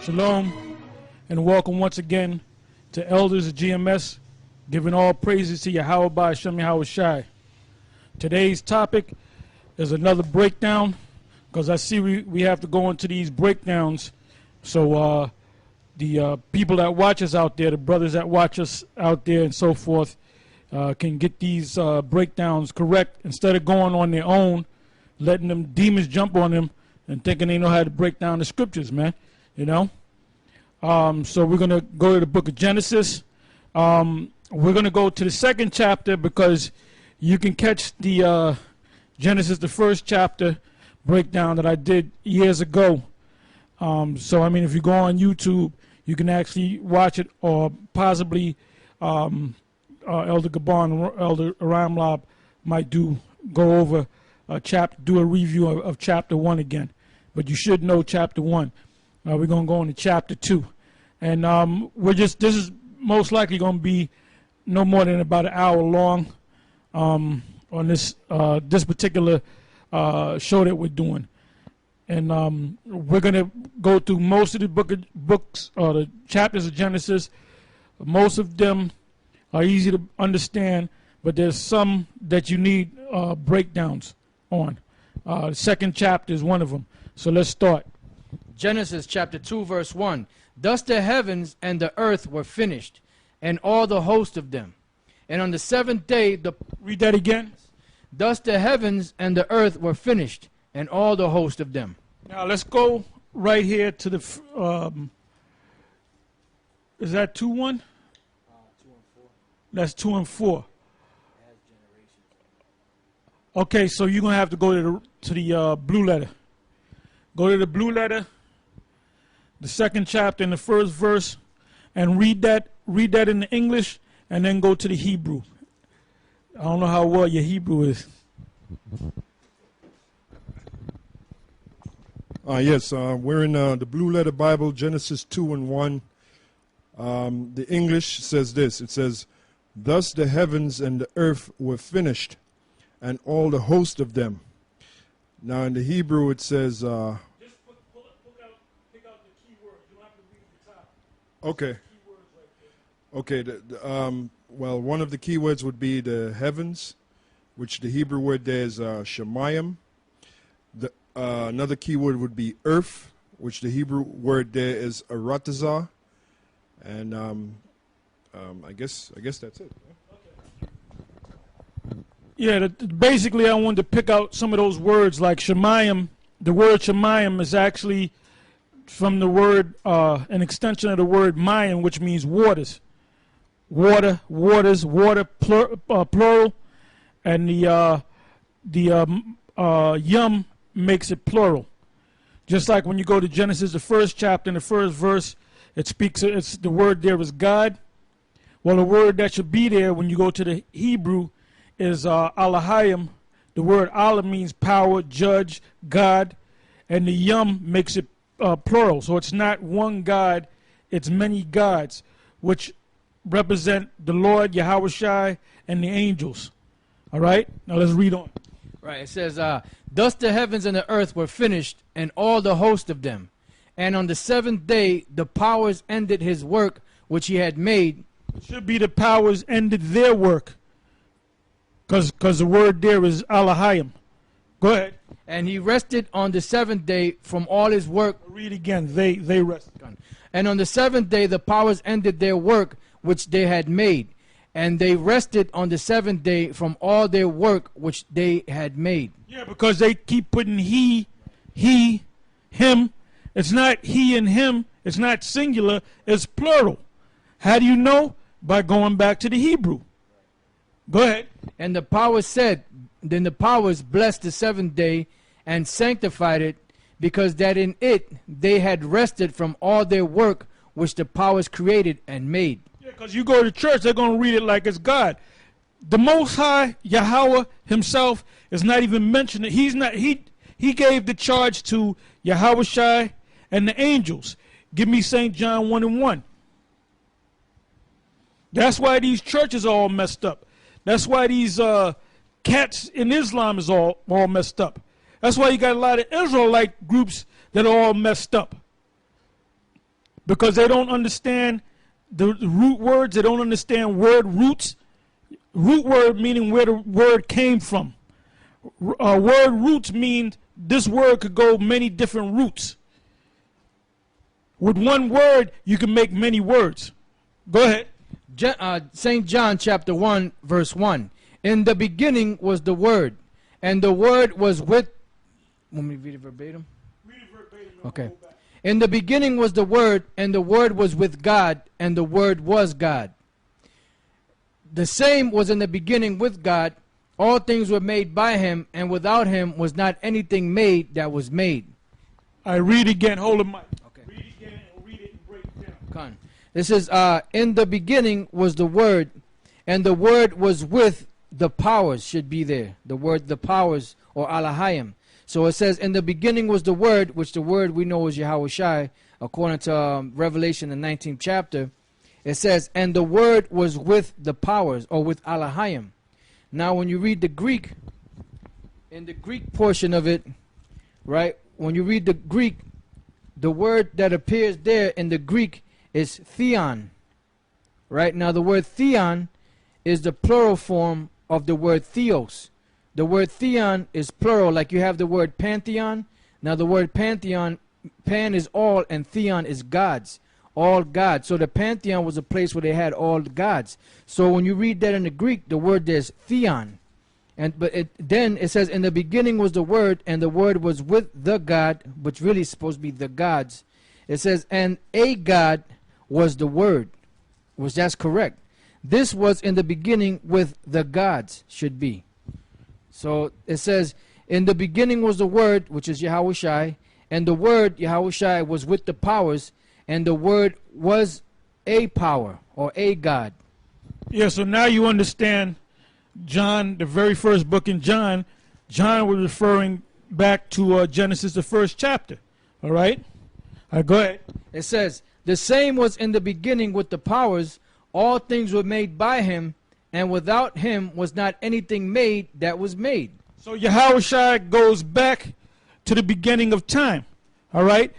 Shalom, and welcome once again to Elders of GMS, giving all praises to Yahweh by Hashem Yahweh Shai. Today's topic is another breakdown, because I see we have to go into these breakdowns so the people that watch us out there, the brothers that watch us out there and so forth, can get these breakdowns correct instead of going on their own, letting them demons jump on them and thinking they know how to break down the scriptures, man. You know? So we're going to go to the book of Genesis. We're going to go to the second chapter because you can catch the Genesis, the first chapter breakdown that I did years ago. So, I mean, if you go on YouTube, you can actually watch it, or possibly Elder Gabon or Elder Aramlab might go over do a review of chapter 1 again. But you should know chapter 1. We're going to go into chapter 2. And this is most likely going to be no more than about an hour long on this particular show that we're doing. And we're going to go through most of the books or the chapters of Genesis. Most of them are easy to understand, but there's some that you need breakdowns on. The second chapter is one of them. So let's start. Genesis chapter 2 verse 1. Thus the heavens and the earth were finished, and all the host of them. And on the seventh day Read that again. Thus the heavens and the earth were finished, and all the host of them. Now let's go right here to the is that 2-1? 2 and 4. That's 2 and 4. Okay, so you're gonna have to go to the blue letter. Go to the blue letter, the second chapter and the first verse, and read that in the English, and then go to the Hebrew. I don't know how well your Hebrew is. Yes, we're in the Blue Letter Bible, Genesis 2 and 1. The English says this. It says, "Thus the heavens and the earth were finished, and all the host of them." Now in the Hebrew it says... Just pick out the key words. You don't have to read the top. Okay. Key words right there. Okay. Well, one of the key words would be the heavens, which the Hebrew word there is shemayim. Another key word would be earth, which the Hebrew word there is aratazah. And I guess that's it. Yeah, basically I wanted to pick out some of those words like shemayim. The word shemayim is actually from the word, an extension of the word mayim, which means waters. Water, waters, water, plural. And the yum makes it plural. Just like when you go to Genesis, the first chapter and the first verse, it's the word there is God. Well, the word that should be there when you go to the Hebrew is Elohim. The word Allah means power, judge, God, and the yum makes it plural. So it's not one God, it's many gods, which represent the Lord, Yahweh Shai, and the angels. All right? Now let's read on. Right, it says, "Thus the heavens and the earth were finished, and all the host of them. And on the seventh day the powers ended his work which he had made." It should be the powers ended their work, because the word there is Elohim. Go ahead. "And he rested on the seventh day from all his work." Read again. They rested. "And on the seventh day the powers ended their work which they had made. And they rested on the seventh day from all their work which they had made." Yeah, because they keep putting he, him. It's not he and him. It's not singular. It's plural. How do you know? By going back to the Hebrew. Go ahead. "And the powers said," then the powers blessed the seventh day and sanctified it, because that in it they had rested from all their work which the powers created and made. Yeah, because you go to church, they're going to read it like it's God. The Most High, Yahweh himself, is not even mentioned. He's not. He gave the charge to Yahweh Shai and the angels. Give me St. John 1 and 1. That's why these churches are all messed up. That's why these cats in Islam is all messed up. That's why you got a lot of Israelite groups that are all messed up. because they don't understand the root words. They don't understand word roots. Root word meaning where the word came from. Word roots means this word could go many different roots. With one word, you can make many words. Go ahead. St. John chapter 1, verse 1. In the beginning was the Word, and the Word was with... Want me to read it verbatim? Read it verbatim. Okay. In the beginning was the Word, and the Word was with God, and the Word was God. The same was in the beginning with God. All things were made by him, and without him was not anything made that was made. I read again. Hold the mic. Okay. Read it again and read it and break it down. Con. This is, in the beginning was the Word, and the Word was with the powers, should be there. The word, the powers, or Alahayim. So it says, in the beginning was the Word, which the Word we know is Yahweh Shai, according to Revelation, the 19th chapter. It says, and the Word was with the powers, or with Alahayim. Now, when you read the Greek, in the Greek portion of it, right, when you read the Greek, the word that appears there in the Greek is theon, right? Now, the word theon is the plural form of the word theos. The word theon is plural, like you have the word pantheon. Now, the word pantheon, pan is all, and theon is gods. All gods. So the pantheon was a place where they had all the gods. So when you read that in the Greek, the word there's theon. Then it says, in the beginning was the Word, and the Word was with the God, which really is supposed to be the gods. It says, and a God was the Word, which that's correct. This was in the beginning with the gods, should be. So it says, in the beginning was the Word, which is Yahweh Shai, and the Word, Yahweh Shai, was with the powers, and the Word was a power, or a God. Yeah, so now you understand John, the very first book in John. John was referring back to Genesis, the first chapter. All right? Go ahead. It says, the same was in the beginning with the powers. All things were made by him, and without him was not anything made that was made. So Yahweh Shai goes back to the beginning of time. All right?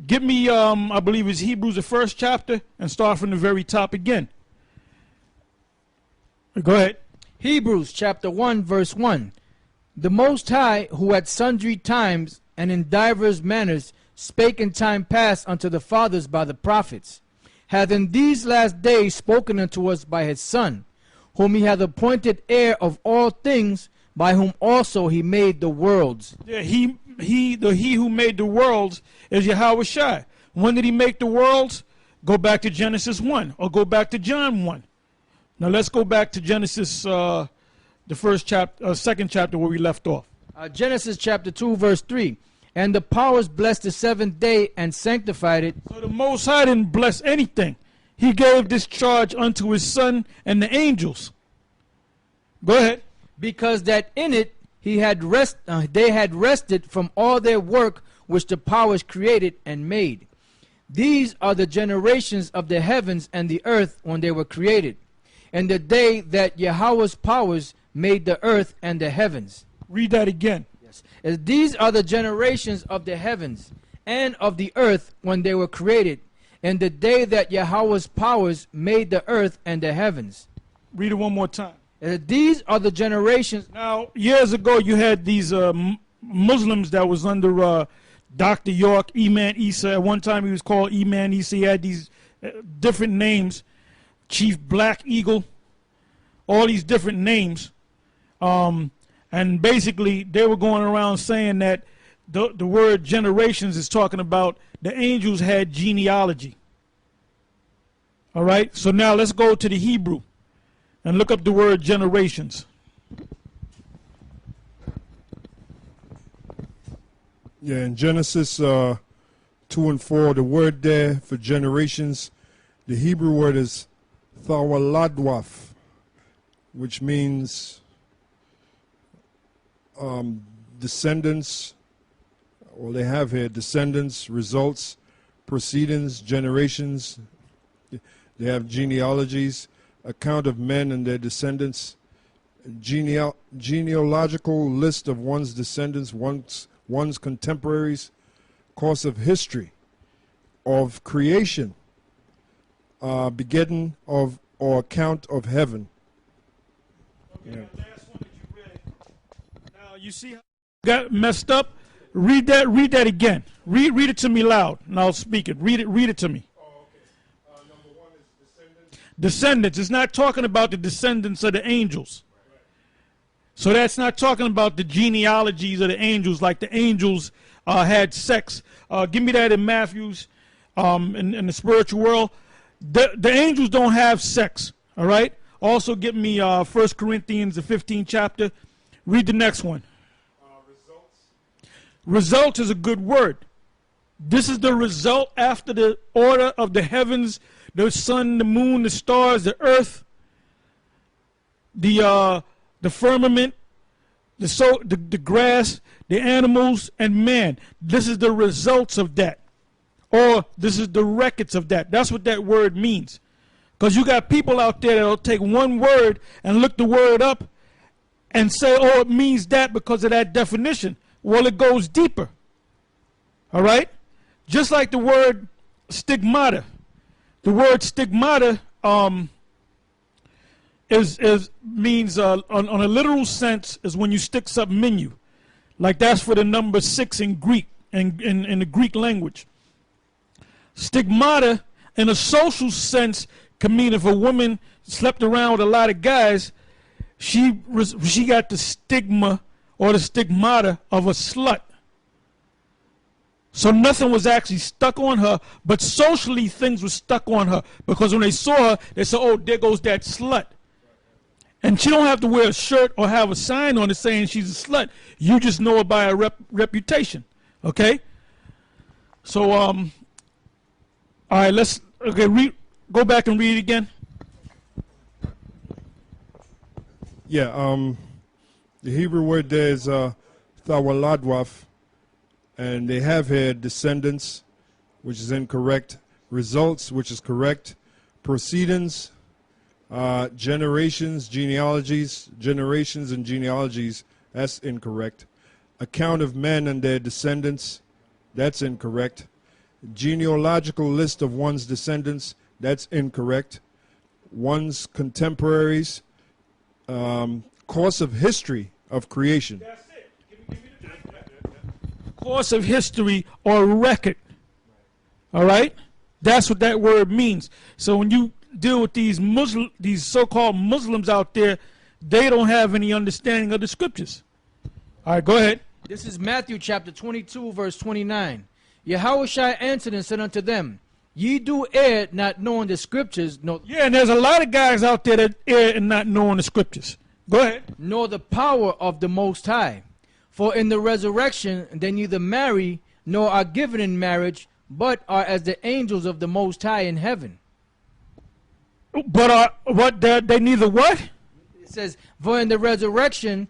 Give me, I believe it's Hebrews, the first chapter, and start from the very top again. Go ahead. Hebrews chapter 1, verse 1. The Most High, who at sundry times and in divers manners spake in time past unto the fathers by the prophets, hath in these last days spoken unto us by his Son, whom he hath appointed heir of all things, by whom also he made the worlds. Yeah, he who made the worlds is Yahweh Shai. When did he make the worlds? Go back to Genesis 1 or go back to John 1. Now let's go back to Genesis, the first chapter, second chapter where we left off. Genesis chapter 2, verse 3. And the powers blessed the seventh day and sanctified it. So the Most High didn't bless anything. He gave this charge unto his Son and the angels. Go ahead. Because that in it they had rested from all their work which the powers created and made. These are the generations of the heavens and the earth when they were created, and the day that Yahweh's powers made the earth and the heavens. Read that again. Yes. As these are the generations of the heavens and of the earth when they were created, and the day that Yahweh's powers made the earth and the heavens. Read it one more time. These are the generations. Now, years ago, you had these Muslims that was under Dr. York, Iman Isa. At one time, he was called Iman Isa. He had these different names. Chief Black Eagle. All these different names. And basically, they were going around saying that the word generations is talking about the angels had genealogy. All right? So now let's go to the Hebrew and look up the word generations. Yeah, in Genesis 2 and 4, the word there for generations, the Hebrew word is thawaladwaf, which means descendants, or they have here descendants, results, proceedings, generations. They have genealogies, account of men and their descendants, genealogical list of one's descendants, one's contemporaries, course of history, of creation, begetting of or account of heaven. Okay, that last one that you read. Now you see how you got messed up. Read that again. Read it to me loud. And I'll speak it. Read it to me. Oh, okay. Number one is descendants. Descendants. It's not talking about the descendants of the angels. So that's not talking about the genealogies of the angels, like the angels had sex. Give me that in Matthew's, in the spiritual world. The angels don't have sex, all right? Also get me 1 Corinthians, the 15th chapter. Read the next one. Results. Result is a good word. This is the result after the order of the heavens, the sun, the moon, the stars, the earth, the firmament, the grass, the animals, and man. This is the results of that. Or this is the records of that. That's what that word means. Because you got people out there that'll take one word and look the word up and say, oh, it means that because of that definition. Well, it goes deeper. All right? Just like the word stigmata. The word stigmata means on a literal sense is when you stick something in you. Like that's for the number 6 in Greek, in the Greek language. Stigmata, in a social sense, can mean if a woman slept around with a lot of guys, she got the stigma or the stigmata of a slut. So nothing was actually stuck on her, but socially things were stuck on her. Because when they saw her, they said, oh, there goes that slut. And she don't have to wear a shirt or have a sign on it saying she's a slut. You just know her by her reputation. Okay? So, all right, go back and read it again. Yeah, the Hebrew word there is thawaladwaf, and they have here descendants, which is incorrect, results, which is correct, proceedings, generations, generations and genealogies, that's incorrect, account of men and their descendants, that's incorrect, genealogical list of one's descendants, that's incorrect, one's contemporaries, course of history of creation. That's it. Give me the course of history or record. All right? That's what that word means. So when you deal with these so-called Muslims out there, they don't have any understanding of the scriptures. All right, go ahead. This is Matthew chapter 22, verse 29. Yahushua answered and said unto them, ye do err, not knowing the scriptures, Yeah, and there's a lot of guys out there that err and not knowing the scriptures. Go ahead. nor the power of the Most High. For in the resurrection they neither marry nor are given in marriage, but are as the angels of the Most High in heaven. But they neither what? It says, for in the resurrection,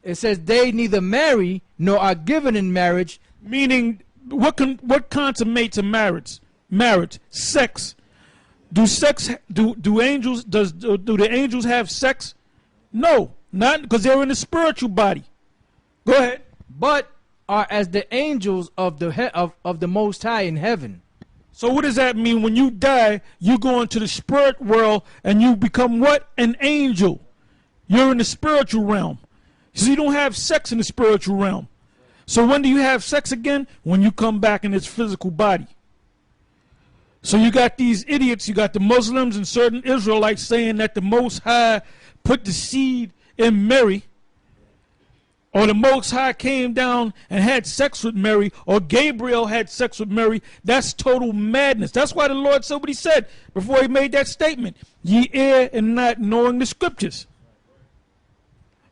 it says they neither marry nor are given in marriage. Meaning, what consummates a marriage? Marriage, sex. Do the angels have sex? No, not because they're in the spiritual body. Go ahead. But are as the angels of the Most High in heaven. So what does that mean? When you die, you go into the spirit world and you become what? An angel. You're in the spiritual realm. So you don't have sex in the spiritual realm. So when do you have sex again? When you come back in this physical body. So you got these idiots, you got the Muslims and certain Israelites saying that the Most High put the seed in Mary, or the Most High came down and had sex with Mary, or Gabriel had sex with Mary. That's total madness. That's why the Lord said what he said before he made that statement. Ye err in not knowing the scriptures.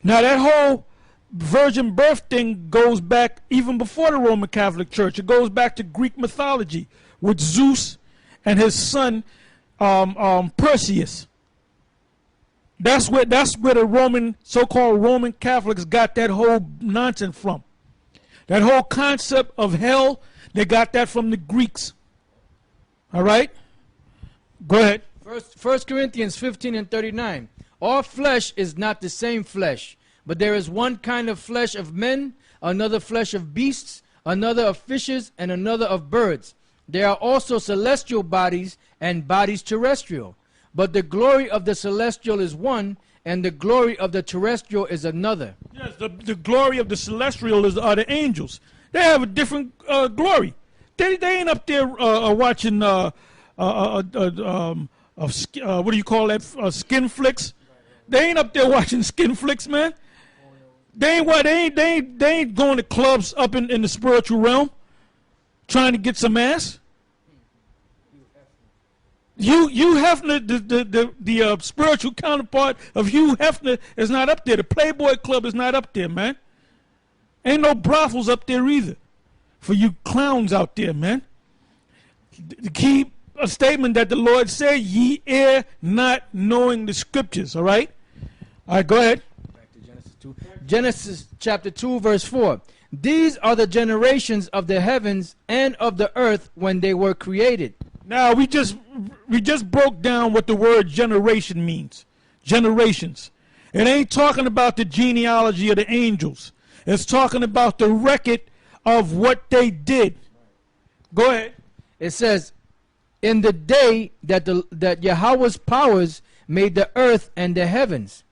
Now that whole virgin birth thing goes back even before the Roman Catholic Church. It goes back to Greek mythology with Zeus and his son Perseus. That's where the so-called Roman Catholics got that whole nonsense from. That whole concept of hell, they got that from the Greeks. All right? Go ahead. 1 Corinthians 15 and 39. All flesh is not the same flesh, but there is one kind of flesh of men, another flesh of beasts, another of fishes, and another of birds. There are also celestial bodies and bodies terrestrial. But the glory of the celestial is one, and the glory of the terrestrial is another. Yes, the glory of the celestial are the angels. They have a different glory. They ain't up there watching what do you call that? Skin flicks. They ain't up there watching skin flicks, man. They ain't going to clubs up in the spiritual realm, trying to get some ass. Hugh Hefner, the spiritual counterpart of Hugh Hefner, is not up there. The Playboy Club is not up there, man. Ain't no brothels up there either. For you clowns out there, man. To keep a statement that the Lord said, ye err not knowing the scriptures, all right? All right, go ahead. Back to Genesis 2. Genesis chapter 2, verse 4. These are the generations of the heavens and of the earth when they were created. Now, we just broke down what the word generation means. Generations. It ain't talking about the genealogy of the angels. It's talking about the record of what they did. Go ahead. It says, in the day that Yahweh's powers made the earth and the heavens,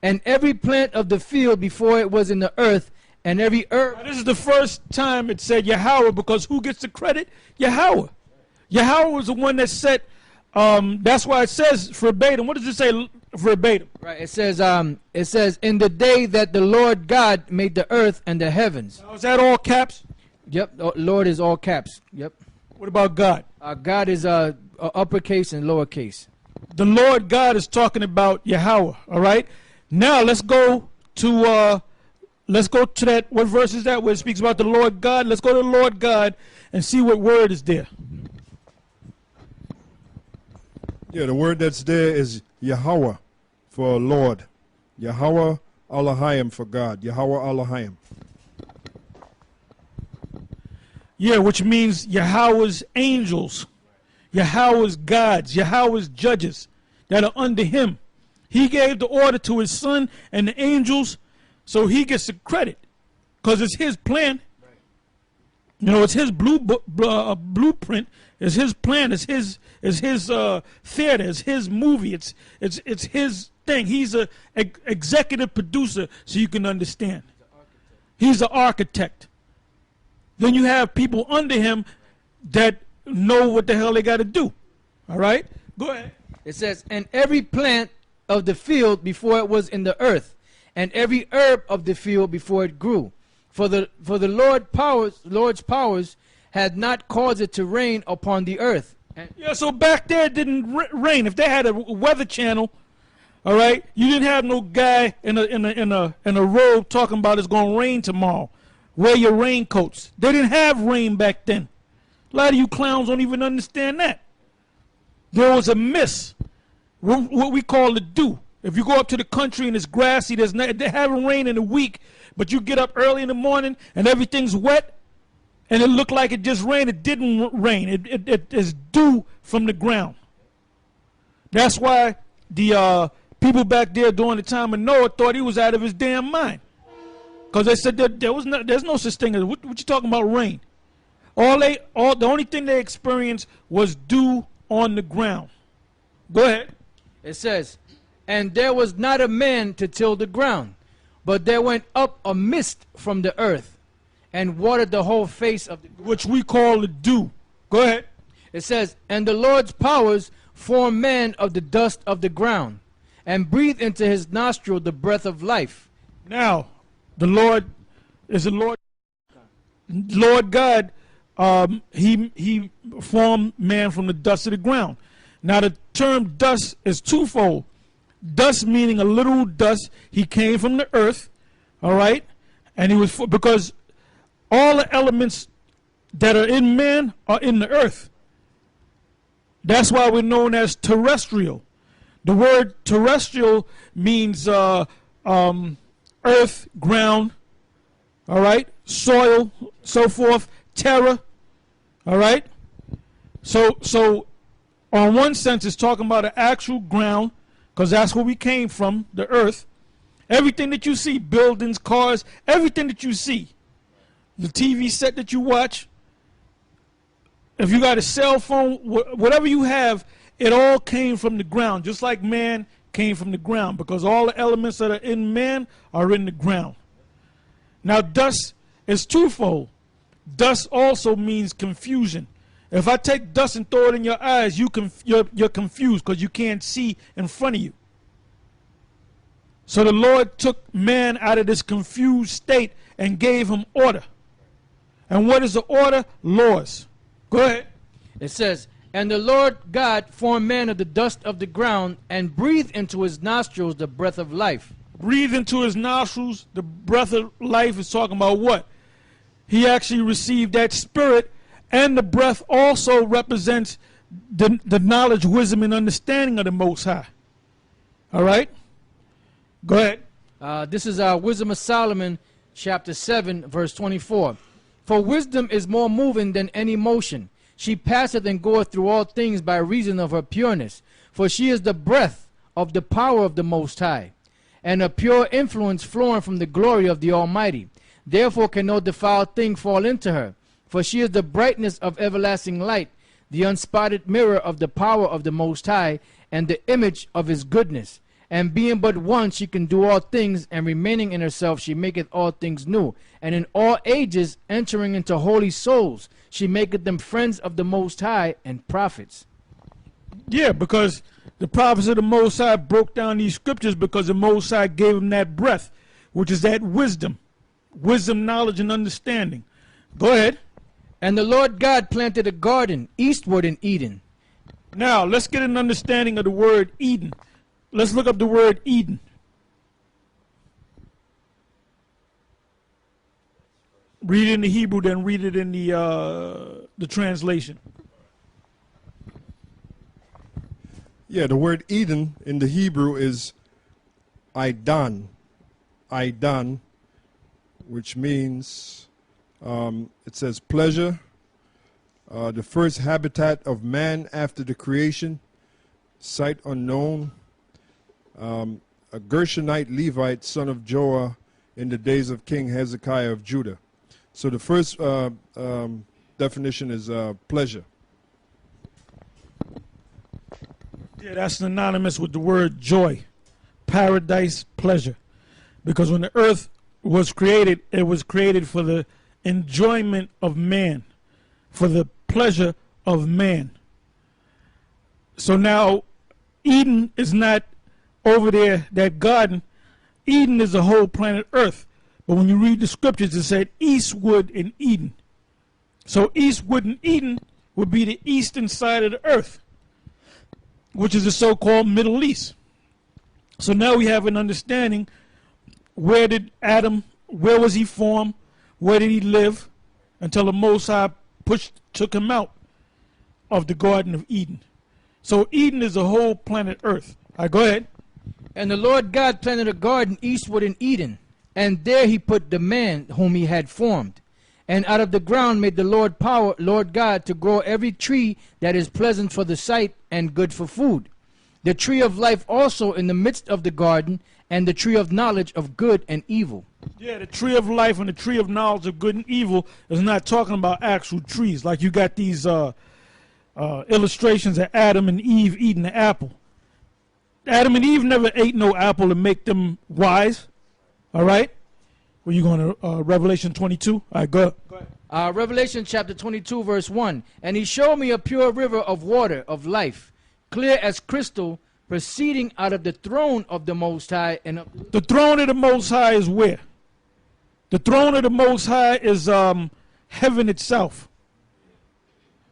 and every plant of the field before it was in the earth, and every herb. Now, this is the first time it said Yahweh, because who gets the credit? Yahweh. Yahweh was the one that said, that's why it says verbatim. What does it say verbatim? Right, it says, in the day that the Lord God made the earth and the heavens. Now, is that all caps? Yep, Lord is all caps. Yep. What about God? God is uppercase and lowercase. The Lord God is talking about Yahweh, all right? Now, let's go to that, what verse is that where it speaks about the Lord God? Let's go to the Lord God and see what word is there. Yeah, the word that's there is Yahweh for Lord. Yahweh Elohim for God. Yahweh Elohim. Yeah, which means Yahweh's angels, Yahweh's gods, Yahweh's judges that are under him. He gave the order to his son and the angels, so he gets the credit because it's his plan. You know, it's his blueprint. It's his plan. It's his theater. It's his movie. It's his thing. He's a executive producer, so you can understand. He's an architect. Then you have people under him that know what the hell they got to do. All right, go ahead. It says, and every plant of the field before it was in the earth, and every herb of the field before it grew. For the Lord's powers had not caused it to rain upon the earth. Yeah, so back there it didn't rain. If they had a weather channel, all right, you didn't have no guy in a robe talking about it's gonna rain tomorrow. Wear your raincoats. They didn't have rain back then. A lot of you clowns don't even understand that. There was a mist, what we call the dew. If you go up to the country and it's grassy, they haven't rained in a week, but you get up early in the morning and everything's wet, and it looked like it just rained. It didn't rain. It is dew from the ground. That's why the people back there during the time of Noah thought he was out of his damn mind, because they said that there's no such thing as what you talking about rain. The only thing they experienced was dew on the ground. Go ahead. It says, and there was not a man to till the ground, but there went up a mist from the earth, and watered the whole face of the ground. Which we call the dew. Go ahead. It says, and the Lord's powers formed man of the dust of the ground, and breathed into his nostril the breath of life. Now, the Lord is the Lord God. He formed man from the dust of the ground. Now, the term dust is twofold. Dust meaning a literal dust. He came from the earth, all right? And he was, because all the elements that are in man are in the earth. That's why we're known as terrestrial. The word terrestrial means earth, ground, all right? Soil, so forth, terra, all right? So on one sense, it's talking about an actual ground, because that's where we came from, the earth. Everything that you see, buildings, cars, everything that you see, the TV set that you watch, if you got a cell phone, whatever you have, it all came from the ground, just like man came from the ground, because all the elements that are in man are in the ground. Now, dust is twofold. Dust also means confusion. If I take dust and throw it in your eyes, you're confused because you can't see in front of you. So the Lord took man out of this confused state and gave him order. And what is the order? Laws. Go ahead. It says, and the Lord God formed man of the dust of the ground and breathed into his nostrils the breath of life. Breathe into his nostrils the breath of life is talking about what? He actually received that spirit, and the breath also represents the knowledge, wisdom, and understanding of the Most High. All right? Go ahead. This is Wisdom of Solomon, chapter 7, verse 24. For wisdom is more moving than any motion. She passeth and goeth through all things by reason of her pureness. For she is the breath of the power of the Most High, and a pure influence flowing from the glory of the Almighty. Therefore can no defiled thing fall into her. For she is the brightness of everlasting light, the unspotted mirror of the power of the Most High, and the image of his goodness. And being but one, she can do all things, and remaining in herself, she maketh all things new. And in all ages, entering into holy souls, she maketh them friends of the Most High and prophets. Yeah, because the prophets of the Most High broke down these scriptures because the Most High gave them that breath, which is that wisdom. Wisdom, knowledge, and understanding. Go ahead. And the Lord God planted a garden eastward in Eden. Now, let's get an understanding of the word Eden. Let's look up the word Eden. Read it in the Hebrew, then read it in the translation. Yeah, the word Eden in the Hebrew is Aidan. Aidan, which means, it says pleasure, the first habitat of man after the creation, site unknown, a Gershonite Levite, son of Joah, in the days of King Hezekiah of Judah. So the first definition is pleasure. Yeah, that's synonymous with the word joy, paradise, pleasure. Because when the earth was created, it was created for the enjoyment of man, for the pleasure of man. So now, Eden is not over there, that garden. Eden is the whole planet Earth. But when you read the scriptures, it said eastward in Eden. So eastward in Eden would be the eastern side of the earth, which is the so-called Middle East. So now we have an understanding, where did Adam, where was he formed, where did he live, until the Most High took him out of the Garden of Eden. So Eden is the whole planet Earth. All right, go ahead. And the Lord God planted a garden eastward in Eden, and there he put the man whom he had formed. And out of the ground made the Lord God to grow every tree that is pleasant for the sight and good for food. The tree of life also in the midst of the garden, and the tree of knowledge of good and evil. Yeah, the tree of life and the tree of knowledge of good and evil is not talking about actual trees. Like you got these illustrations of Adam and Eve eating the apple. Adam and Eve never ate no apple to make them wise. All right? Were you going to Revelation 22? All right, go ahead. Revelation chapter 22, verse 1. And he showed me a pure river of water of life, clear as crystal, proceeding out of the throne of the Most High. And the throne of the Most High is where? The throne of the Most High is heaven itself.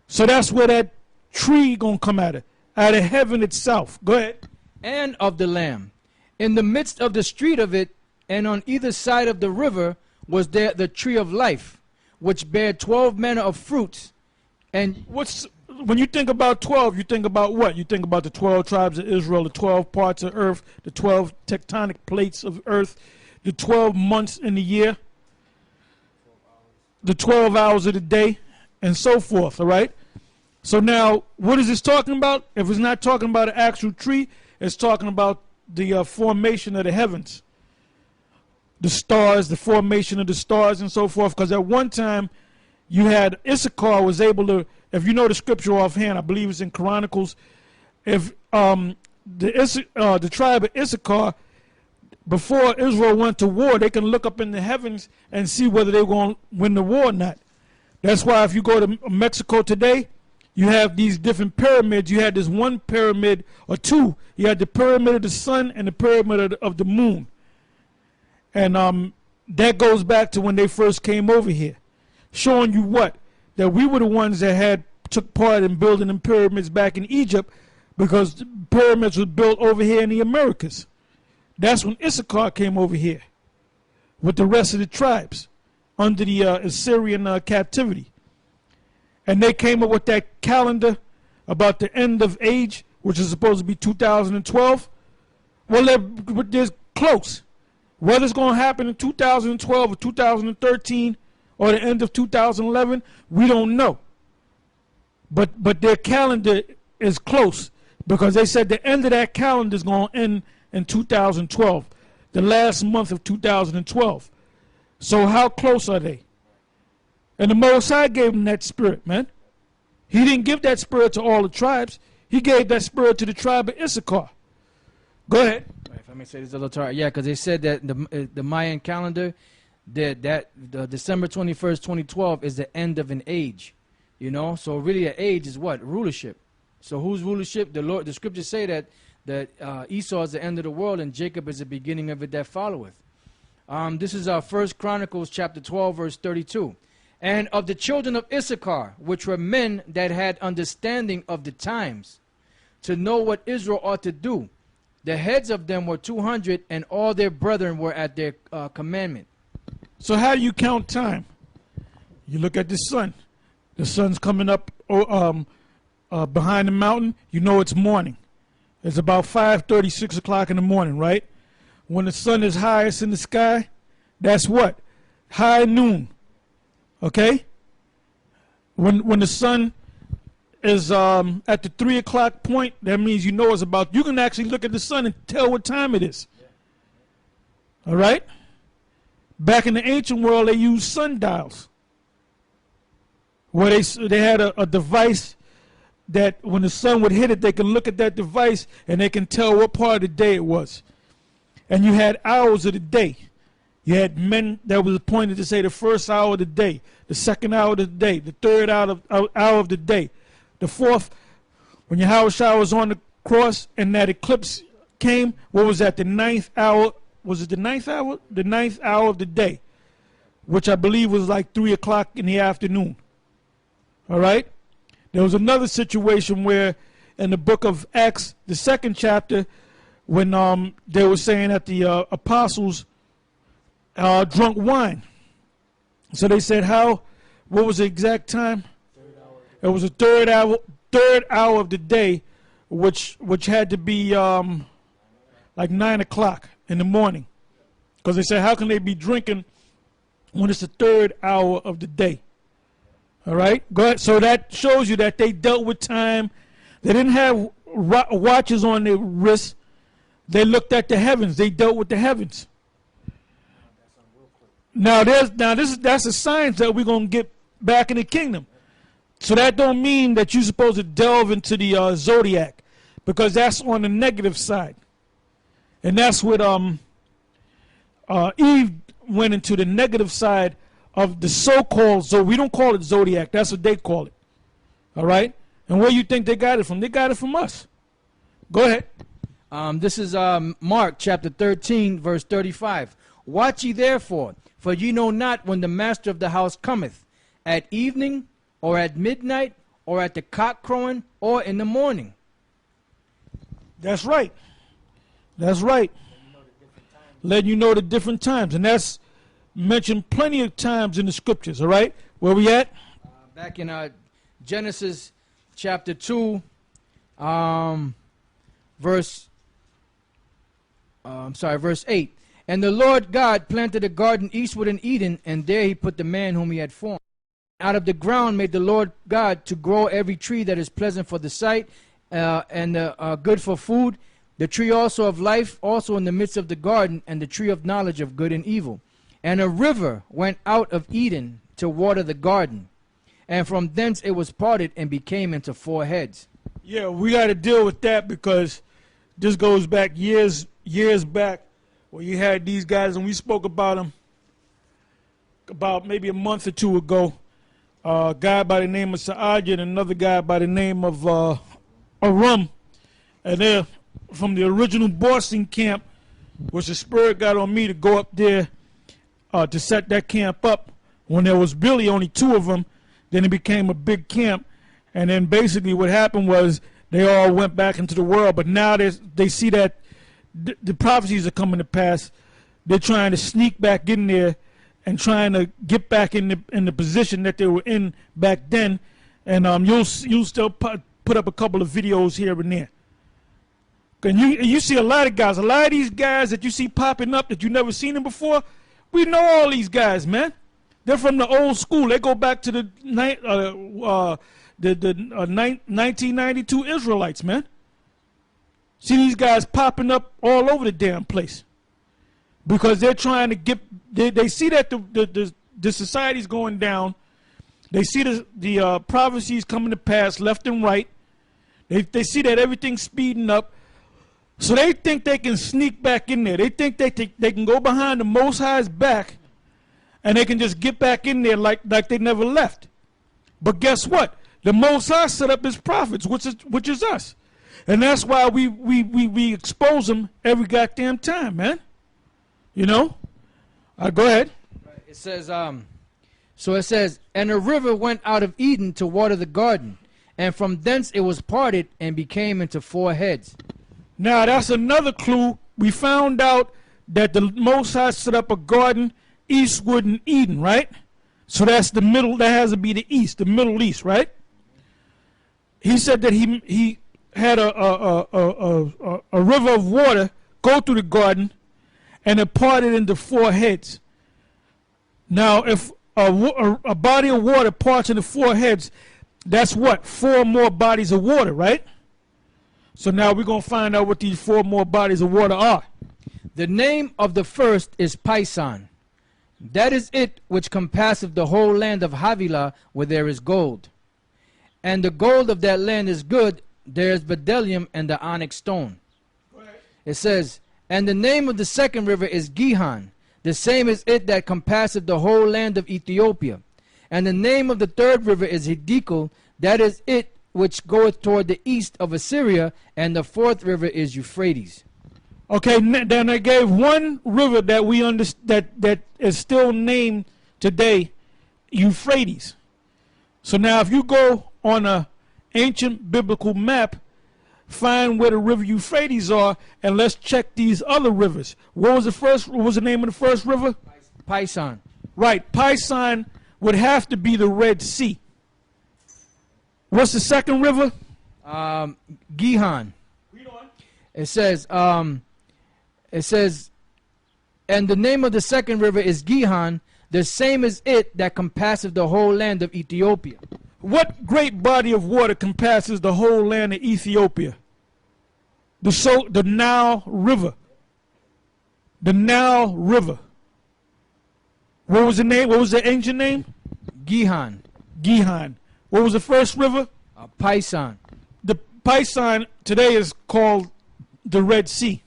So that's where that tree going to come out of heaven itself. Go ahead. And of the Lamb. In the midst of the street of it, and on either side of the river, was there the tree of life, which bare 12 manner of fruits. And when you think about 12, you think about what? You think about the 12 tribes of Israel, the 12 parts of earth, the 12 tectonic plates of earth, the 12 months in the year, the 12 hours of the day, and so forth, all right? So now, what is this talking about? If it's not talking about an actual tree, it's talking about the formation of the heavens, the stars, the formation of the stars, and so forth. Because at one time, you had Issachar was able if you know the scripture offhand, I believe it's in Chronicles. If the tribe of Issachar, before Israel went to war, they can look up in the heavens and see whether they're going to win the war or not. That's why if you go to Mexico today, you have these different pyramids. You had this one pyramid or two. You had the pyramid of the sun and the pyramid of the moon. And that goes back to when they first came over here, showing you what? That we were the ones that took part in building them pyramids back in Egypt, because the pyramids were built over here in the Americas. That's when Issachar came over here with the rest of the tribes under the Assyrian captivity. And they came up with that calendar about the end of age, which is supposed to be 2012. Well, they're close. Whether it's going to happen in 2012 or 2013 or the end of 2011, we don't know. But their calendar is close, because they said the end of that calendar is going to end in 2012, the last month of 2012. So how close are they? And the Most High gave them that spirit, man. He didn't give that spirit to all the tribes. He gave that spirit to the tribe of Issachar. Go ahead. If I may say this a little time, yeah, because they said that the Mayan calendar, that December 21st, 2012 is the end of an age, you know. So really, an age is what? Rulership. So whose rulership? The Lord. The scriptures say that Esau is the end of the world and Jacob is the beginning of it that followeth. This is our 1 Chronicles chapter 12, verse 32. And of the children of Issachar, which were men that had understanding of the times, to know what Israel ought to do, the heads of them were 200, and all their brethren were at their commandment. So how do you count time? You look at the sun. The sun's coming up behind the mountain. You know it's morning. It's about 5:30, 6 o'clock in the morning, right? When the sun is highest in the sky, that's what? High noon. Okay? When the sun is at the 3 o'clock point, that means you know it's about, you can actually look at the sun and tell what time it is. All right? Back in the ancient world, they used sundials, where they had a device that when the sun would hit it, they can look at that device and they can tell what part of the day it was. And you had hours of the day. You had men that was appointed to say the first hour of the day, the second hour of the day, the third hour of the day, the fourth. When Yahushua was on the cross and that eclipse came, what was that, the ninth hour? Was it the ninth hour? The ninth hour of the day, which I believe was like 3 o'clock in the afternoon. All right? There was another situation where in the book of Acts, the 2nd chapter, when they were saying that the apostles drunk wine. So they said what was the exact time? It was the third hour of the day, which had to be like 9 o'clock in the morning. Because they said, how can they be drinking when it's the third hour of the day? All right, go ahead. So that shows you that they dealt with time. They didn't have watches on their wrists. They looked at the heavens. They dealt with the heavens. Now that's a science that we're gonna get back in the kingdom. So that don't mean that you're supposed to delve into the zodiac, because that's on the negative side, and that's what Eve went into, the negative side of the so-called, so we don't call it zodiac, that's what they call it. All right? And where you think they got it from? They got it from us. Go ahead. This is Mark chapter 13, verse 35. Watch ye therefore, for ye know not when the master of the house cometh, at evening, or at midnight, or at the cock crowing, or in the morning. That's right. That's right. Letting you know the different times. And that's mentioned plenty of times in the scriptures, all right? Where we at? Back in Genesis chapter 2, verse 8. And the Lord God planted a garden eastward in Eden, and there he put the man whom he had formed. Out of the ground made the Lord God to grow every tree that is pleasant for the sight, and good for food, the tree also of life also in the midst of the garden, and the tree of knowledge of good and evil. And a river went out of Eden to water the garden. and from thence it was parted and became into 4 heads. Yeah, we got to deal with that because this goes back years back where you had these guys, and we spoke about them about maybe a month or two ago. A guy by the name of Sa'adja and another guy by the name of Arum. And they're from the original Boston camp, which the Spirit got on me to go up there to set that camp up when there was really only 2 of them. Then it became a big camp. And then basically what happened was they all went back into the world. But now they see that the prophecies are coming to pass. They're trying to sneak back in there and trying to get back in the position that they were in back then. And you'll still put up a couple of videos here and there. And you see a lot of these guys that you see popping up that you never seen them before. We know all these guys, man. They're from the old school. They go back to the 1992 Israelites, man. See these guys popping up all over the damn place because they're trying to get. They see that the society's going down. They see the prophecies coming to pass left and right. They see that everything's speeding up. So they think they can sneak back in there. They think they can go behind the Most High's back and they can just get back in there like they never left. But guess what? The Most High set up his prophets, which is us. And that's why we expose them every goddamn time, man. You know? Go ahead. It says, so it says, and a river went out of Eden to water the garden, and from thence it was parted and became into 4 heads. Now that's another clue. We found out that the Most High set up a garden eastward in Eden, right? So that's the middle. That has to be the east, the Middle East, right? He said that he had a river of water go through the garden, and it parted into 4 heads. Now, if a body of water parts into 4 heads, that's what? 4 more bodies of water, right? So now we're going to find out what these 4 more bodies of water are. The name of the first is Pison. That is it which compasseth the whole land of Havilah, where there is gold. And the gold of that land is good. There is bdellium and the onyx stone. It says, and the name of the second river is Gihon. The same is it that compasseth the whole land of Ethiopia. And the name of the third river is Hiddekel. That is it which goeth toward the east of Assyria, and the 4th river is Euphrates. Okay, then they gave one river that we that is still named today Euphrates. So now if you go on a ancient biblical map, find where the river Euphrates are, and let's check these other rivers. What was the name of the first river? Pison. Right, Pison would have to be the Red Sea. What's the second river? Gihon. Read on. It says, and the name of the second river is Gihon. The same is it that compasseth the whole land of Ethiopia. What great body of water compasses the whole land of Ethiopia? The Nile River. The Nile River. What was the name? What was the ancient name? Gihon. Gihon. What was the first river? Pison. The Pison today is called the Red Sea.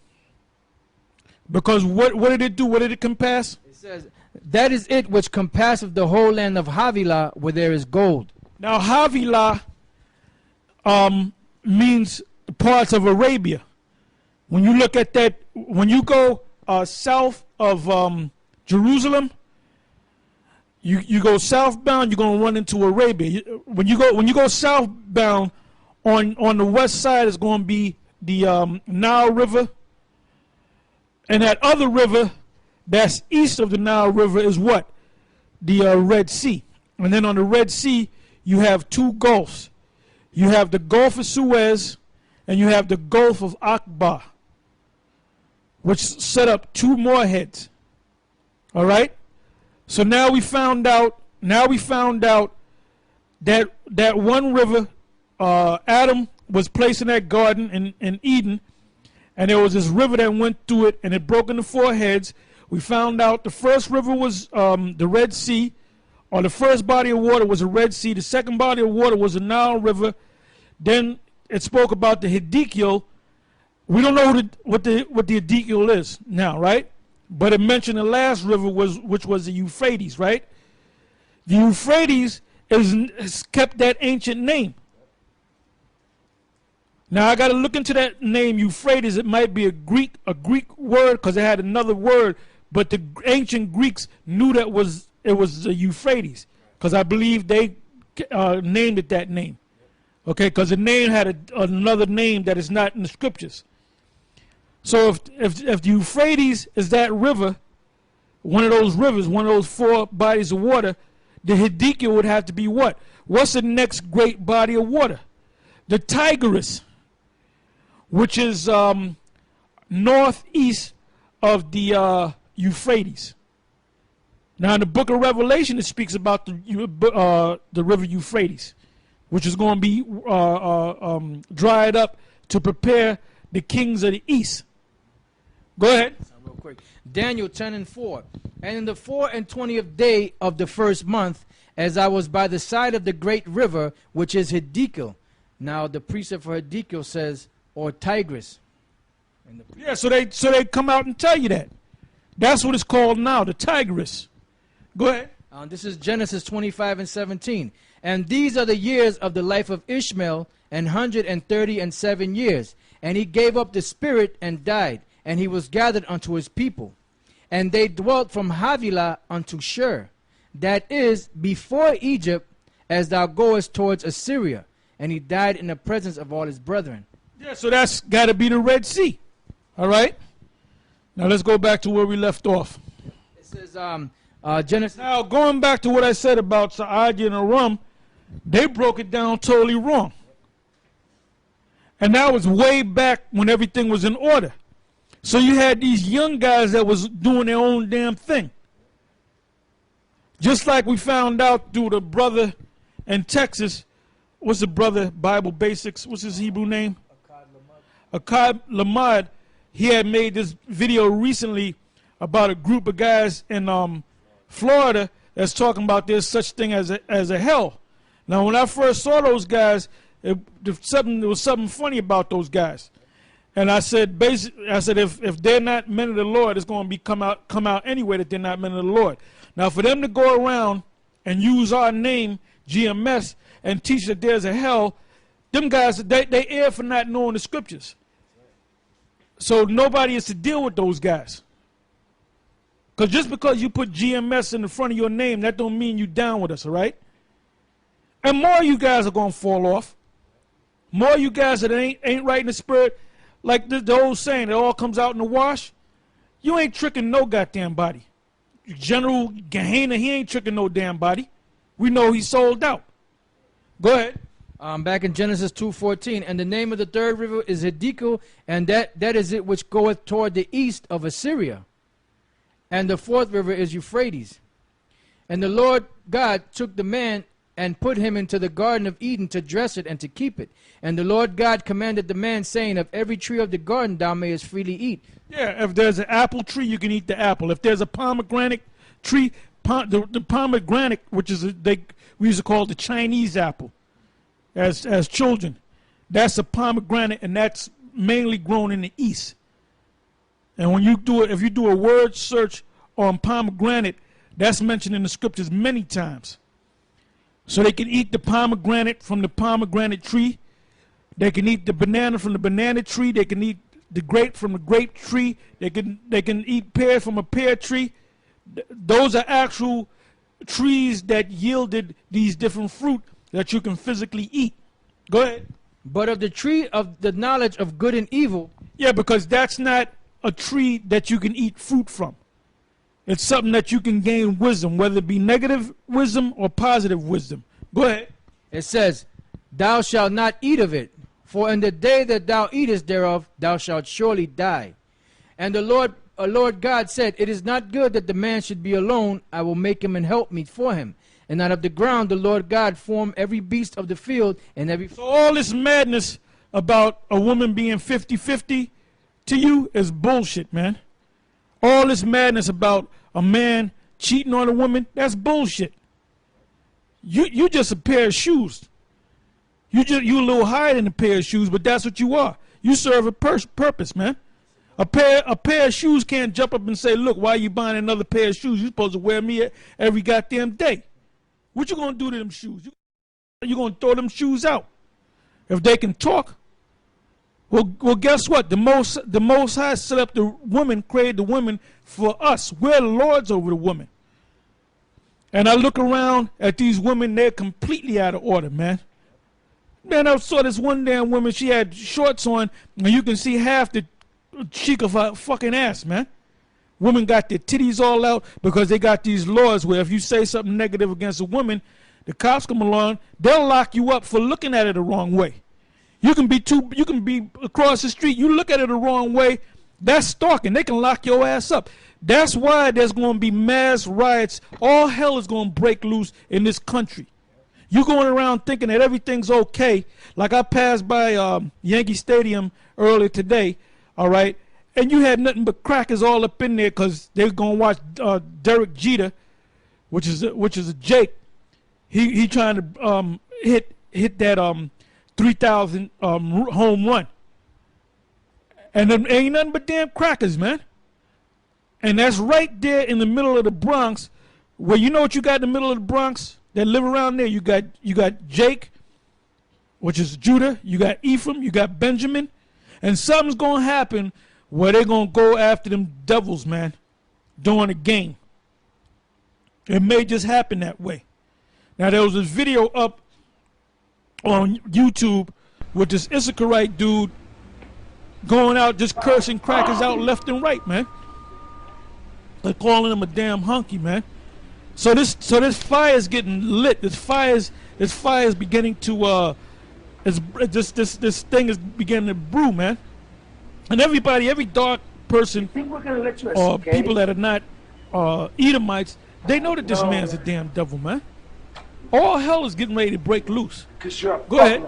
Because what did it do? What did it compass? It says, that is it which compasseth the whole land of Havilah, where there is gold. Now Havilah means parts of Arabia. When you look at that, when you go south of Jerusalem, you go southbound, you're going to run into Arabia. When you go southbound, on the west side is going to be the Nile River, and that other river that's east of the Nile River is what? The Red Sea. And then on the Red Sea, you have 2 gulfs. You have the Gulf of Suez, and you have the Gulf of Aqaba, which set up 2 more heads. All right. So now we found out. That one river, Adam was placed in that garden in Eden, and there was this river that went through it, and it broke into 4 heads. We found out the first river was the Red Sea or the first body of water was the Red Sea. The second body of water was the Nile River. Then it spoke about the Hiddekel. We don't know what the Hiddekel is now, right? But it mentioned the last river which was the Euphrates, right? The Euphrates has kept that ancient name. Now I got to look into that name Euphrates. It might be a Greek word because it had another word, but the ancient Greeks knew that it was the Euphrates because I believe they named it that name. Okay, because the name had another name that is not in the scriptures. So if the Euphrates is that river, one of those rivers, one of those four bodies of water, the Hiddekel would have to be what? What's the next great body of water? The Tigris, which is northeast of the Euphrates. Now in the book of Revelation it speaks about the river Euphrates, which is going to be dried up to prepare the kings of the east. Go ahead. Real quick. Daniel 10:4. And in the 24th day of the first month, as I was by the side of the great river, which is Hiddekel. Now the precept for Hiddekel says, or Tigris. Yeah, so they come out and tell you that. That's what it's called now, the Tigris. Go ahead. This is Genesis 25:17. And these are the years of the life of Ishmael, 137 years. And he gave up the spirit and died, and he was gathered unto his people. And they dwelt from Havilah unto Shur, that is, before Egypt, as thou goest towards Assyria. And he died in the presence of all his brethren. Yeah, so that's got to be the Red Sea. All right? Now let's go back to where we left off. It says, Genesis. Now, going back to what I said about Sa'adia and Aram, they broke it down totally wrong. And that was way back when everything was in order. So you had these young guys that was doing their own damn thing. Just like we found out through the brother in Texas. What's the brother, Bible Basics? What's his Hebrew name? Akkad Lamad. He had made this video recently about a group of guys in Florida that's talking about there's such thing as a hell. Now, when I first saw those guys, there was something funny about those guys. And I said, if they're not men of the Lord, it's going to come out anyway that they're not men of the Lord. Now, for them to go around and use our name, GMS, and teach that there's a hell, them guys, they err for not knowing the scriptures. So nobody is to deal with those guys. Because just because you put GMS in the front of your name, that don't mean you down with us, all right? And more of you guys are going to fall off. More of you guys that ain't right in the spirit, like the old saying, it all comes out in the wash. You ain't tricking no goddamn body. General Gehenna, he ain't tricking no damn body. We know he sold out. Go ahead. Back in Genesis 2:14, and the name of the third river is Hiddekel, and that is it which goeth toward the east of Assyria. And the fourth river is Euphrates. And the Lord God took the man and put him into the garden of Eden to dress it and to keep it. And the Lord God commanded the man, saying, of every tree of the garden thou mayest freely eat. Yeah, if there's an apple tree, you can eat the apple. If there's a pomegranate tree, the pomegranate, which is we used to call it the Chinese apple as children, that's a pomegranate, and that's mainly grown in the east. And when if you do a word search on pomegranate, that's mentioned in the scriptures many times. So they can eat the pomegranate from the pomegranate tree. They can eat the banana from the banana tree. They can eat the grape from the grape tree. They can eat pears from a pear tree. Those are actual trees that yielded these different fruit that you can physically eat. Go ahead. But of the tree of the knowledge of good and evil. Yeah, because that's not a tree that you can eat fruit from. It's something that you can gain wisdom, whether it be negative wisdom or positive wisdom. Go ahead. It says, thou shalt not eat of it, for in the day that thou eatest thereof, thou shalt surely die. And the Lord God said, it is not good that the man should be alone. I will make him an helpmeet for him. And out of the ground the Lord God formed every beast of the field and every... So all this madness about a woman being 50-50 to you is bullshit, man. All this madness about a man cheating on a woman, that's bullshit. You just a pair of shoes. You a little higher than a pair of shoes, but that's what you are. You serve a purpose, man. A pair of shoes can't jump up and say, look, why are you buying another pair of shoes? You're supposed to wear me every goddamn day. What you gonna do to them shoes? You gonna throw them shoes out? If they can talk, well, guess what? The Most High set up the woman, created the woman for us. We're lords over the woman. And I look around at these women, they're completely out of order, man. Man, I saw this one damn woman, she had shorts on, and you can see half the cheek of her fucking ass, man. Women got their titties all out because they got these laws where if you say something negative against a woman, the cops come along, they'll lock you up for looking at it the wrong way. You can be across the street, you look at it the wrong way, that's stalking. They can lock your ass up. That's why there's going to be mass riots. All hell is going to break loose in this country. You going around thinking that everything's okay. Like I passed by Yankee Stadium earlier today, all right, and you had nothing but crackers all up in there because they're going to watch Derek Jeter, which is a Jake. He trying to hit that 3,000 home run. And there ain't nothing but damn crackers, man. And that's right there in the middle of the Bronx, where you know what you got in the middle of the Bronx that live around there? You got Jake, which is Judah, you got Ephraim, you got Benjamin, and something's gonna happen where they're gonna go after them devils, man, during the game. It may just happen that way. Now there was this video up on YouTube with this Issacharite dude going out just cursing crackers out left and right, man. They're calling him a damn hunky, man. So this fire is getting lit. This fire is beginning to this thing is beginning to brew, man. And every dark person or people that are not Edomites, they know that this man's a damn devil, man. All hell is getting ready to break loose. Go ahead.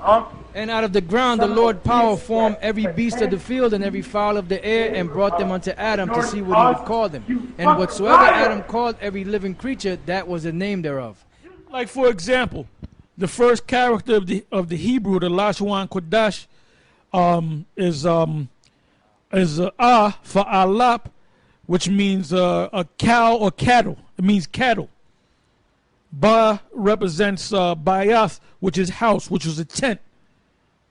And out of the ground the Lord power formed every beast of the field and every fowl of the air, and brought them unto Adam to see what he would call them. And whatsoever Adam called every living creature, that was the name thereof. Like, for example, the first character of the Hebrew, the Lashon Kodash, is Ah for Alap, which means a cow or cattle. It means cattle. Ba represents Bayath, which is house, which was a tent,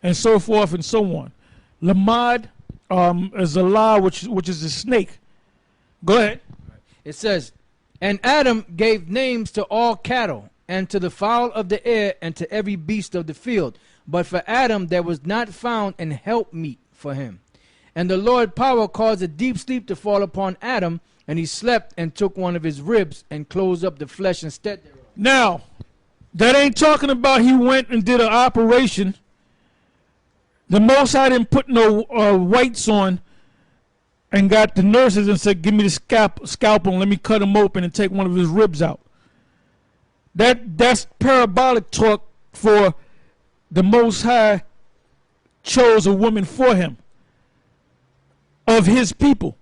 and so forth and so on. Lamad is a law, which is a snake. Go ahead. It says, and Adam gave names to all cattle, and to the fowl of the air, and to every beast of the field. But for Adam there was not found an helpmeet for him. And the Lord power caused a deep sleep to fall upon Adam, and he slept and took one of his ribs and closed up the flesh instead thereof. Now, that ain't talking about he went and did an operation. The Most High didn't put no whites on and got the nurses and said, give me the scalpel and let me cut him open and take one of his ribs out. That's parabolic talk for the Most High chose a woman for him, of his people.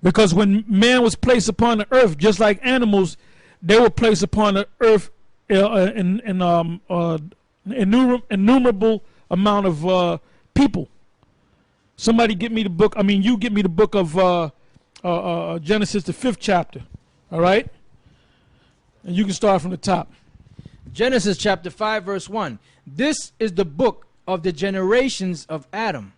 Because when man was placed upon the earth, just like animals, they were placed upon the earth innumerable amount of people. Somebody get me the book. I mean, you get me the book of Genesis, the 5th chapter. All right? And you can start from the top. Genesis chapter 5, verse 1. This is the book of the generations of Adam.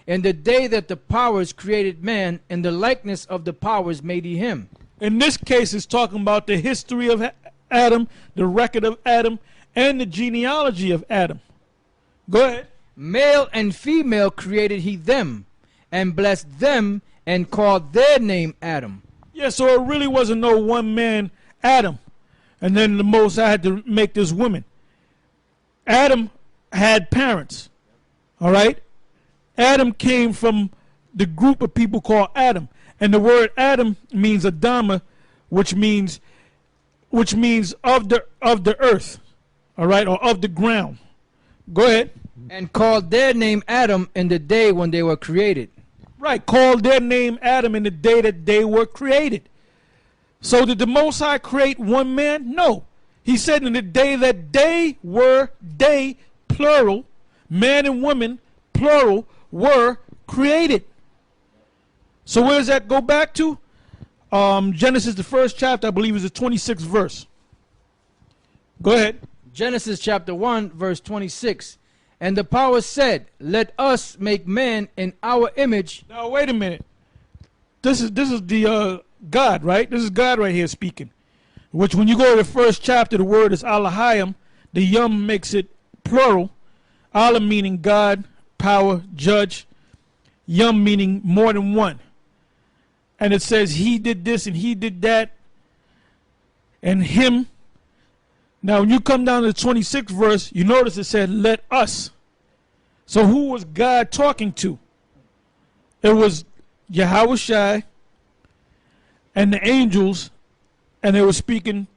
In the day that the powers created man, in the likeness of the powers made he him. In this case, it's talking about the history of Adam, the record of Adam, and the genealogy of Adam. Go ahead. Male and female created he them, and blessed them, and called their name Adam. Yeah, so it really wasn't no one man, Adam. And then the Most High had to make this woman. Adam had parents. All right? Adam came from the group of people called Adam. And the word Adam means Adama, which means of the earth, all right, or of the ground. Go ahead. And called their name Adam in the day when they were created. Right, called their name Adam in the day that they were created. So did the Most High create one man? No. He said in the day that they, plural, man and woman, plural, were created. So where does that go back to? Genesis, the first chapter, I believe, is the 26th verse. Go ahead. Genesis chapter 1, verse 26. And the power said, let us make man in our image. Now, wait a minute. This is the God, right? This is God right here speaking. Which, when you go to the first chapter, the word is Elohim. The yum makes it plural. Allah meaning God, power, judge. Yum meaning more than one. And it says he did this and he did that. And him. Now, when you come down to the 26th verse, you notice it said, let us. So who was God talking to? It was Yahweh Shai and the angels, and they were speaking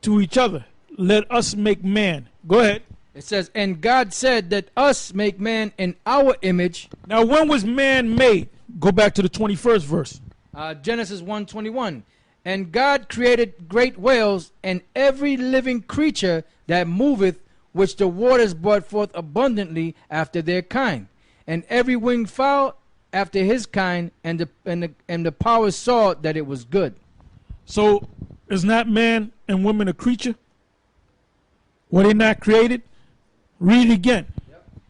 to each other. Let us make man. Go ahead. It says, and God said that us make man in our image. Now, when was man made? Go back to the 21st verse. Genesis 1:21. And God created great whales and every living creature that moveth, which the waters brought forth abundantly after their kind, and every winged fowl after his kind, and the powers saw that it was good. So, is not man and woman a creature? Were they not created? Read it again.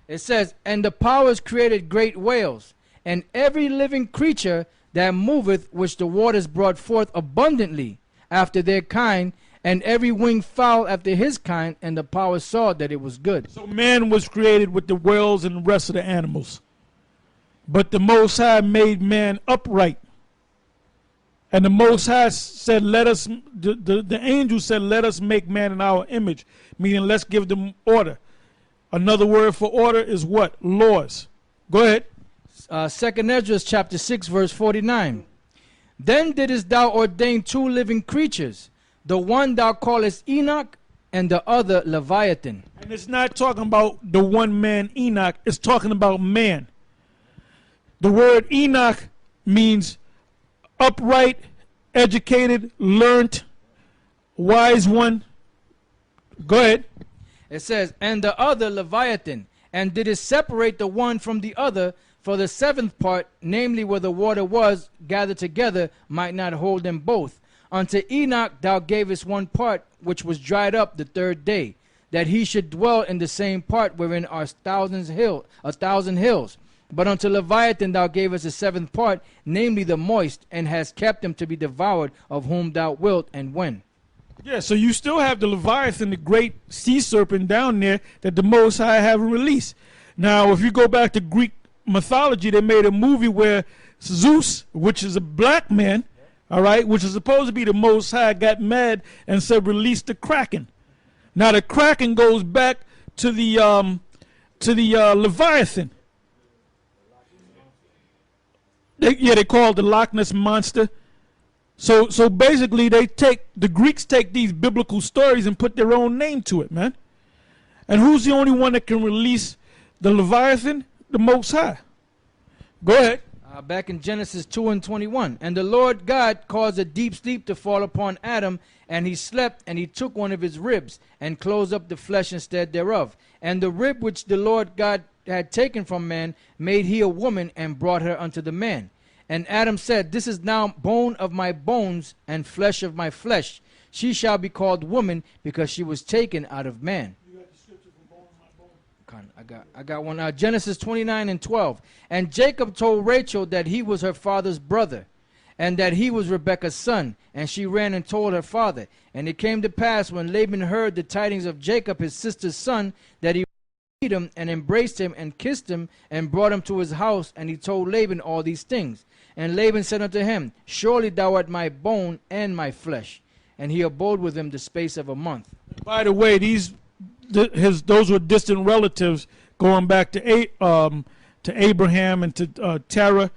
It says, and the powers created great whales, and every living creature that moveth, which the waters brought forth abundantly after their kind, and every winged fowl after his kind, and the power saw that it was good. So man was created with the whales and the rest of the animals. But the Most High made man upright. And the Most High said, let us, the angel said, let us make man in our image, meaning let's give them order. Another word for order is what? Laws. Go ahead. 2nd Esdras chapter 6 verse 49. Then didst thou ordain two living creatures, the one thou callest Enoch, and the other Leviathan. And it's not talking about the one man Enoch, it's talking about man. The word Enoch means upright, educated, learned, wise one. Go ahead. It says, and the other Leviathan, and didst separate the one from the other, for the seventh part, namely where the water was gathered together, might not hold them both. Unto Enoch thou gavest one part, which was dried up the third day, that he should dwell in the same part wherein are 1,000 hills. But unto Leviathan thou gavest the seventh part, namely the moist, and hast kept him to be devoured, of whom thou wilt and when. Yeah, so you still have the Leviathan, the great sea serpent down there that the Most High haven't released. Now, if you go back to Greek mythology, they made a movie where Zeus, which is a black man, all right, which is supposed to be the Most High, got mad and said, release the Kraken. Now, the Kraken goes back to the Leviathan. They call it the Loch Ness Monster. So basically, the Greeks take these biblical stories and put their own name to it, man. And who's the only one that can release the Leviathan? The Most High. Go ahead. Back in Genesis 2:21. And the Lord God caused a deep sleep to fall upon Adam, and he slept, and he took one of his ribs, and closed up the flesh instead thereof. And the rib which the Lord God had taken from man made he a woman, and brought her unto the man. And Adam said, this is now bone of my bones, and flesh of my flesh. She shall be called woman, because she was taken out of man. I got one. Genesis 29:12. And Jacob told Rachel that he was her father's brother, and that he was Rebekah's son. And she ran and told her father. And it came to pass, when Laban heard the tidings of Jacob his sister's son, that he beat him and embraced him and kissed him and brought him to his house. And he told Laban all these things. And Laban said unto him, surely thou art my bone and my flesh. And he abode with him the space of a month. By the way, those were distant relatives going back to Abraham and to Terah,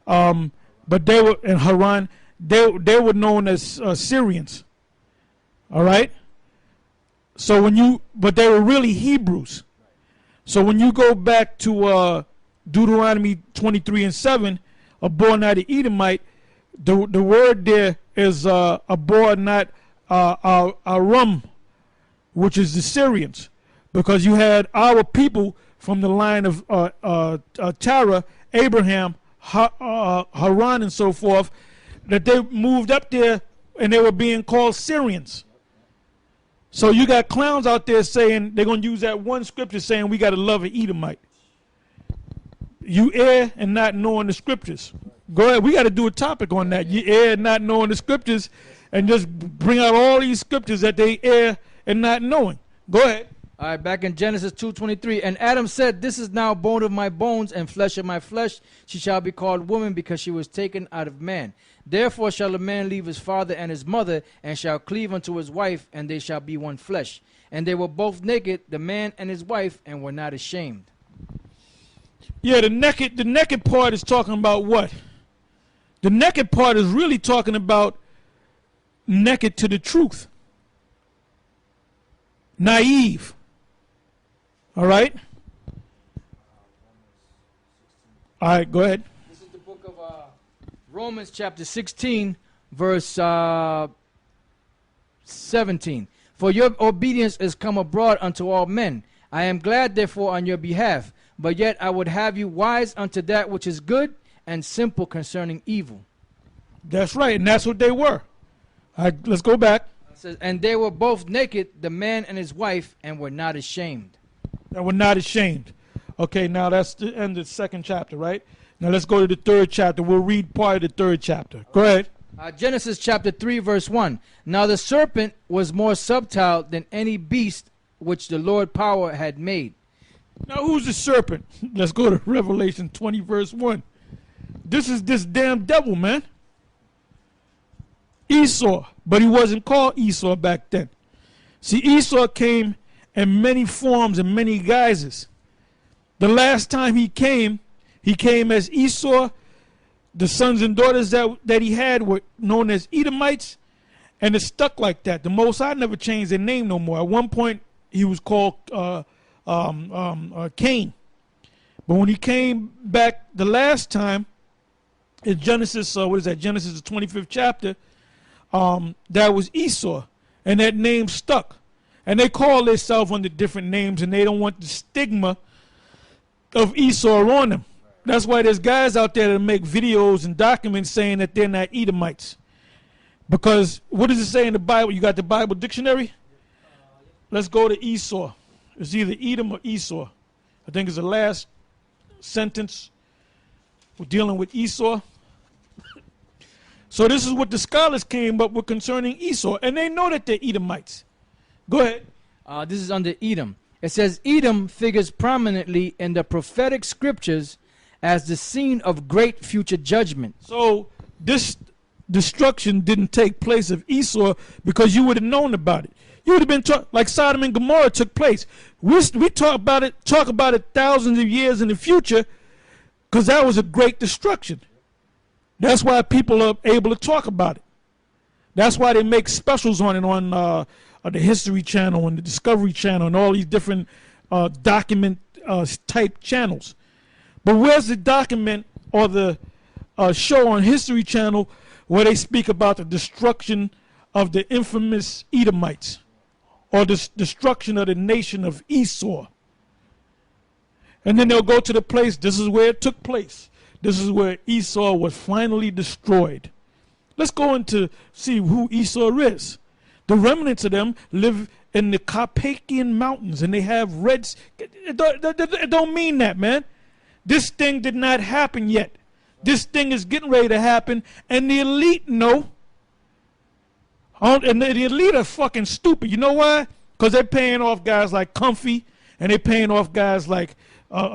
but they were in Haran. They were known as Syrians. All right. So but they were really Hebrews. So when you go back to Deuteronomy 23:7, a born not an Edomite, the word there is a born not Aram, which is the Syrians, because you had our people from the line of Terah, Abraham, Haran, and so forth, that they moved up there and they were being called Syrians. So you got clowns out there saying they're going to use that one scripture saying we got to love an Edomite. You err and not knowing the scriptures. Go ahead. We got to do a topic on that. You err and not knowing the scriptures, and just bring out all these scriptures that they err and not knowing. Go ahead. All right, back in Genesis 2:23, and Adam said, "This is now bone of my bones and flesh of my flesh. She shall be called woman, because she was taken out of man. Therefore shall a man leave his father and his mother, and shall cleave unto his wife, and they shall be one flesh. And they were both naked, the man and his wife, and were not ashamed." Yeah, the naked part is talking about what? The naked part is really talking about naked to the truth. Naive. All right? All right, go ahead. This is the book of Romans chapter 16, verse 17. "For your obedience is come abroad unto all men. I am glad therefore on your behalf. But yet I would have you wise unto that which is good, and simple concerning evil." That's right, and that's what they were. All right, let's go back. It says, "And they were both naked, the man and his wife, and were not ashamed." And we're not ashamed. Okay, now that's the end of the second chapter, right? Now let's go to the third chapter. We'll read part of the third chapter. Go ahead. Genesis chapter 3, verse 1. "Now the serpent was more subtile than any beast which the Lord power had made." Now who's the serpent? Let's go to Revelation 20, verse 1. This is this damn devil, man. Esau, but he wasn't called Esau back then. See, Esau came in many forms and many guises. The last time he came as Esau. The sons and daughters that he had were known as Edomites, and it stuck like that. The Most High never changed their name no more. At one point, he was called Cain. But when he came back the last time, in Genesis, Genesis the 25th chapter, that was Esau, and that name stuck. And they call themselves under different names, and they don't want the stigma of Esau on them. That's why there's guys out there that make videos and documents saying that they're not Edomites. Because what does it say in the Bible? You got the Bible dictionary? Let's go to Esau. It's either Edom or Esau. I think it's the last sentence. We're dealing with Esau. So this is what the scholars came up with concerning Esau. And they know that they're Edomites. Go ahead. This is under Edom. It says, "Edom figures prominently in the prophetic scriptures as the scene of great future judgment." So this destruction didn't take place of Esau because you would have known about it. You would have been like Sodom and Gomorrah took place. We talk about it thousands of years in the future, because that was a great destruction. That's why people are able to talk about it. That's why they make specials on it on the History Channel and the Discovery Channel and all these different document type channels. But where's the document or the show on History Channel where they speak about the destruction of the infamous Edomites, or the destruction of the nation of Esau? And then they'll go to the place, this is where it took place. This is where Esau was finally destroyed. Let's go into see who Esau is. The remnants of them live in the Carpathian Mountains, and they have reds. It don't mean that, man. This thing did not happen yet. This thing is getting ready to happen, and the elite know. And the elite are fucking stupid. You know why? Because they're paying off guys like Comfy, and they're paying off guys like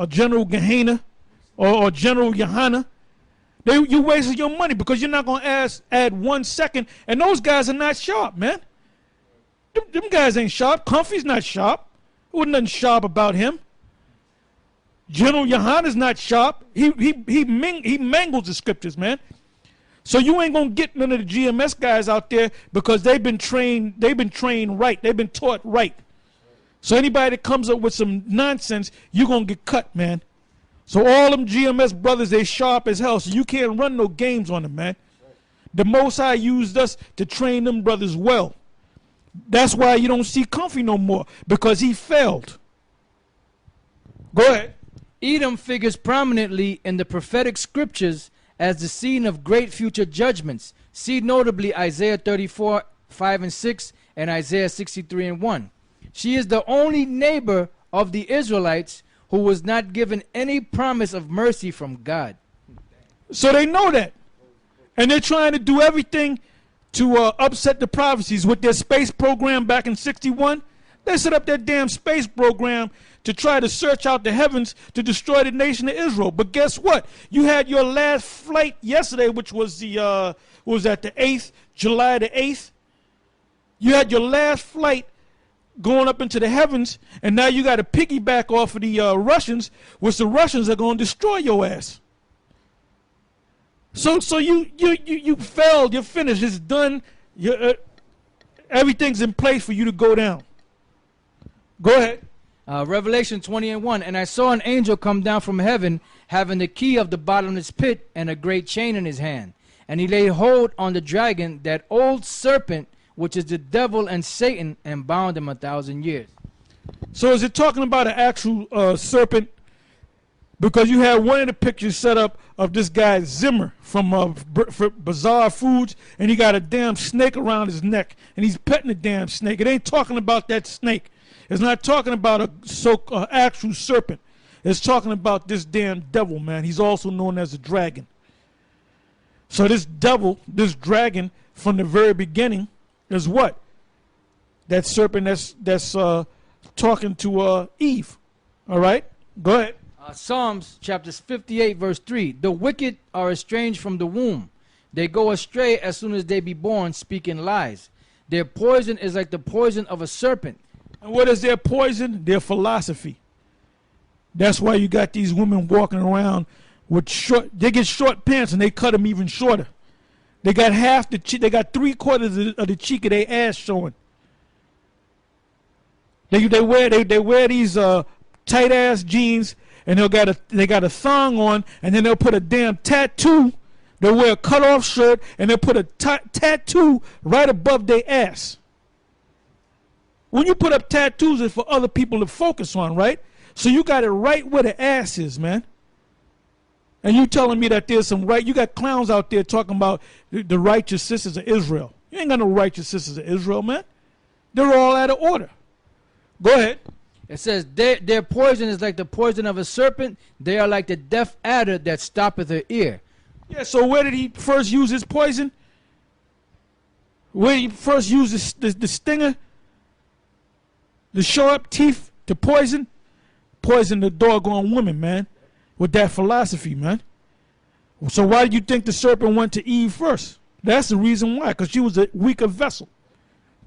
General Gehenna or General Yohana. You wasted your money because you're not going to add 1 second, and those guys are not sharp, man. Them guys ain't sharp. Comfy's not sharp. There wasn't nothing sharp about him. General Yohana's not sharp. He mangles the scriptures, man. So you ain't gonna get none of the GMS guys out there because they've been trained right. They've been taught right. So anybody that comes up with some nonsense, you're gonna get cut, man. So all them GMS brothers, they sharp as hell. So you can't run no games on them, man. The Most High used us to train them brothers well. That's why you don't see Comfy no more, because he failed. Go ahead. Edom figures prominently in the prophetic scriptures as the scene of great future judgments. See notably Isaiah 34, 5 and 6, and Isaiah 63 and 1. She is the only neighbor of the Israelites who was not given any promise of mercy from God. So they know that. And they're trying to do everything to upset the prophecies with their space program back in 61. They set up that damn space program to try to search out the heavens to destroy the nation of Israel. But guess what? You had your last flight yesterday, which was the, what was that, the 8th, July the 8th? You had your last flight going up into the heavens, and now you got to piggyback off of the Russians, which the Russians are going to destroy your ass. So you failed. You're finished. It's done. Everything's in place for you to go down. Go ahead. Revelation 20 and 1. And I saw an angel come down from heaven, having the key of the bottomless pit and a great chain in his hand. And he laid hold on the dragon, that old serpent, which is the devil and Satan, and bound him 1,000 years. So is it talking about an actual serpent? Because you had one of the pictures set up of this guy Zimmer from Bizarre Foods, and he got a damn snake around his neck, and he's petting the damn snake. It ain't talking about that snake. It's not talking about a actual serpent. It's talking about this damn devil, man. He's also known as a dragon. So this devil, this dragon, from the very beginning, is what? That serpent that's talking to Eve. All right? Go ahead. Psalms chapter 58 verse 3. The wicked are estranged from the womb. They go astray as soon as they be born, speaking lies. Their poison is like the poison of a serpent. And what is their poison? Their philosophy. That's why you got these women walking around with they get short pants and they cut them even shorter. They got half the cheek, they got 3/4 of the cheek of their ass showing. They wear these tight ass jeans, and they got a thong on, and then they'll put a damn tattoo. They'll wear a cut off shirt, and they'll put a tattoo right above their ass. When you put up tattoos, it's for other people to focus on, right? So you got it right where the ass is, man. And you telling me that there's you got clowns out there talking about the righteous sisters of Israel. You ain't got no righteous sisters of Israel, man. They're all out of order. Go ahead. It says, their poison is like the poison of a serpent. They are like the deaf adder that stoppeth her ear. Yeah, so where did he first use his poison? Where did he first use the stinger? The sharp teeth to poison the doggone women, man, with that philosophy, man. So why do you think the serpent went to Eve first? That's the reason why, because she was a weaker vessel.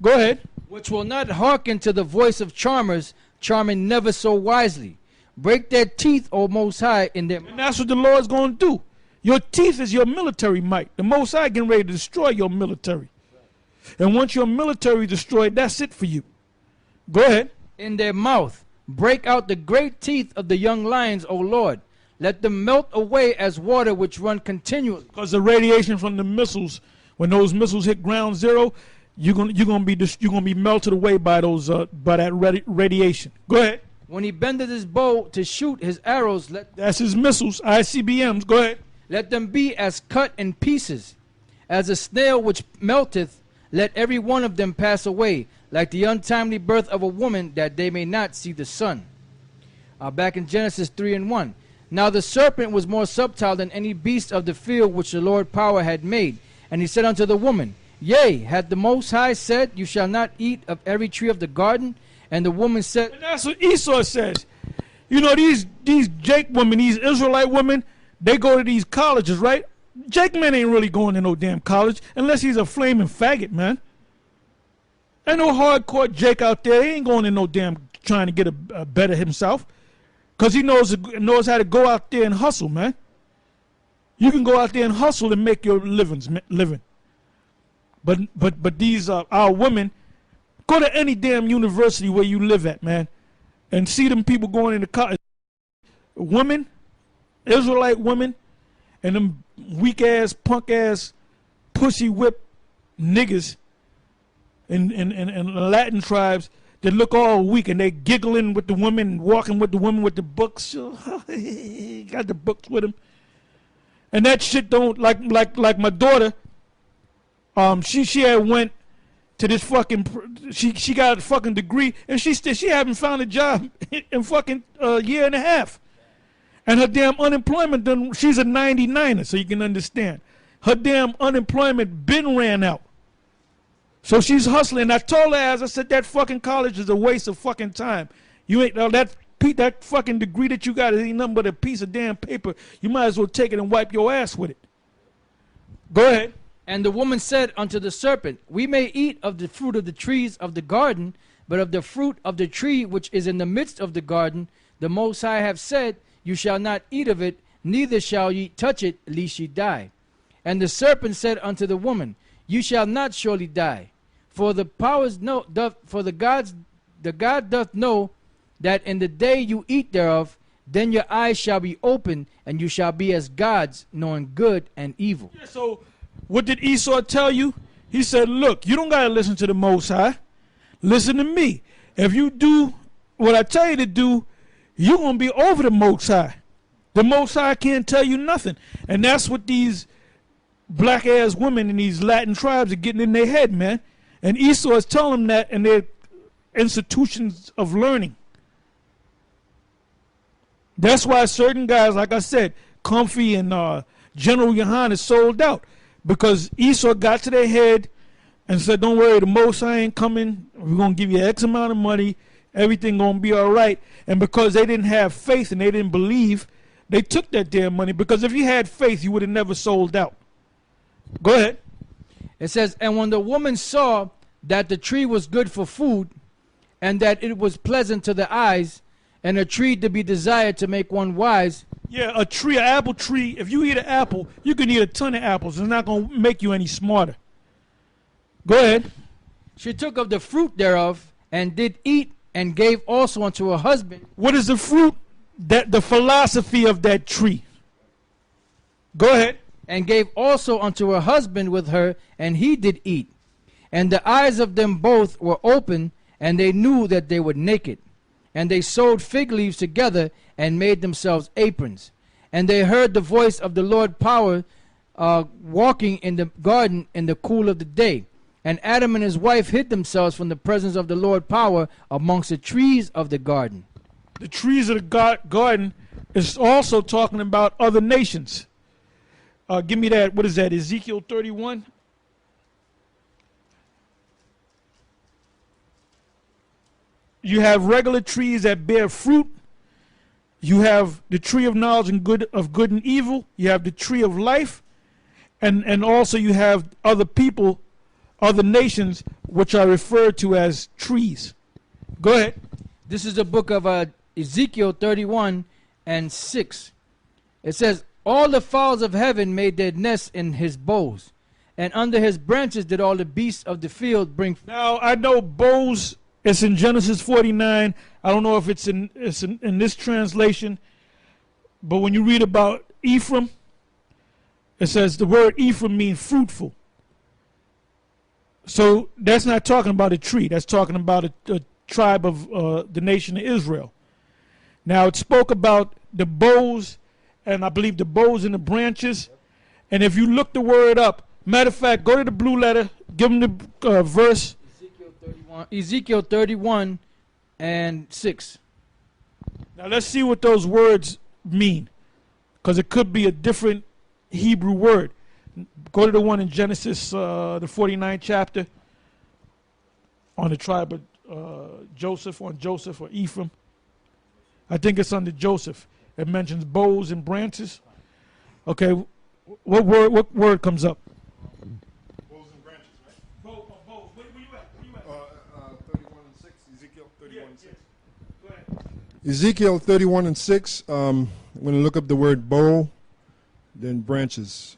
Go ahead. Which will not hearken to the voice of charmers, charming never so wisely. Break their teeth, O Most High, in their... And that's what the Lord's going to do. Your teeth is your military might. The Most High getting ready to destroy your military. And once your military is destroyed, that's it for you. Go ahead. In their mouth, break out the great teeth of the young lions, O Lord. Let them melt away as water which run continually. Because the radiation from the missiles, when those missiles hit ground zero, you're gonna be melted away by those by that radiation. Go ahead. When he bendeth his bow to shoot his arrows, that's his missiles, ICBMs. Go ahead. Let them be as cut in pieces, as a snail which melteth. Let every one of them pass away, like the untimely birth of a woman, that they may not see the sun. Back in Genesis 3 and 1. Now the serpent was more subtle than any beast of the field which the Lord power had made. And he said unto the woman, Yea, had the Most High said, You shall not eat of every tree of the garden? And the woman said... And that's what Esau says. You know, these Jake women, these Israelite women, they go to these colleges, right? Jake man ain't really going to no damn college unless he's a flaming faggot, man. Ain't no hardcore Jake out there. He ain't going to no damn trying to get a better himself. Because he knows how to go out there and hustle, man. You can go out there and hustle and make your living. But these our women, go to any damn university where you live at, man, and see them people going into college. Women, Israelite women, and them weak ass, punk ass, pussy whip niggas in Latin tribes that look all weak and they giggling with the women, walking with the women with the books. Got the books with them. And that shit don't, like my daughter, she had went to this fucking, she got a fucking degree, and she haven't found a job in fucking a year and a half. And her damn unemployment done, she's a 99er, so you can understand. Her damn unemployment been ran out. So she's hustling. I told her, as I said, that fucking college is a waste of fucking time. You ain't, that fucking degree that you got ain't nothing but a piece of damn paper. You might as well take it and wipe your ass with it. Go ahead. And the woman said unto the serpent, We may eat of the fruit of the trees of the garden, but of the fruit of the tree which is in the midst of the garden, the Most High have said, You shall not eat of it, neither shall ye touch it, lest ye die. And the serpent said unto the woman, You shall not surely die, for the God doth know that in the day you eat thereof, then your eyes shall be opened, and you shall be as gods, knowing good and evil. Yeah, so what did Esau tell you? He said, look, you don't got to listen to the Most High. Listen to me. If you do what I tell you to do, you're going to be over the Most High. The Most High can't tell you nothing. And that's what these black-ass women in these Latin tribes are getting in their head, man. And Esau is telling them that in their institutions of learning. That's why certain guys, like I said, Comfy and General Yohan is sold out. Because Esau got to their head and said, don't worry, the Most High ain't coming. We're going to give you X amount of money. Everything going to be all right. And because they didn't have faith and they didn't believe, they took that damn money. Because if you had faith, you would have never sold out. Go ahead. It says, And when the woman saw that the tree was good for food, and that it was pleasant to the eyes, and a tree to be desired to make one wise. Yeah, a tree, an apple tree, if you eat an apple, you can eat a ton of apples. It's not going to make you any smarter. Go ahead. She took of the fruit thereof, and did eat, and gave also unto her husband. What is the fruit? That the philosophy of that tree. Go ahead. And gave also unto her husband with her, and he did eat. And the eyes of them both were open, and they knew that they were naked. And they sewed fig leaves together, and made themselves aprons. And they heard the voice of the Lord power walking in the garden in the cool of the day. And Adam and his wife hid themselves from the presence of the Lord power amongst the trees of the garden. The trees of the garden is also talking about other nations. Give me that. What is that? Ezekiel 31. You have regular trees that bear fruit. You have the tree of knowledge and good and evil. You have the tree of life. And also you have other people, other nations, which are referred to as trees. Go ahead. This is the book of Ezekiel 31 and 6. It says, All the fowls of heaven made their nests in his boughs, and under his branches did all the beasts of the field bring forth. Now, I know boughs, it's in Genesis 49. I don't know if it's in this translation, but when you read about Ephraim, it says the word Ephraim means fruitful. So that's not talking about a tree. That's talking about a tribe of the nation of Israel. Now, it spoke about the boughs, and I believe the boughs and the branches. And if you look the word up, matter of fact, go to the blue letter, give them the verse. Ezekiel 31 and 6. Now let's see what those words mean, because it could be a different Hebrew word. Go to the one in Genesis, the 49th chapter, on the tribe of Joseph, on Joseph or Ephraim. I think it's under Joseph. It mentions boughs and branches. Okay, what word comes up? Boughs and branches, right? Boughs. Where you at? 31 and 6. Ezekiel 31 and 6. Go ahead. Ezekiel 31 and 6. I'm going to look up the word bow, then branches.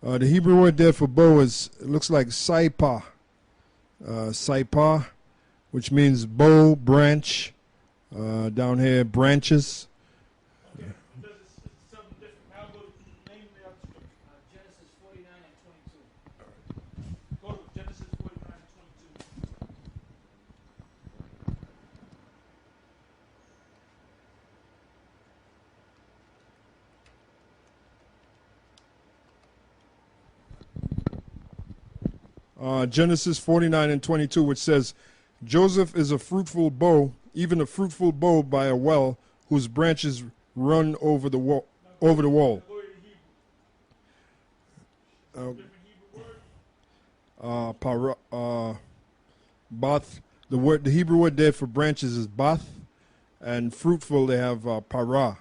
The Hebrew word there for bow is, it looks like saipah. Saipah, which means bow, branch. Down here, branches. Okay. Because it's something different. Now go to name the other scripture. Genesis 49 and 22. Go to Genesis 49 and 22. Genesis 49 and 22, which says, Joseph is a fruitful bow, even a fruitful bow by a well, whose branches run over the wall. Bath. The Hebrew word there for branches is bath, and fruitful they have para.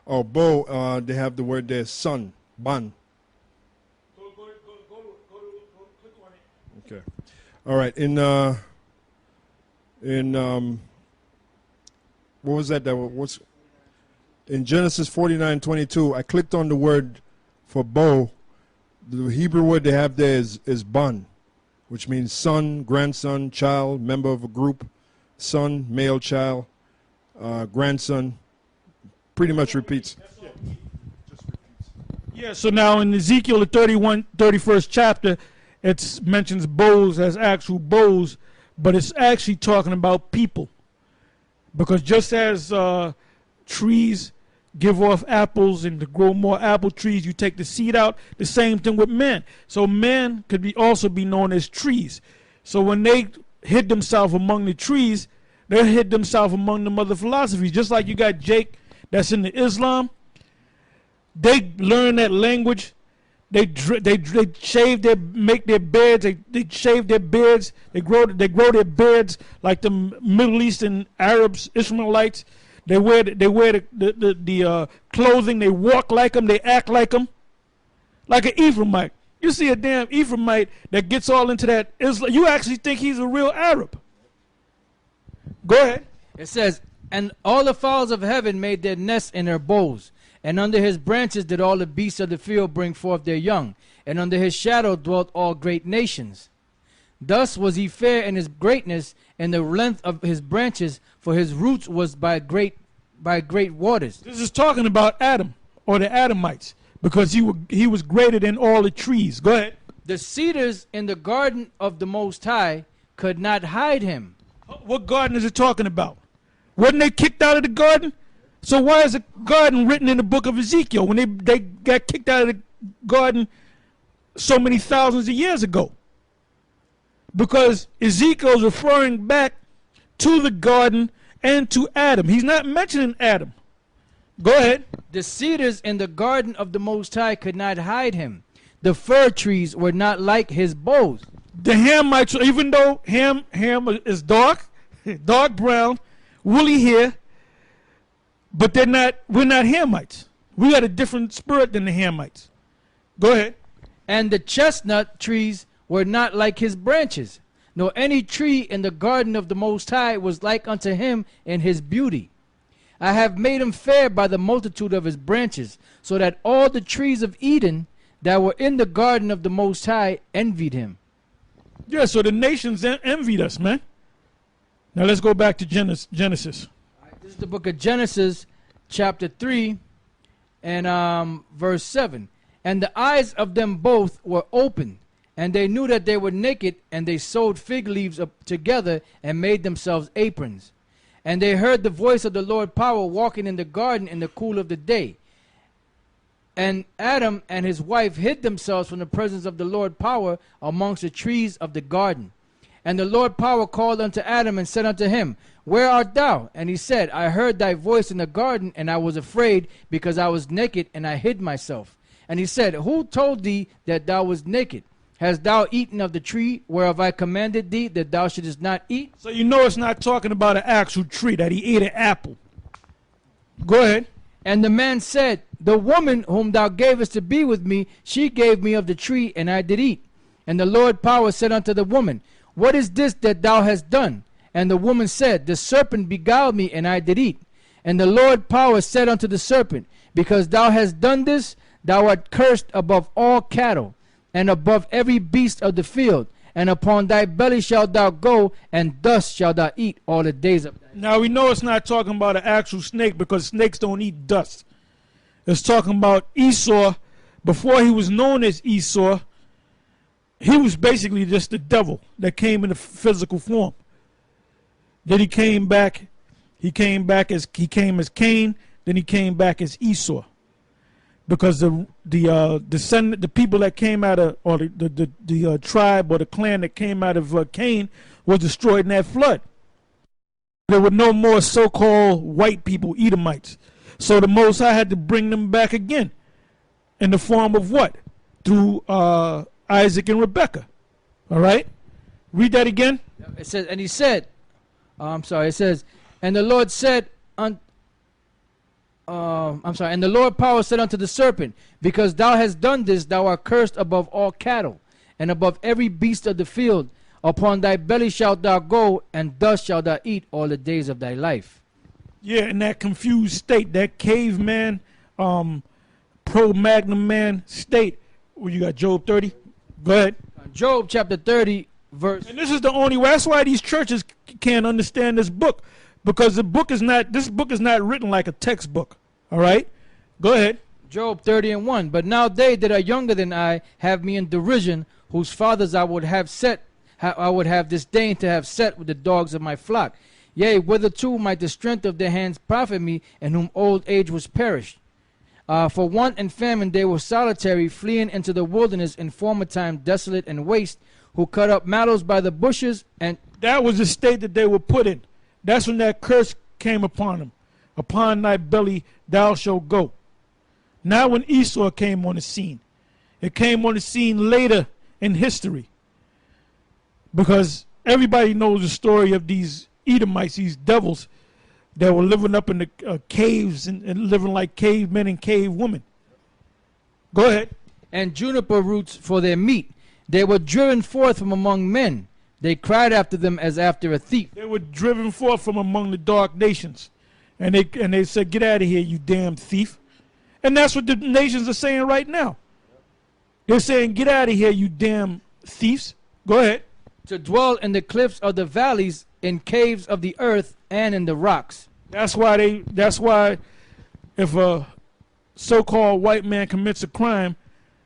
Oh, bow. They have the word there son, ban. Okay. All right. What was that? What's in Genesis 49:22? I clicked on the word for bow. The Hebrew word they have there is ban, which means son, grandson, child, member of a group, son, male child, grandson. Pretty much repeats. Yeah, so now in Ezekiel, the 31st chapter, it mentions bows as actual bows, but it's actually talking about people. Because just as trees give off apples, and to grow more apple trees, you take the seed out, the same thing with men. So men could also be known as trees. So when they hid themselves among the trees, they hid themselves among them other philosophies. Just like you got Jake that's in the Islam, they learn that language. They shave make their beards. They shave their beards. They grow their beards like the Middle Eastern Arabs, Ishmaelites. They wear the clothing. They walk like them. They act like them, like an Ephraimite. You see a damn Ephraimite that gets all into that Islam, you actually think he's a real Arab. Go ahead. It says, and all the fowls of heaven made their nests in their bowls, and under his branches did all the beasts of the field bring forth their young, and under his shadow dwelt all great nations. Thus was he fair in his greatness, and the length of his branches, for his roots was by great waters. This is talking about Adam, or the Adamites, because he was greater than all the trees. Go ahead. The cedars in the garden of the Most High could not hide him. What garden is it talking about? Wasn't they kicked out of the garden? So why is a garden written in the book of Ezekiel when they got kicked out of the garden so many thousands of years ago? Because Ezekiel is referring back to the garden and to Adam. He's not mentioning Adam. Go ahead. The cedars in the garden of the Most High could not hide him. The fir trees were not like his bows. The Hamites, even though Ham is dark brown, woolly hair, but we're not Hamites. We got a different spirit than the Hamites. Go ahead. And the chestnut trees were not like his branches, nor any tree in the garden of the Most High was like unto him in his beauty. I have made him fair by the multitude of his branches, so that all the trees of Eden that were in the garden of the Most High envied him. Yeah, so the nations envied us, man. Now let's go back to Genesis. This is the book of Genesis, chapter 3, and verse 7. And the eyes of them both were opened, and they knew that they were naked, and they sewed fig leaves up together and made themselves aprons. And they heard the voice of the Lord power walking in the garden in the cool of the day. And Adam and his wife hid themselves from the presence of the Lord power amongst the trees of the garden. And the Lord power called unto Adam and said unto him, Where art thou? And he said, I heard thy voice in the garden, and I was afraid, because I was naked, and I hid myself. And he said, Who told thee that thou wast naked? Hast thou eaten of the tree whereof I commanded thee that thou shouldest not eat? So you know it's not talking about an actual tree, that he ate an apple. Go ahead. And the man said, The woman whom thou gavest to be with me, she gave me of the tree, and I did eat. And the Lord power said unto the woman, What is this that thou hast done? And the woman said, The serpent beguiled me, and I did eat. And the Lord power said unto the serpent, Because thou hast done this, thou art cursed above all cattle, and above every beast of the field. And upon thy belly shalt thou go, and dust shalt thou eat all the days of thy life. Now we know it's not talking about an actual snake, because snakes don't eat dust. It's talking about Esau. Before he was known as Esau, he was basically just the devil that came in a physical form. Then he came as Cain, then he came back as Esau. because the people that came out of, or the tribe or the clan that came out of Cain was destroyed in that flood. There were no more so-called white people, Edomites. So the Most High had to bring them back again, in the form of what? Through Isaac and Rebekah. All right, read that again. It says, and he said, it says, and the Lord said, and the Lord power said unto the serpent, because thou hast done this, thou art cursed above all cattle, and above every beast of the field. Upon thy belly shalt thou go, and dust shalt thou eat all the days of thy life. Yeah, in that confused state, that caveman, pro-magnum man state. Well, you got Job 30? Go ahead. Job chapter 30, verse. And this is the only way. That's why these churches can't understand this book, because this book is not written like a textbook. All right? Go ahead. Job 30 and 1. But now they that are younger than I have me in derision, whose fathers I would have disdained to have set with the dogs of my flock. Yea, whitherto might the strength of their hands profit me, and whom old age was perished. For want and famine they were solitary, fleeing into the wilderness in former time, desolate and waste, who cut up mallows by the bushes. And that was the state that they were put in. That's when that curse came upon them. Upon thy belly thou shalt go. Now when Esau came on the scene, it came on the scene later in history, because everybody knows the story of these Edomites, these devils that were living up in the caves and living like cavemen and cave women. Go ahead. And juniper roots for their meat. They were driven forth from among men. They cried after them as after a thief. They were driven forth from among the dark nations. And they said, get out of here, you damn thief. And that's what the nations are saying right now. They're saying, get out of here, you damn thieves. Go ahead. To dwell in the cliffs of the valleys, in caves of the earth, and in the rocks. That's why if a so-called white man commits a crime,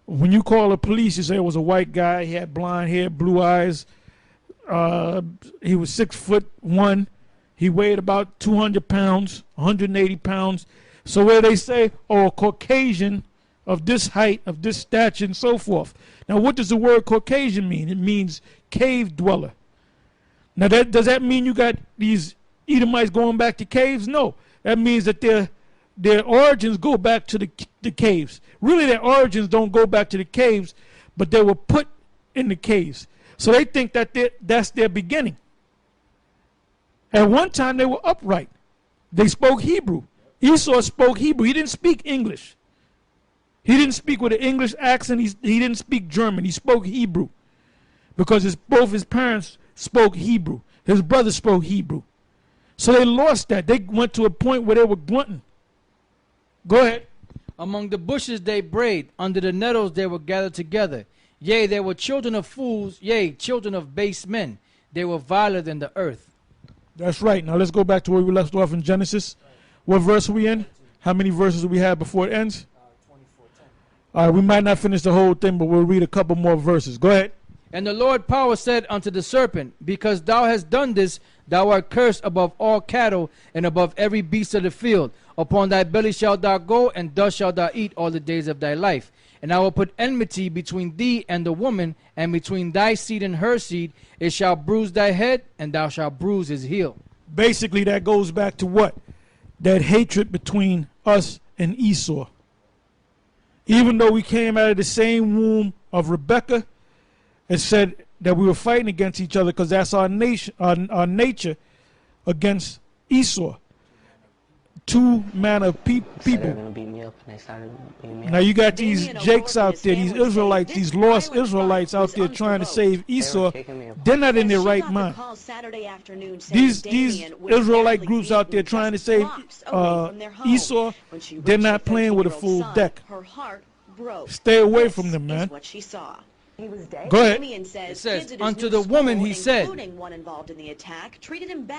when you call the police, you say it was a white guy, he had blonde hair, blue eyes, he was 6'1", he weighed about 200 pounds, 180 pounds. So where they say, oh, a Caucasian of this height, of this stature, and so forth. Now, what does the word Caucasian mean? It means cave dweller. Now, does that mean you got these Edomites going back to caves? No. That means that their origins go back to the caves. Really, their origins don't go back to the caves, but they were put in the caves. So they think that that's their beginning. At one time, they were upright. They spoke Hebrew. Esau spoke Hebrew. He didn't speak English. He didn't speak with an English accent. He didn't speak German. He spoke Hebrew, because both his parents spoke Hebrew. His brother spoke Hebrew. So they lost that. They went to a point where they were grunting. Go ahead. Among the bushes they brayed, under the nettles they were gathered together. Yea, they were children of fools, yea, children of base men. They were viler than the earth. That's right. Now let's go back to where we left off in Genesis. What verse are we in? How many verses do we have before it ends? 24:10. All right, we might not finish the whole thing, but we'll read a couple more verses. Go ahead. And the Lord power said unto the serpent, because thou hast done this, thou art cursed above all cattle, and above every beast of the field. Upon thy belly shalt thou go, and dust shalt thou eat all the days of thy life. And I will put enmity between thee and the woman, and between thy seed and her seed. It shall bruise thy head, and thou shalt bruise his heel. Basically, that goes back to what? That hatred between us and Esau. Even though we came out of the same womb of Rebekah, it said that we were fighting against each other, because that's our nature against Esau. Two manner of people. Now you got these Jakes out there, these Israelites, these lost Israelites out there trying to save Esau. They're not in their right mind. These Israelite groups out there trying to save Esau, they're not playing with a full deck. Stay away from them, man. Go ahead. It says, unto the woman he said,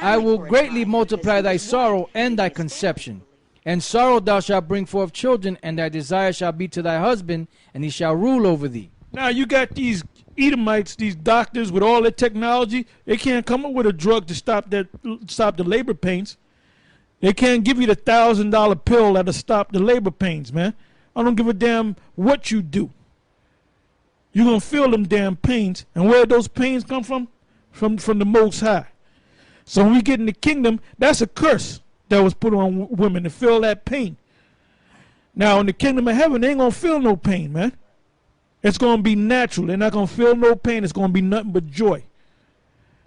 I will greatly multiply thy sorrow and thy conception. And sorrow thou shalt bring forth children, and thy desire shall be to thy husband, and he shall rule over thee. Now you got these Edomites, these doctors with all their technology. They can't come up with a drug to stop the labor pains. They can't give you the $1,000 pill that'll stop the labor pains, man. I don't give a damn what you do. You're going to feel them damn pains. And where those pains come from? From the Most High. So when we get in the kingdom, that's a curse that was put on women to feel that pain. Now in the kingdom of heaven, they ain't going to feel no pain, man. It's going to be natural. They're not going to feel no pain. It's going to be nothing but joy.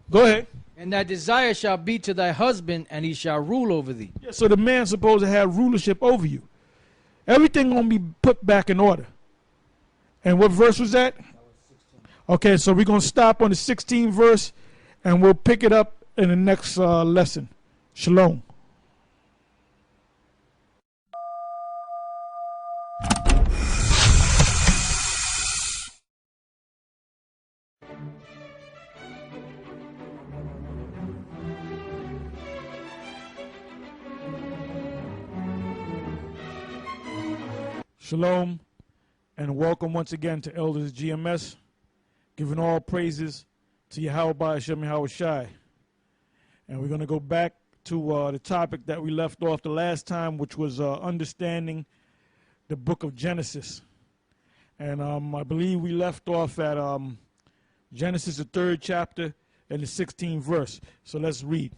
Go ahead. And thy desire shall be to thy husband, and he shall rule over thee. Yeah, so the man's supposed to have rulership over you. Everything going to be put back in order. And what verse was that? Okay, so we're going to stop on the 16th verse, and we'll pick it up in the next lesson. Shalom. Shalom, and welcome once again to Elders GMS, giving all praises to Yahweh Hashem Yahweh Shai. And we're going to go back to the topic that we left off the last time, which was understanding the book of Genesis. And I believe we left off at Genesis, the 3rd chapter, and the 16th verse. So let's read.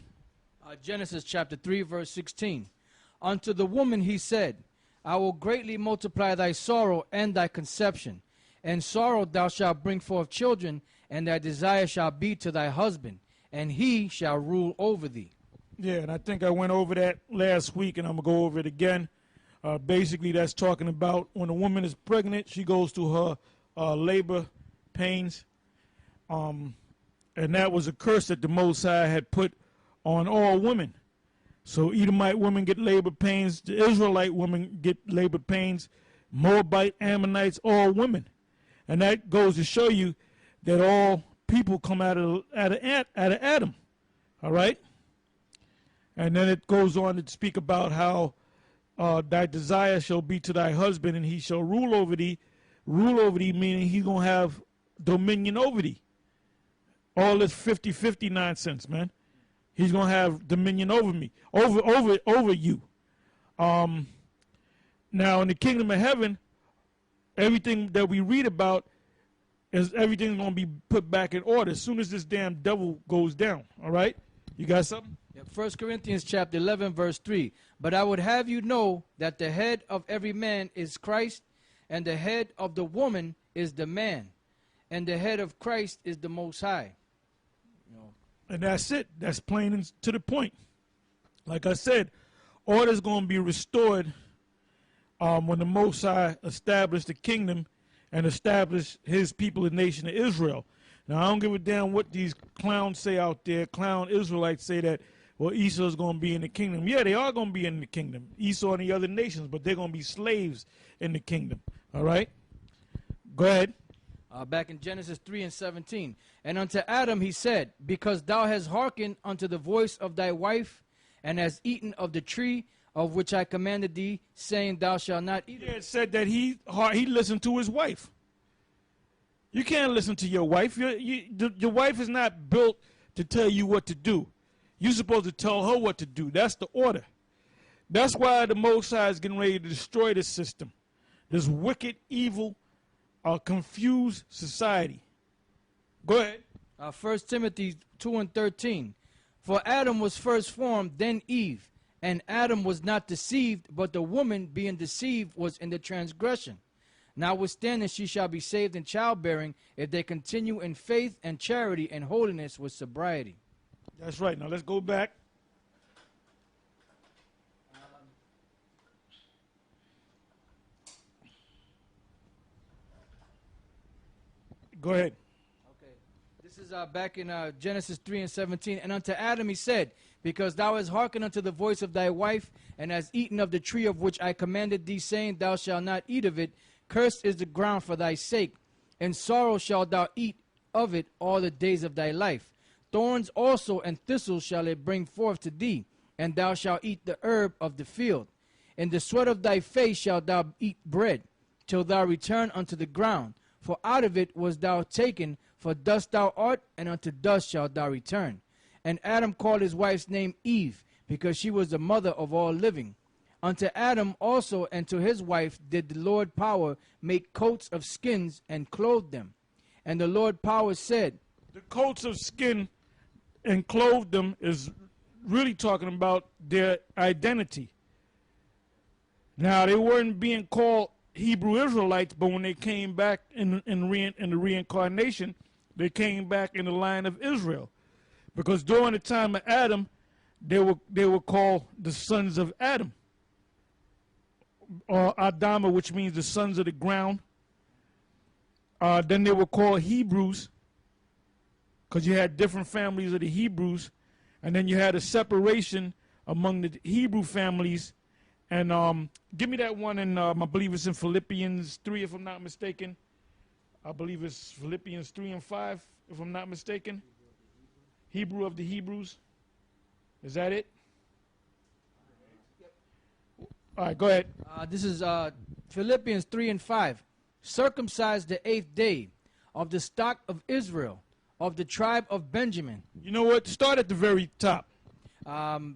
Genesis chapter 3, verse 16. Unto the woman he said, I will greatly multiply thy sorrow and thy conception. And sorrow thou shalt bring forth children, and thy desire shall be to thy husband, and he shall rule over thee. Yeah, and I think I went over that last week, and I'm going to go over it again. Basically, that's talking about when a woman is pregnant, she goes through her labor pains. And that was a curse that the Most High had put on all women. So Edomite women get labor pains, the Israelite women get labor pains, Moabite, Ammonites, all women. And that goes to show you that all people come out of Adam. All right? And then it goes on to speak about how thy desire shall be to thy husband, and he shall rule over thee. Rule over thee meaning he's going to have dominion over thee. All this 50-50 nonsense, man. He's going to have dominion over me, over you. Now, in the kingdom of heaven, everything that we read about is everything going to be put back in order as soon as this damn devil goes down. All right? You got something? 1 Corinthians chapter 11, verse 3. But I would have you know that the head of every man is Christ, and the head of the woman is the man, and the head of Christ is the Most High. And that's it. That's plain and to the point. Like I said, order is going to be restored when the Most High established the kingdom and established his people, the nation of Israel. Now, I don't give a damn what these clowns say out there. Clown Israelites say that, well, Esau is going to be in the kingdom. Yeah, they are going to be in the kingdom. Esau and the other nations, but they're going to be slaves in the kingdom. All right? Go ahead. Back in Genesis 3 and 17. And unto Adam he said, because thou hast hearkened unto the voice of thy wife, and hast eaten of the tree of which I commanded thee, saying, thou shalt not eat. It said that he listened to his wife. You can't listen to your wife. Your wife is not built to tell you what to do. You're supposed to tell her what to do. That's the order. That's why the Most High is getting ready to destroy this system, this wicked, evil, confused society. Go ahead. 1 Timothy 2 and 13. For Adam was first formed, then Eve. And Adam was not deceived, but the woman being deceived was in the transgression. Notwithstanding, she shall be saved in childbearing if they continue in faith and charity and holiness with sobriety. That's right. Now let's go back. Go ahead. Okay. This is back in Genesis 3 and 17. And unto Adam he said, because thou hast hearkened unto the voice of thy wife, and hast eaten of the tree of which I commanded thee, saying, thou shalt not eat of it, cursed is the ground for thy sake. In sorrow shalt thou eat of it all the days of thy life. Thorns also and thistles shall it bring forth to thee, and thou shalt eat the herb of the field. In the sweat of thy face shalt thou eat bread, till thou return unto the ground. For out of it was thou taken, for dust thou art, and unto dust shalt thou return. And Adam called his wife's name Eve, because she was the mother of all living. Unto Adam also and to his wife did the Lord power make coats of skins and clothe them. And the Lord power said, The coats of skin and clothed them is really talking about their identity. Now, they weren't being called Hebrew Israelites, but when they came back in the reincarnation, they came back in the line of Israel. Because during the time of Adam, they were called the sons of Adam, or Adama, which means the sons of the ground. Then they were called Hebrews, because you had different families of the Hebrews, and then you had a separation among the Hebrew families. And give me that one, and I believe it's in Philippians 3, if I'm not mistaken. I believe it's Philippians 3 and 5, if I'm not mistaken. Hebrew of the Hebrews. Is that it? All right, go ahead. This is Philippians 3 and 5. Circumcised the 8th day of the stock of Israel, of the tribe of Benjamin. You know what? Start at the very top.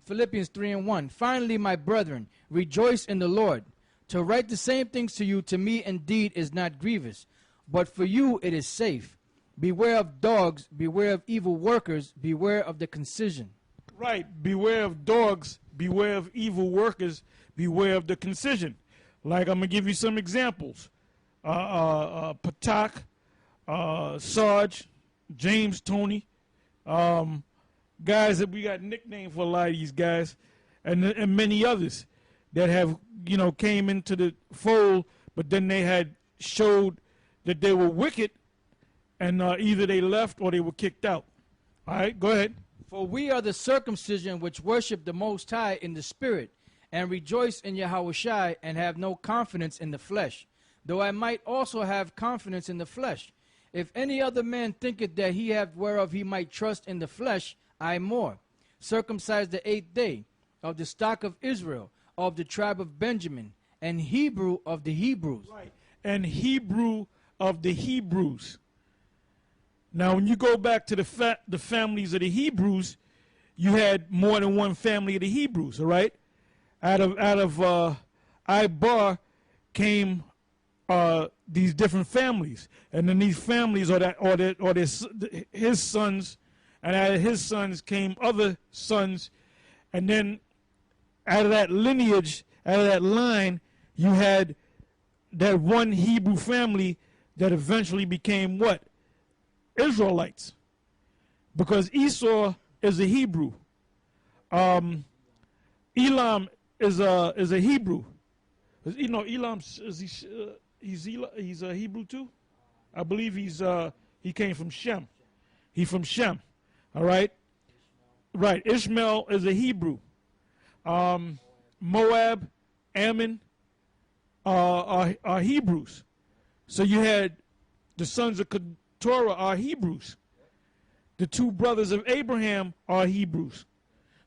Philippians 3 and 1. Finally, my brethren, rejoice in the Lord. To write the same things to you, to me indeed is not grievous, but for you it is safe. Beware of dogs, beware of evil workers, beware of the concision. Right. Beware of dogs, beware of evil workers, beware of the concision. Like, I'm going to give you some examples. Patak, Sarge, James, Tony, guys that we got nicknamed for a lot of these guys, and many others that have, came into the fold, but then they had showed that they were wicked, and either they left or they were kicked out. All right, go ahead. For we are the circumcision which worship the Most High in the Spirit, and rejoice in Yahushua, and have no confidence in the flesh, though I might also have confidence in the flesh. If any other man thinketh that he hath whereof he might trust in the flesh, I more. Circumcised the 8th day, of the stock of Israel, of the tribe of Benjamin, and Hebrew of the Hebrews. Right, and Hebrew of the Hebrews. Now, when you go back to the families of the Hebrews, you had more than one family of the Hebrews, all right? Out of Ibar came these different families, and then these families his sons, and out of his sons came other sons, and then out of that lineage, out of that line, you had that one Hebrew family that eventually became what? Israelites, because Esau is a Hebrew. Elam is a Hebrew. Elam he's a Hebrew too. I believe he came from Shem. He's from Shem. All right. Right. Ishmael is a Hebrew. Moab, Ammon are Hebrews. So you had the sons of Torah are Hebrews. The two brothers of Abraham are Hebrews.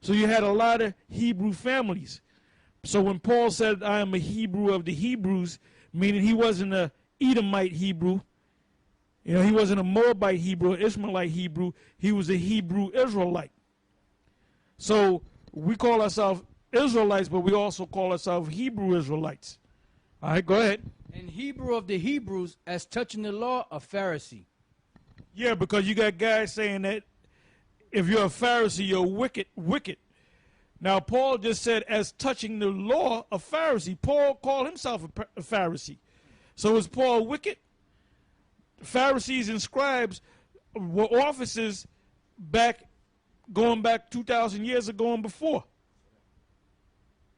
So you had a lot of Hebrew families. So when Paul said, I am a Hebrew of the Hebrews, meaning he wasn't a Edomite Hebrew, he wasn't a Moabite Hebrew, Ishmaelite Hebrew, he was a Hebrew Israelite. So we call ourselves Israelites, but we also call ourselves Hebrew Israelites. All right, go ahead. And Hebrew of the Hebrews, as touching the law, a Pharisee. Yeah, because you got guys saying that if you're a Pharisee, you're wicked. Now, Paul just said, as touching the law, a Pharisee. Paul called himself a Pharisee. So is Paul wicked? Pharisees and scribes were officers going back 2,000 years ago and before.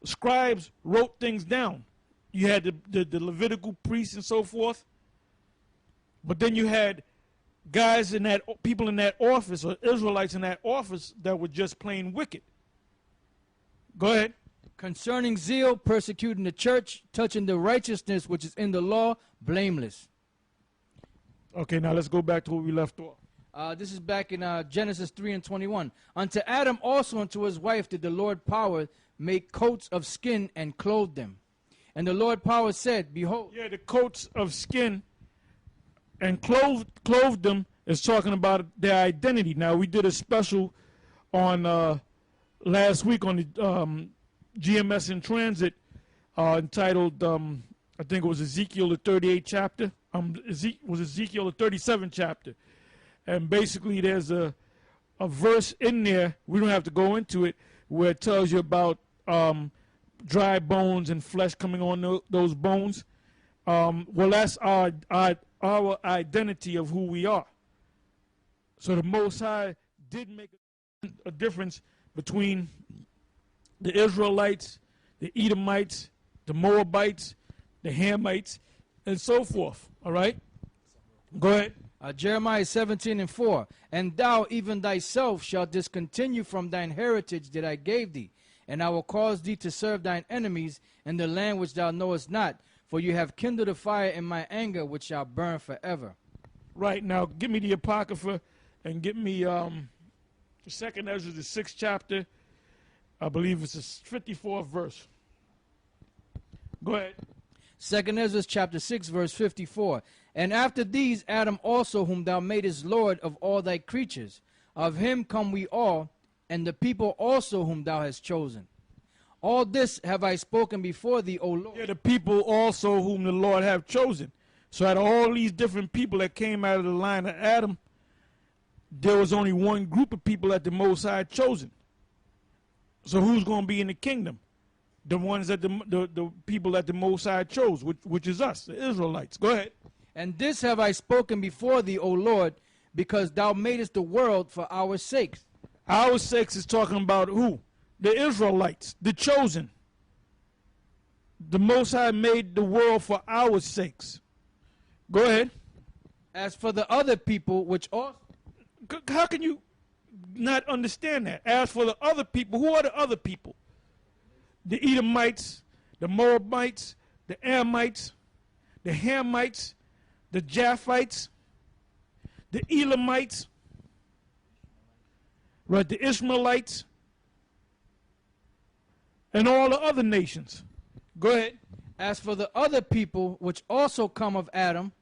Scribes wrote things down. You had the Levitical priests and so forth. But then you had people in that office, or Israelites in that office, that were just plain wicked. Go ahead. Concerning zeal, persecuting the church, touching the righteousness which is in the law, blameless. Okay, now let's go back to where we left off. This is back in Genesis 3 and 21. Unto Adam also and to his wife did the Lord power make coats of skin and clothe them. And the Lord power said, behold. Yeah, the coats of skin and clothed them is talking about their identity. Now, we did a special on last week on the GMS in Transit entitled, I think it was Ezekiel the 38th chapter. Was Ezekiel the 37th chapter. And basically there's a verse in there, we don't have to go into it, where it tells you about dry bones and flesh coming on those bones. Well, that's our identity of who we are. So the Most High did make a difference between the Israelites, the Edomites, the Moabites, the Hamites, and so forth. All right? Go ahead. Jeremiah 17:4. And thou even thyself shalt discontinue from thine heritage that I gave thee, and I will cause thee to serve thine enemies in the land which thou knowest not, for you have kindled a fire in my anger which shall burn forever. Right, now give me the Apocrypha and get me the 2nd Ezra, the 6th chapter. I believe it's the 54th verse. Go ahead. 2nd Ezra chapter 6 verse 54. And after these Adam also, whom thou madest Lord of all thy creatures, of him come we all, and the people also whom thou hast chosen. All this have I spoken before thee, O Lord. Yeah, the people also whom the Lord have chosen. So out of all these different people that came out of the line of Adam, there was only one group of people that the Most High had chosen. So who's going to be in the kingdom? The ones that the people that the Most High chose, which is us, the Israelites. Go ahead. And this have I spoken before thee, O Lord, because thou madest the world for our sakes. Our sakes is talking about who? The Israelites, the chosen. The Most High made the world for our sakes. Go ahead. As for the other people which also... How can you not understand that? As for the other people, who are the other people? The Edomites, the Moabites, the Ammonites, the Hamites, the Japhites, the Elamites, right, the Ishmaelites, and all the other nations. Go ahead. As for the other people which also come of Adam,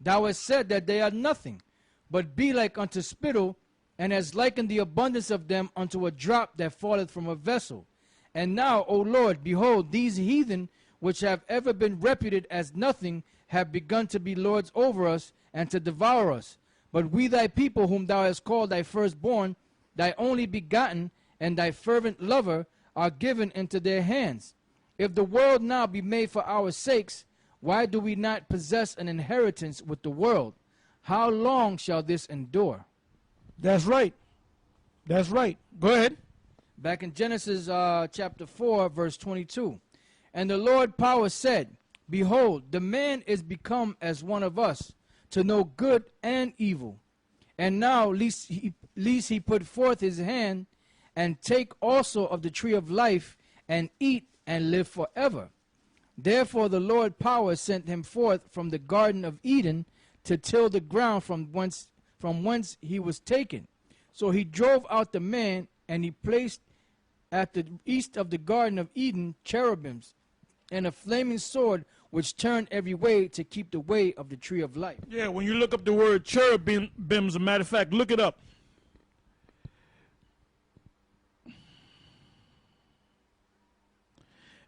thou hast said that they are nothing, but be like unto spittle, and hast likened the abundance of them unto a drop that falleth from a vessel. And now, O Lord, behold, these heathen, which have ever been reputed as nothing, have begun to be lords over us, and to devour us. But we thy people, whom thou hast called thy firstborn, thy only begotten, and thy fervent lover, are given into their hands. If the world now be made for our sakes, why do we not possess an inheritance with the world? How long shall this endure? That's right. That's right. Go ahead. Back in Genesis chapter 4, verse 22. And the Lord power said, Behold, the man is become as one of us, to know good and evil. And now, lest he put forth his hand, and take also of the tree of life, and eat and live forever. Therefore the Lord power sent him forth from the Garden of Eden, to till the ground from whence he was taken. So he drove out the man, and he placed at the east of the Garden of Eden cherubims, and a flaming sword which turned every way to keep the way of the tree of life. Yeah, when you look up the word cherubims, as a matter of fact, look it up.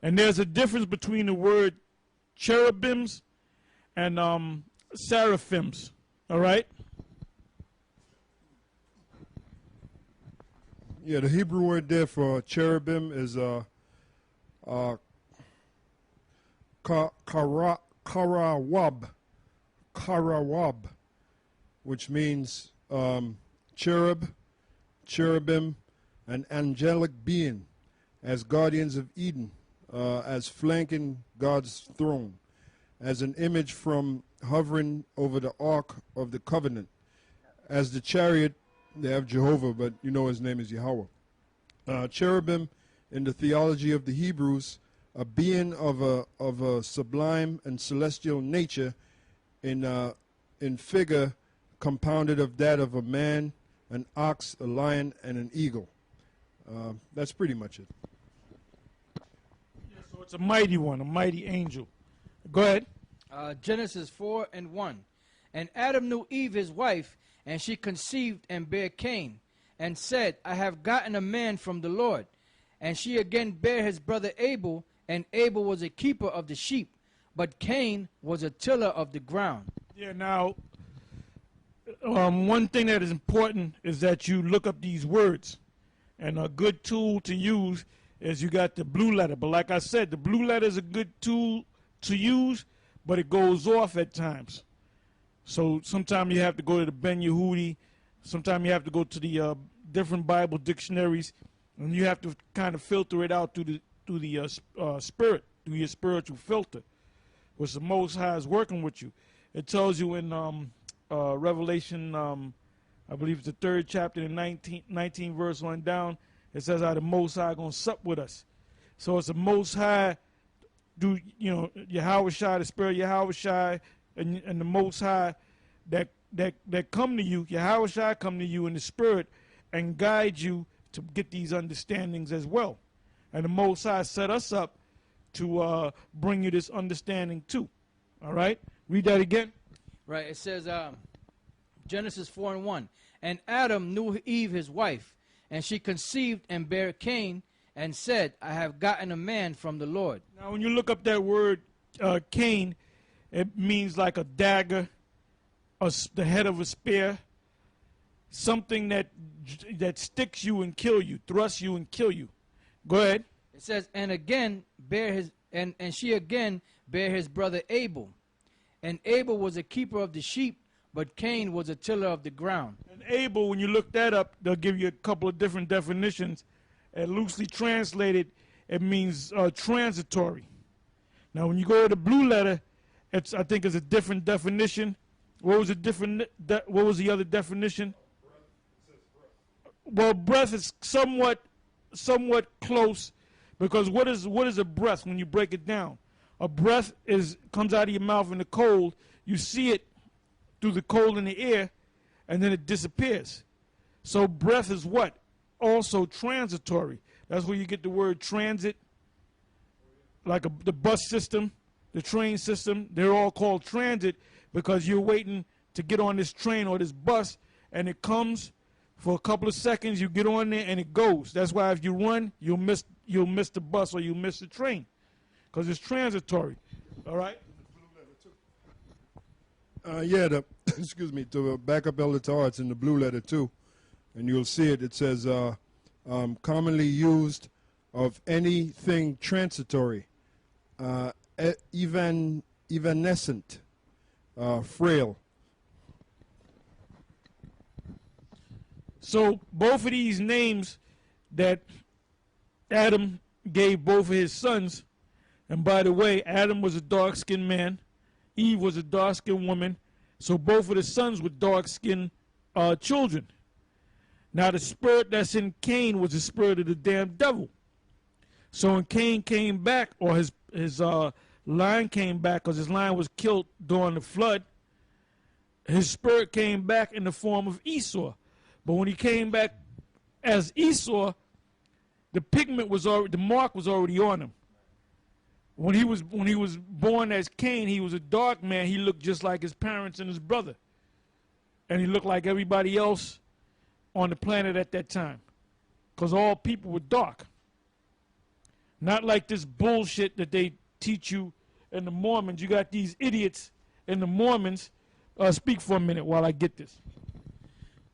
And there's a difference between the word cherubims and seraphims. All right? Yeah, the Hebrew word there for cherubim is karawab, which means cherub, cherubim, an angelic being, as guardians of Eden, as flanking God's throne, as an image from hovering over the Ark of the Covenant, as the chariot. They have Jehovah, but you know his name is Yahweh. Cherubim, in the theology of the Hebrews, a being of a sublime and celestial nature, in figure compounded of that of a man, an ox, a lion, and an eagle. That's pretty much it. Yeah, so it's a mighty one, a mighty angel. Go ahead. Genesis 4:1. And Adam knew Eve his wife, and she conceived and bare Cain, and said, I have gotten a man from the Lord. And she again bare his brother Abel, and Abel was a keeper of the sheep, but Cain was a tiller of the ground. Yeah, now, one thing that is important is that you look up these words. And a good tool to use is you got the blue letter. But like I said, the blue letter is a good tool to use, but it goes off at times. So sometimes you have to go to the Ben Yehudi. Sometimes you have to go to the different Bible dictionaries, and you have to kind of filter it out through the spirit, through your spiritual filter, which the Most High is working with you. It tells you in Revelation, I believe it's the 3rd chapter, the 19 verse on down. It says how the Most High going to sup with us. So it's the Most High, Yahweh Shai, the Spirit of Yahweh Shai, and the Most High that come to you, Yahweh Shai come to you in the Spirit and guide you to get these understandings as well. And the Most High set us up to bring you this understanding too. All right? Read that again. Right, it says, Genesis 4:1, and Adam knew Eve his wife, and she conceived and bare Cain, and said, I have gotten a man from the Lord. Now, when you look up that word Cain, it means like a dagger, the head of a spear, something that sticks you and kill you, thrusts you and kill you. Go ahead. It says, and again bear his, and she again bare his brother Abel, and Abel was a keeper of the sheep, but Cain was a tiller of the ground. And Abel, when you look that up, they'll give you a couple of different definitions. And loosely translated, it means transitory. Now, when you go to the blue letter, I think it's a different definition. What was the other definition? Well, breath is somewhat close, because what is a breath when you break it down? A breath comes out of your mouth in the cold. You see it through the cold in the air, and then it disappears. So breath is what? Also transitory. That's where you get the word transit, like the bus system, the train system. They're all called transit because you're waiting to get on this train or this bus, and it comes for a couple of seconds. You get on there and it goes. That's why if you run, you'll miss the bus or you'll miss the train, because it's transitory. All right. Excuse me, to back up Elder Tar, it's in the blue letter too, and you'll see it. It says, commonly used of anything transitory, evanescent, frail. So both of these names that Adam gave both of his sons, and by the way, Adam was a dark-skinned man, Eve was a dark-skinned woman, so both of the sons were dark-skinned children. Now the spirit that's in Cain was the spirit of the damn devil. So when Cain came back, or his line came back, because his line was killed during the flood, his spirit came back in the form of Esau. But when he came back as Esau, the pigment was already, the mark was already on him. When he was born as Cain, he was a dark man. He looked just like his parents and his brother, and he looked like everybody else on the planet at that time, because all people were dark. Not like this bullshit that they teach you in the Mormons. You got these idiots in the Mormons. Speak for a minute while I get this.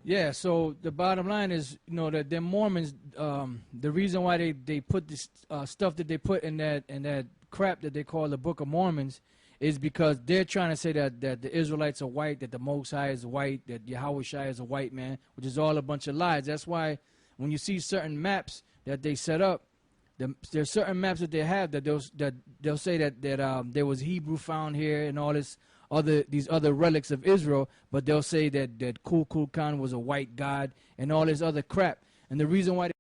Yeah, so the bottom line is, that the Mormons, the reason why they put this stuff that they put in that crap that they call the Book of Mormons is because they're trying to say that the Israelites are white, that the Most High is white, that Yahweh Shai is a white man, which is all a bunch of lies. That's why when you see certain maps that they set up, there's certain maps that they have that they'll say that there was Hebrew found here and all these other relics of Israel, but they'll say that Kukulkan was a white god and all this other crap. And the reason why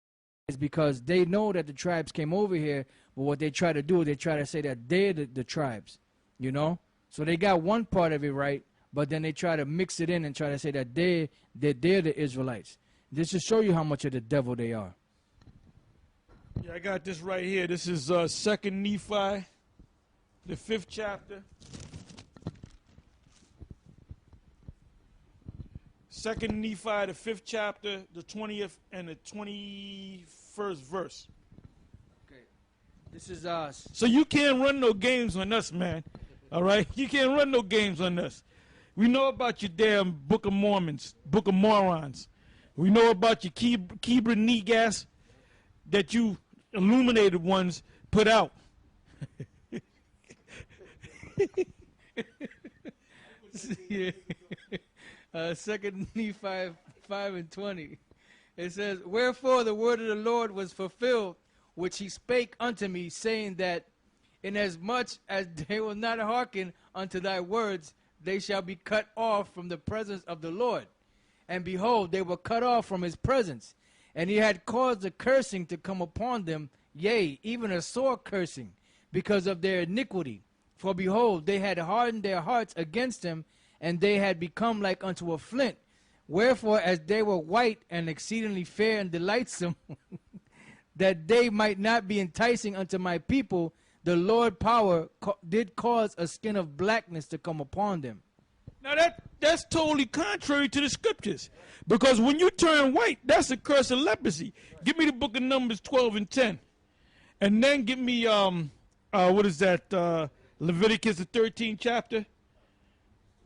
is because they know that the tribes came over here, but what they try to do is they try to say that they're the tribes, So they got one part of it right, but then they try to mix it in and try to say that they're the Israelites. This to show you how much of the devil they are. Yeah, I got this right here. This is 2nd Nephi, the 5th chapter. 2nd Nephi, the 5th chapter, the 20th and the 21st verse. Okay. This is us. So you can't run no games on us, man. All right? You can't run no games on us. We know about your damn Book of Mormons, Book of Morons. We know about your Kebra Negas that you illuminated ones put out. Yeah. 2 Nephi 5:20. It says, "Wherefore the word of the Lord was fulfilled, which he spake unto me, saying that inasmuch as they will not hearken unto thy words, they shall be cut off from the presence of the Lord. And behold, they were cut off from his presence. And he had caused a cursing to come upon them, yea, even a sore cursing, because of their iniquity. For behold, they had hardened their hearts against him, and they had become like unto a flint. Wherefore, as they were white and exceedingly fair and delightsome, that they might not be enticing unto my people, the Lord power did cause a skin of blackness to come upon them." Now that's totally contrary to the scriptures. Because when you turn white, that's a curse of leprosy. Give me the book of Numbers 12 and 10. And then give me, what is that, Leviticus, the 13th chapter.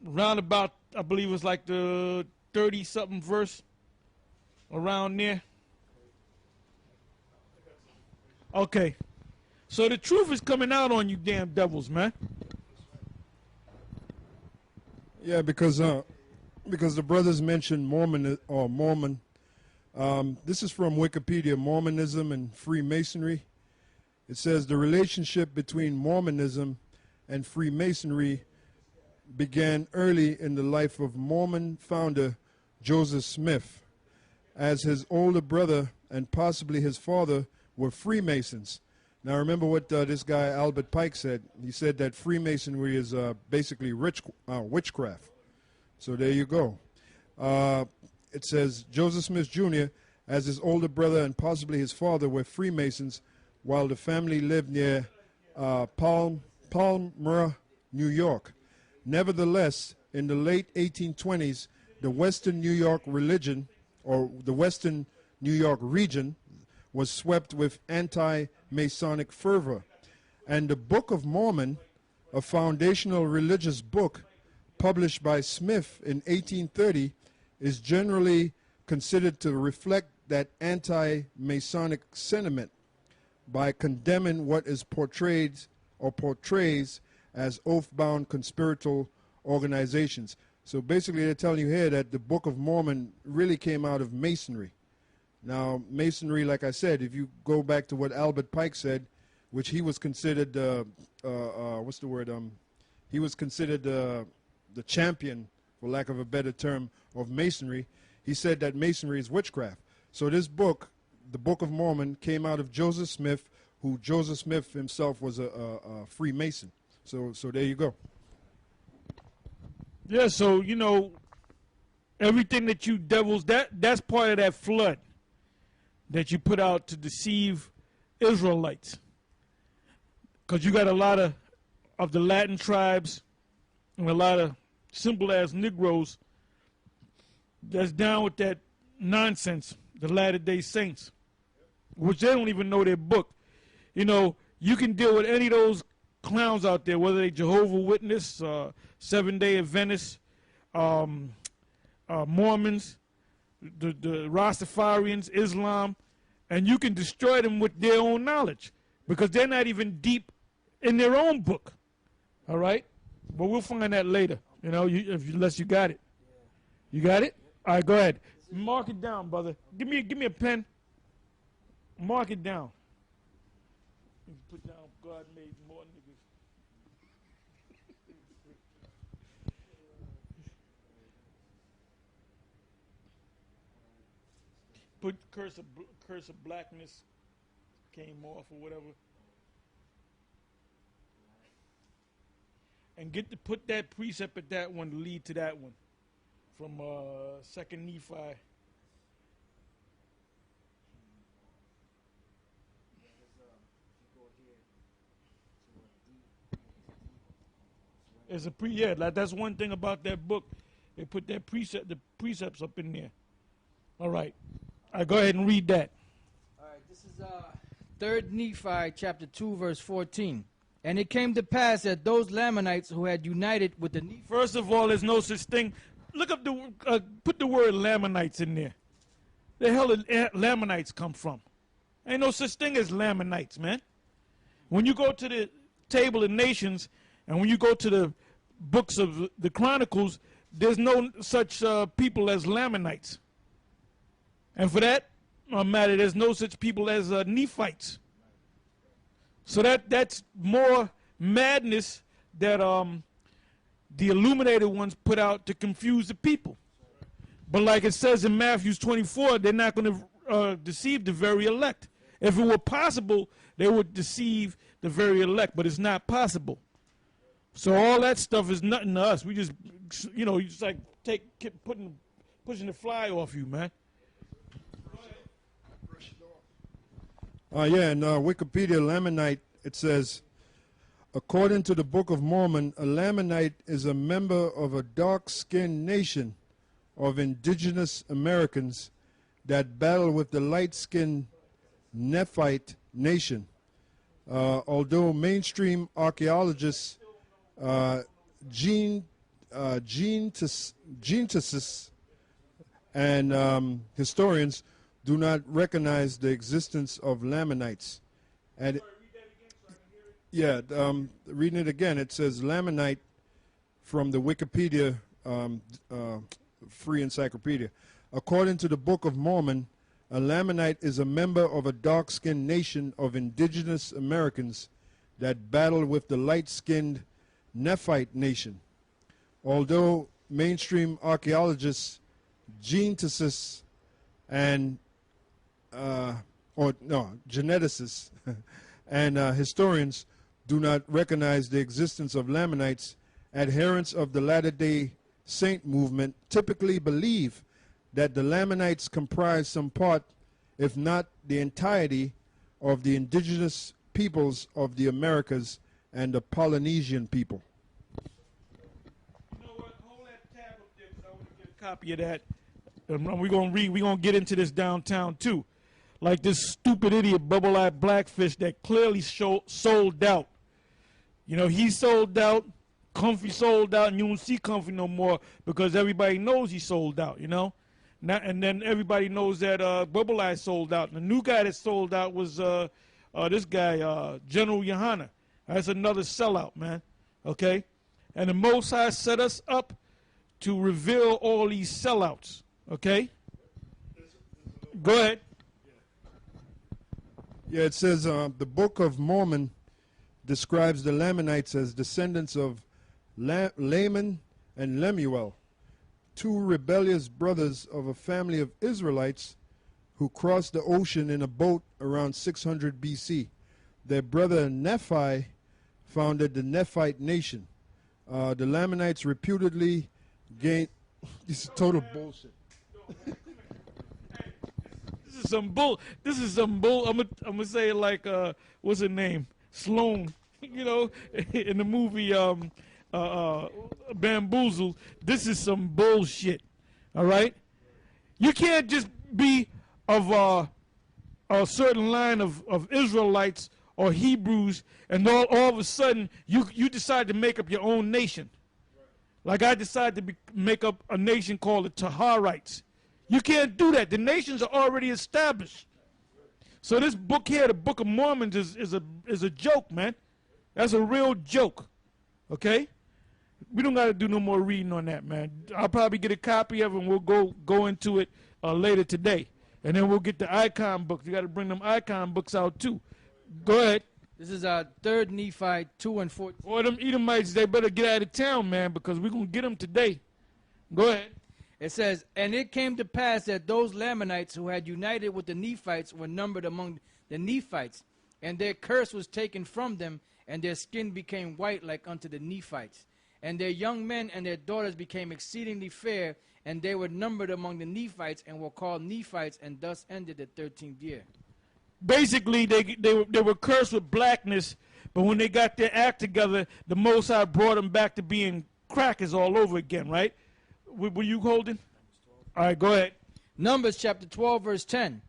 Round about, I believe it was like the 30-something verse. Around there. Okay. So the truth is coming out on you damn devils, man. Yeah, because the brothers mentioned Mormon or Mormon. This is from Wikipedia, Mormonism and Freemasonry. It says the relationship between Mormonism and Freemasonry began early in the life of Mormon founder Joseph Smith, as his older brother and possibly his father were Freemasons. Now remember what this guy Albert Pike said. He said that Freemasonry is basically witchcraft. So there you go. It says Joseph Smith Jr., as his older brother and possibly his father were Freemasons, while the family lived near Palmyra, New York. Nevertheless, in the late 1820s, the Western New York religion, or the Western New York region, was swept with anti-Masonic fervor. And the Book of Mormon, a foundational religious book published by Smith in 1830, is generally considered to reflect that anti-Masonic sentiment by condemning what is portrayed or portrays as oath-bound conspiratorial organizations. So basically they're telling you here that the Book of Mormon really came out of Masonry. Now, Masonry, like I said, if you go back to what Albert Pike said, which he was considered, what's the word? He was considered the champion, for lack of a better term, of Masonry. He said that Masonry is witchcraft. So this book, the Book of Mormon, came out of Joseph Smith, who Joseph Smith himself was a Freemason. So there you go. Yeah, so, you know, everything that you devils, that's part of that flood that you put out to deceive Israelites. Because you got a lot of the Latin tribes and a lot of simple-ass Negroes that's down with that nonsense, the Latter-day Saints, which they don't even know their book. You know, you can deal with any of those clowns out there, whether they Jehovah's Witness, Seventh-day Adventists, Mormons, the Rastafarians, Islam, and you can destroy them with their own knowledge because they're not even deep in their own book. All right? But we'll find that later, you know, unless you got it. You got it? All right, go ahead. Mark it down, brother. Give me a pen. Mark it down. Put down God made more niggas. Put curse of blackness came off or whatever. And put that precept at that one to lead to that one. From 2 Nephi. It's that's one thing about that book. They put the precepts up in there. All right. All right, go ahead and read that. All right, this is 3 Nephi chapter 2 verse 14. And it came to pass that those Lamanites who had united with the Nephites. First of all, there's no such thing. Look up put the word Lamanites in there. The hell did Lamanites come from? Ain't no such thing as Lamanites, man. When you go to the Table of Nations and when you go to the books of the Chronicles, there's no such people as Lamanites. And for that matter, there's no such people as Nephites. So that's more madness that the illuminated ones put out to confuse the people. But like it says in Matthew 24, they're not going to deceive the very elect. If it were possible, they would deceive the very elect, but it's not possible. So all that stuff is nothing to us. We just, you know, you just like pushing the fly off you, man. Yeah, in Wikipedia, Lamanite, it says, according to the Book of Mormon, a Lamanite is a member of a dark-skinned nation of indigenous Americans that battle with the light-skinned Nephite nation. Although mainstream archaeologists, geneticists, and historians do not recognize the existence of Lamanites. And yeah, reading it again, it says Lamanite from the Wikipedia Free Encyclopedia. According to the Book of Mormon, a Lamanite is a member of a dark-skinned nation of indigenous Americans that battle with the light-skinned Nephite nation. Although mainstream archaeologists, geneticists, and geneticists and historians do not recognize the existence of Lamanites, adherents of the Latter-day Saint movement typically believe that the Lamanites comprise some part, if not the entirety, of the indigenous peoples of the Americas and the Polynesian people. You know what? Hold that tab up there because I want to get a copy of that. We're going to get into this downtown too. Like this stupid idiot Bubble-Eyed Blackfish that clearly sold out. You know, he sold out, Comfy sold out, and you don't see Comfy no more because everybody knows he sold out, you know? And then everybody knows that Bubble-Eye sold out. And the new guy that sold out was this guy, General Yohana. That's another sellout, man, okay? And the Most High set us up to reveal all these sellouts, okay? Go ahead. Yeah, it says the Book of Mormon describes the Lamanites as descendants of Laman and Lemuel, two rebellious brothers of a family of Israelites who crossed the ocean in a boat around 600 BC. Their brother Nephi founded the Nephite nation. The Lamanites reputedly gained... This is total bullshit. This is some bull. I'm gonna say it like what's her name? Sloane. You know, in the movie Bamboozled. This is some bullshit. All right. You can't just be of a certain line of Israelites or Hebrews, and all of a sudden you decide to make up your own nation. Like I decided to make up a nation called the Taharites. You can't do that. The nations are already established. So this book here, the Book of Mormon, is a joke, man. That's a real joke. Okay? We don't got to do no more reading on that, man. I'll probably get a copy of it and we'll go into it later today. And then we'll get the icon books. You got to bring them icon books out too. Go ahead. This is 3 Nephi 2 and 14. Boy, them Edomites, they better get out of town, man, because we're going to get them today. Go ahead. It says, and it came to pass that those Lamanites who had united with the Nephites were numbered among the Nephites, and their curse was taken from them, and their skin became white like unto the Nephites. And their young men and their daughters became exceedingly fair, and they were numbered among the Nephites and were called Nephites, and thus ended the 13th year. Basically, they were cursed with blackness, but when they got their act together, the Most High brought them back to being crackers all over again, right? Were you holding? All right, go ahead. Numbers chapter 12, verse 10.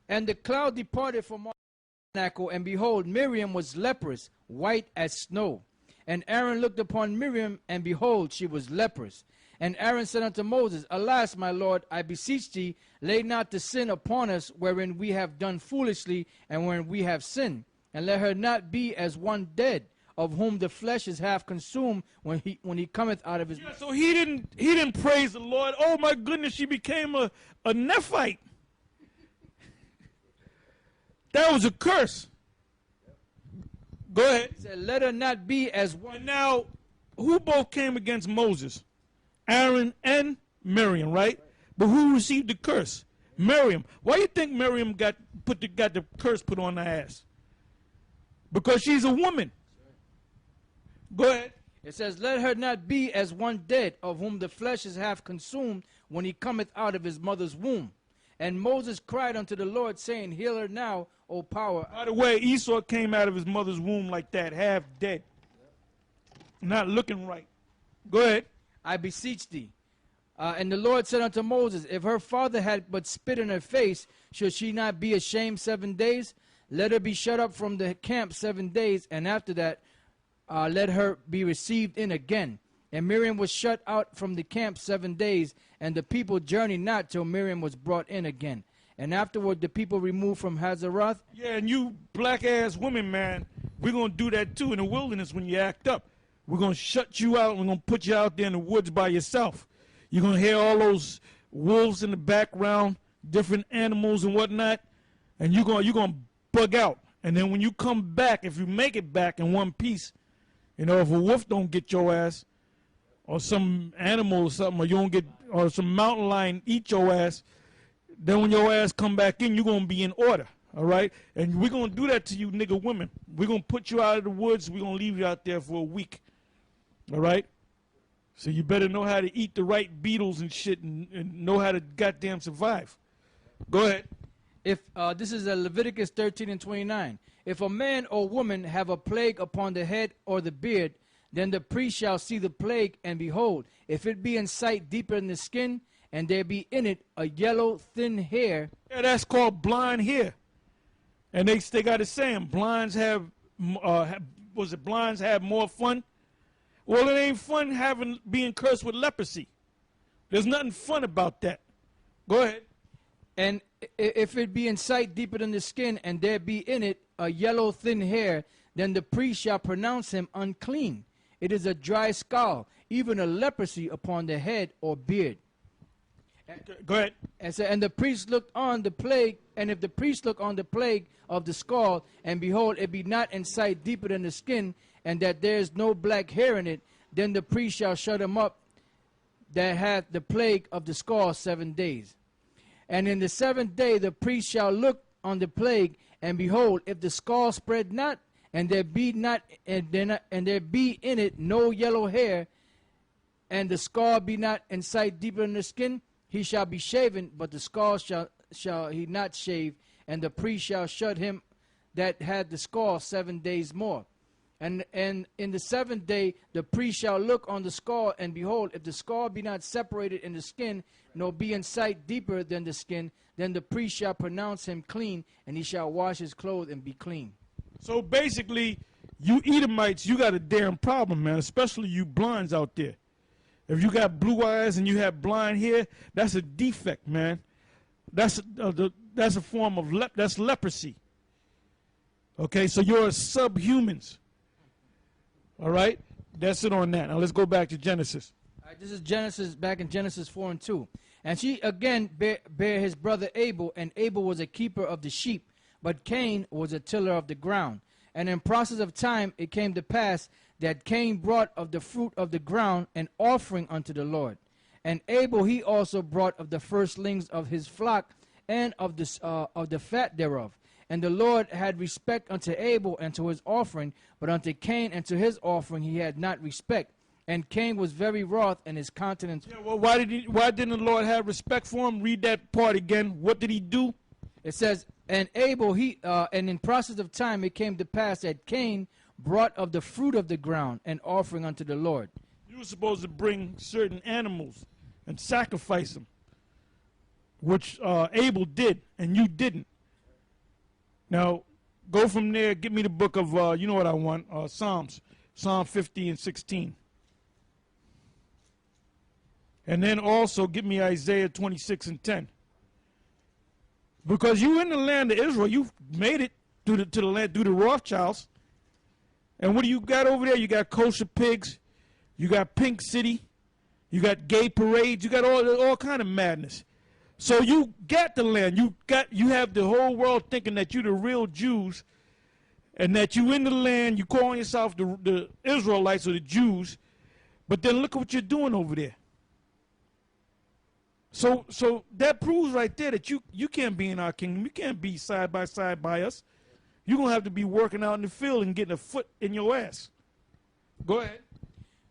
And the cloud departed from And behold, Miriam was leprous, white as snow. And Aaron looked upon Miriam, and behold, she was leprous. And Aaron said unto Moses, Alas, my Lord, I beseech thee, lay not the sin upon us, wherein we have done foolishly, and wherein we have sinned. And let her not be as one dead, of whom the flesh is half consumed when he cometh out of his... Yeah, so he didn't praise the Lord. Oh my goodness, she became a Nephite. That was a curse. Go ahead. He said, let her not be as And one... now, who both came against Moses? Aaron and Miriam, right? But who received the curse? Miriam. Why do you think Miriam got the curse put on her ass? Because she's a woman. Go ahead. It says, let her not be as one dead, of whom the flesh is half consumed when he cometh out of his mother's womb. And Moses cried unto the Lord, saying, Heal her now, O power. By the way, Esau came out of his mother's womb like that, half dead. Not looking right. Go ahead. I beseech thee. And the Lord said unto Moses, If her father had but spit in her face, should she not be ashamed 7 days? Let her be shut up from the camp 7 days, and after that let her be received in again. And Miriam was shut out from the camp 7 days, and the people journeyed not till Miriam was brought in again. And afterward the people removed from Hazeroth. Yeah, and you black-ass women, man, we're going to do that too in the wilderness when you act up. We're going to shut you out, and we're going to put you out there in the woods by yourself. You're going to hear all those wolves in the background, different animals and whatnot, and you're going to bug out. And then when you come back, if you make it back in one piece, you know, if a wolf don't get your ass, or some animal or something, or you don't get, or some mountain lion eat your ass, then when your ass come back in, you're going to be in order, all right? And we're going to do that to you nigga women. We're going to put you out of the woods. We're going to leave you out there for a week, all right? So you better know how to eat the right beetles and shit and know how to goddamn survive. Go ahead. If this is Leviticus 13 and 29. If a man or woman have a plague upon the head or the beard, then the priest shall see the plague, and behold, if it be in sight deeper in the skin, and there be in it a yellow thin hair. Yeah, that's called blind hair. And they got it saying blinds have blinds have more fun? Well, it ain't fun being cursed with leprosy. There's nothing fun about that. Go ahead. And if it be in sight deeper than the skin, and there be in it a yellow thin hair, then the priest shall pronounce him unclean. It is a dry scald, even a leprosy upon the head or beard. Go ahead. And the priest looked on the plague, and if the priest look on the plague of the scald, and behold, it be not in sight deeper than the skin, and that there is no black hair in it, then the priest shall shut him up that hath the plague of the scald 7 days. And in the 7th day the priest shall look on the plague, and behold, if the scald spread not, and there be there be in it no yellow hair, and the scald be not in sight deeper in the skin, he shall be shaven, but the scald shall he not shave, and the priest shall shut him that had the scald 7 days more. And in the 7th day the priest shall look on the scald, and behold, if the scald be not separated in the skin, nor be in sight deeper than the skin, then the priest shall pronounce him clean, and he shall wash his clothes and be clean. So basically, you Edomites, you got a damn problem, man, especially you blondes out there. If you got blue eyes and you have blind hair, that's a defect, man. That's a form of that's leprosy. Okay, so you're subhumans. All right, that's it on that. Now let's go back to Genesis. All right, this is Genesis, back in Genesis 4 and 2. And she again bare his brother Abel, and Abel was a keeper of the sheep, but Cain was a tiller of the ground. And in process of time it came to pass that Cain brought of the fruit of the ground an offering unto the Lord. And Abel he also brought of the firstlings of his flock, and of the fat thereof. And the Lord had respect unto Abel and to his offering, but unto Cain and to his offering he had not respect. And Cain was very wroth, and his countenance... Yeah, well, why didn't the Lord have respect for him? Read that part again. What did he do? It says, and Abel, and in process of time it came to pass that Cain brought of the fruit of the ground an offering unto the Lord. You were supposed to bring certain animals and sacrifice them, which Abel did, and you didn't. Now, Go from there. Get me the book of, you know what I want, Psalms. Psalm 50 and 16. And then also get me Isaiah 26 and 10. Because you in the land of Israel, you made it to the land through the Rothschilds. And what do you got over there? You got kosher pigs, you got Pink City, you got gay parades, you got all kind of madness. So you got the land, you have the whole world thinking that you're the real Jews, and that you in the land, you calling yourself the Israelites or the Jews, but then look at what you're doing over there. So that proves right there that you can't be in our kingdom. You can't be side by side by us. You're going to have to be working out in the field and getting a foot in your ass. Go ahead.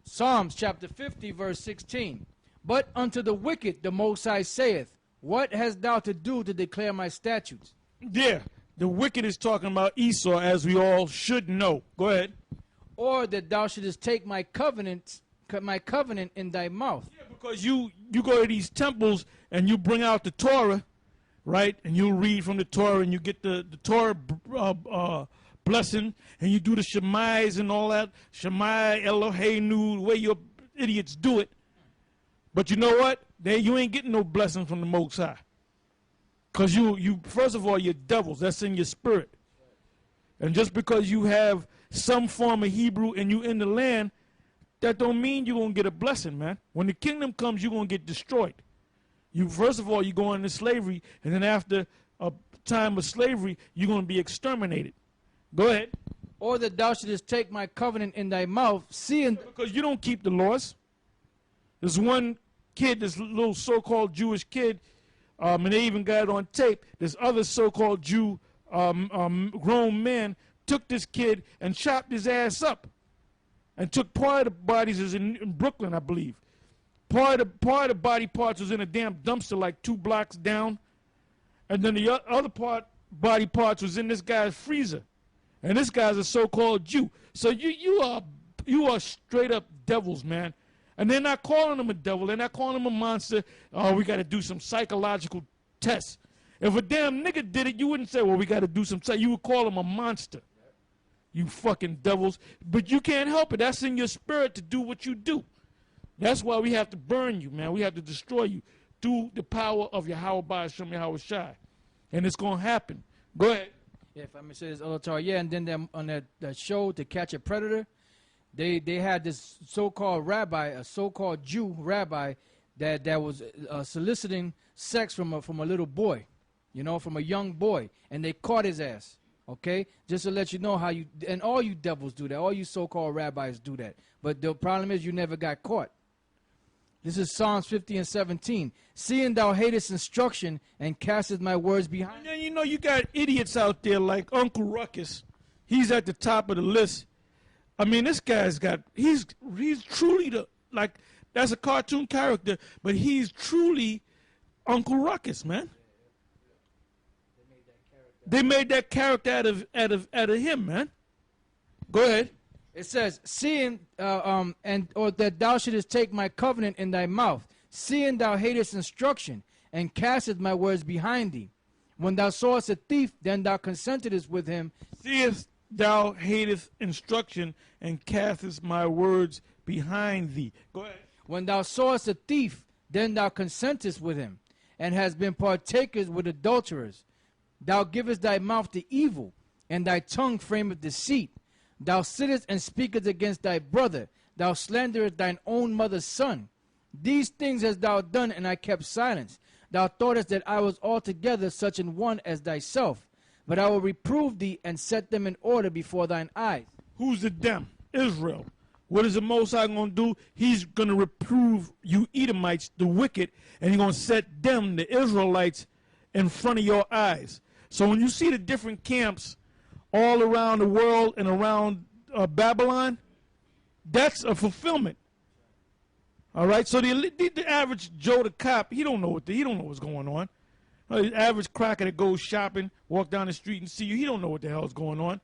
Psalms chapter 50, verse 16. But unto the wicked the Most High saith, what hast thou to do to declare my statutes? Yeah, the wicked is talking about Esau, as we all should know. Go ahead. Or that thou shouldest take my covenant in thy mouth. Yeah, because you go to these temples and you bring out the Torah, right? And you read from the Torah and you get the Torah blessing, and you do the Shemais and all that. Shemai, Eloheinu, the way your idiots do it. But you know what? You ain't getting no blessing from the Most High. Because you first of all, you're devils. That's in your spirit. And just because you have some form of Hebrew and you in the land, that don't mean you're going to get a blessing, man. When the kingdom comes, you're going to get destroyed. First of all, you go into slavery, and then after a time of slavery, you're going to be exterminated. Go ahead. Or that thou shouldest take my covenant in thy mouth, seeing... Because you don't keep the laws. There's one kid, this little so-called Jewish kid, and they even got it on tape. This other so-called Jew, grown man, took this kid and chopped his ass up. And took part of the bodies is in Brooklyn, I believe. Part of the body parts was in a damn dumpster like 2 blocks down. And then the other body parts was in this guy's freezer. And this guy's a so-called Jew. So you are straight up devils, man. And they're not calling him a devil. They're not calling him a monster. Oh, we got to do some psychological tests. If a damn nigga did it, you wouldn't say, well, we got to do some tests. You would call him a monster. You fucking devils. But you can't help it. That's in your spirit to do what you do. That's why we have to burn you, man. We have to destroy you through the power of Yahweh Ba'ashem Yahweh Shai. And it's going to happen. Go ahead. Yeah, if I may say this, Olatar, yeah, and then on that show, To Catch a Predator, they had this so-called rabbi, a so-called Jew rabbi, that was soliciting sex from a little boy, from a young boy, and they caught his ass. Okay, just to let you know how and all you devils do that, all you so-called rabbis do that. But the problem is you never got caught. This is Psalms 50 and 17. Seeing thou hatest instruction and castest my words behind. And then you got idiots out there like Uncle Ruckus. He's at the top of the list. I mean, this guy's he's truly that's a cartoon character, but he's truly Uncle Ruckus, man. They made that character out of him, man. Go ahead. It says, seeing, or that thou shouldest take my covenant in thy mouth, seeing thou hatest instruction, and castest my words behind thee. When thou sawest a thief, then thou consentedest with him. Seest thou hatest instruction, and castest my words behind thee. Go ahead. When thou sawest a thief, then thou consentest with him, and hast been partakers with adulterers. Thou givest thy mouth to evil, and thy tongue frameth deceit. Thou sittest and speakest against thy brother. Thou slanderest thine own mother's son. These things hast thou done, and I kept silence. Thou thoughtest that I was altogether such an one as thyself. But I will reprove thee and set them in order before thine eyes. Who's the them? Israel. What is the Most High going to do? He's going to reprove you Edomites, the wicked, and he's going to set them, the Israelites, in front of your eyes. So when you see the different camps all around the world and around Babylon, that's a fulfillment. All right. So the average Joe the cop, he don't know what's going on. The average cracker that goes shopping, walk down the street and see you, he don't know what the hell is going on.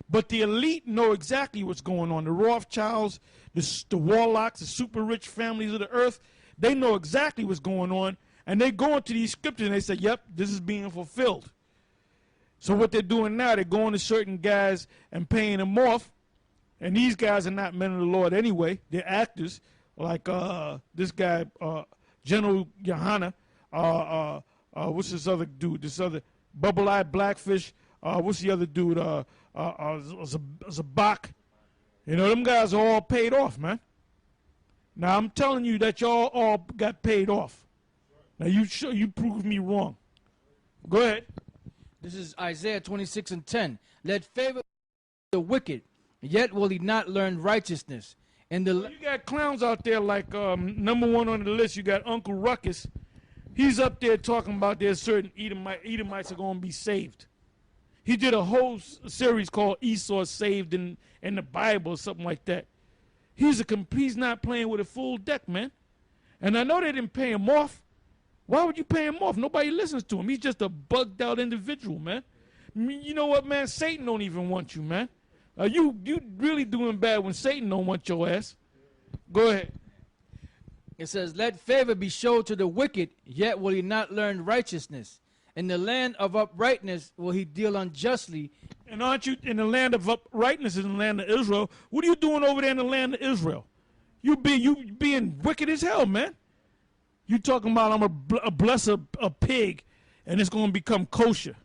But the elite know exactly what's going on. The Rothschilds, the warlocks, the super rich families of the earth, they know exactly what's going on. And they go into these scriptures and they say, yep, this is being fulfilled. So what they're doing now, they're going to certain guys and paying them off. And these guys are not men of the Lord anyway. They're actors, like this guy, General Yohana. What's this other dude? This other Bubble-Eyed Blackfish. What's the other dude? Zabak. You know, them guys are all paid off, man. Now, I'm telling you that y'all all got paid off. Now, you prove me wrong. Go ahead. This is Isaiah 26:10. Let favor the wicked, yet will he not learn righteousness. And You got clowns out there like number one on the list. You got Uncle Ruckus. He's up there talking about there's certain Edomites are going to be saved. He did a whole series called Esau Saved in the Bible or something like that. He's not playing with a full deck, man. And I know they didn't pay him off. Why would you pay him off? Nobody listens to him. He's just a bugged out individual, man. You know what, man? Satan don't even want you, man. You really doing bad when Satan don't want your ass. Go ahead. It says, let favor be showed to the wicked, yet will he not learn righteousness. In the land of uprightness will he deal unjustly. And aren't you in the land of uprightness in the land of Israel? What are you doing over there in the land of Israel? You being wicked as hell, man. You talking about I'm a bless a pig and it's going to become kosher.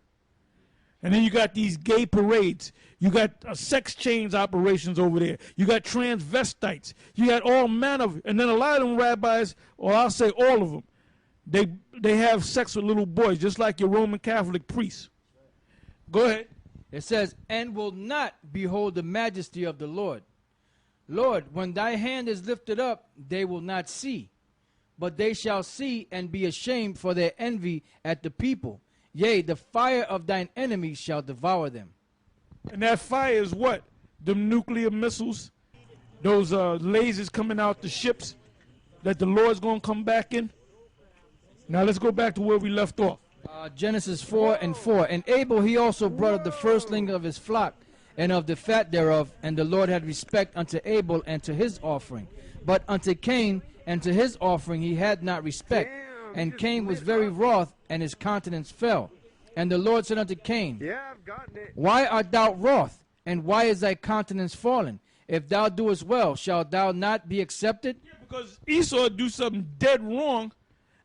And then you got these gay parades. You got sex change operations over there. You got transvestites. You got all manner of, and then a lot of them rabbis, or I'll say all of them, they have sex with little boys, just like your Roman Catholic priests. Go ahead. It says, and will not behold the majesty of the Lord. Lord, when thy hand is lifted up, they will not see. But they shall see and be ashamed for their envy at the people. Yea, the fire of thine enemies shall devour them. And that fire is what? Them nuclear missiles, those lasers coming out the ships that the Lord's going to come back in. Now let's go back to where we left off. Genesis 4:4. And Abel he also brought of the firstling of his flock and of the fat thereof, and the Lord had respect unto Abel and to his offering. But unto Cain and to his offering he had not respect. And Cain was very wroth, and his countenance fell. And the Lord said unto Cain, why art thou wroth, and why is thy countenance fallen? If thou doest well, shalt thou not be accepted? Yeah, because Esau do something dead wrong,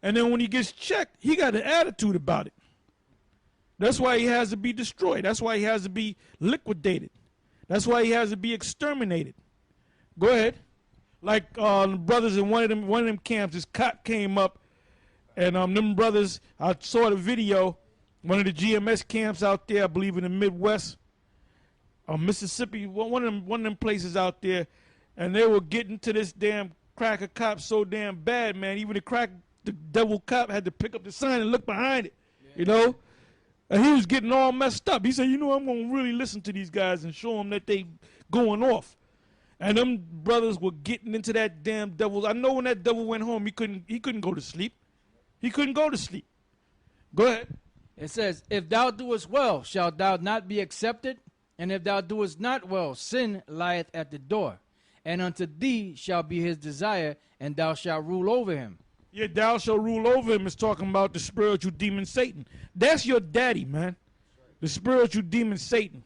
and then when he gets checked, he got an attitude about it. That's why he has to be destroyed. That's why he has to be liquidated. That's why he has to be exterminated. Go ahead. Like brothers in one of them camps, this cop came up, and them brothers, I saw the video, one of the GMS camps out there, I believe in the Midwest, Mississippi, one of them places out there, and they were getting to this damn cracker cop so damn bad, man. Even the devil cop had to pick up the sign and look behind it, you know? And he was getting all messed up. He said, you know, I'm going to really listen to these guys and show them that they going off. And them brothers were getting into that damn devil. I know when that devil went home, he couldn't go to sleep. He couldn't go to sleep. Go ahead. It says, if thou doest well, shalt thou not be accepted? And if thou doest not well, sin lieth at the door. And unto thee shall be his desire, and thou shalt rule over him. Yeah, thou shalt rule over him is talking about the spiritual demon Satan. That's your daddy, man. The spiritual demon Satan.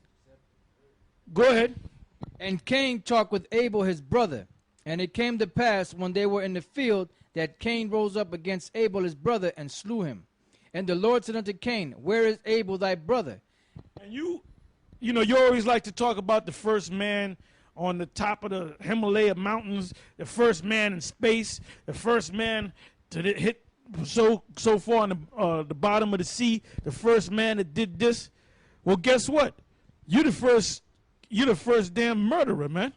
Go ahead. And Cain talked with Abel his brother. And it came to pass, when they were in the field, that Cain rose up against Abel his brother and slew him. And the Lord said unto Cain, where is Abel thy brother? And you know, you always like to talk about the first man on the top of the Himalaya mountains, the first man in space, the first man to hit so far on the bottom of the sea, the first man that did this. Well, guess what? You're the first damn murderer, man.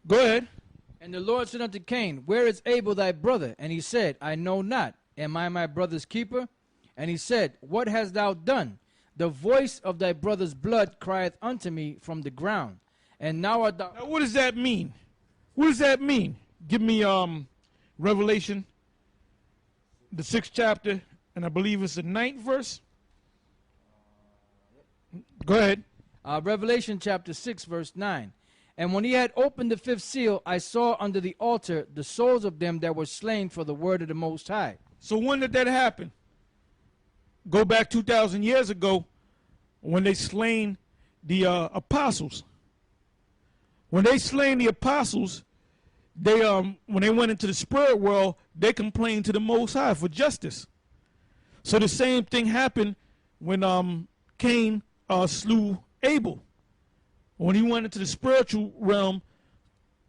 Go ahead. And the Lord said unto Cain, where is Abel thy brother? And he said, I know not. Am I my brother's keeper? And he said, what hast thou done? The voice of thy brother's blood crieth unto me from the ground. And now art thou... Now what does that mean? What does that mean? Give me Revelation, the 6th chapter, and I believe it's the 9th verse. Go ahead. Revelation chapter 6, verse 9. And when he had opened the 5th seal, I saw under the altar the souls of them that were slain for the word of the Most High. So when did that happen? Go back 2,000 years ago. when they slain the apostles. When they slain the apostles, they when they went into the spirit world, they complained to the Most High for justice. So the same thing happened when Cain slew Abel. When he went into the spiritual realm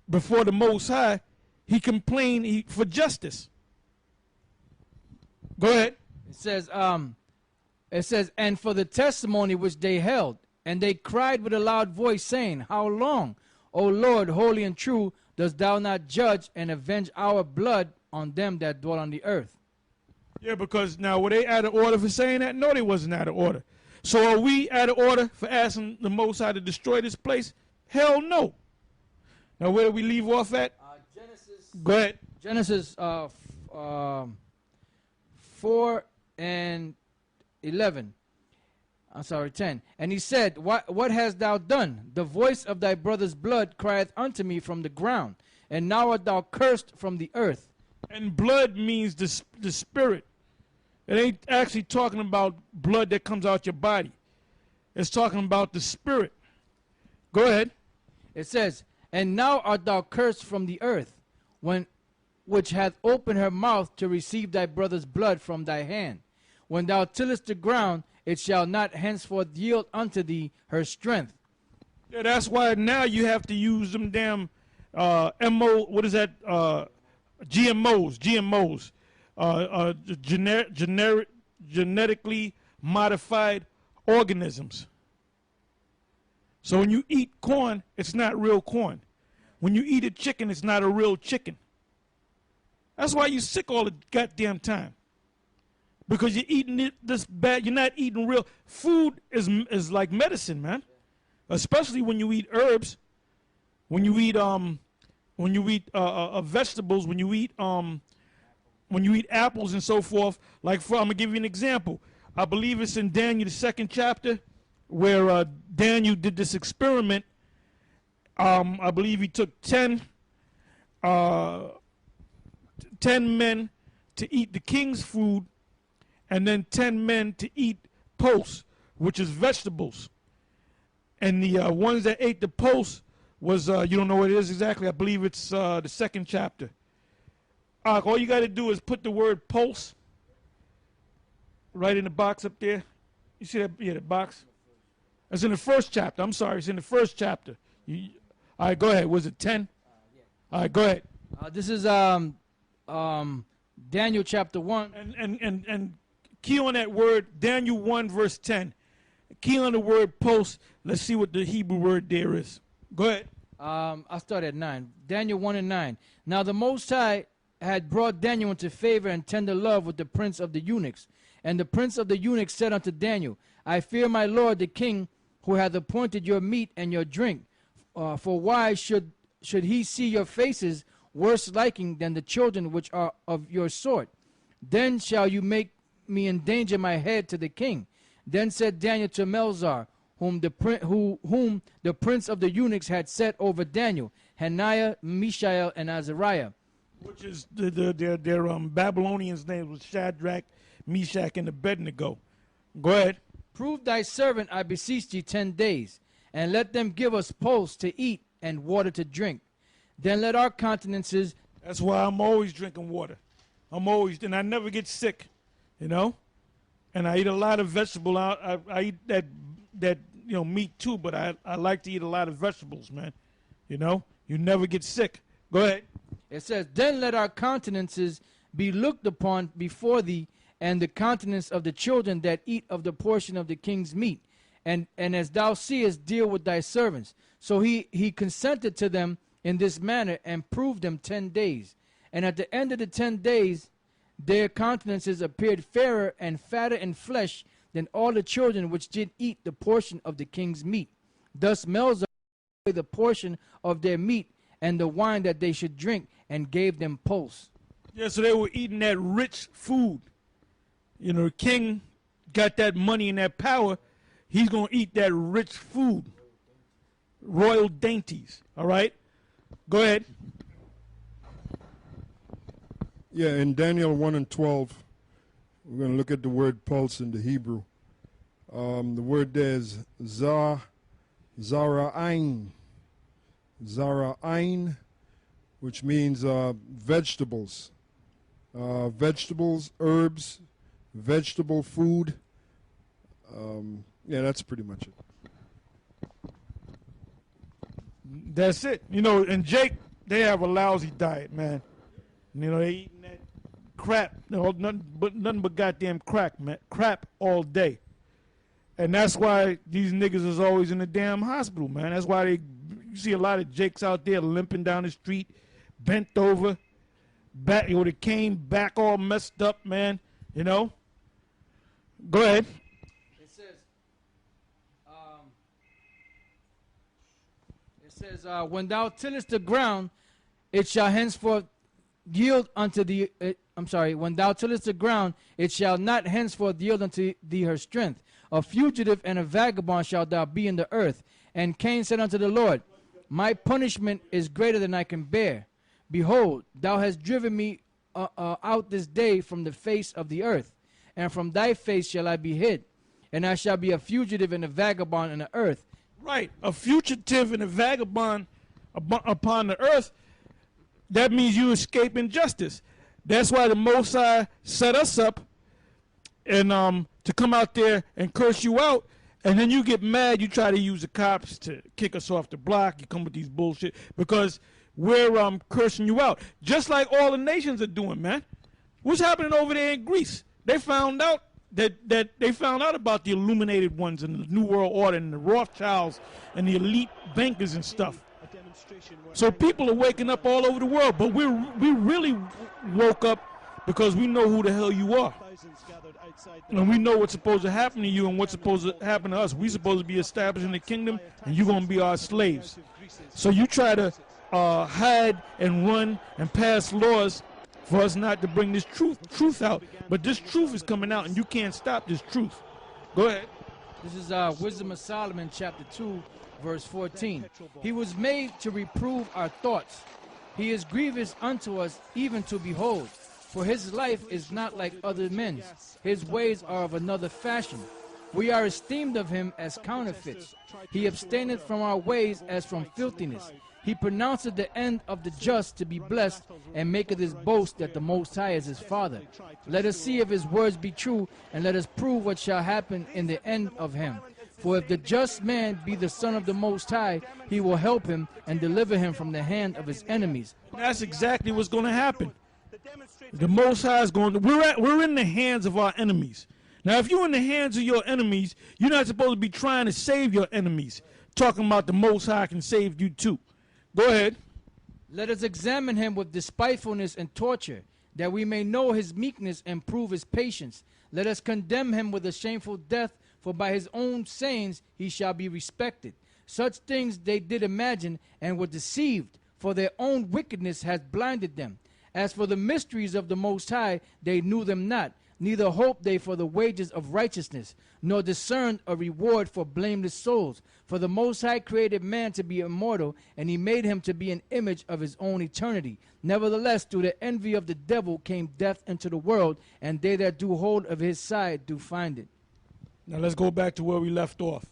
before the Most High, he complained for justice. Go ahead. It says, and for the testimony which they held, and they cried with a loud voice, saying, How long, O Lord, holy and true, dost thou not judge and avenge our blood on them that dwell on the earth? Yeah, because now were they out of order for saying that? No, they wasn't out of order. So are we out of order for asking the Most High to destroy this place? Hell no. Now where do we leave off at? Genesis. Go ahead. Genesis 4 and 11. I'm sorry, 10. And he said, What hast thou done? The voice of thy brother's blood crieth unto me from the ground, and now art thou cursed from the earth. And blood means the spirit. It ain't actually talking about blood that comes out your body. It's talking about the spirit. Go ahead. It says, And now art thou cursed from the earth, which hath opened her mouth to receive thy brother's blood from thy hand. When thou tillest the ground, it shall not henceforth yield unto thee her strength. Yeah, that's why now you have to use them damn GMOs, genetically modified organisms. So when you eat corn, it's not real corn. When you eat a chicken, it's not a real chicken. That's why you're sick all the goddamn time. Because you're eating it this bad. You're not eating real food. Is like medicine, man. Especially when you eat herbs, when you eat vegetables, when you eat apples and so forth. Like I'm gonna give you an example. I believe it's in Daniel, the 2nd chapter, where Daniel did this experiment. I believe he took 10 men to eat the king's food, and then 10 men to eat pulse, which is vegetables. And the ones that ate the pulse was, you don't know what it is exactly, I believe it's the 2nd chapter. All you got to do is put the word pulse right in the box up there. You see that? Yeah, the box. It's in the 1st chapter. I'm sorry, it's in the 1st chapter. All right, go ahead. Was it 10? Yeah. All right, go ahead. This is Daniel chapter 1. And key on that word, Daniel 1 verse 10. Key on the word pulse. Let's see what the Hebrew word there is. Go ahead. I'll start at 9. Daniel 1 and 9. Now the Most High had brought Daniel into favor and tender love with the prince of the eunuchs. And the prince of the eunuchs said unto Daniel, I fear my lord the king, who hath appointed your meat and your drink. For why should he see your faces worse liking than the children which are of your sort? Then shall you make me endanger my head to the king. Then said Daniel to Melzar, whom the prince of the eunuchs had set over Daniel, Hananiah, Mishael, and Azariah. Which is their Babylonians' names was Shadrach, Meshach, and Abednego. Go ahead. Prove thy servant, I beseech thee, 10 days, and let them give us pulse to eat and water to drink. Then let our countenances... That's why I'm always drinking water. And I never get sick, you know? And I eat a lot of vegetable. I eat that meat too, but I like to eat a lot of vegetables, man. You know? You never get sick. Go ahead. It says, Then let our countenances be looked upon before thee, and the countenance of the children that eat of the portion of the king's meat. And as thou seest, deal with thy servants. So he consented to them in this manner, and proved them 10 days. And at the end of the 10 days, their countenances appeared fairer and fatter in flesh than all the children which did eat the portion of the king's meat. Thus Melzar gave the portion of their meat and the wine that they should drink, and gave them pulse. Yeah, so they were eating that rich food. You know, the king got that money and that power. He's going to eat that rich food. Royal dainties. All right? Go ahead. Yeah, in Daniel 1 and 12, we're going to look at the word pulse in the Hebrew. The word there is zara'ain. Zara'ain, which means vegetables. Vegetables, herbs, vegetable food. Yeah, that's pretty much it. That's it. You know, and Jake, they have a lousy diet, man. You know, they eating that crap, nothing but goddamn crack, man. Crap all day. And that's why these niggas is always in the damn hospital, man. That's why you see a lot of Jakes out there limping down the street, bent over, back with a cane, back all messed up, man. You know? Go ahead. It says, when thou tillest the ground, it shall henceforth yield unto thee. When thou tillest the ground, it shall not henceforth yield unto thee her strength. A fugitive and a vagabond shalt thou be in the earth. And Cain said unto the Lord, my punishment is greater than I can bear. Behold, thou hast driven me out this day from the face of the earth, and from thy face shall I be hid, and I shall be a fugitive and a vagabond in the earth. Right, a fugitive and a vagabond upon the earth. That means you escape injustice. That's why the Most High set us up and to come out there and curse you out, and then you get mad. You try to use the cops to kick us off the block. You come with these bullshit because we're cursing you out, just like all the nations are doing, man. What's happening over there in Greece? They found out that they found out about the illuminated ones and the New World Order and the Rothschilds and the elite bankers and stuff. So people are waking up all over the world, but we really woke up because we know who the hell you are. And we know what's supposed to happen to you and what's supposed to happen to us. We're supposed to be establishing the kingdom, and you're going to be our slaves. So you try to hide and run and pass laws for us not to bring this truth out. But this truth is coming out, and you can't stop this truth. Go ahead. This is Wisdom of Solomon, chapter 2, verse 14. He was made to reprove our thoughts. He is grievous unto us, even to behold. For his life is not like other men's. His ways are of another fashion. We are esteemed of him as counterfeits. He abstaineth from our ways as from filthiness. He pronounceth the end of the just to be blessed, and maketh his boast that the Most High is his Father. Let us see if his words be true, and let us prove what shall happen in the end of him. For if the just man be the son of the Most High, he will help him and deliver him from the hand of his enemies. That's exactly what's going to happen. The Most High is going to, we're in the hands of our enemies. Now, if you're in the hands of your enemies, you're not supposed to be trying to save your enemies. Talking about the Most High can save you too. Go ahead. Let us examine him with despitefulness and torture, that we may know his meekness and prove his patience. Let us condemn him with a shameful death, for by his own sayings he shall be respected. Such things they did imagine and were deceived, for their own wickedness has blinded them. As for the mysteries of the Most High, they knew them not, neither hoped they for the wages of righteousness, nor discerned a reward for blameless souls. For the Most High created man to be immortal, and he made him to be an image of his own eternity. Nevertheless, through the envy of the devil came death into the world, and they that do hold of his side do find it. Now let's go back to where we left off.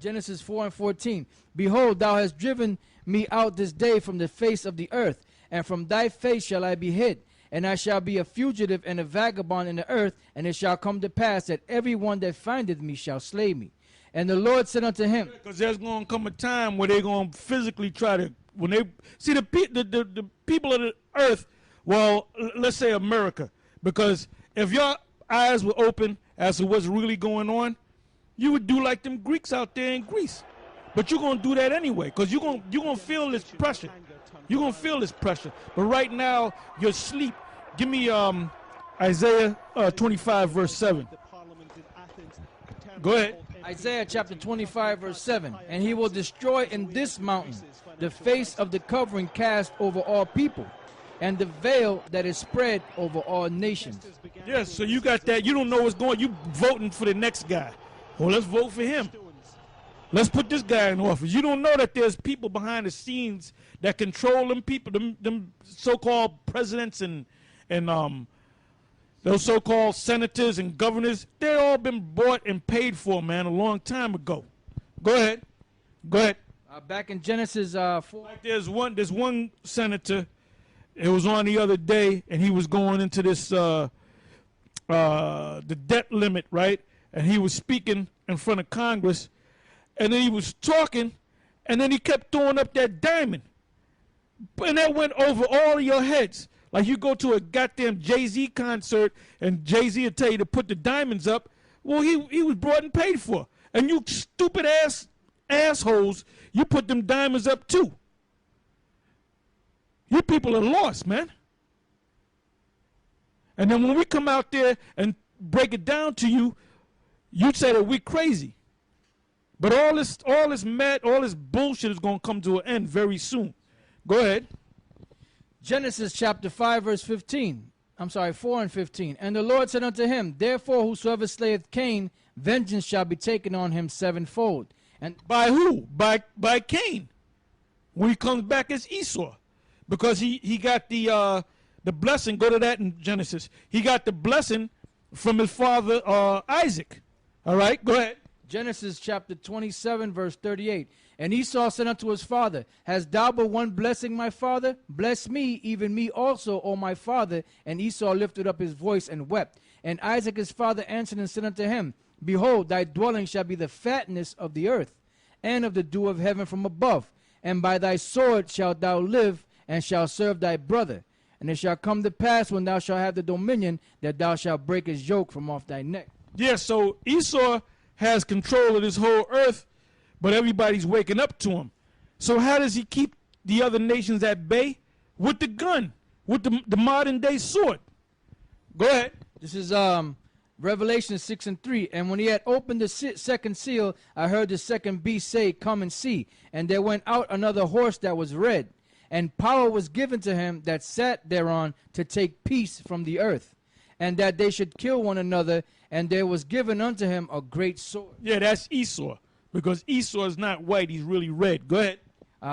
Genesis 4 and 14. Behold, thou hast driven me out this day from the face of the earth, and from thy face shall I be hid. And I shall be a fugitive and a vagabond in the earth, and it shall come to pass that every one that findeth me shall slay me. And the Lord said unto him, because there's going to come a time where they're going to physically try to, when they see the people of the earth, well, let's say America, because if your eyes were open as to what's really going on, you would do like them Greeks out there in Greece. But you're going to do that anyway, because you're going to feel this pressure. You're going to feel this pressure. But right now, you're asleep. Give me Isaiah 25, verse 7. Go ahead. Isaiah chapter 25, verse 7. And he will destroy in this mountain the face of the covering cast over all people, and the veil that is spread over all nations. Yes, so you got that. You don't know what's going on. You voting for the next guy. Well, let's vote for him. Let's put this guy in office. You don't know that there's people behind the scenes that control them people, them so-called presidents and them those so-called senators and governors, they all been bought and paid for, man, a long time ago. Go ahead. Go ahead. Back in Genesis 4. Like there's one senator, it was on the other day, and he was going into this the debt limit, right? And he was speaking in front of Congress, and then he was talking, and then he kept throwing up that diamond. And that went over all of your heads. Like you go to a goddamn Jay-Z concert, and Jay-Z will tell you to put the diamonds up. Well, he was brought and paid for. And you stupid assholes, you put them diamonds up too. You people are lost, man. And then when we come out there and break it down to you, you say that we're crazy. But all this bullshit is going to come to an end very soon. Go ahead. Genesis chapter 5, verse 15. I'm sorry, 4 and 15. And the Lord said unto him, Therefore whosoever slayeth Cain, vengeance shall be taken on him sevenfold. And by who? By Cain. When he comes back as Esau. Because he got the blessing. Go to that in Genesis. He got the blessing from his father Isaac. All right, go ahead. Genesis chapter 27, verse 38. And Esau said unto his father, Hast thou but one blessing, my father? Bless me, even me also, O my father. And Esau lifted up his voice and wept. And Isaac his father answered and said unto him, Behold, thy dwelling shall be the fatness of the earth, and of the dew of heaven from above. And by thy sword shalt thou live, and shalt serve thy brother. And it shall come to pass, when thou shalt have the dominion, that thou shalt break his yoke from off thy neck. Yeah, so Esau has control of this whole earth, but everybody's waking up to him. So how does he keep the other nations at bay? With the gun, with the modern day sword. Go ahead. This is Revelation 6 and 3. And when he had opened the second seal, I heard the second beast say, Come and see. And there went out another horse that was red, and power was given to him that sat thereon to take peace from the earth, and that they should kill one another, and there was given unto him a great sword. Yeah, that's Esau, because Esau is not white, he's really red. Go ahead.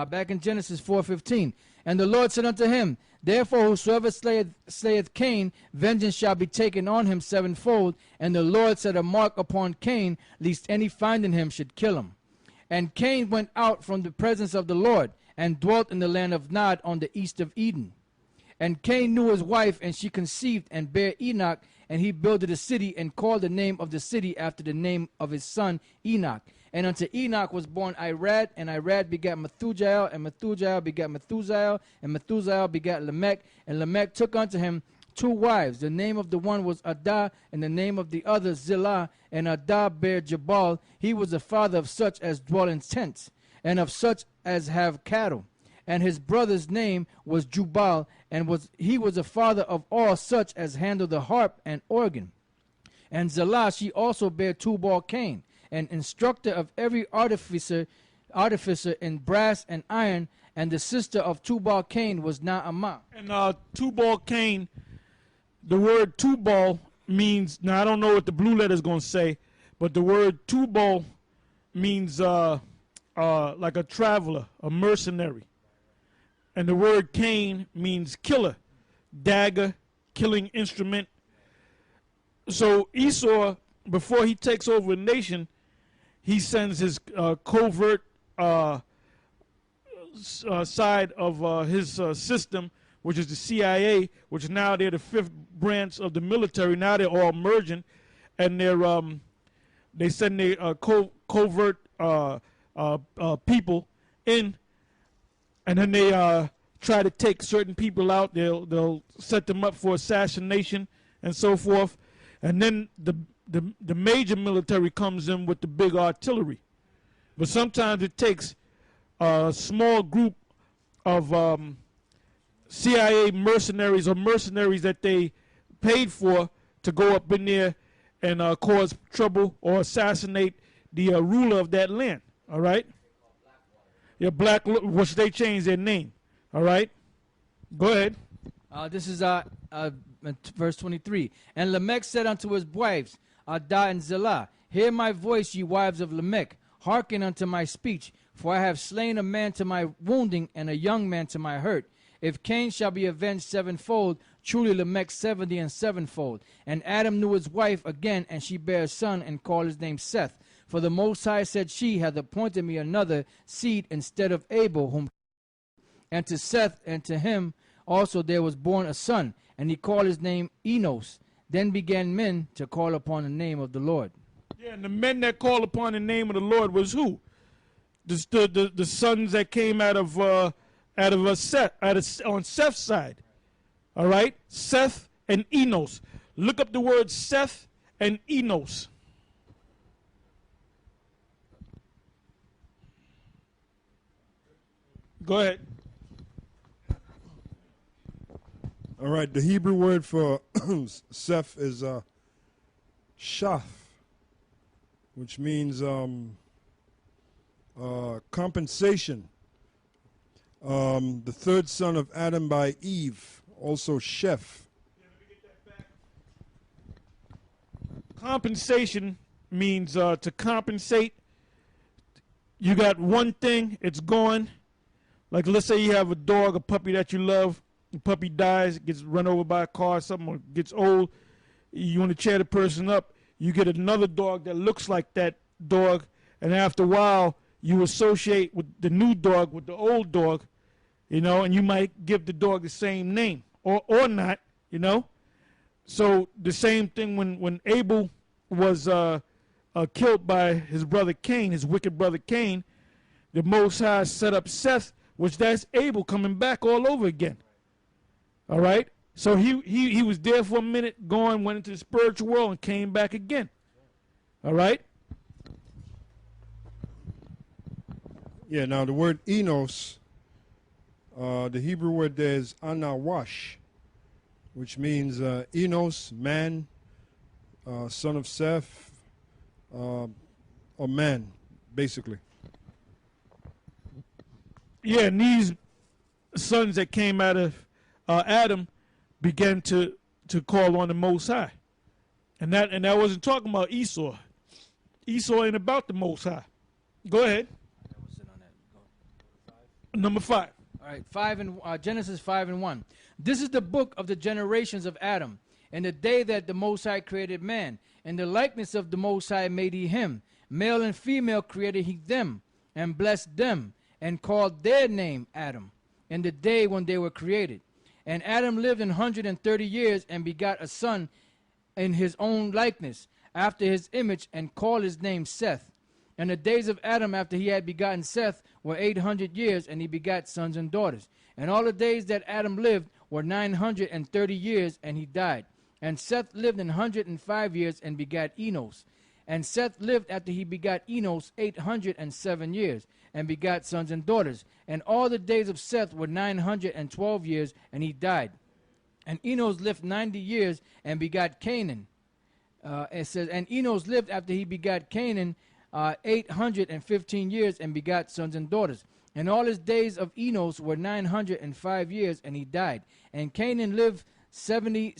Back in Genesis 4:15. And the Lord said unto him, Therefore whosoever slayeth Cain, vengeance shall be taken on him sevenfold. And the Lord set a mark upon Cain, lest any finding him should kill him. And Cain went out from the presence of the Lord, and dwelt in the land of Nod on the east of Eden. And Cain knew his wife, and she conceived and bare Enoch. And he builded a city, and called the name of the city after the name of his son Enoch. And unto Enoch was born Irad, and Irad begat Methujael, and Methujael begat Methusael, and Methusael begat Lamech. And Lamech took unto him two wives. The name of the one was Adah, and the name of the other Zillah. And Adah bare Jabal. He was the father of such as dwell in tents, and of such as have cattle. And his brother's name was Jubal, and he was the father of all such as handle the harp and organ. And Zillah, she also bare Tubal-Cain, an instructor of every artificer in brass and iron. And the sister of Tubal-Cain was Naamah. And Tubal-Cain, the word Tubal means, now I don't know what the blue letter is going to say, but the word Tubal means like a traveler, a mercenary. And the word Cain means killer, dagger, killing instrument. So Esau, before he takes over a nation, he sends his covert side of his system, which is the CIA, which now they're the fifth branch of the military. Now they're all merging, and they send their covert people in, and then they try to take certain people out. They'll set them up for assassination and so forth, and then the major military comes in with the big artillery. But sometimes it takes a small group of CIA mercenaries or mercenaries that they paid for to go up in there and cause trouble or assassinate the ruler of that land. All right? Yeah, which they changed their name. All right? Go ahead. This is verse 23. And Lamech said unto his wives, Adah and Zillah, Hear my voice, ye wives of Lamech. Hearken unto my speech. For I have slain a man to my wounding, and a young man to my hurt. If Cain shall be avenged sevenfold, truly Lamech 70 and sevenfold. And Adam knew his wife again, and she bare a son, and called his name Seth. For the Most High, said she, hath appointed me another seed instead of Abel, whom. And to Seth, and to him also there was born a son, and he called his name Enos. Then began men to call upon the name of the Lord. Yeah, and the men that called upon the name of the Lord was who? The sons that came out of Seth, on Seth's side. All right, Seth and Enos. Look up the word Seth and Enos. Go ahead. All right, the Hebrew word for Seth is Shaf, which means compensation. The third son of Adam by Eve, also Sheph. Compensation means to compensate. You got one thing, it's gone. Like let's say you have a dog, a puppy that you love. The puppy dies, gets run over by a car, something, or gets old. You want to cheer the person up. You get another dog that looks like that dog, and after a while, you associate with the new dog with the old dog, you know, and you might give the dog the same name or not, you know. So the same thing when Abel was killed by his brother Cain, his wicked brother Cain, the Most High set up Seth, which that's Abel coming back all over again. All right? So he was there for a minute, went into the spiritual world, and came back again. All right? Yeah, now the word Enos, the Hebrew word there is Anawash, which means Enos, man, son of Seth, or man, basically. Yeah, and these sons that came out of Adam began to call on the Most High. And that wasn't talking about Esau. Esau ain't about the Most High. Go ahead. Number 5. All right, Genesis 5:1. This is the book of the generations of Adam. In the day that the Most High created man, in the likeness of the Most High made he him. Male and female created he them, and blessed them, and called their name Adam, in the day when they were created. And Adam lived 130 years, and begot a son in his own likeness, after his image, and called his name Seth. And the days of Adam after he had begotten Seth were 800 years, and he begat sons and daughters. And all the days that Adam lived were 930 years, and he died. And Seth lived 105 years, and begat Enos. And Seth lived after he begat Enos 807 years, and begat sons and daughters. And all the days of Seth were 912 years, and he died. And Enos lived 90 years, and begat Canaan. It says, and Enos lived after he begat Canaan 815 years, and begat sons and daughters. And all his days of Enos were 905 years, and he died. And Canaan lived 70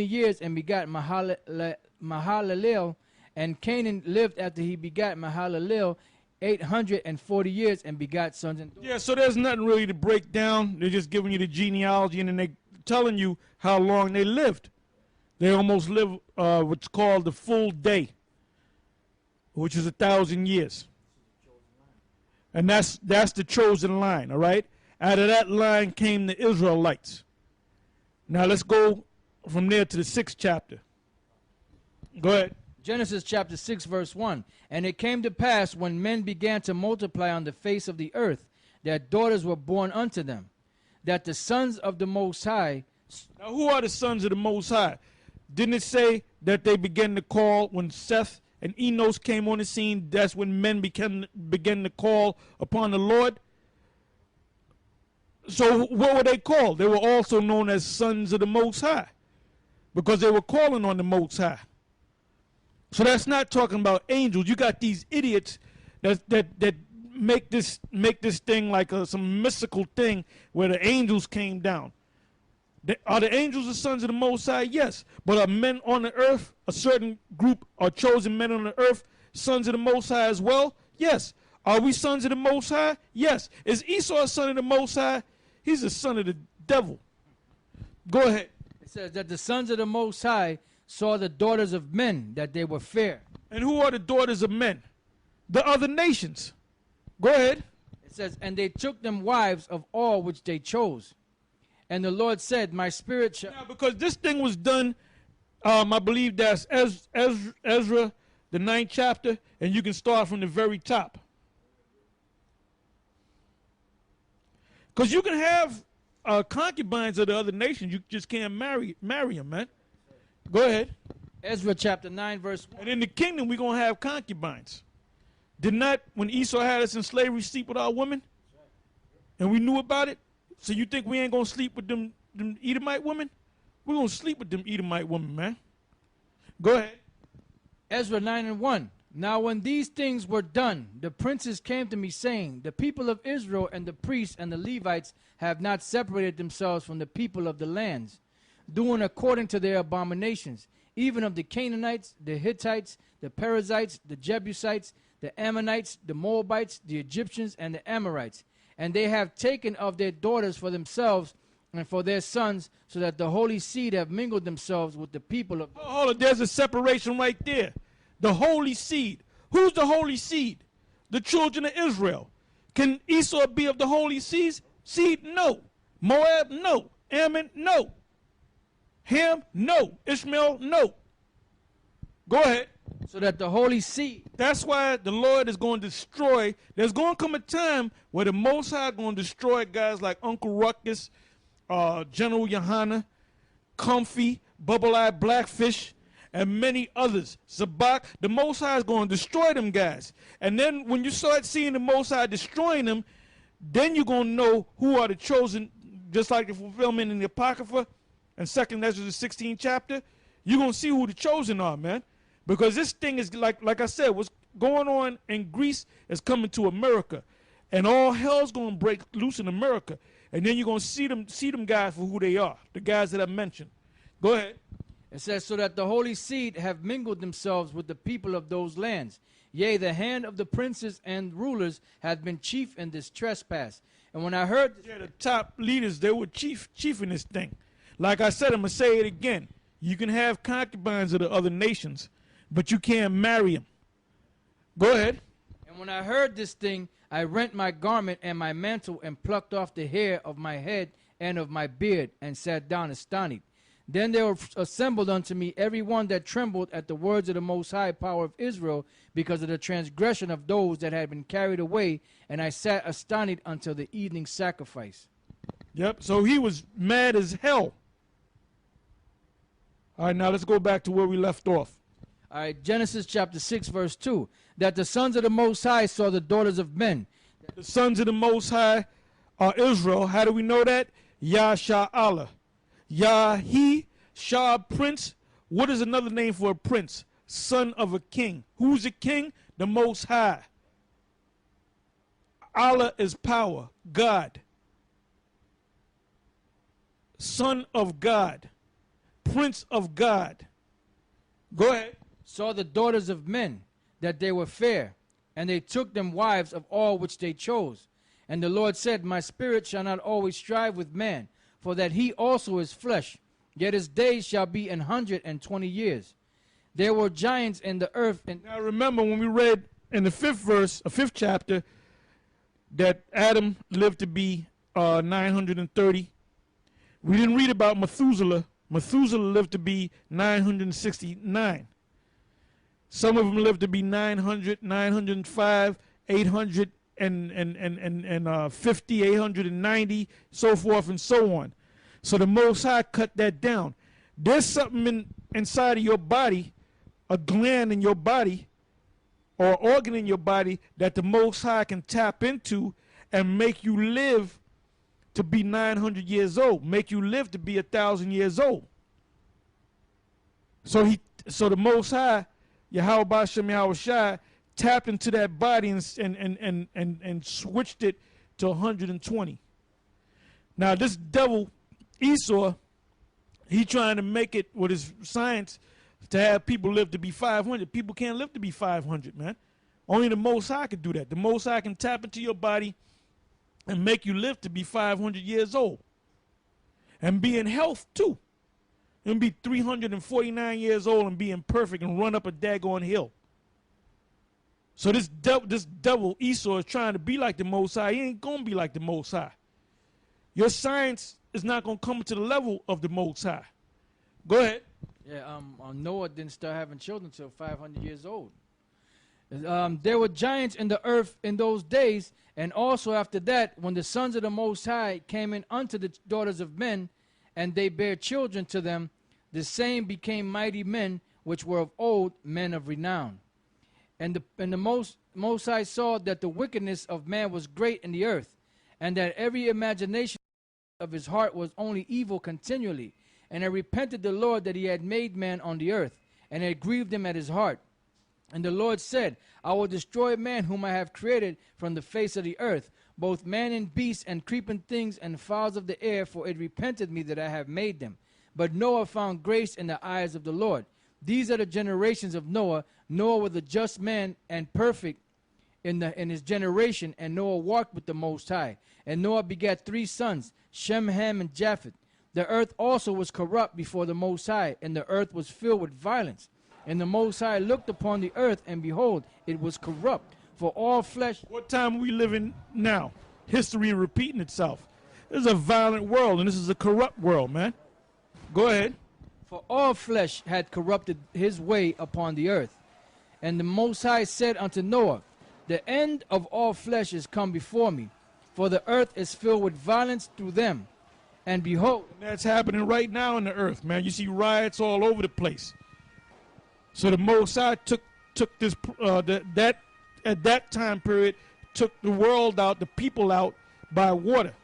years, and begat Mahalalel. And Canaan lived after he begat Mahalalel 840 years, and begat sons and daughters. Yeah, so there's nothing really to break down. They're just giving you the genealogy, and then they're telling you how long they lived. They almost live what's called the full day, which is 1,000 years. And that's the chosen line, all right? Out of that line came the Israelites. Now let's go from there to the 6th chapter. Go ahead. Genesis chapter 6, verse 1. And it came to pass, when men began to multiply on the face of the earth, that daughters were born unto them, that the sons of the Most High. Now who are the sons of the Most High? Didn't it say that they began to call when Seth and Enos came on the scene? That's when men began to call upon the Lord. So what were they called? They were also known as sons of the Most High, because they were calling on the Most High. So that's not talking about angels. You got these idiots that make this thing like some mystical thing where the angels came down. Are the angels the sons of the Most High? Yes. But are men on the earth, a certain group are chosen men on the earth, sons of the Most High as well? Yes. Are we sons of the Most High? Yes. Is Esau a son of the Most High? He's a son of the devil. Go ahead. It says that the sons of the Most High saw the daughters of men, that they were fair. And who are the daughters of men? The other nations. Go ahead. It says, and they took them wives of all which they chose. And the Lord said, my spirit shall... Now, because this thing was done, I believe that's Ezra, the 9th chapter, and you can start from the very top. Because you can have concubines of the other nations, you just can't marry them, man. Go ahead. Ezra chapter 9, verse 1. And in the kingdom, we're going to have concubines. Did not, when Esau had us in slavery, sleep with our women? And we knew about it? So you think we ain't going to sleep with them Edomite women? We're going to sleep with them Edomite women, man. Go ahead. Ezra 9 and 1. Now when these things were done, the princes came to me, saying, the people of Israel and the priests and the Levites have not separated themselves from the people of the lands, doing according to their abominations, even of the Canaanites, the Hittites, the Perizzites, the Jebusites, the Ammonites, the Moabites, the Egyptians, and the Amorites. And they have taken of their daughters for themselves and for their sons, so that the holy seed have mingled themselves with the people of... Hold on, there's a separation right there. The holy seed. Who's the holy seed? The children of Israel. Can Esau be of the holy seed? No. Moab? No. Ammon? No. Ham? No. Ishmael? No. Go ahead. So that the holy seed... That's why the Lord is going to destroy. There's going to come a time where the Most High is going to destroy guys like Uncle Ruckus, General Yohana, Comfy, Bubble-Eyed Blackfish, and many others. Zabak, the Most High is going to destroy them guys. And then when you start seeing the Most High destroying them, then you're going to know who are the chosen, just like the fulfillment in the Apocrypha and 2nd Ezra, the 16th chapter. You're going to see who the chosen are, man. Because this thing is, like I said, what's going on in Greece is coming to America. And all hell's going to break loose in America. And then you're going to see them guys for who they are, the guys that I mentioned. Go ahead. It says, so that the holy seed have mingled themselves with the people of those lands. Yea, the hand of the princes and rulers hath been chief in this trespass. And when I heard... Yeah, the top leaders, they were chief in this thing. Like I said, I'm going to say it again. You can have concubines of the other nations, but you can't marry them. Go ahead. And when I heard this thing, I rent my garment and my mantle and plucked off the hair of my head and of my beard and sat down astonished. Then there were assembled unto me every one that trembled at the words of the Most High power of Israel, because of the transgression of those that had been carried away, and I sat astonished until the evening sacrifice. Yep, so he was mad as hell. All right, now let's go back to where we left off. All right, Genesis chapter 6, verse 2. That the sons of the Most High saw the daughters of men. The sons of the Most High are Israel. How do we know that? Yah Allah. Yahi, Shah, prince. What is another name for a prince? Son of a king. Who's a king? The Most High. Allah is power, God. Son of God. Prince of God. Go ahead. Saw the daughters of men, that they were fair, and they took them wives of all which they chose. And the Lord said, my spirit shall not always strive with man, for that he also is flesh, yet his days shall be 120 years. There were giants in the earth. And now remember when we read in the 5th verse, 5th chapter, that Adam lived to be 930. We didn't read about Methuselah. Methuselah lived to be 969. Some of them lived to be 900, 905, 800, and 50, 890, so forth and so on. So the Most High cut that down. There's something inside of your body, a gland in your body, or organ in your body that the Most High can tap into and make you live to be 900 years old, make you live to be 1,000 years old. So the Most High, Yahweh Bashem Yahweh Shai, tapped into that body and switched it to 120. Now this devil Esau, he trying to make it with his science to have people live to be 500. People can't live to be 500, man. Only the Most High can do that. The Most High can tap into your body and make you live to be 500 years old. and be in health too. And be 349 years old and being perfect and run up a daggone hill. So this devil Esau is trying to be like the Most High. He ain't going to be like the Most High. Your science is not going to come to the level of the Most High. Go ahead. Yeah, Noah didn't start having children until 500 years old. There were giants in the earth in those days, and also after that, when the sons of the Most High came in unto the daughters of men, and they bare children to them, the same became mighty men, which were of old, men of renown. And the Most High saw that the wickedness of man was great in the earth, and that every imagination of his heart was only evil continually. And it repented the Lord that he had made man on the earth, and it grieved him at his heart. And the Lord said, I will destroy man whom I have created from the face of the earth, both man and beast and creeping things and fowls of the air, for it repented me that I have made them. But Noah found grace in the eyes of the Lord. These are the generations of Noah. Noah was a just man and perfect in his generation, and Noah walked with the Most High. And Noah begat 3 sons, Shem, Ham, and Japheth. The earth also was corrupt before the Most High, and the earth was filled with violence. And the Most High looked upon the earth, and behold, it was corrupt, for all flesh. What time are we living now? History repeating itself. This is a violent world, and this is a corrupt world, man. Go ahead. For all flesh had corrupted his way upon the earth. And the Most High said unto Noah, the end of all flesh is come before me, for the earth is filled with violence through them. And behold, and that's happening right now in the earth, man. You see riots all over the place. So the Most High took this that at that time period took the world out, the people out by water.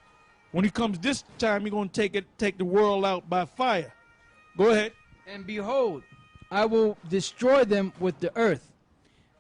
When he comes this time, he's going to take the world out by fire. Go ahead. And behold, I will destroy them with the earth.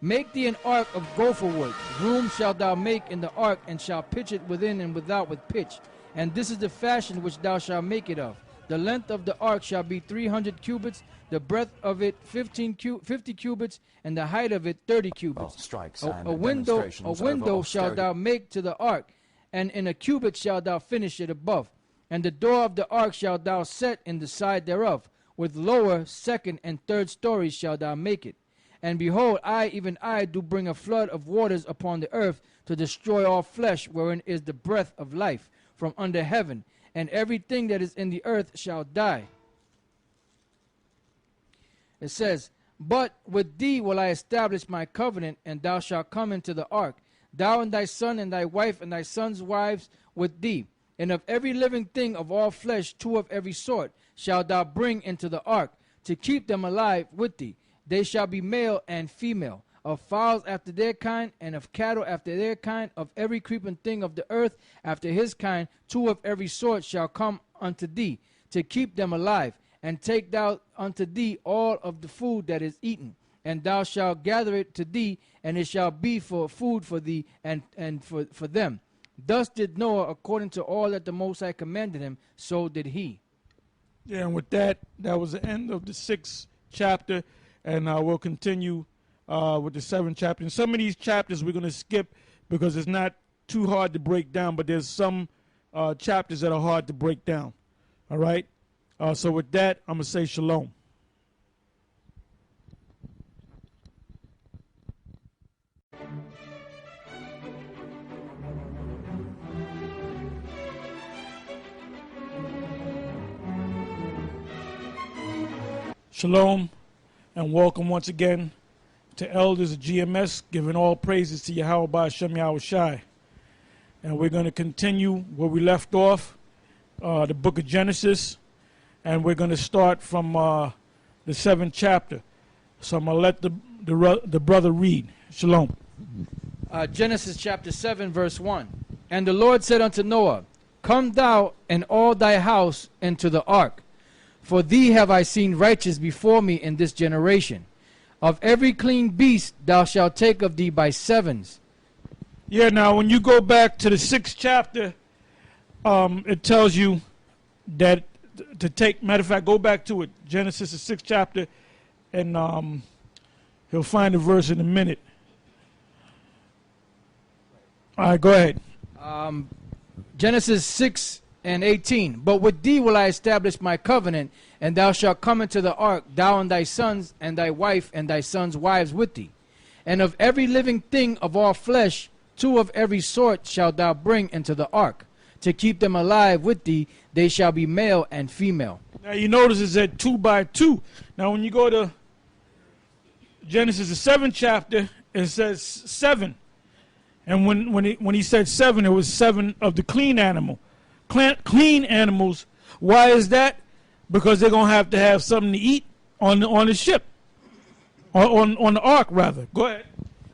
Make thee an ark of gopher wood. Room shalt thou make in the ark, and shalt pitch it within and without with pitch. And this is the fashion which thou shalt make it of. The length of the ark shall be 300 cubits, the breadth of it 50 cubits, and the height of it 30 cubits. A window shalt thou make to the ark, and in a cubit shalt thou finish it above. And the door of the ark shalt thou set in the side thereof. With lower, second, and third stories shalt thou make it. And behold, I, even I, do bring a flood of waters upon the earth to destroy all flesh, wherein is the breath of life from under heaven. And everything that is in the earth shall die. It says, but with thee will I establish my covenant, and thou shalt come into the ark, thou and thy son and thy wife and thy sons' wives with thee. And of every living thing of all flesh, 2 of every sort, shalt thou bring into the ark, to keep them alive with thee. They shall be male and female, of fowls after their kind, and of cattle after their kind, of every creeping thing of the earth after his kind. 2 of every sort shall come unto thee, to keep them alive. And take thou unto thee all of the food that is eaten, and thou shalt gather it to thee, and it shall be for food for thee and for them. Thus did Noah according to all that the Most High commanded him, so did he. Yeah, and with that was the end of the 6th chapter, and we'll continue with the 7th chapter. And some of these chapters we're going to skip because it's not too hard to break down, but there's some chapters that are hard to break down. All right? So with that, I'm going to say shalom. Shalom, and welcome once again to Elders of GMS, giving all praises to Yahweh Hashem Yahweh Shai. And we're going to continue where we left off, the book of Genesis, and we're going to start from the 7th chapter. So I'm going to let the brother read. Shalom. Genesis chapter 7, verse 1. And the Lord said unto Noah, come thou and all thy house into the ark. For thee have I seen righteous before me in this generation. Of every clean beast thou shalt take of thee by 7s. Yeah, now when you go back to the 6th chapter, it tells you that to take, matter of fact, go back to it, Genesis, the 6th chapter, and he'll find the verse in a minute. All right, go ahead. Genesis 6, and 18. But with thee will I establish my covenant, and thou shalt come into the ark, thou and thy sons, and thy wife, and thy sons' wives with thee. And of every living thing of all flesh, 2 of every sort shalt thou bring into the ark. To keep them alive with thee, they shall be male and female. Now you notice it's at 2 by 2. Now when you go to Genesis, the 7th chapter, it says 7. And when he said 7, it was 7 of the clean animal. Clean animals. Why is that? Because they're going to have something to eat on the ship. On the ark, rather. Go ahead.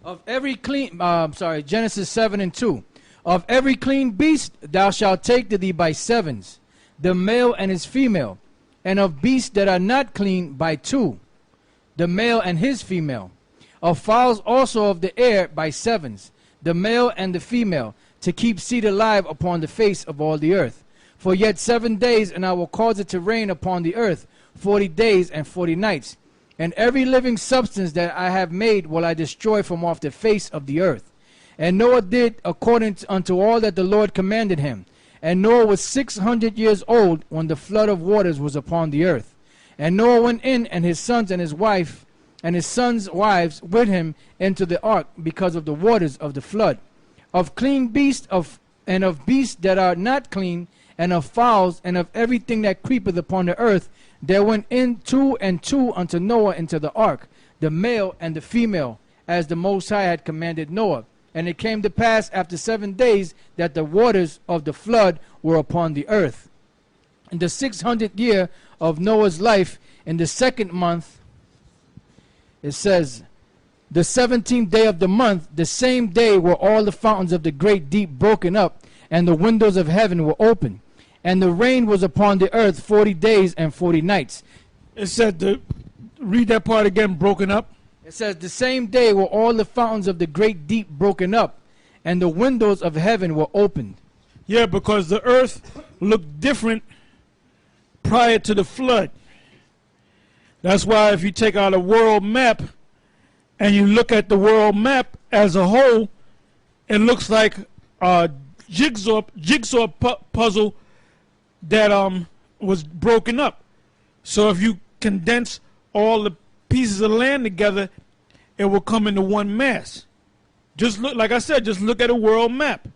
Of every clean, Genesis 7 and 2. Of every clean beast thou shalt take to thee by 7s, the male and his female. And of beasts that are not clean by 2, the male and his female. Of fowls also of the air by 7s, the male and the female, to keep seed alive upon the face of all the earth. For yet 7 days, and I will cause it to rain upon the earth 40 days and 40 nights. And every living substance that I have made will I destroy from off the face of the earth. And Noah did according unto all that the Lord commanded him. And Noah was 600 years old when the flood of waters was upon the earth. And Noah went in, and his sons and his wife, and his sons' wives with him into the ark, because of the waters of the flood. Of clean beasts and of beasts that are not clean, and of fowls, and of everything that creepeth upon the earth, there went in 2 and 2 unto Noah into the ark, the male and the female, as the Most High had commanded Noah. And it came to pass after 7 days that the waters of the flood were upon the earth. In the 600th year of Noah's life, in the 2nd month, it says, the 17th day of the month, the same day were all the fountains of the great deep broken up, and the windows of heaven were open. And the rain was upon the earth 40 days and 40 nights. It said, read that part again, broken up. It says, the same day were all the fountains of the great deep broken up, and the windows of heaven were opened. Yeah, because the earth looked different prior to the flood. That's why if you take out a world map and you look at the world map as a whole, it looks like a jigsaw puzzle that was broken up. So if you condense all the pieces of land together, it will come into one mass. Just look, like I said, just look at a world map,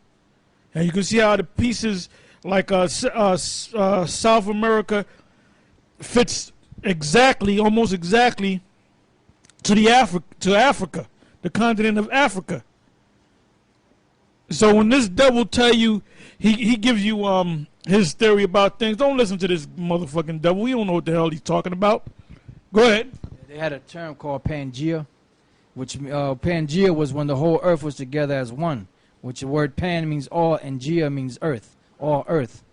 and you can see how the pieces, like South America, fits exactly, almost exactly, to Africa, the continent of Africa. So when this devil tell you, he gives you his theory about things, don't listen to this motherfucking devil. We don't know what the hell he's talking about. Go ahead. They had a term called Pangea, which Pangea was when the whole earth was together as one, which the word Pan means all and Gea means earth, all earth.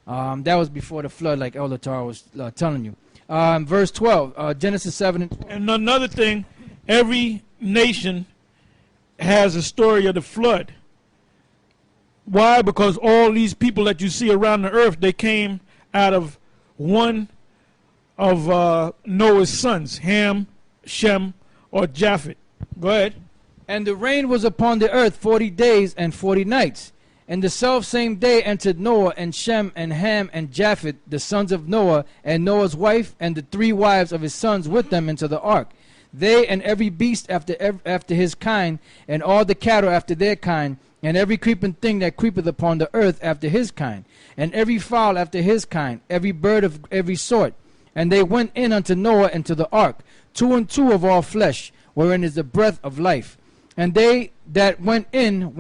That was before the flood, like Elder Tar was telling you. Verse 12, Genesis 7. And another thing, every nation has a story of the flood. Why? Because all these people that you see around the earth, they came out of one of Noah's sons, Ham, Shem, or Japheth. Go ahead. And the rain was upon the earth 40 days and 40 nights. And the selfsame day entered Noah and Shem and Ham and Japheth, the sons of Noah, and Noah's wife, and the 3 wives of his sons with them into the ark. They and every beast after his kind, and all the cattle after their kind, and every creeping thing that creepeth upon the earth after his kind, and every fowl after his kind, every bird of every sort. And they went in unto Noah into the ark, 2 and 2 of all flesh, wherein is the breath of life. And they that went in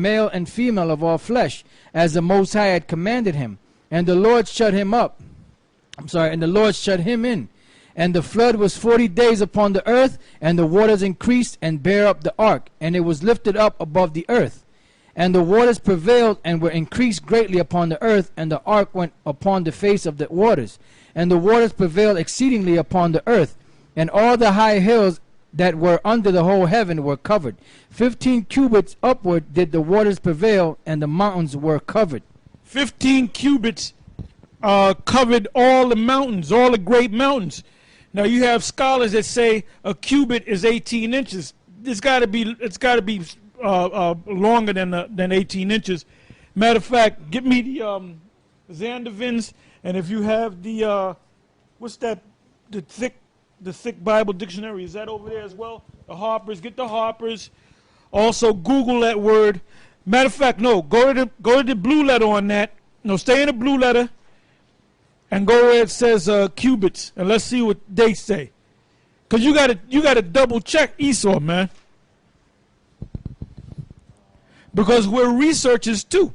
male and female of all flesh, as the Most High had commanded him. And the Lord shut him in. And the flood was 40 days upon the earth, and the waters increased and bare up the ark, and it was lifted up above the earth. And the waters prevailed and were increased greatly upon the earth, and the ark went upon the face of the waters. And the waters prevailed exceedingly upon the earth, and all the high hills that were under the whole heaven were covered. 15 cubits upward did the waters prevail, and the mountains were covered. 15 cubits covered all the mountains, all the great mountains. Now you have scholars that say a cubit is 18 inches. It's got to be longer than 18 inches. Matter of fact, give me Zandavins, and if you have the what's that, the thick Bible dictionary, is that over there as well? The Harper's, get the Harper's. Also Google that word. Matter of fact, no, go to the blue letter on that. No, stay in the blue letter and go where it says cubits, and let's see what they say. Cause you gotta double check Esau, man. Because we're researchers too.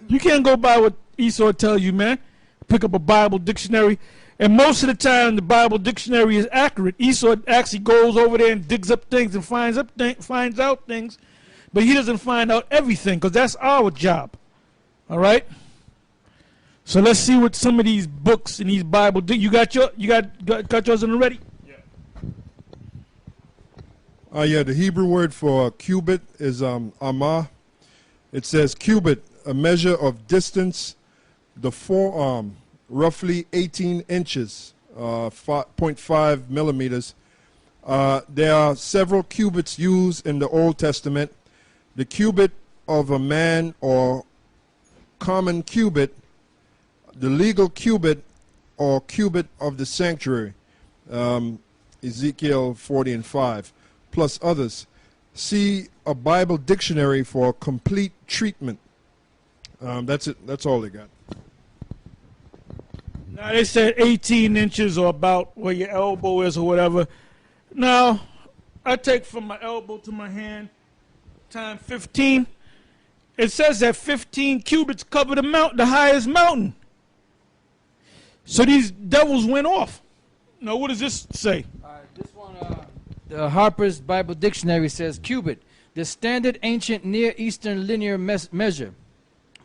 You can't go by what Esau tells you, man. Pick up a Bible dictionary, and most of the time the Bible dictionary is accurate. Esau actually goes over there and digs up things and finds out things, but he doesn't find out everything, because that's our job. All right. So let's see what some of these books and these Bible. You got yours in already? Yeah. The Hebrew word for cubit is amah. It says cubit, a measure of distance, the forearm, roughly 18 inches, 0.5 millimeters. There are several cubits used in the Old Testament. The cubit of a man, or common cubit, the legal cubit, or cubit of the sanctuary, Ezekiel 40 and 5, plus others. See a Bible dictionary for complete treatment. That's it. That's all they got. Now they said 18 inches, or about where your elbow is or whatever. Now I take from my elbow to my hand times 15. It says that 15 cubits cover the highest mountain. So these devils went off. Now what does this say? This one, the Harper's Bible Dictionary says cubit, the standard ancient Near Eastern linear measure.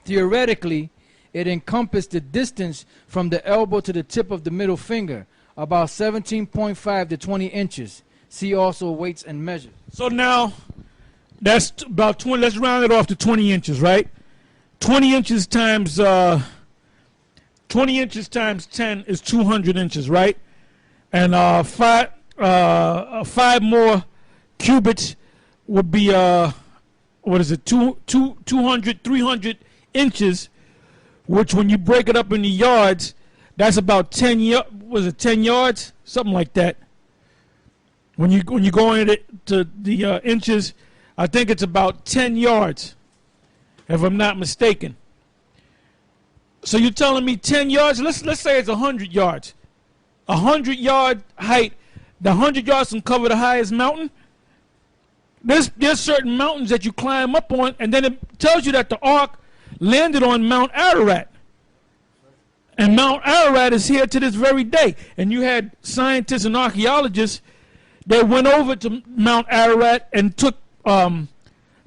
Theoretically, it encompassed the distance from the elbow to the tip of the middle finger, about 17.5 to 20 inches. See also weights and measures. So now, that's about 20, let's round it off to 20 inches, right? 20 inches times 20 inches times 10 is 200 inches, right? And five more cubits would be, what is it, 200, 300 inches, which when you break it up into yards, that's about 10 yards? Something like that. When you go into the inches, I think it's about 10 yards, if I'm not mistaken. So you're telling me 10 yards? Let's say it's 100 yards. 100-yard height. The 100 yards can cover the highest mountain. There's certain mountains that you climb up on, and then it tells you that the ark landed on Mount Ararat. And Mount Ararat is here to this very day. And you had scientists and archaeologists that went over to Mount Ararat and took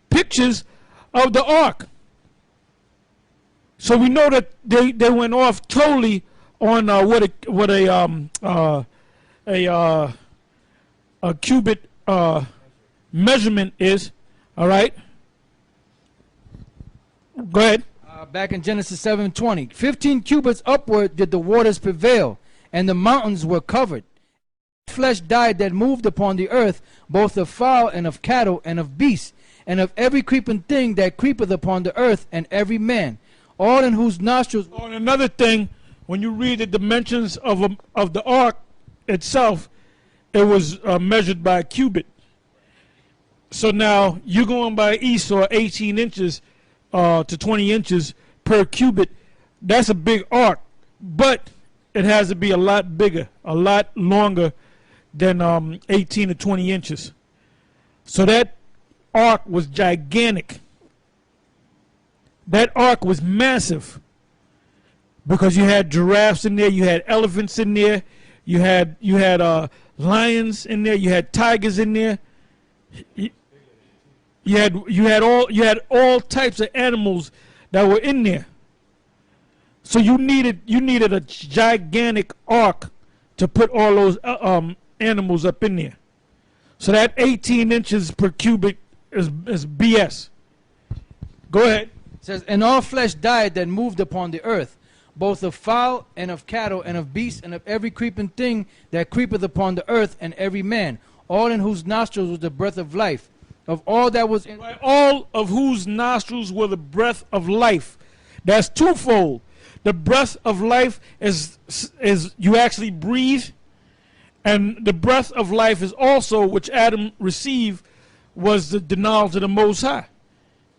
pictures of the ark. So we know that they went off totally on what a cubit measurement is. All right. Go ahead. Back in Genesis 7:20, 15 cubits upward did the waters prevail, and the mountains were covered. Flesh died that moved upon the earth, both of fowl and of cattle and of beasts, and of every creeping thing that creepeth upon the earth, and every man, all in whose nostrils. Oh, and another thing, when you read the dimensions of the ark itself, it was measured by a cubit. So now you're going by Esau, 18 inches to 20 inches per cubit. That's a big ark, but it has to be a lot bigger, a lot longer than 18 to 20 inches. So that ark was gigantic. That ark was massive, because you had giraffes in there, you had elephants in there, you had lions in there, you had tigers in there. You had all types of animals that were in there. So you needed a gigantic ark to put all those animals up in there. So that 18 inches per cubic is BS. Go ahead. It says, and all flesh died that moved upon the earth, both of fowl and of cattle and of beasts and of every creeping thing that creepeth upon the earth, and every man, all in whose nostrils was the breath of life. Of all that was in all of whose nostrils were the breath of life. That's twofold. The breath of life is you actually breathe, and the breath of life is also, which Adam received, was the knowledge of the Most High.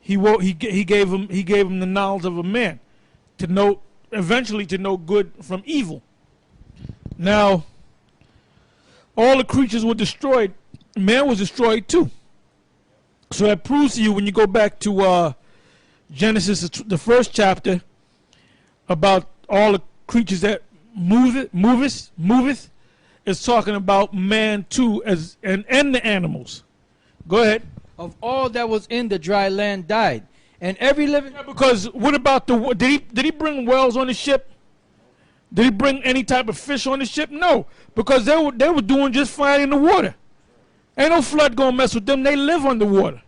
He gave him the knowledge of a man, to know, eventually to know good from evil. Now, all the creatures were destroyed. Man was destroyed too. So that proves to you, when you go back to Genesis, the first chapter, about all the creatures that moveth, is talking about man too, and the animals. Go ahead. Of all that was in the dry land died, and every living. Yeah, because what about did he bring whales on the ship? Did he bring any type of fish on the ship? No, because they were doing just fine in the water. Ain't no flood gonna mess with them. They live underwater.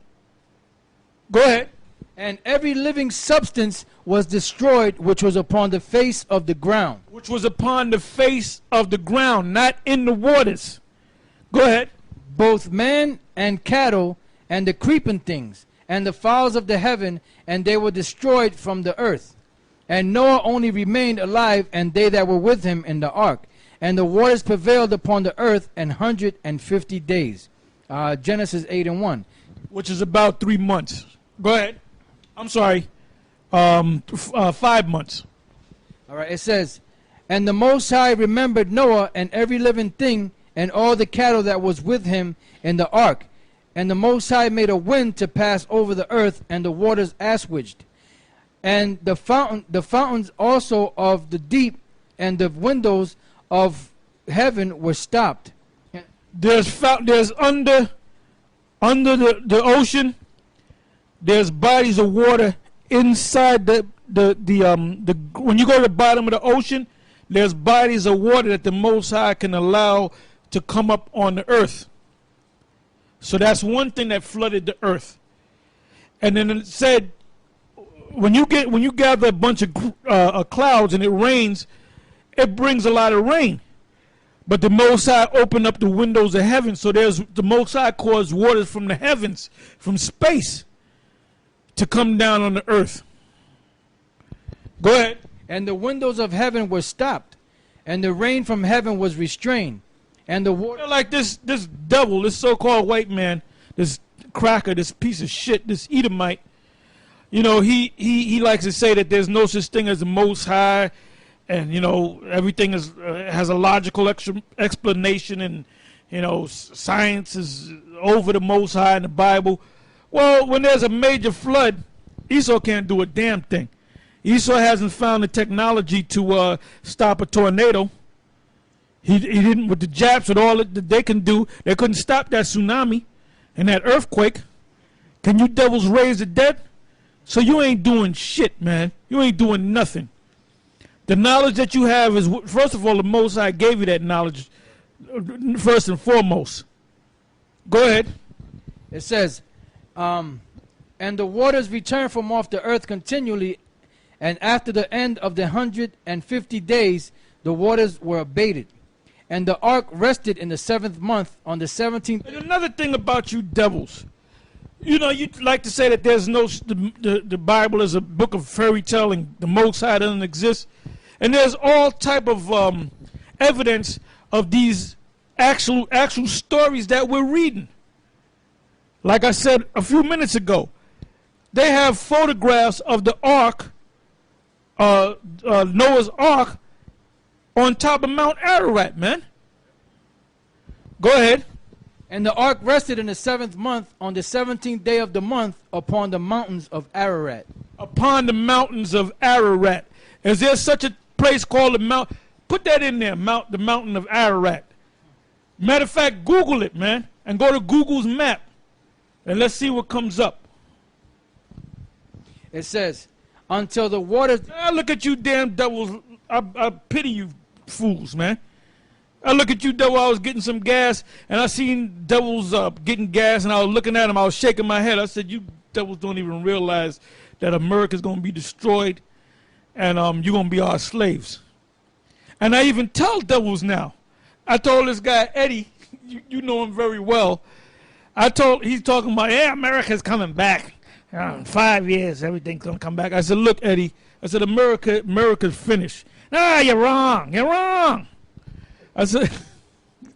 Go ahead. And every living substance was destroyed, which was upon the face of the ground. Which was upon the face of the ground, not in the waters. Go ahead. Both man and cattle, and the creeping things, and the fowls of the heaven, and they were destroyed from the earth. And Noah only remained alive, and they that were with him in the ark. And the waters prevailed upon the earth 150 days. Genesis 8:1. Which is about 3 months. Go ahead. I'm sorry. 5 months. All right, it says, and the Most High remembered Noah and every living thing and all the cattle that was with him in the ark. And the Most High made a wind to pass over the earth, and the waters assuaged. And the fountains also of the deep and the windows of heaven were stopped. There's under the ocean. There's bodies of water inside when you go to the bottom of the ocean, there's bodies of water that the Most High can allow to come up on the earth. So that's one thing that flooded the earth. And then it said, when you gather a bunch of clouds and it rains, it brings a lot of rain. But the Most High opened up the windows of heaven, so the Most High caused waters from the heavens, from space, to come down on the earth. Go ahead. And the windows of heaven were stopped, and the rain from heaven was restrained, and the water. Like this devil, this so-called white man, this cracker, this piece of shit, this Edomite. You know, he likes to say that there's no such thing as the Most High, and you know everything has a logical explanation, and you know science is over the Most High in the Bible. Well, when there's a major flood, Esau can't do a damn thing. Esau hasn't found the technology to stop a tornado. He didn't, with the Japs, with all that they can do, they couldn't stop that tsunami and that earthquake. Can you devils raise the dead? So you ain't doing shit, man. You ain't doing nothing. The knowledge that you have is, first of all, the Most High gave you that knowledge, first and foremost. Go ahead. It says, and the waters returned from off the earth continually, and after the end of the 150 days, the waters were abated. And the ark rested in the 7th month on the 17th. And another thing about you devils, you know, you like to say that there's no, the Bible is a book of fairy tale and the Most High doesn't exist. And there's all type of evidence of these actual stories that we're reading. Like I said a few minutes ago, they have photographs of the ark, Noah's ark, on top of Mount Ararat, man. Go ahead. And the ark rested in the 7th month on the 17th day of the month upon the mountains of Ararat. Upon the mountains of Ararat. Is there such a place called the Mount? Put that in there, the mountain of Ararat. Matter of fact, Google it, man, and go to Google's map, and let's see what comes up. It says, until the waters. I look at you damn devils. I pity you fools, man. I look at you devil. I was getting some gas, and I seen devils getting gas, and I was looking at them. I was shaking my head. I said, you devils don't even realize that America's going to be destroyed, and you're going to be our slaves. And I even tell devils now. I told this guy, Eddie, you know him very well. He's talking about, yeah, America's coming back. In 5 years, everything's going to come back. I said, look, Eddie, I said, America's finished. Nah, you're wrong. You're wrong. I said,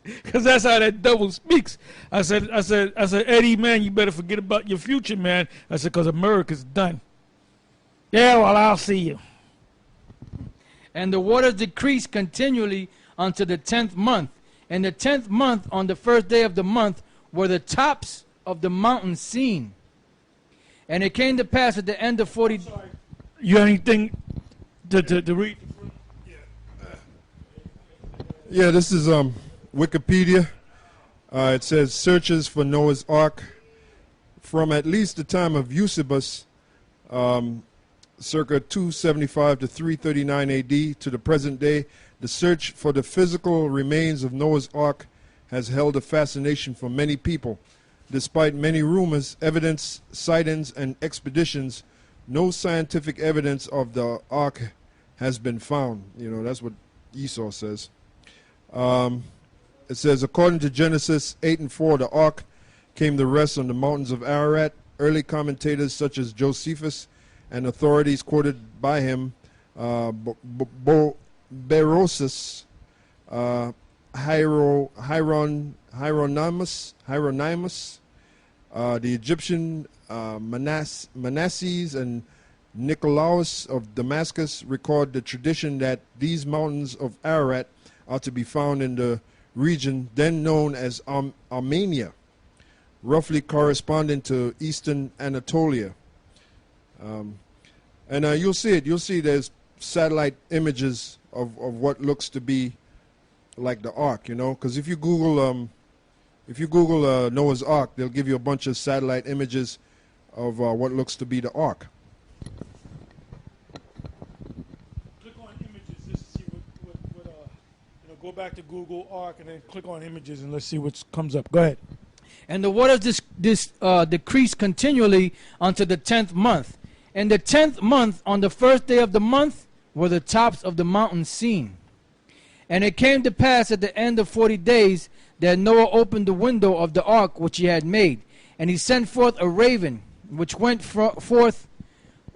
because that's how that devil speaks. I said, Eddie, man, you better forget about your future, man. I said, because America's done. Yeah, well, I'll see you. And the waters decreased continually unto the 10th month. And the 10th month, on the first day of the month, were the tops of the mountains seen. And it came to pass at the end of 40... You have anything to read? Yeah, this is Wikipedia. It says searches for Noah's Ark from at least the time of Eusebius, circa 275 to 339 AD to the present day. The search for the physical remains of Noah's Ark has held a fascination for many people. Despite many rumors, evidence, sightings, and expeditions, no scientific evidence of the Ark has been found. You know, that's what Esau says. It says, according to Genesis 8 and 4, the Ark came to rest on the mountains of Ararat. Early commentators such as Josephus and authorities quoted by him, Berosus, Hieronymus, the Egyptian Manasses and Nicolaus of Damascus record the tradition that these mountains of Ararat are to be found in the region then known as Armenia, roughly corresponding to eastern Anatolia. And you'll see it. You'll see there's satellite images of what looks to be like the Ark, you know, because if you Google Noah's Ark, they'll give you a bunch of satellite images of what looks to be the Ark. Click on images just to see what go back to Google Ark and then click on images and let's see what comes up. Go ahead. And the waters decreased continually unto the 10th month. And the 10th month, on the first day of the month, were the tops of the mountains seen. And it came to pass at the end of 40 days that Noah opened the window of the ark which he had made. And he sent forth a raven, which went forth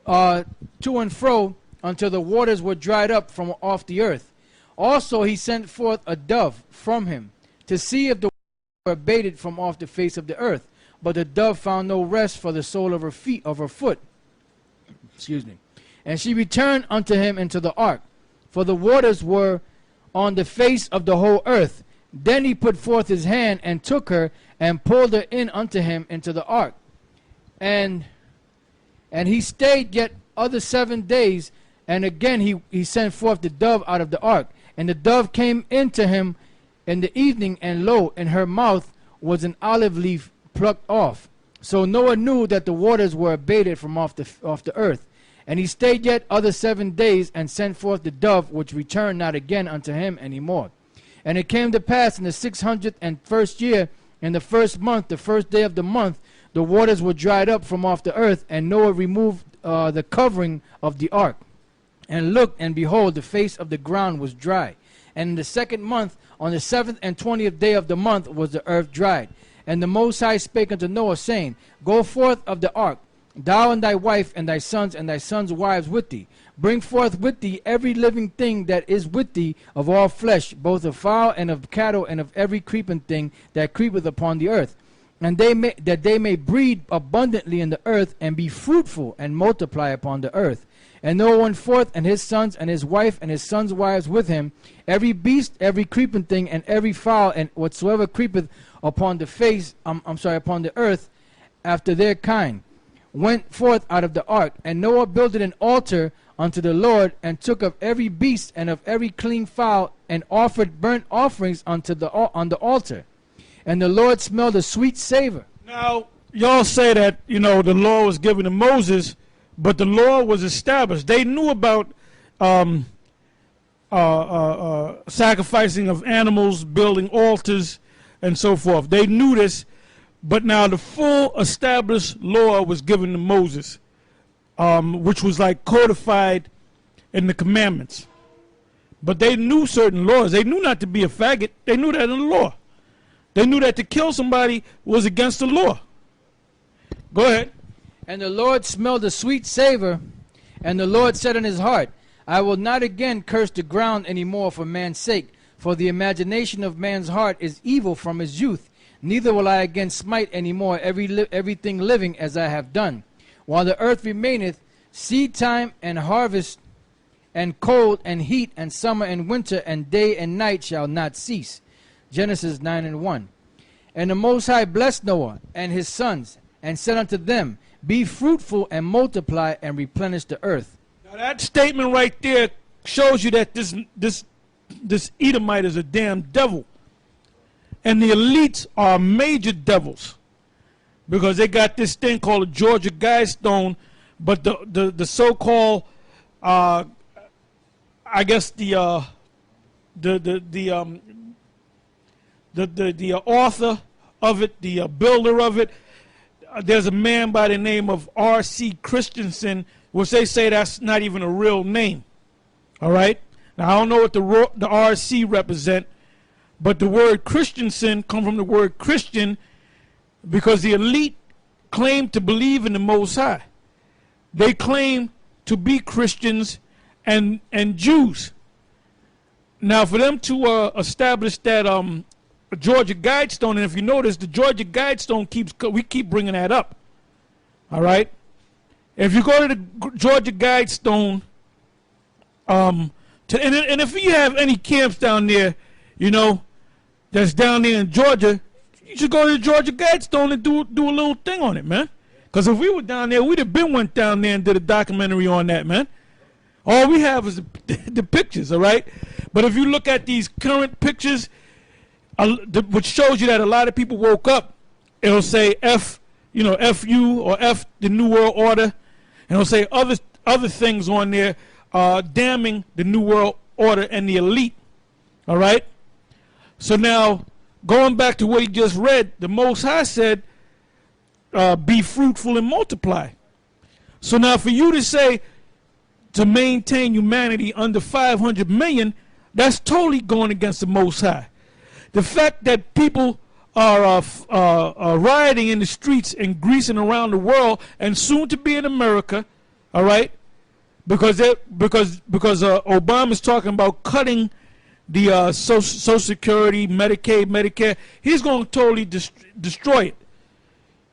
to and fro until the waters were dried up from off the earth. Also he sent forth a dove from him, to see if the waters were abated from off the face of the earth. But the dove found no rest for the sole of her foot. Excuse me. And she returned unto him into the ark, for the waters were on the face of the whole earth. Then he put forth his hand and took her and pulled her in unto him into the ark. And he stayed yet other 7 days, and again he sent forth the dove out of the ark. And the dove came into him in the evening, and lo, in her mouth was an olive leaf plucked off. So Noah knew that the waters were abated from off the earth. And he stayed yet other 7 days, and sent forth the dove, which returned not again unto him any more. And it came to pass in the 601st year, in the first month, the first day of the month, the waters were dried up from off the earth, and Noah removed the covering of the ark. And looked, and behold, the face of the ground was dry. And in the second month, on the 7th and 20th day of the month, was the earth dried. And the Most High spake unto Noah, saying, Go forth of the ark, thou and thy wife and thy sons' wives with thee. Bring forth with thee every living thing that is with thee of all flesh, both of fowl and of cattle and of every creeping thing that creepeth upon the earth. And that they may breed abundantly in the earth, and be fruitful and multiply upon the earth. And Noah went forth, and his sons and his wife and his sons' wives with him, every beast, every creeping thing, and every fowl, and whatsoever creepeth upon the face, upon the earth, after their kind, went forth out of the ark. And Noah builded an altar unto the Lord, and took of every beast and of every clean fowl, and offered burnt offerings on the altar. And the Lord smelled a sweet savor. Now, y'all say that, the law was given to Moses, but the law was established. They knew about sacrificing of animals, building altars, and so forth. They knew this, but now the full established law was given to Moses, which was like codified in the commandments. But they knew certain laws. They knew not to be a faggot. They knew that in the law. They knew that to kill somebody was against the law. Go ahead. And the Lord smelled a sweet savor, and the Lord said in his heart, I will not again curse the ground any more for man's sake, for the imagination of man's heart is evil from his youth. Neither will I again smite any more everything living as I have done. While the earth remaineth, seed time and harvest, and cold and heat, and summer and winter, and day and night shall not cease. Genesis 9:1. And the Most High blessed Noah and his sons, and said unto them, Be fruitful and multiply and replenish the earth. Now that statement right there shows you that this Edomite is a damn devil. And the elites are major devils. Because they got this thing called a Georgia Guidestone, but the so-called I guess the author of it, the builder of it, there's a man by the name of R.C. Christensen, which they say that's not even a real name. All right? Now, I don't know what the R.C. represent, but the word Christensen comes from the word Christian because the elite claim to believe in the Most High. They claim to be Christians and Jews. Now, for them to establish that Georgia Guidestone, and if you notice, the Georgia Guidestone we keep bringing that up. All right? If you go to the Georgia Guidestone, and if you have any camps down there, you know, that's down there in Georgia, you should go to the Georgia Guidestone and do a little thing on it, man. Because if we were down there, we'd have been went down there and did a documentary on that, man. All we have is the pictures, all right? But if you look at these current pictures, which shows you that a lot of people woke up, it'll say F-U or F the New World Order, and it'll say other things on there damning the New World Order and the elite, all right? So now, going back to what he just read, the Most High said, be fruitful and multiply. So now for you to say to maintain humanity under 500 million, that's totally going against the Most High. The fact that people are rioting in the streets in Greece and around the world, and soon to be in America, all right, because Obama's talking about cutting the Social Security, Medicaid, Medicare. He's going to totally destroy it.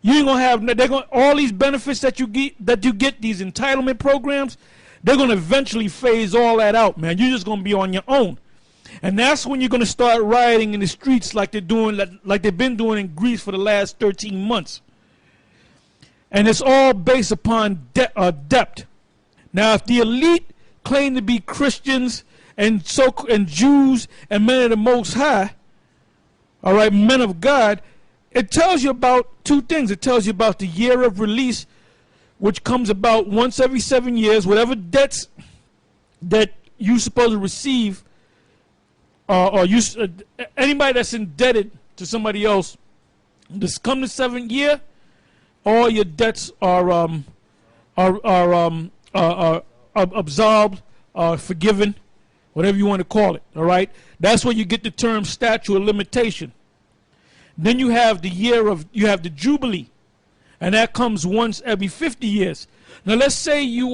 You ain't gonna have all these benefits that you get, these entitlement programs. They're going to eventually phase all that out, man. You're just going to be on your own. And that's when you're going to start rioting in the streets like they've been doing in Greece for the last 13 months. And it's all based upon debt. Now, if the elite claim to be Christians and Jews and men of the Most High, all right, men of God, it tells you about two things. It tells you about the year of release, which comes about once every 7 years. Whatever debts that you're supposed to receive, anybody that's indebted to somebody else, this come the 7th year, all your debts are absolved, forgiven, whatever you want to call it. All right, that's where you get the term statute of limitation. Then you have the the Jubilee, and that comes once every 50 years. Now let's say you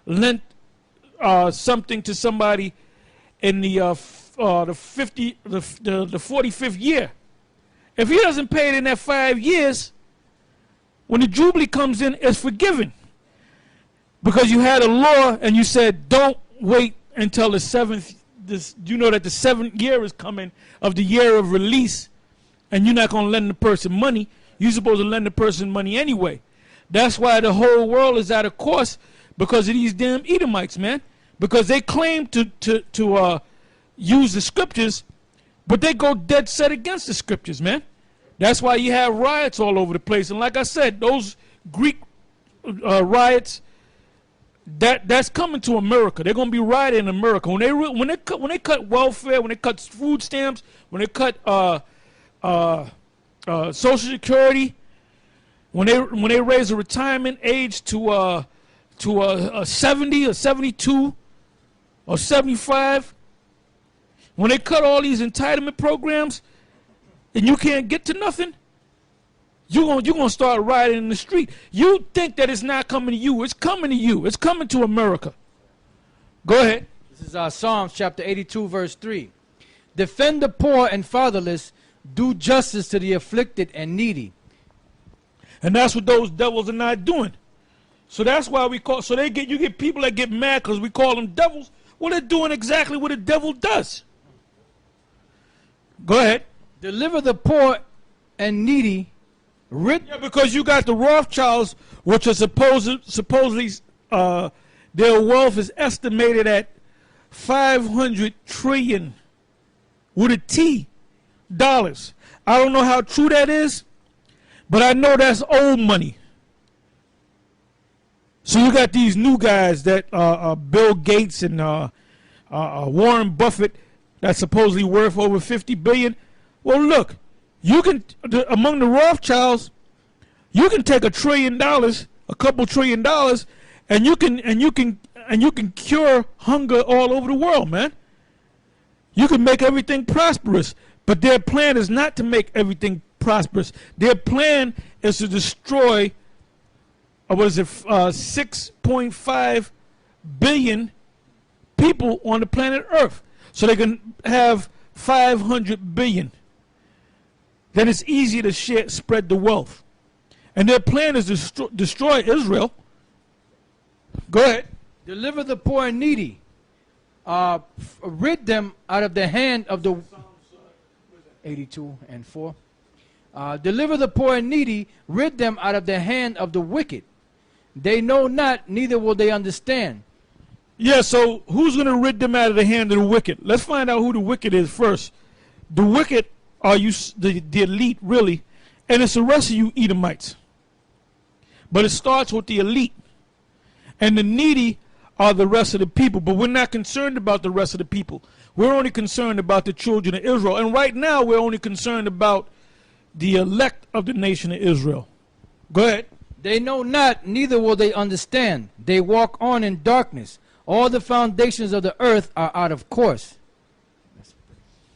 lent something to somebody in the 45th year. If he doesn't pay it in that 5 years, when the Jubilee comes in, it's forgiven. Because you had a law and you said, don't wait until the 7th, you know that the 7th year is coming of the year of release, and you're not going to lend the person money. You're supposed to lend the person money anyway. That's why the whole world is out of course, because of these damn Edomites, man. Because they claim to use the scriptures, but they go dead set against the scriptures, man. That's why you have riots all over the place. And like I said, those Greek riots, that's coming to America. They're going to be rioting in America. When they cut welfare, when they cut food stamps, when they cut Social Security, when they raise the retirement age to 70 or 72 or 75, when they cut all these entitlement programs and you can't get to nothing, you're gonna start rioting in the street. You think that it's not coming to you. It's coming to you. It's coming to America. Go ahead. This is Psalms chapter 82, verse 3. Defend the poor and fatherless. Do justice to the afflicted and needy. And that's what those devils are not doing. So that's why we call. So you get people that get mad because we call them devils. Well, they're doing exactly what a devil does. Go ahead. Deliver the poor and needy. Yeah, because you got the Rothschilds, which are supposedly their wealth is estimated at 500 trillion with a T dollars. I don't know how true that is, but I know that's old money. So you got these new guys that Bill Gates and Warren Buffett that's supposedly worth over 50 billion. Well, look, you can among the Rothschilds, you can take $1 trillion, a couple $1 trillion, and you can cure hunger all over the world, man. You can make everything prosperous, but their plan is not to make everything prosperous. Their plan is to destroy, 6.5 billion people on the planet Earth, so they can have 500 billion. Then it's easier to spread the wealth. And their plan is to destroy Israel. Go ahead. Deliver the poor and needy. Rid them out of the hand of the 82 and 4. Deliver the poor and needy. Rid them out of the hand of the wicked. They know not, neither will they understand. Yeah, so who's going to rid them out of the hand of the wicked? Let's find out who the wicked is first. The wicked are the elite, really, and it's the rest of you Edomites. But it starts with the elite. And the needy are the rest of the people. But we're not concerned about the rest of the people. We're only concerned about the children of Israel. And right now, we're only concerned about the elect of the nation of Israel. Go ahead. They know not, neither will they understand. They walk on in darkness. All the foundations of the earth are out of course.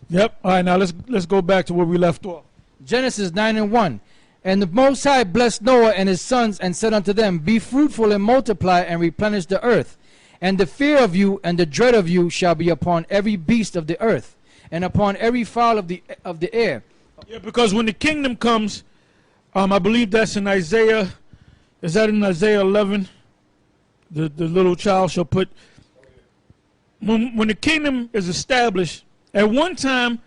Yep. All right, now let's go back to where we left off. Genesis 9 and 1. And the Most High blessed Noah and his sons and said unto them, Be fruitful and multiply and replenish the earth. And the fear of you and the dread of you shall be upon every beast of the earth, and upon every fowl of the air. Yeah, because when the kingdom comes, I believe that's in Isaiah. Is that in Isaiah 11? The little child shall put. When the kingdom is established, at one time,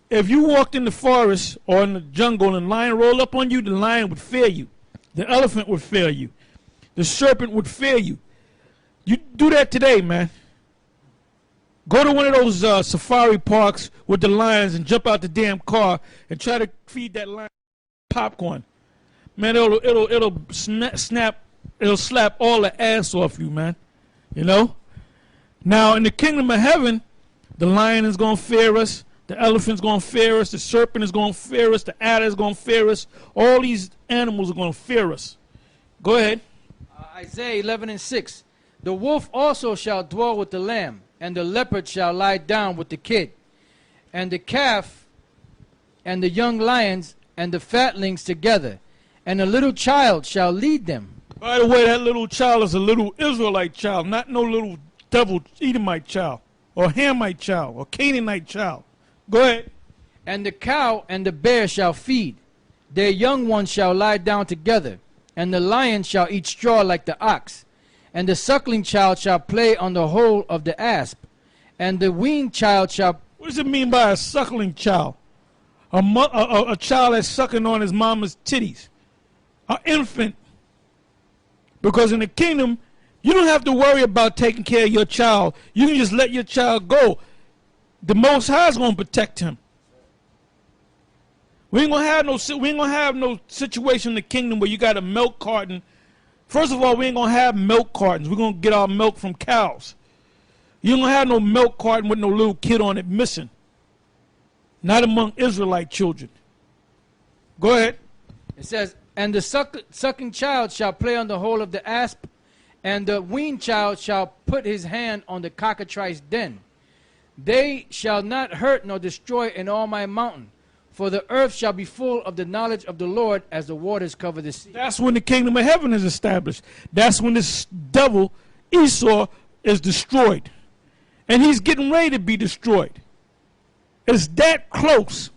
if you walked in the forest or in the jungle and a lion rolled up on you, the lion would fear you. The elephant would fear you. The serpent would fear you. You do that today, man. Go to one of those safari parks with the lions and jump out the damn car and try to feed that lion popcorn. Man, it'll slap all the ass off you, man. You know? Now, in the kingdom of heaven, the lion is going to fear us. The elephant's going to fear us. The serpent is going to fear us. The adder is going to fear us. All these animals are going to fear us. Go ahead. Isaiah 11 and 6. The wolf also shall dwell with the lamb, and the leopard shall lie down with the kid, and the calf and the young lions and the fatlings together, and a little child shall lead them. By the way, that little child is a little Israelite child, not no little devil Edomite child, or Hamite child, or Canaanite child. Go ahead. And the cow and the bear shall feed. Their young ones shall lie down together, and the lion shall eat straw like the ox. And the suckling child shall play on the hole of the asp, and the weaned child shall... What does it mean by a suckling child? A child that's sucking on his mama's titties. An infant. Because in the kingdom, you don't have to worry about taking care of your child. You can just let your child go. The Most High is going to protect him. We ain't gonna have no situation in the kingdom where you got a milk carton. First of all, we ain't gonna have milk cartons. We're gonna get our milk from cows. You ain't gonna have no milk carton with no little kid on it missing. Not among Israelite children. Go ahead. It says, and the sucking child shall play on the hole of the asp, and the weaned child shall put his hand on the cockatrice den. They shall not hurt nor destroy in all my mountain, For the earth shall be full of the knowledge of the Lord as the waters cover the sea. That's when the kingdom of heaven is established. That's when this devil, Esau, is destroyed. And he's getting ready to be destroyed. It's that close.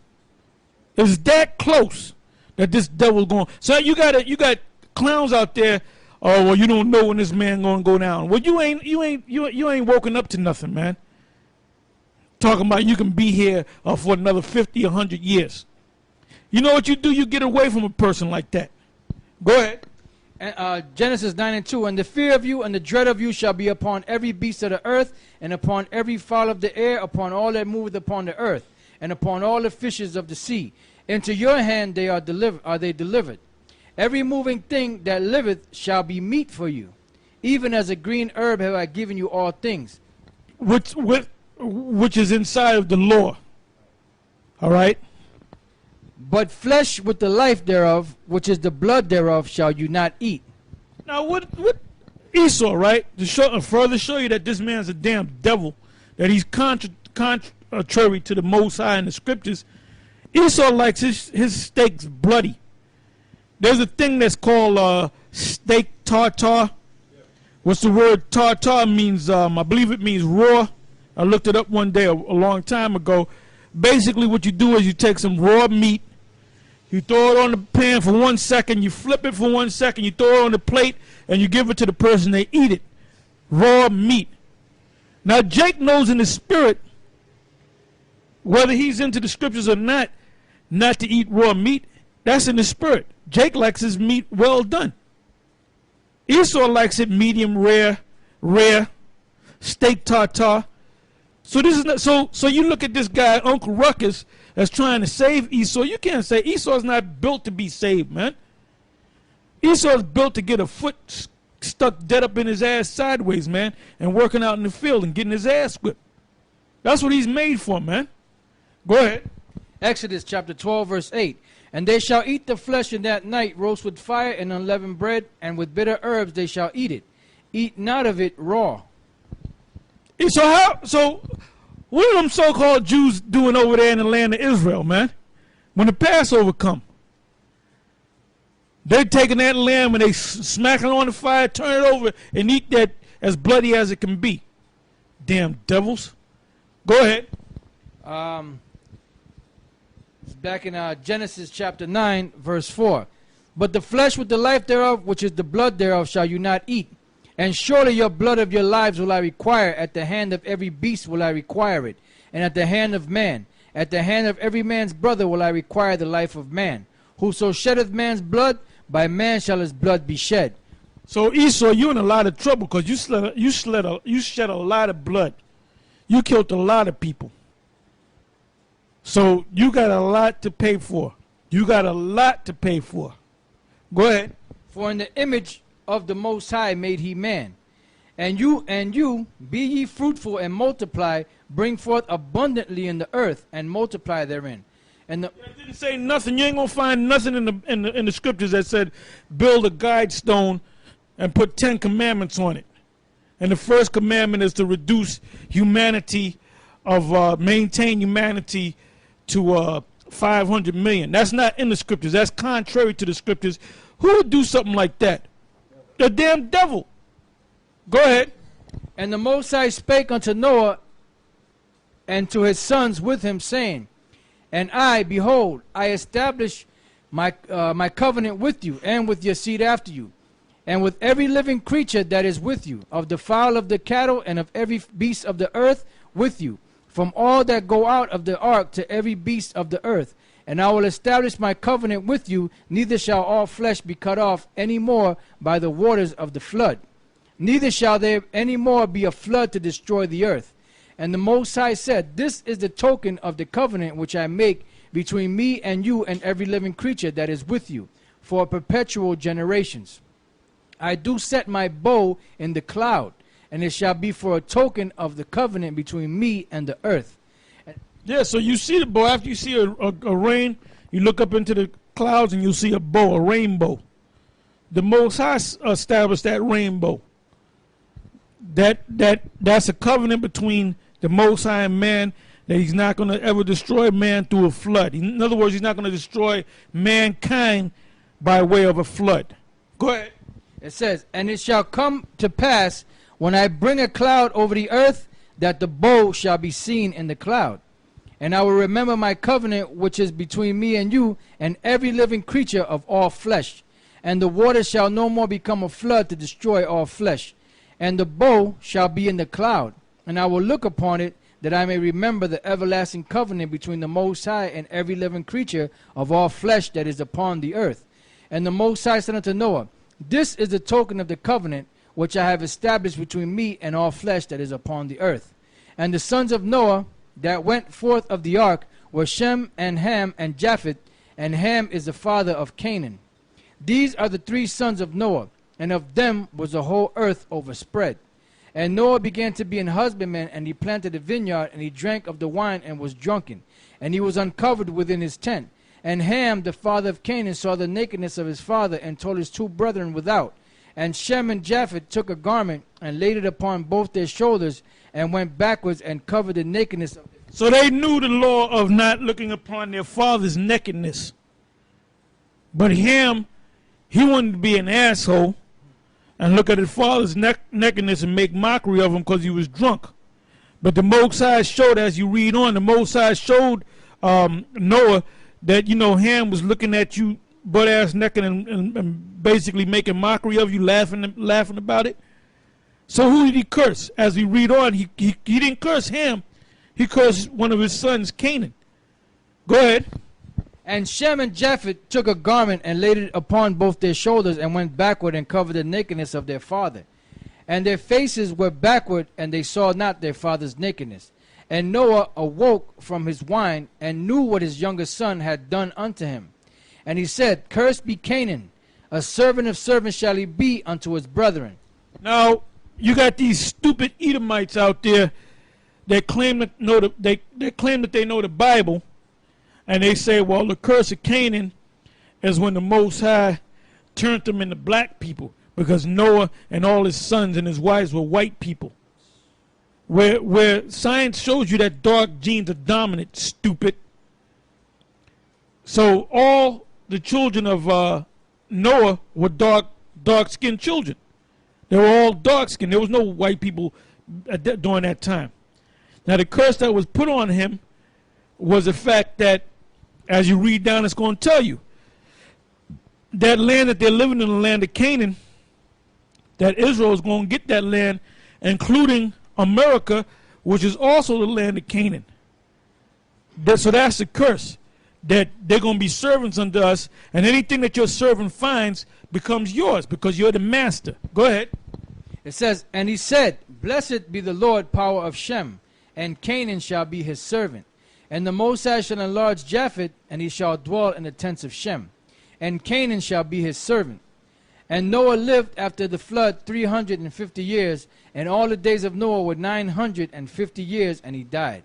It's that close that this devil's going. So you got clowns out there. Oh, well, you don't know when this man gonna go down. Well, you ain't woken up to nothing, man. Talking about you can be here for another 50, 100 years. You know what you do? You get away from a person like that. Go ahead. And, Genesis 9 and 2. And the fear of you and the dread of you shall be upon every beast of the earth, and upon every fowl of the air, upon all that moveth upon the earth, and upon all the fishes of the sea. Into your hand they are delivered. Every moving thing that liveth shall be meat for you. Even as a green herb have I given you all things. Which is inside of the law. All right? But flesh with the life thereof, which is the blood thereof, shall you not eat. Now, what Esau, right? To further show you that this man's a damn devil, that he's contrary to the Most High in the scriptures, Esau likes his steaks bloody. There's a thing that's called steak tartare. What's the word tartare means? I believe it means raw. I looked it up one day a long time ago. Basically, what you do is you take some raw meat, you throw it on the pan for 1 second, you flip it for 1 second, you throw it on the plate, and you give it to the person, they eat it. Raw meat. Now, Jake knows in his spirit, whether he's into the scriptures or not to eat raw meat. That's in the spirit. Jake likes his meat well done. Esau likes it medium rare, steak tartare. So this is not, so you look at this guy, Uncle Ruckus, that's trying to save Esau. You can't say Esau's not built to be saved, man. Esau's built to get a foot stuck dead up in his ass sideways, man, and working out in the field and getting his ass whipped. That's what he's made for, man. Go ahead. Exodus chapter 12, verse 8. And they shall eat the flesh in that night, roast with fire and unleavened bread, and with bitter herbs they shall eat it. Eat not of it raw. So what are them so-called Jews doing over there in the land of Israel, man? When the Passover come, they're taking that lamb and they smack it on the fire, turn it over, and eat that as bloody as it can be. Damn devils. Go ahead. It's back in Genesis chapter 9, verse 4. But the flesh with the life thereof, which is the blood thereof, shall you not eat. And surely your blood of your lives will I require. At the hand of every beast will I require it. And at the hand of man. At the hand of every man's brother will I require the life of man. Whoso sheddeth man's blood, by man shall his blood be shed. So Esau, you're in a lot of trouble because you shed a lot of blood. You killed a lot of people. So you got a lot to pay for. You got a lot to pay for. Go ahead. For in the image of the Most High made he man. And you, be ye fruitful and multiply, bring forth abundantly in the earth, and multiply therein. And it didn't say nothing. You ain't gonna find nothing in the scriptures that said build a guide stone and put 10 commandments on it. And the first commandment is to reduce humanity maintain humanity to 500 million. That's not in the scriptures. That's contrary to the scriptures. Who would do something like that? The damn devil. Go ahead. And the Most High spake unto Noah and to his sons with him, saying, And I, behold, I establish my covenant with you and with your seed after you, and with every living creature that is with you, of the fowl of the cattle and of every beast of the earth with you, from all that go out of the ark to every beast of the earth. And I will establish my covenant with you, neither shall all flesh be cut off any more by the waters of the flood. Neither shall there any more be a flood to destroy the earth. And the Most High said, This is the token of the covenant which I make between me and you and every living creature that is with you, for perpetual generations. I do set my bow in the cloud, and it shall be for a token of the covenant between me and the earth. Yeah, so you see the bow. After you see a rain, you look up into the clouds and you'll see a bow, a rainbow. The Most High established that rainbow. That's a covenant between the Most High and man that he's not going to ever destroy man through a flood. In other words, he's not going to destroy mankind by way of a flood. Go ahead. It says, and it shall come to pass when I bring a cloud over the earth, that the bow shall be seen in the cloud. And I will remember my covenant which is between me and you and every living creature of all flesh. And the water shall no more become a flood to destroy all flesh. And the bow shall be in the cloud. And I will look upon it, that I may remember the everlasting covenant between the Most High and every living creature of all flesh that is upon the earth. And the Most High said unto Noah, this is the token of the covenant which I have established between me and all flesh that is upon the earth. And the sons of Noah that went forth of the ark were Shem and Ham and Japheth, and Ham is the father of Canaan. These are the 3 sons of Noah, and of them was the whole earth overspread. And Noah began to be an husbandman, and he planted a vineyard, and he drank of the wine and was drunken. And he was uncovered within his tent. And Ham, the father of Canaan, saw the nakedness of his father, and told his 2 brethren without. And Shem and Japheth took a garment, and laid it upon both their shoulders, and went backwards, and covered the nakedness of their. So they knew the law of not looking upon their father's nakedness. But Ham, he wanted to be an asshole and look at his father's nakedness and make mockery of him because he was drunk. But the Most High showed, as you read on, the Most High showed Noah that, you know, Ham was looking at you butt-ass naked and basically making mockery of you, laughing about it. So who did he curse? As we read on, he didn't curse Ham. He cursed one of his sons, Canaan. Go ahead. And Shem and Japheth took a garment and laid it upon both their shoulders, and went backward and covered the nakedness of their father. And their faces were backward, and they saw not their father's nakedness. And Noah awoke from his wine, and knew what his younger son had done unto him. And he said, cursed be Canaan, a servant of servants shall he be unto his brethren. Now, you got these stupid Edomites out there that claim that they know the Bible, and they say, well, the curse of Canaan is when the Most High turned them into black people, because Noah and all his sons and his wives were white people. Where science shows you that dark genes are dominant, stupid. So all the children of Noah were dark-skinned children. They were all dark-skinned. There was no white people during that time. Now, the curse that was put on him was the fact that, as you read down, it's going to tell you that land that they're living in, the land of Canaan, that Israel is going to get that land, including America, which is also the land of Canaan. So that's the curse, that they're going to be servants unto us, and anything that your servant finds becomes yours because you're the master. Go ahead. It says, and he said, blessed be the Lord, power of Shem, and Canaan shall be his servant. And the Most High shall enlarge Japheth, and he shall dwell in the tents of Shem. And Canaan shall be his servant. And Noah lived after the flood 350 years, and all the days of Noah were 950 years, and he died.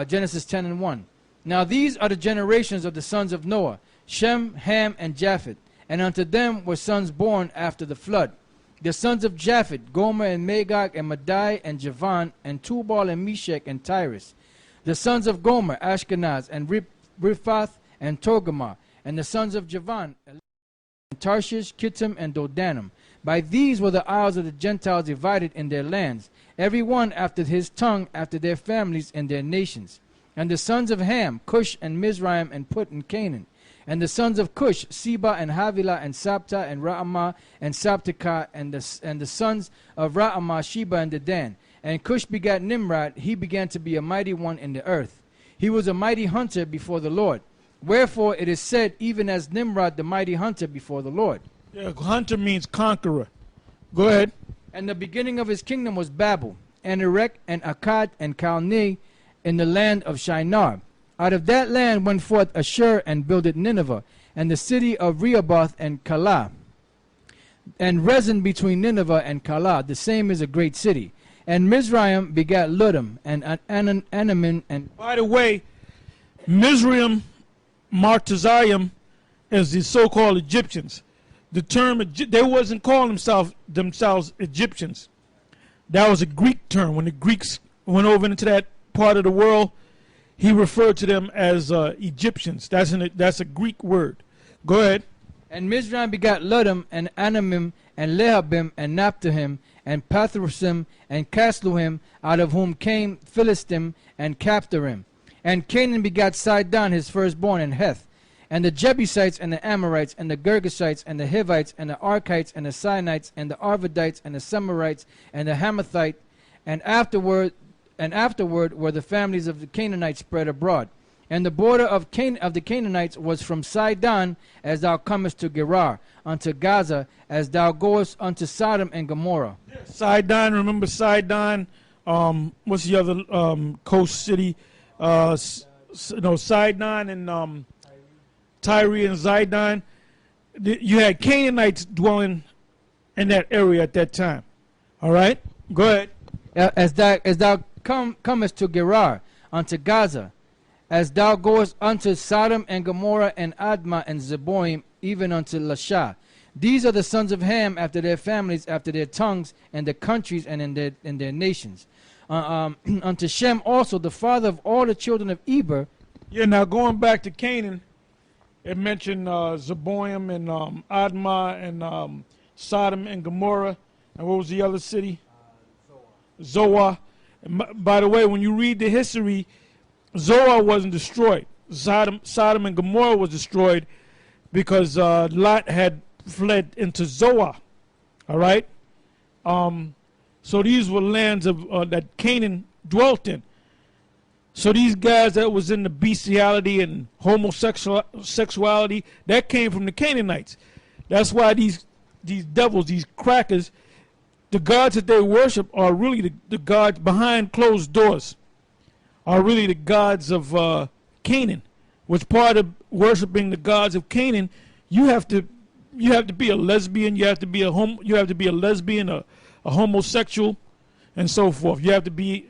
Genesis 10:1. Now these are the generations of the sons of Noah, Shem, Ham, and Japheth. And unto them were sons born after the flood. The sons of Japheth, Gomer and Magog and Madai and Javan and Tubal and Meshach and Tyrus. The sons of Gomer, Ashkenaz and Riphath and Togarmah. And the sons of Javan, Tarshish, Kittim, and Dodanim. By these were the isles of the Gentiles divided in their lands, every one after his tongue, after their families and their nations. And the sons of Ham, Cush and Mizraim and Put and Canaan. And the sons of Cush, Seba and Havilah and Sabta and Ra'amah and Sabteka, and the sons of Ra'amah, Sheba and Dedan. And Cush begat Nimrod. He began to be a mighty one in the earth. He was a mighty hunter before the Lord. Wherefore it is said, even as Nimrod the mighty hunter before the Lord. Yeah, hunter means conqueror. Go ahead. And the beginning of his kingdom was Babel, and Erech, and Akkad, and Calneh, in the land of Shinar. Out of that land went forth Ashur, and builded Nineveh, and the city of Rehoboth, and Calah. And Rezin between Nineveh and Calah, the same is a great city. And Mizraim begat Ludum, and Anamin, and... By the way, Mizraim, Martezayim, is the so-called Egyptians. The term, they wasn't calling themselves Egyptians. That was a Greek term. When the Greeks went over into that part of the world, he referred to them as Egyptians. That's a Greek word. Go ahead. And Mizraim begat Ludum, and Anamim, and Lehabim, and Naphtahim, and Pathrusim, and Casluhim, out of whom came Philistim and Captorim. And Canaan begat Sidon, his firstborn, and Heth, and the Jebusites, and the Amorites, and the Girgashites, and the Hivites, and the Archites, and the Sinites, and the Arvadites, and the Semarites, and the Hamathite, and afterward were the families of the Canaanites spread abroad. And the border of the Canaanites was from Sidon, as thou comest to Gerar, unto Gaza, as thou goest unto Sodom and Gomorrah. Sidon, remember Sidon? What's the other coast city? Sidon and Tyre and Zidon. You had Canaanites dwelling in that area at that time. All right? Go ahead. As thou comest to Gerar, unto Gaza, as thou goest unto Sodom and Gomorrah and Admah and Zeboim, even unto Lasha. These are the sons of Ham after their families, after their tongues, and their countries, and in their nations. Unto Shem also, the father of all the children of Eber. Yeah, now going back to Canaan, it mentioned Zeboim and Admah and Sodom and Gomorrah. And what was the other city? Zoar. And by the way, when you read the history, Zoar wasn't destroyed. Sodom and Gomorrah was destroyed because Lot had fled into Zoar. All right? So these were lands of that Canaan dwelt in. So these guys that was in the bestiality and homosexuality, that came from the Canaanites. That's why these devils, these crackers, the gods that they worship are really the gods behind closed doors, are really the gods of Canaan. Which part of worshiping the gods of Canaan, you have to be a lesbian, you have to be a lesbian, a homosexual, and so forth. You have to be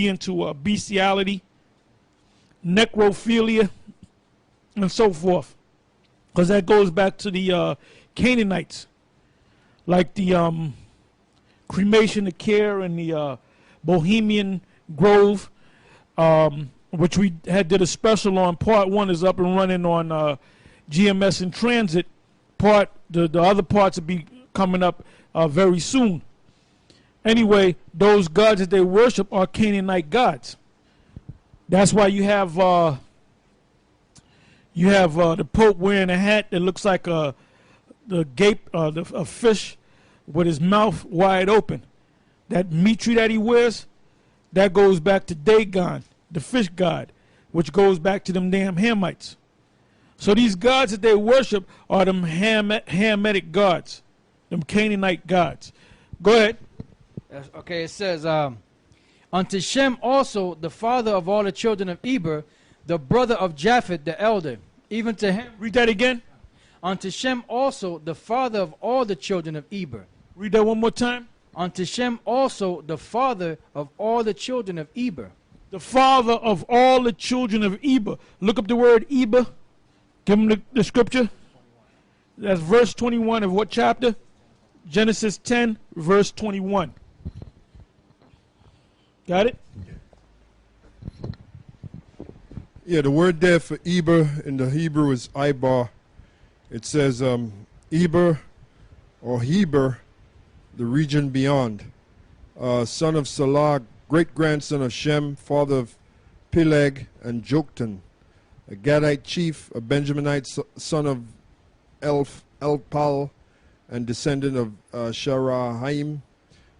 into bestiality, necrophilia, and so forth, because that goes back to the Canaanites, like the cremation of care and the Bohemian Grove, which we did a special on. Part 1 is up and running on GMS in Transit. The other parts will be coming up very soon. Anyway, those gods that they worship are Canaanite gods. That's why you have the Pope wearing a hat that looks like a fish with his mouth wide open. That mitre that he wears, that goes back to Dagon, the fish god, which goes back to them damn Hamites. So these gods that they worship are them Hamitic gods, them Canaanite gods. Go ahead. Okay, it says, unto Shem also, the father of all the children of Eber, the brother of Japheth, the elder, even to him. Read that again. Unto Shem also, the father of all the children of Eber. Read that one more time. Unto Shem also, the father of all the children of Eber. The father of all the children of Eber. Look up the word Eber. Give them the scripture. That's verse 21 of what chapter? Genesis 10, verse 21. Got it? Yeah, the word there for Eber in the Hebrew is Ibar. It says Eber or Heber, the region beyond. Son of Salah, great-grandson of Shem, father of Peleg and Joktan, a Gadite chief, a Benjaminite son of Elpal, and descendant of Sharahaim,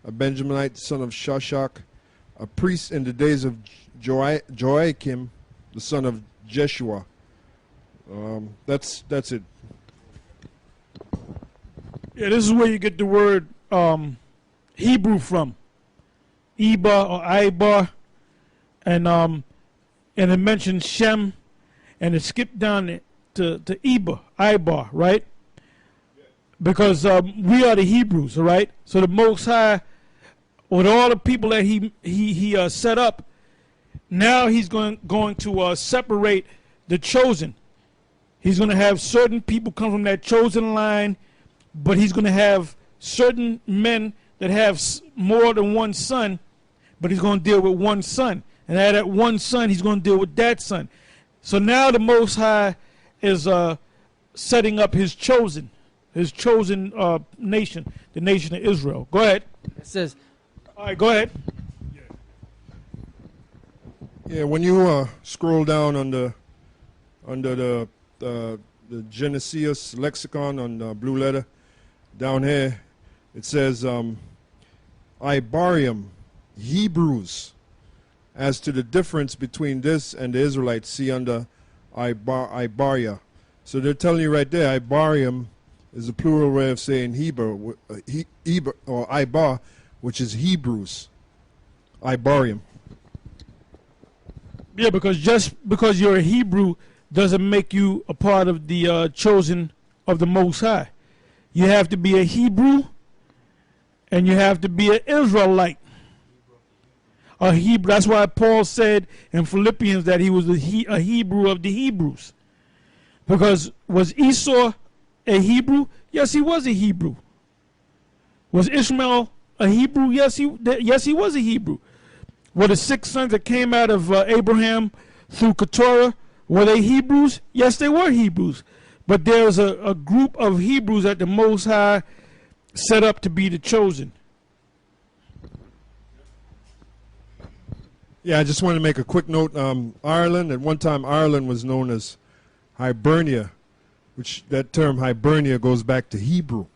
a Benjaminite son of Shashak, a priest in the days of Joachim, the son of Jeshua. That's it. Yeah, this is where you get the word Hebrew from. Eber or Ibar. And it mentions Shem, and it skipped down to Eber, Ibar, right? Because we are the Hebrews, all right? So the Most High, with all the people that he set up, now he's going to separate the chosen. He's going to have certain people come from that chosen line, but he's going to have certain men that have more than one son, but he's going to deal with one son. And out of that one son, he's going to deal with that son. So now the Most High is setting up his chosen nation, the nation of Israel. Go ahead. It says, All right, go ahead. Yeah, when you scroll down under the Genesis lexicon on Blue Letter, down here, it says Ibarium, Hebrews. As to the difference between this and the Israelites, see under Ibaria. So they're telling you right there, Ibarium is a plural way of saying Hebrew, or Ibar, which is Hebrews. Ibarium. Yeah, because just because you're a Hebrew doesn't make you a part of the chosen of the Most High. You have to be a Hebrew, and you have to be an Israelite. A Hebrew. That's why Paul said in Philippians that he was a Hebrew of the Hebrews. Because was Esau a Hebrew? Yes, he was a Hebrew. Was Ishmael a Hebrew? Yes, he was a Hebrew. Were the 6 sons that came out of Abraham through Keturah, were they Hebrews? Yes, they were Hebrews. But there's a group of Hebrews that the Most High set up to be the chosen. Yeah, I just want to make a quick note. Ireland, at one time, Ireland was known as Hibernia, which that term Hibernia goes back to Hebrew.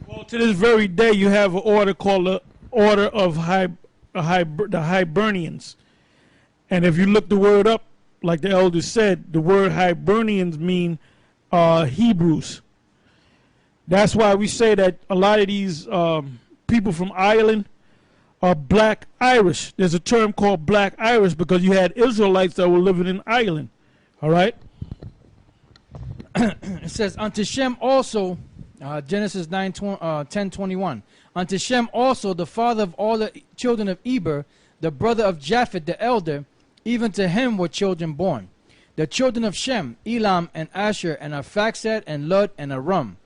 Well, to this very day, you have an order called the Order of the Hibernians. And if you look the word up, like the elders said, the word Hibernians mean Hebrews. That's why we say that a lot of these people from Ireland are black Irish. There's a term called black Irish because you had Israelites that were living in Ireland. All right? it says, unto Shem also, Genesis 10:21. Unto Shem also, the father of all the children of Eber, the brother of Japheth the elder, even to him were children born. The children of Shem, Elam and Asher and Arphaxad and Lud and Aram.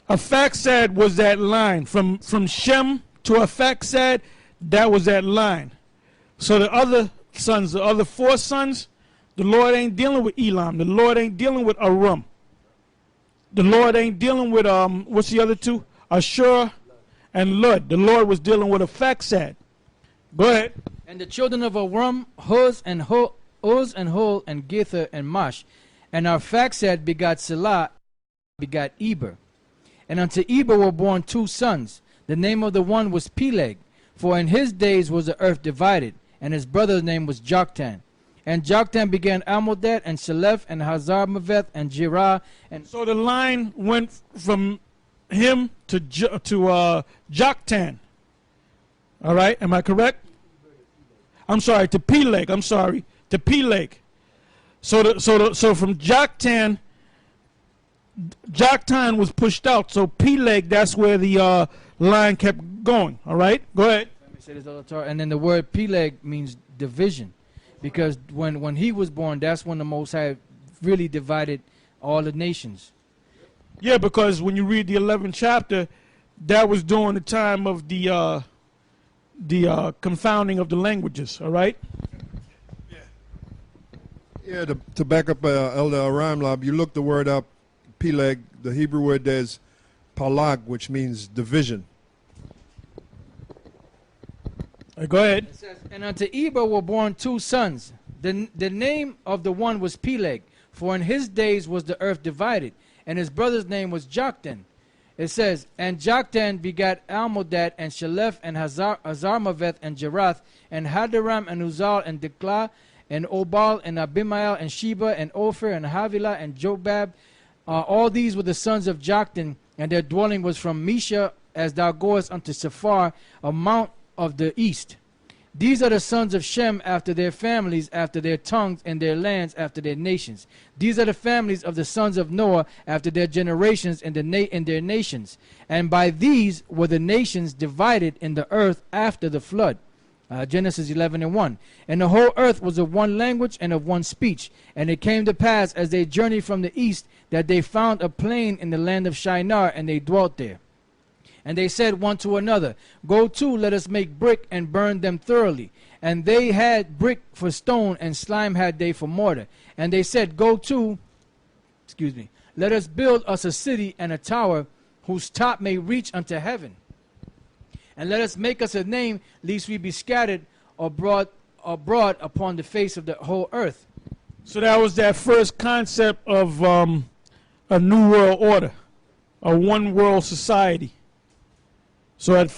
Arphaxad was that line. From Shem to Arphaxad, that was that line. So the other sons, the other 4 sons, the Lord ain't dealing with Elam. The Lord ain't dealing with Aram. The Lord ain't dealing with, what's the other 2? Ashur and Lud. The Lord was dealing with Arphaxad. Go ahead. And the children of Aram, Huz and Hul and Gether and Mash. And Arphaxad begot Selah, begot Eber. And unto Eber were born 2 sons. The name of the one was Peleg, for in his days was the earth divided, and his brother's name was Joktan. And Joktan began Almodad and Shelef and Hazarmaveth and Jerah. And so the line went from him to Joktan. All right, am I correct? I'm sorry, to Peleg. I'm sorry, to Peleg. So from Joktan was pushed out. So Peleg, that's where the line kept going. All right, go ahead. Let me say this other time. And then the word Peleg means division, because when he was born, that's when the Most High really divided all the nations. Yeah, because when you read the 11th chapter, that was during the time of the confounding of the languages. All right. Yeah, to back up Elder Aramlab, you look the word up, Peleg, the Hebrew word there is palag, which means division. Go ahead. It says, and unto Eber were born 2 sons. The name of the one was Peleg, for in his days was the earth divided, and his brother's name was Joktan. It says, and Joktan begat Almodad and Shelef and Hazarmaveth and Jerath and Hadaram and Uzal and Diklah and Obal and Abimael and Sheba and Ophir and Havilah and Jobab. All these were the sons of Joktan, and their dwelling was from Mesha as thou goest unto Sephar, a mount of the east. These are the sons of Shem after their families, after their tongues, and their lands after their nations. These are the families of the sons of Noah after their generations and their nations. And by these were the nations divided in the earth after the flood. Genesis 11:1. And the whole earth was of one language and of one speech. And it came to pass as they journeyed from the east that they found a plain in the land of Shinar, and they dwelt there. And they said one to another, Go to, let us make brick and burn them thoroughly. And they had brick for stone, and slime had they for mortar. And they said, Go to, let us build us a city and a tower, whose top may reach unto heaven. And let us make us a name, lest we be scattered abroad upon the face of the whole earth. So that was that first concept of a new world order, a one world society. So that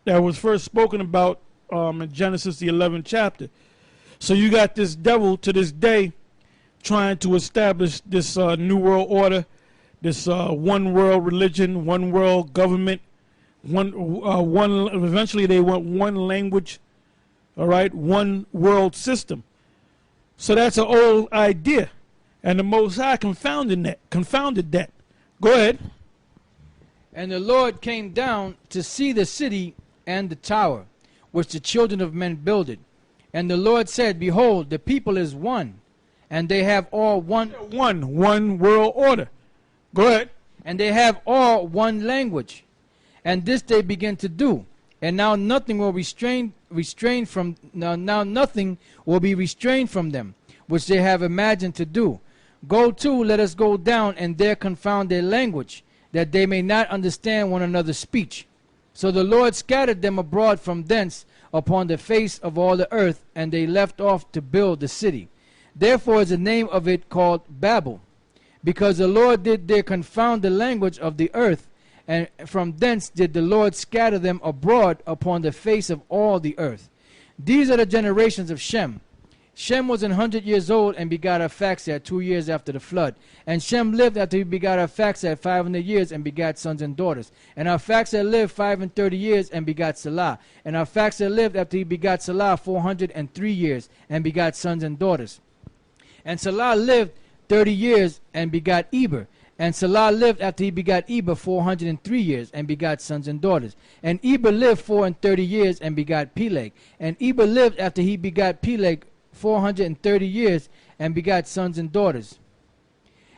was first spoken about in Genesis the 11th chapter. So you got this devil to this day trying to establish this new world order, this one world religion, one world government, eventually they want one language, all right, one world system. So that's an old idea, and the Most High confounded that. Go ahead. And the Lord came down to see the city and the tower, which the children of men builded. And the Lord said, Behold, the people is one, and they have all one world order. Go ahead. And they have all one language. And this they begin to do. And now nothing will nothing will be restrained from them, which they have imagined to do. Go to, let us go down, and there confound their language, that they may not understand one another's speech. So the Lord scattered them abroad from thence upon the face of all the earth, and they left off to build the city. Therefore is the name of it called Babel, because the Lord did there confound the language of the earth, and from thence did the Lord scatter them abroad upon the face of all the earth. These are the generations of Shem. Shem was 100 years old and begot Arphaxad 2 years after the flood. And Shem lived after he begot Arphaxad 500 years and begat sons and daughters. And Arphaxad lived 35 years and begot Salah. And Arphaxad lived after he begot Salah 403 years and begot sons and daughters. And Salah lived 30 years and begot Eber. And Salah lived after he begot Eber 403 years and begot sons and daughters. And Eber lived 34 years and begot Peleg. And Eber lived after he begot Peleg 430 years and begot sons and daughters.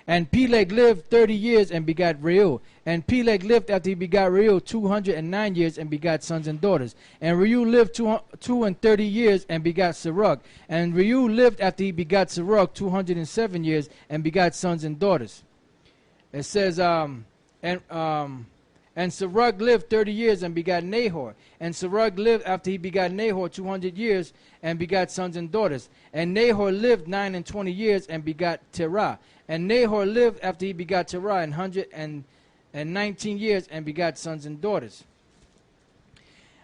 And Peleg lived 30 years and begot Reuel. And Peleg lived after he begot Reuel 209 years and begot sons and daughters. And Reuel lived 230 years and begot Serug. And Reuel lived after he begot Serug 207 years and begot sons and daughters. It says, and Serug lived 30 years and begot Nahor. And Serug lived after he begot Nahor 200 years and begot sons and daughters. And Nahor lived 29 years and begot Terah. And Nahor lived after he begot Terah 119 years and begot sons and daughters.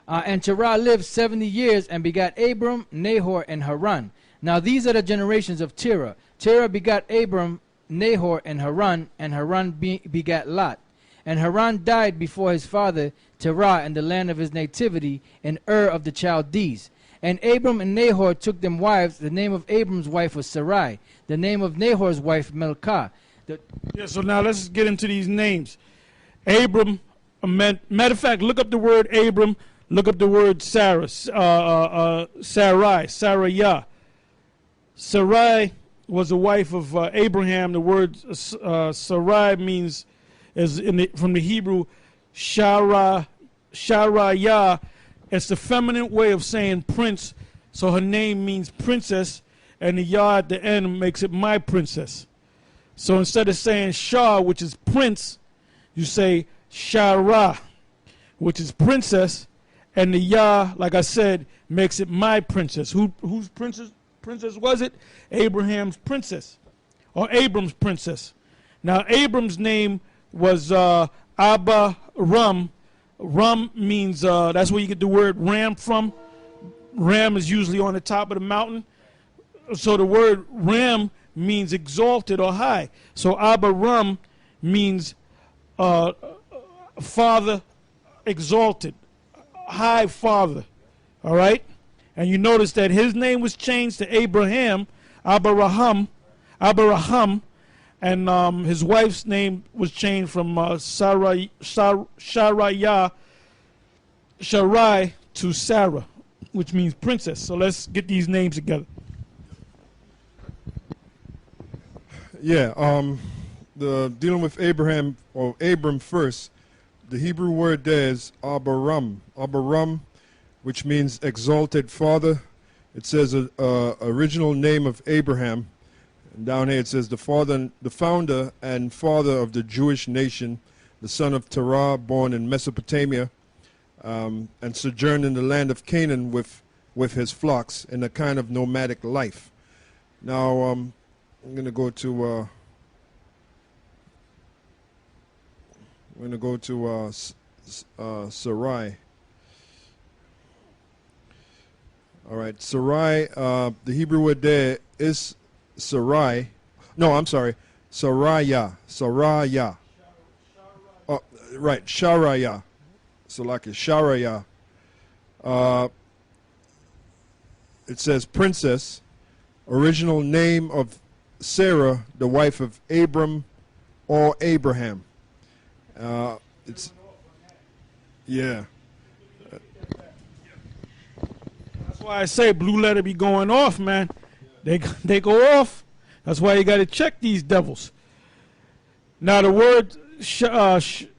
And Terah lived 70 years and begot Abram, Nahor, and Haran. Now these are the generations of Terah. Terah begot Abram, Nahor, and Haran begat Lot. And Haran died before his father Terah in the land of his nativity in Ur of the Chaldees. And Abram and Nahor took them wives. The name of Abram's wife was Sarai. The name of Nahor's wife Milcah. So now let's get into these names. Abram, matter of fact, look up the word Abram, look up the word Sarah, Sarai, Sarayah. Sarai was a wife of Abraham. The word Sarai means, from the Hebrew, Sharayah. It's the feminine way of saying prince, so her name means princess, and the yah at the end makes it my princess. So instead of saying Shah, which is prince, you say Shara, which is princess, and the yah, like I said, makes it my princess. Whose princess was it? Abraham's princess, or Abram's princess. Now Abram's name was Abba Ram. Ram means, that's where you get the word ram from. Ram is usually on the top of the mountain. So the word ram means exalted or high. So Abba Ram means father exalted, high father. All right? And you notice that his name was changed to Abraham, Abraham, and his wife's name was changed from Sarai to Sarah, which means princess. So let's get these names together. Yeah, dealing with Abraham or Abram first. the Hebrew word there is Abaram. Abaram, which means exalted father. It says original name of Abraham. And down here it says the founder and father of the Jewish nation, the son of Terah, born in Mesopotamia, and sojourned in the land of Canaan with his flocks in a kind of nomadic life. Now I'm going to go to Sarai. All right, Sarai. The Hebrew word there is Sarai. No, I'm sorry, Saraya. Saraya. Oh, right, Sharaya. So like a Sharaya. It says princess. Original name of Sarah, the wife of Abram or Abraham. It's yeah. That's why I say blue letter be going off, man. They go off. That's why you got to check these devils. Now the word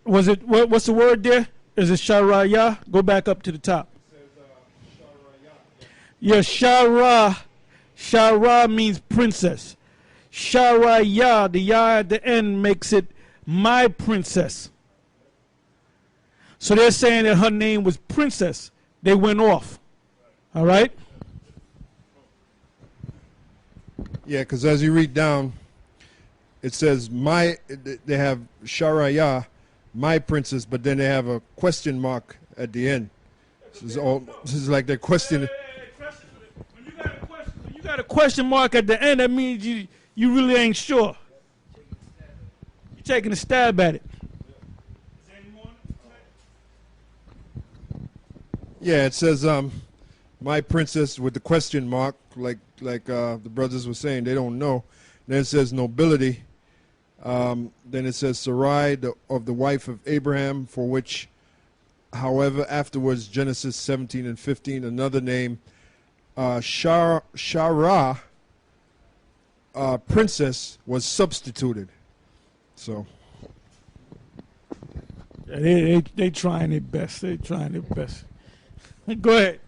was it what's the word there? Is it Sharaya? Go back up to the top. Yeah, Shara. Shara means princess. Sharaya, the ya at the end makes it my princess. So they're saying that her name was princess. They went off. All right? Yeah, because as you read down, it says they have Sharaya, my princess, but then they have a question mark at the end. This is like they're questioning. When you got a question mark at the end, that means you really ain't sure. You're taking a stab at it. Yeah, it says my princess with the question mark, like the brothers were saying, they don't know. Then it says nobility. Then it says Sarai, of the wife of Abraham, for which, however, afterwards, Genesis 17 and 15, another name, Shara, princess, was substituted. So. Yeah, they trying their best. They trying their best. Go ahead.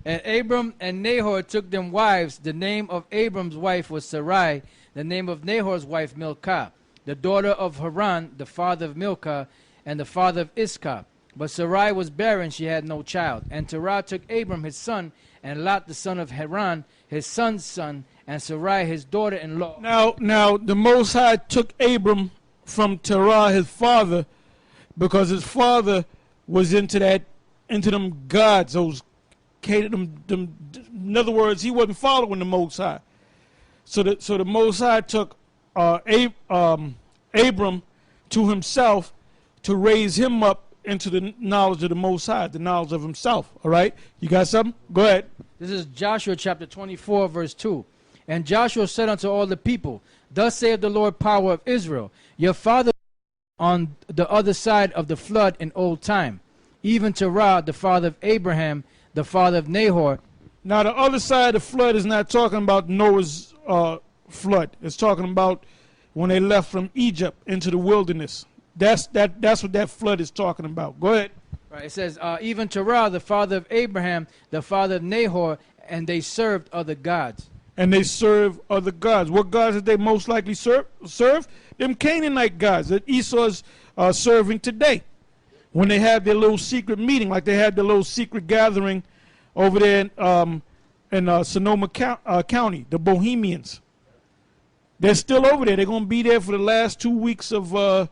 And Abram and Nahor took them wives. The name of Abram's wife was Sarai. The name of Nahor's wife, Milcah, the daughter of Haran, the father of Milcah, and the father of Iscah. But Sarai was barren, she had no child. And Terah took Abram his son, and Lot the son of Haran, his son's son, and Sarai his daughter-in-law. Now the Most High took Abram from Terah, his father, because his father was into them gods, those in other words, he wasn't following the Most High. So the Most High took Abram to himself to raise him up into the knowledge of the Most High, the knowledge of himself. All right? You got something? Go ahead. This is Joshua chapter 24, verse 2. And Joshua said unto all the people, Thus saith the Lord power of Israel, your father on the other side of the flood in old time, even Terah, the father of Abraham, the father of Nahor. Now the other side of the flood is not talking about Noah's flood. It's talking about when they left from Egypt into the wilderness. That's what that flood is talking about. Go ahead. Right. It says, even Terah, the father of Abraham, the father of Nahor, and they served other gods. And they serve other gods. What gods did they most likely serve? Them Canaanite gods that Esau's serving today. When they have their little secret meeting, like they had their little secret gathering over there in Sonoma County, the Bohemians. They're still over there. They're going to be there for the last 2 weeks of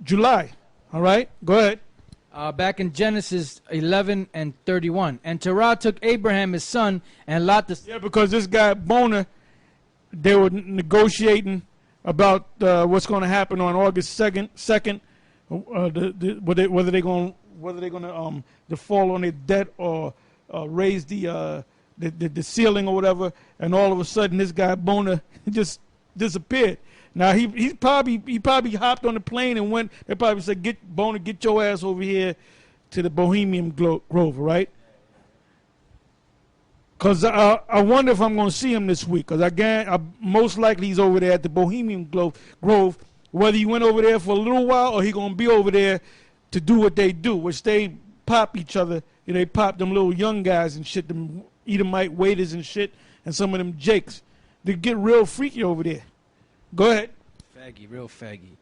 July. All right? Go ahead. Back in Genesis 11 and 31. And Terah took Abraham his son and Lot the... Yeah, because this guy Boner, they were negotiating about what's going to happen on August 2nd. Whether they're going to default on their debt or raise the ceiling or whatever, and all of a sudden this guy Boner just disappeared. Now he probably hopped on the plane and went. They probably said, "Get Boner, get your ass over here to the Bohemian Grove, right?" Because I wonder if I'm going to see him this week. Because most likely he's over there at the Bohemian Grove whether he went over there for a little while or he going to be over there to do what they do, which they pop each other. You know, they pop them little young guys and shit, them Edomite waiters and shit, and some of them jakes. They get real freaky over there. Go ahead. Faggy, real faggy.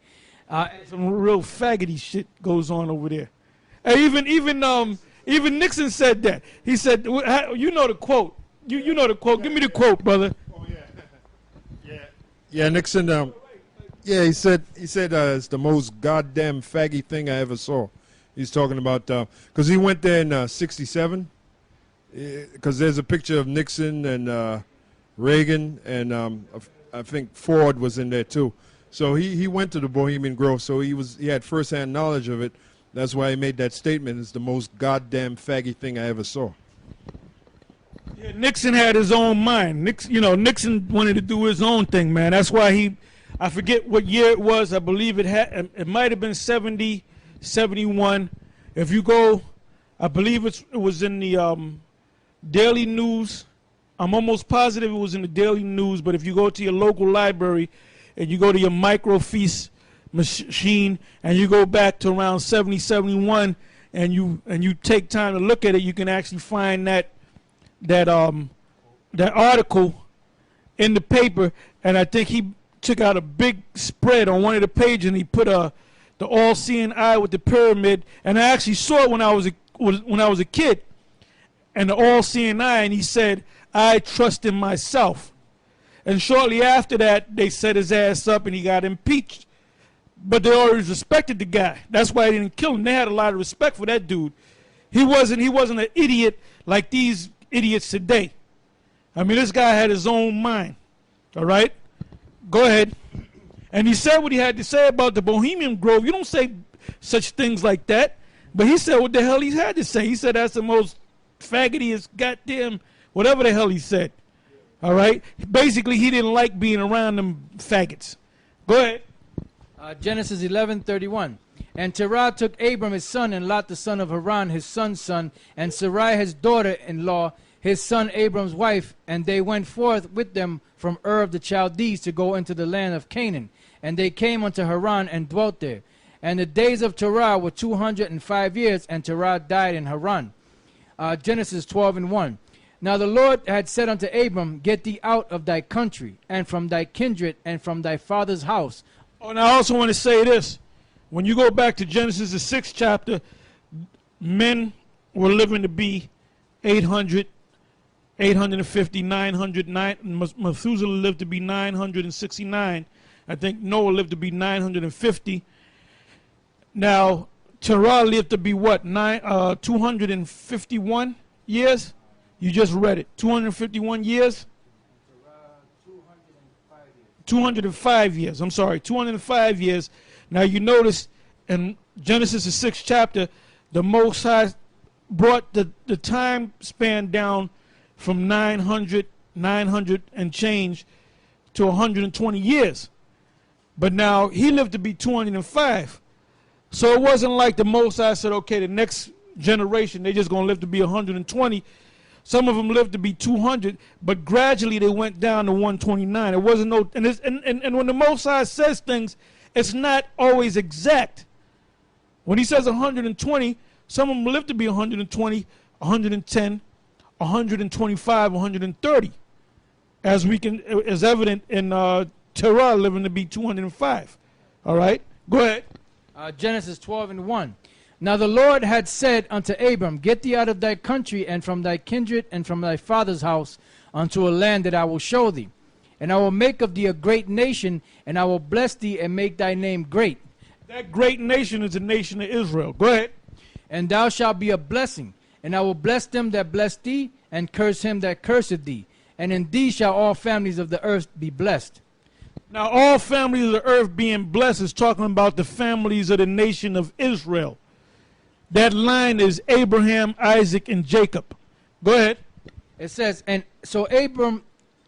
Some real faggoty shit goes on over there. And even Nixon said that. He said, you know the quote. You know the quote. Give me the quote, brother. Oh yeah, Nixon. He said it's the most goddamn faggy thing I ever saw. He's talking about because he went there in '67. Because there's a picture of Nixon and Reagan and I think Ford was in there too. So he went to the Bohemian Grove. So he had firsthand knowledge of it. That's why he made that statement. It's the most goddamn faggy thing I ever saw. Yeah, Nixon had his own mind. Nixon wanted to do his own thing, man. That's why I forget what year it was. I believe it might have been 70, 71. If you go, I believe it was in the Daily News. I'm almost positive it was in the Daily News, but if you go to your local library and you go to your microfiche machine and you go back to around 70, 71 and you take time to look at it, you can actually find that article in the paper. And I think he took out a big spread on one of the pages and he put the all-seeing eye with the pyramid. And I actually saw it when I was a kid, and the all-seeing eye, and he said, "I trust in myself." And shortly after that, they set his ass up and he got impeached. But they always respected the guy. That's why they didn't kill him. They had a lot of respect for that dude. He wasn't an idiot like these idiots today. I mean, this guy had his own mind. All right? Go ahead. And he said what he had to say about the Bohemian Grove. You don't say such things like that. But he said what the hell he had to say. He said that's the most faggotiest goddamn whatever the hell he said. All right? Basically, he didn't like being around them faggots. Go ahead. Genesis 11:31. And Terah took Abram his son, and Lot the son of Haran his son's son, and Sarai his daughter-in-law, his son Abram's wife, and they went forth with them from Ur of the Chaldees to go into the land of Canaan. And they came unto Haran and dwelt there. And the days of Terah were 205 years, and Terah died in Haran. Genesis 12:1. Now the Lord had said unto Abram, Get thee out of thy country, and from thy kindred, and from thy father's house. Oh, and I also want to say this. When you go back to Genesis, the 6th chapter, men were living to be 800, 850, 900. Methuselah lived to be 969. I think Noah lived to be 950. Now, Terah lived to be what? 251 years? You just read it. 251 years? 205 years. I'm sorry, 205 years. Now you notice in Genesis, the 6th chapter, the Most High brought the time span down from 900 and change to 120 years. But now he lived to be 205. So it wasn't like the Most High said, okay, the next generation, they're just going to live to be 120. Some of them lived to be 200, but gradually they went down to 129. It wasn't no, and when the Most High says things, it's not always exact. When he says 120, some of them live to be 120, 110, 125, 130, as evident in Terah living to be 205. All right, go ahead. Genesis 12:1. Now the Lord had said unto Abram, Get thee out of thy country, and from thy kindred, and from thy father's house, unto a land that I will show thee. And I will make of thee a great nation, and I will bless thee, and make thy name great. That great nation is the nation of Israel. Go ahead. And thou shalt be a blessing, and I will bless them that bless thee, and curse him that curseth thee. And in thee shall all families of the earth be blessed. Now all families of the earth being blessed is talking about the families of the nation of Israel. That line is Abraham, Isaac, and Jacob. Go ahead. It says, And so Abram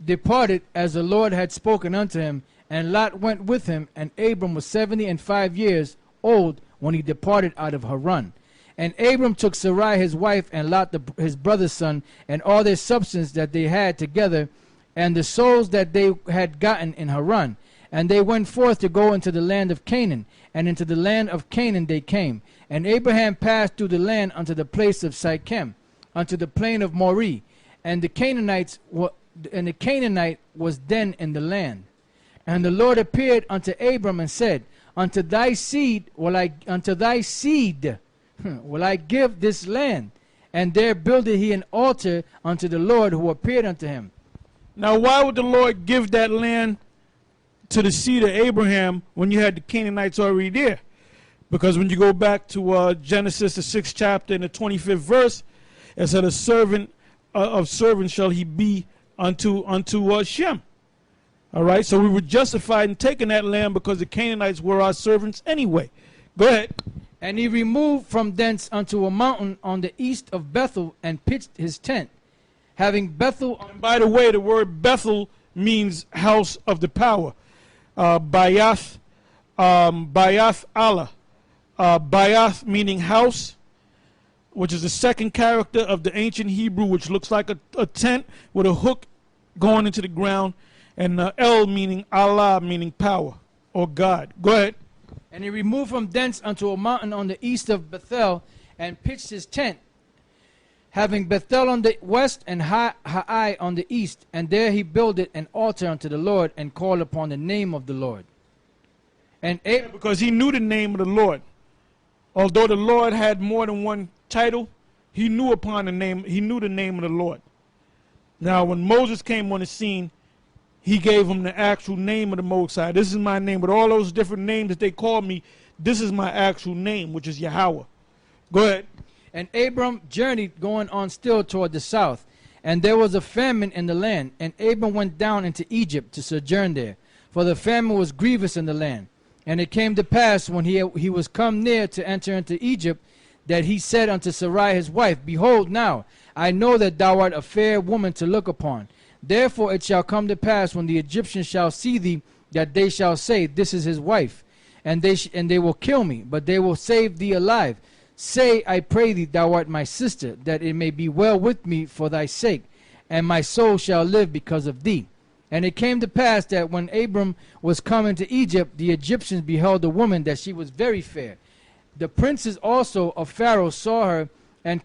departed as the Lord had spoken unto him, and Lot went with him, and Abram was 75 years old when he departed out of Haran. And Abram took Sarai his wife, and Lot his brother's son, and all their substance that they had together, and the souls that they had gotten in Haran. And they went forth to go into the land of Canaan, and into the land of Canaan they came. And Abraham passed through the land unto the place of Sychem, unto the plain of Moreh, and the Canaanite was then in the land. And the Lord appeared unto Abram and said, Unto thy seed will I give this land. And there builded he an altar unto the Lord who appeared unto him. Now, why would the Lord give that land to the seed of Abraham when you had the Canaanites already there? Because when you go back to Genesis, the 6th chapter, and the 25th verse, it said, a servant of servants shall he be unto Shem. All right, so we were justified in taking that land because the Canaanites were our servants anyway. Go ahead. And he removed from thence unto a mountain on the east of Bethel, and pitched his tent, having Bethel. And by the way, the word Bethel means house of the power. Bayath Allah. Bayath meaning house, which is the second character of the ancient Hebrew, which looks like a tent with a hook going into the ground. And El meaning Allah, meaning power or God. Go ahead. And he removed from thence unto a mountain on the east of Bethel, and pitched his tent, having Bethel on the west and Hai on the east. And there he builded an altar unto the Lord, and called upon the name of the Lord. And because he knew the name of the Lord. Although the Lord had more than one title, he knew upon the name. He knew the name of the Lord. Now, when Moses came on the scene, he gave him the actual name of the Most High. This is my name. With all those different names that they called me, this is my actual name, which is Yahweh. Go ahead. And Abram journeyed, going on still toward the south. And there was a famine in the land. And Abram went down into Egypt to sojourn there, for the famine was grievous in the land. And it came to pass, when he was come near to enter into Egypt, that he said unto Sarai his wife, Behold now, I know that thou art a fair woman to look upon. Therefore it shall come to pass, when the Egyptians shall see thee, that they shall say, This is his wife. And they will kill me, but they will save thee alive. Say, I pray thee, thou art my sister, that it may be well with me for thy sake, and my soul shall live because of thee. And it came to pass that when Abram was come into Egypt, the Egyptians beheld a woman, that she was very fair. The princes also of Pharaoh saw her, and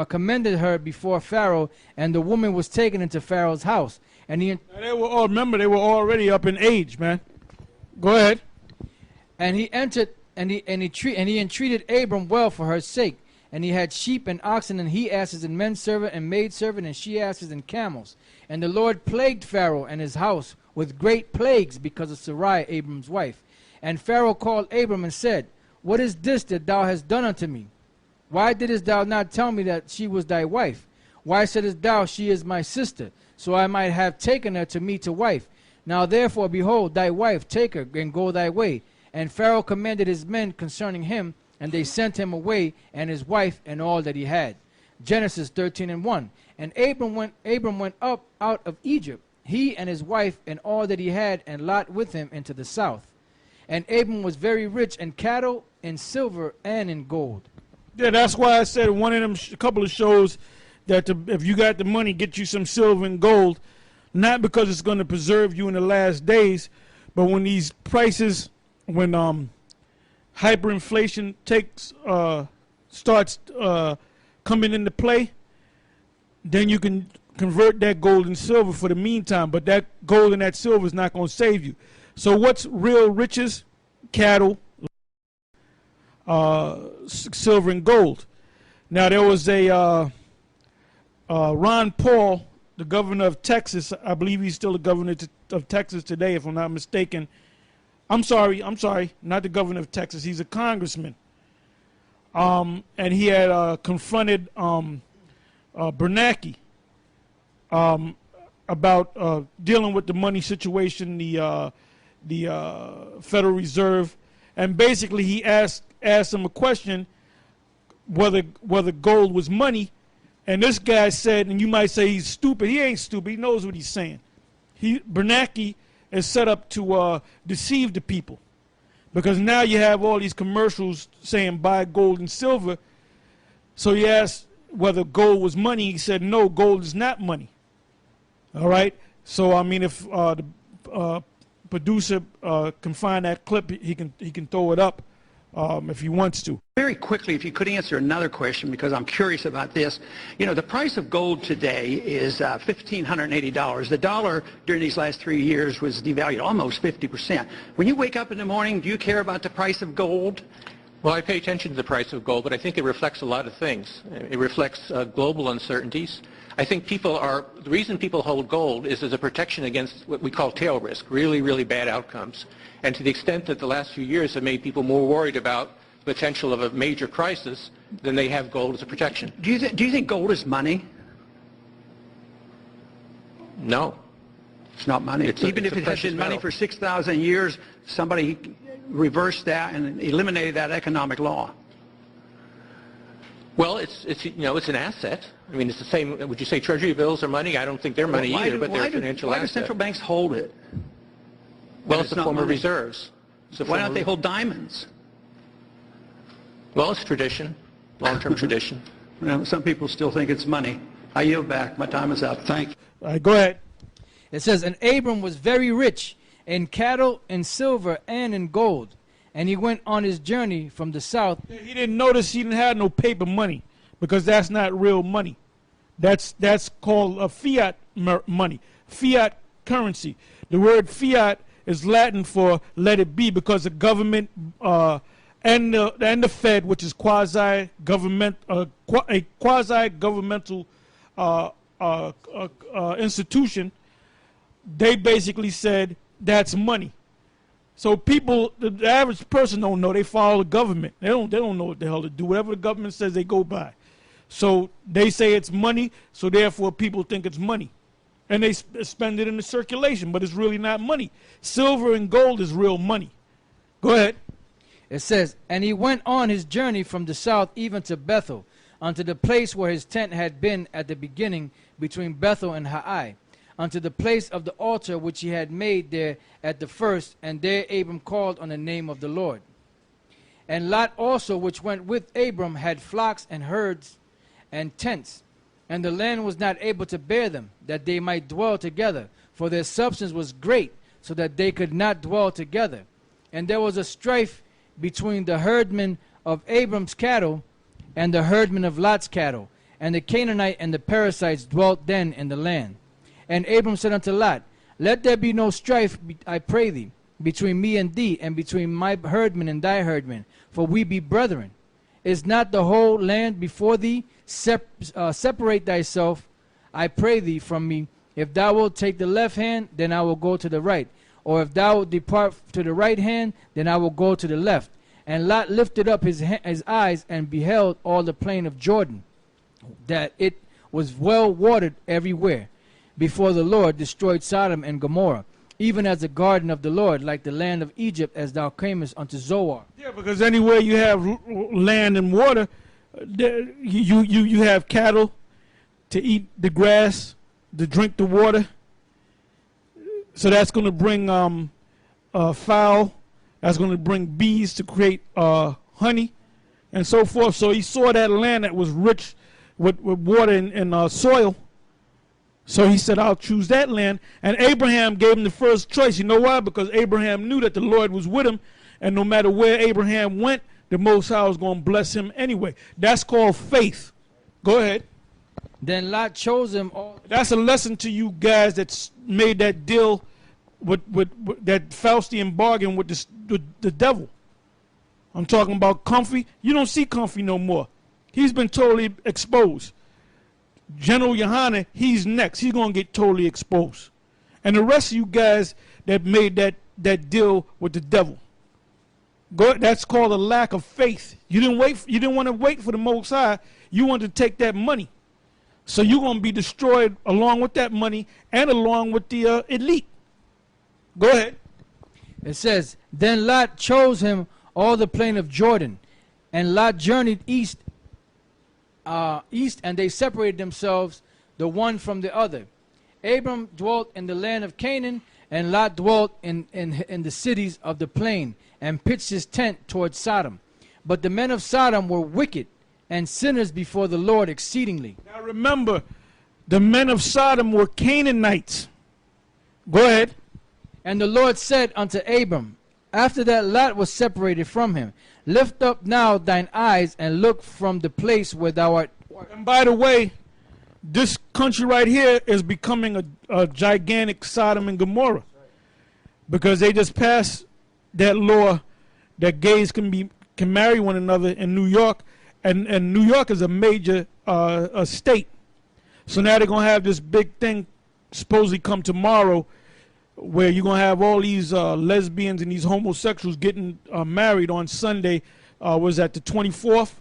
commended her before Pharaoh, and the woman was taken into Pharaoh's house. And they were all, remember, they were already up in age, man. Go ahead. And he entered, and he entreated Abram well for her sake. And he had sheep and oxen, and he asses, and men servant, and maid servant, and she asses, and camels. And the Lord plagued Pharaoh and his house with great plagues because of Sarai, Abram's wife. And Pharaoh called Abram and said, What is this that thou hast done unto me? Why didst thou not tell me that she was thy wife? Why saidst thou, She is my sister, so I might have taken her to me to wife? Now therefore, behold, thy wife, take her, and go thy way. And Pharaoh commanded his men concerning him, and they sent him away, and his wife, and all that he had. Genesis 13:1. And Abram went up out of Egypt, he and his wife, and all that he had, and Lot with him, into the south. And Abram was very rich in cattle, in silver, and in gold. Yeah, that's why I said one of them a couple of shows that if you got the money, get you some silver and gold, not because it's going to preserve you in the last days, but when these prices, when hyperinflation starts coming into play, then you can convert that gold and silver for the meantime, but that gold and that silver is not going to save you. So what's real riches? Cattle, silver and gold. Now there was a Ron Paul, the governor of Texas. I believe he's still the governor of Texas today, if I'm not mistaken. I'm sorry, not the governor of Texas. He's a congressman. And he had confronted Bernanke about dealing with the money situation, the Federal Reserve, and basically he asked him a question whether gold was money, and this guy said, and you might say he's stupid. He ain't stupid. He knows what he's saying. Bernanke is set up to deceive the people, because now you have all these commercials saying buy gold and silver. So he asked whether gold was money. He said no, gold is not money. All right. So I mean, if the producer can find that clip, he can throw it up if he wants to. Very quickly, if you could answer another question, because I'm curious about this. You know, the price of gold today is $1,580. The dollar during these last 3 years was devalued almost 50%. When you wake up in the morning, do you care about the price of gold? Well, I pay attention to the price of gold, but I think it reflects a lot of things. It reflects global uncertainties. I think the reason people hold gold is as a protection against what we call tail risk, really, really bad outcomes. And to the extent that the last few years have made people more worried about the potential of a major crisis, then they have gold as a protection. Do you think gold is money? No. It's not money. Even if it has been money for 6,000 years, somebody reversed that and eliminated that economic law. Well, it's an asset. I mean, it's the same. Would you say Treasury bills are money? I don't think they're money either, but they're a financial asset. Why do central banks hold it? Well, it's a form of reserves. Why don't they hold diamonds? Well, it's tradition, long-term tradition. Well, some people still think it's money. I yield back. My time is up. Thank you. All right, go ahead. It says, and Abram was very rich in cattle, in silver, and in gold. And he went on his journey from the south. He didn't notice he didn't have no paper money, because that's not real money. That's called fiat money, fiat currency. The word fiat is Latin for let it be, because the government and the Fed, which is quasi-government, a quasi-governmental institution, they basically said that's money. So people, the average person don't know. They follow the government. They don't know what the hell to do. Whatever the government says, they go by. So they say it's money, so therefore people think it's money. And they spend it in the circulation, but it's really not money. Silver and gold is real money. Go ahead. It says, and he went on his journey from the south even to Bethel, unto the place where his tent had been at the beginning between Bethel and Hai, unto the place of the altar which he had made there at the first, and there Abram called on the name of the Lord. And Lot also, which went with Abram, had flocks and herds and tents, and the land was not able to bear them, that they might dwell together, for their substance was great, so that they could not dwell together. And there was a strife between the herdmen of Abram's cattle and the herdmen of Lot's cattle, and the Canaanite and the Perizzites dwelt then in the land. And Abram said unto Lot, let there be no strife, I pray thee, between me and thee, and between my herdmen and thy herdmen, for we be brethren. Is not the whole land before thee? Separate thyself, I pray thee, from me. If thou wilt take the left hand, then I will go to the right. Or if thou wilt depart to the right hand, then I will go to the left. And Lot lifted up his eyes and beheld all the plain of Jordan, that it was well watered everywhere. Before the Lord destroyed Sodom and Gomorrah, even as the garden of the Lord, like the land of Egypt, as thou camest unto Zoar. Yeah, because anywhere you have land and water, you have cattle to eat the grass, to drink the water. So that's going to bring fowl. That's going to bring bees to create honey, and so forth. So he saw that land that was rich with water and soil. So he said, I'll choose that land. And Abraham gave him the first choice. You know why? Because Abraham knew that the Lord was with him. And no matter where Abraham went, the Most High was going to bless him anyway. That's called faith. Go ahead. Then Lot chose him all. That's a lesson to you guys that made that deal with that Faustian bargain with the devil. I'm talking about Comfy. You don't see Comfy no more. He's been totally exposed. General Yohana, he's next. He's going to get totally exposed. And the rest of you guys that made that deal with the devil, that's called a lack of faith. You didn't want to wait for the Most High. You wanted to take that money. So you're going to be destroyed along with that money and along with the elite. Go ahead. It says, then Lot chose him all the plain of Jordan, and Lot journeyed east, and they separated themselves the one from the other. Abram dwelt in the land of Canaan, and Lot dwelt in the cities of the plain, and pitched his tent toward Sodom. But the men of Sodom were wicked and sinners before the Lord exceedingly. Now remember, the men of Sodom were Canaanites. Go ahead. And the Lord said unto Abram, after that Lot was separated from him, lift up now thine eyes and look from the place where thou art. And by the way, this country right here is becoming a gigantic Sodom and Gomorrah, because they just passed that law that gays can marry one another in New York, and New York is a major state. So now they're going to have this big thing supposedly come tomorrow, where you're going to have all these lesbians and these homosexuals getting married on Sunday. Was that the 24th?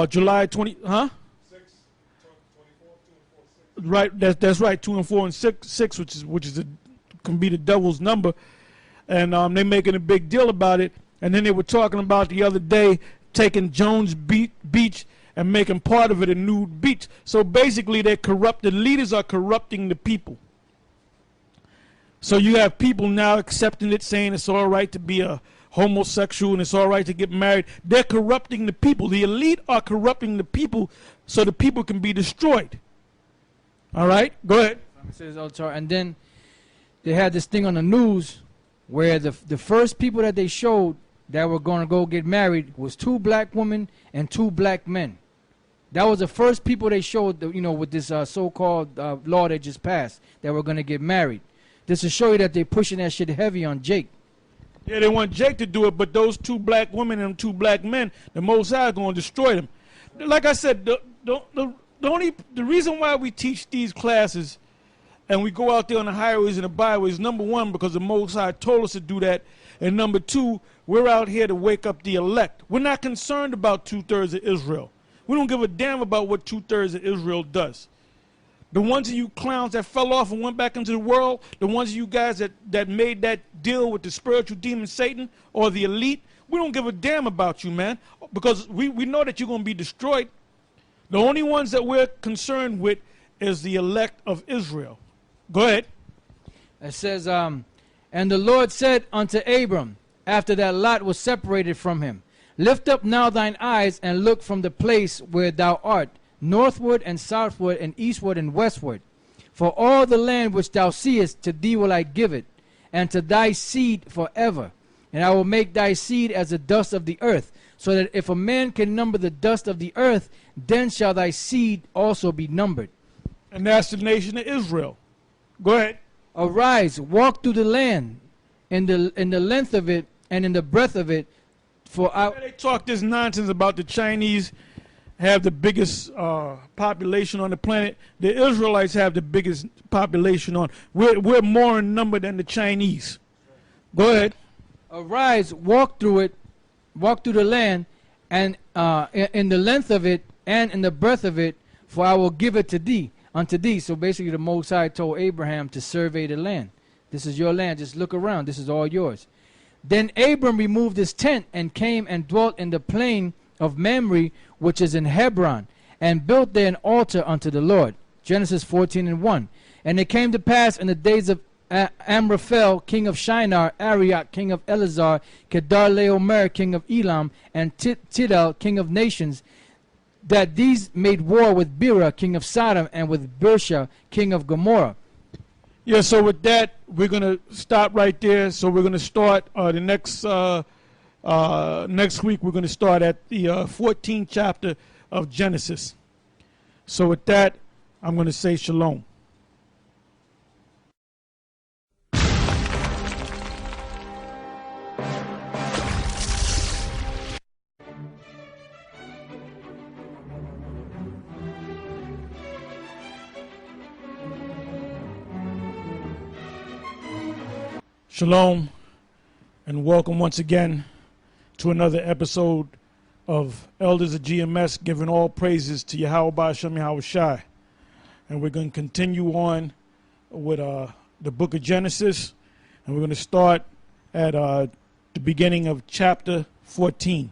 July 20, huh? 6, 24, 2 and 4, 6. Right, that's right, 2 and 4 and 6, which can be the devil's number. And they're making a big deal about it. And then they were talking about the other day taking Jones Beach and making part of it a nude beach. So basically, they're corrupt. The leaders are corrupting the people. So you have people now accepting it, saying it's all right to be a homosexual and it's all right to get married. They're corrupting the people. The elite are corrupting the people so the people can be destroyed. All right? Go ahead. And then they had this thing on the news where the first people that they showed that were going to go get married was 2 black women and 2 black men. That was the first people they showed, with this so-called law they just passed, that were going to get married. Just to show you that they're pushing that shit heavy on Jake. Yeah, they want Jake to do it, but those 2 black women and 2 black men, the Most High is going to destroy them. Like I said, the reason why we teach these classes and we go out there on the highways and the byways, number 1, because the Most High told us to do that, and number 2, we're out here to wake up the elect. We're not concerned about 2/3 of Israel. We don't give a damn about what 2/3 of Israel does. The ones of you clowns that fell off and went back into the world, the ones of you guys that made that deal with the spiritual demon Satan or the elite, we don't give a damn about you, man, because we know that you're going to be destroyed. The only ones that we're concerned with is the elect of Israel. Go ahead. It says, and the Lord said unto Abram, after that Lot was separated from him, lift up now thine eyes and look from the place where thou art, northward and southward and eastward and westward. For all the land which thou seest, to thee will I give it, and to thy seed forever. And I will make thy seed as the dust of the earth, so that if a man can number the dust of the earth, then shall thy seed also be numbered. And that's the nation of Israel. Go ahead. Arise, walk through the land, in the length of it and in the breadth of it. For they talk this nonsense about the Chinese have the biggest population on the planet. The Israelites have the biggest population on. We're more in number than the Chinese. Go ahead. Arise, walk through the land, and in the length of it and in the breadth of it, for I will give it to thee, unto thee. So basically the Most High told Abraham to survey the land. This is your land, just look around, this is all yours. Then Abram removed his tent and came and dwelt in the plain of Mamre, which is in Hebron, and built there an altar unto the Lord. Genesis 14:1. And it came to pass in the days of Amraphel, king of Shinar, Arioch, king of Elazar, Kedar-laomer, king of Elam, and Tidal, king of nations, that these made war with Bera, king of Sodom, and with Bersha, king of Gomorrah. Yeah, so with that, we're going to stop right there. So we're going to start the next week, we're going to start at the 14th chapter of Genesis. So with that, I'm going to say shalom. Shalom, and welcome once again to another episode of Elders of GMS, giving all praises to Yahweh Ba'ashem Yahweh Shai. And we're going to continue on with the book of Genesis, and we're going to start at the beginning of chapter 14.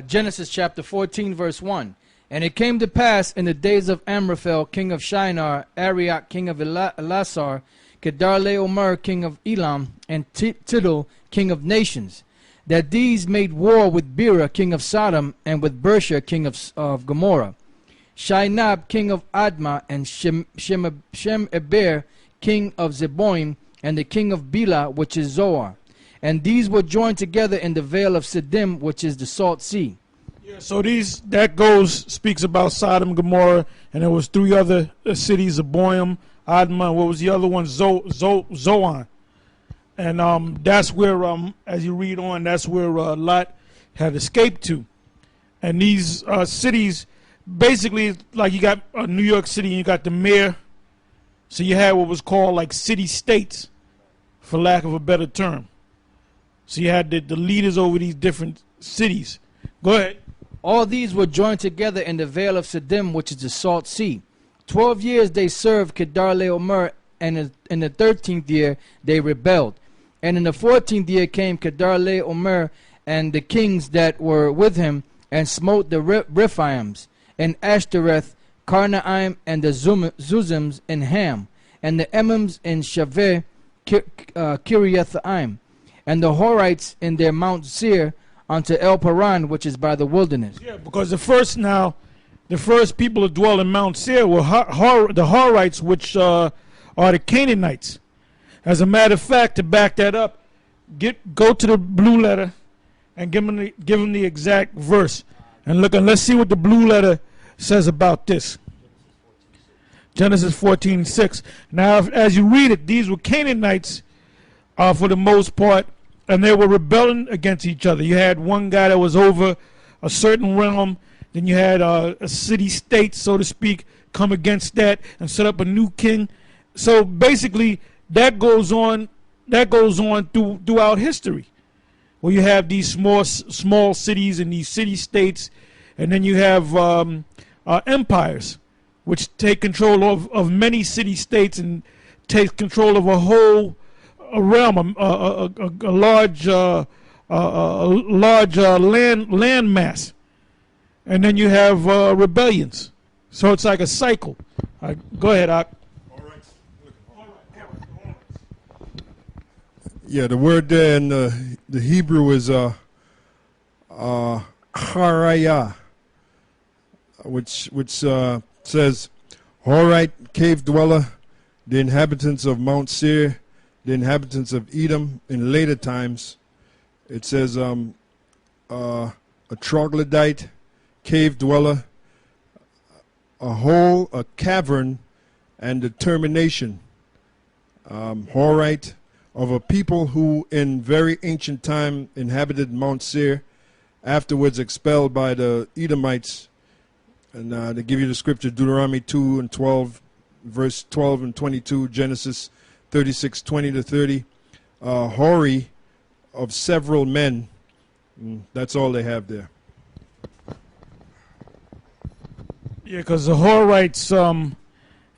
Genesis chapter 14, verse 1. And it came to pass in the days of Amraphel, king of Shinar, Arioch, king of Elazar, Kedar-laomer, king of Elam, and Tidal, king of nations, that these made war with Bera, king of Sodom, and with Bersha, king of Gomorrah. Shinab, king of Admah, and Shem-eber, king of Zeboim, and the king of Bela, which is Zoar. And these were joined together in the vale of Siddim, which is the Salt Sea. Yeah, so speaks about Sodom and Gomorrah, and there was three other cities: Zeboim, Admah. What was the other one? Zoan. And that's where, as you read on, that's where Lot had escaped to. And these cities, basically, like you got New York City, and you got the mayor. So you had what was called like city states, for lack of a better term. So you had the leaders over these different cities. Go ahead. All these were joined together in the vale of Siddim, which is the Salt Sea. 12 years they served Kedar-laomer, and in the 13th year they rebelled. And in the 14th year came Kedar-laomer and the kings that were with him, and smote the Rephaims, and Ashtoreth, Karnaim, and the Zuzims in Ham, and the Emims in Shaveh, Kiriathaim, and the Horites in their Mount Seir, unto El Paran, which is by the wilderness. Yeah, because the first people to dwell in Mount Seir were the Horites, which are the Canaanites. As a matter of fact, to back that up, go to the blue letter and give them the exact verse, and let's see what the blue letter says about this. Genesis 14:6. Now, as you read it, these were Canaanites for the most part, and they were rebelling against each other. You had one guy that was over a certain realm, then you had a city-state, so to speak, come against that and set up a new king. So basically, that goes on throughout history, where you have these small cities and these city-states, and then you have empires, which take control of many city-states and take control of a whole realm, a large land mass, and then you have rebellions. So it's like a cycle. Go ahead, Ak. Yeah, the word there in the Hebrew is haraya, which says Horite, cave dweller, the inhabitants of Mount Seir, the inhabitants of Edom in later times. It says a troglodyte, cave dweller, a hole, a cavern, and determination. Horite, of a people who in very ancient time inhabited Mount Seir, afterwards expelled by the Edomites. And they give you the scripture, Deuteronomy 2 and 12, verse 12 and 22, Genesis 36, 20 to 30. Hori, of several men. That's all they have there. Yeah, because the Horites,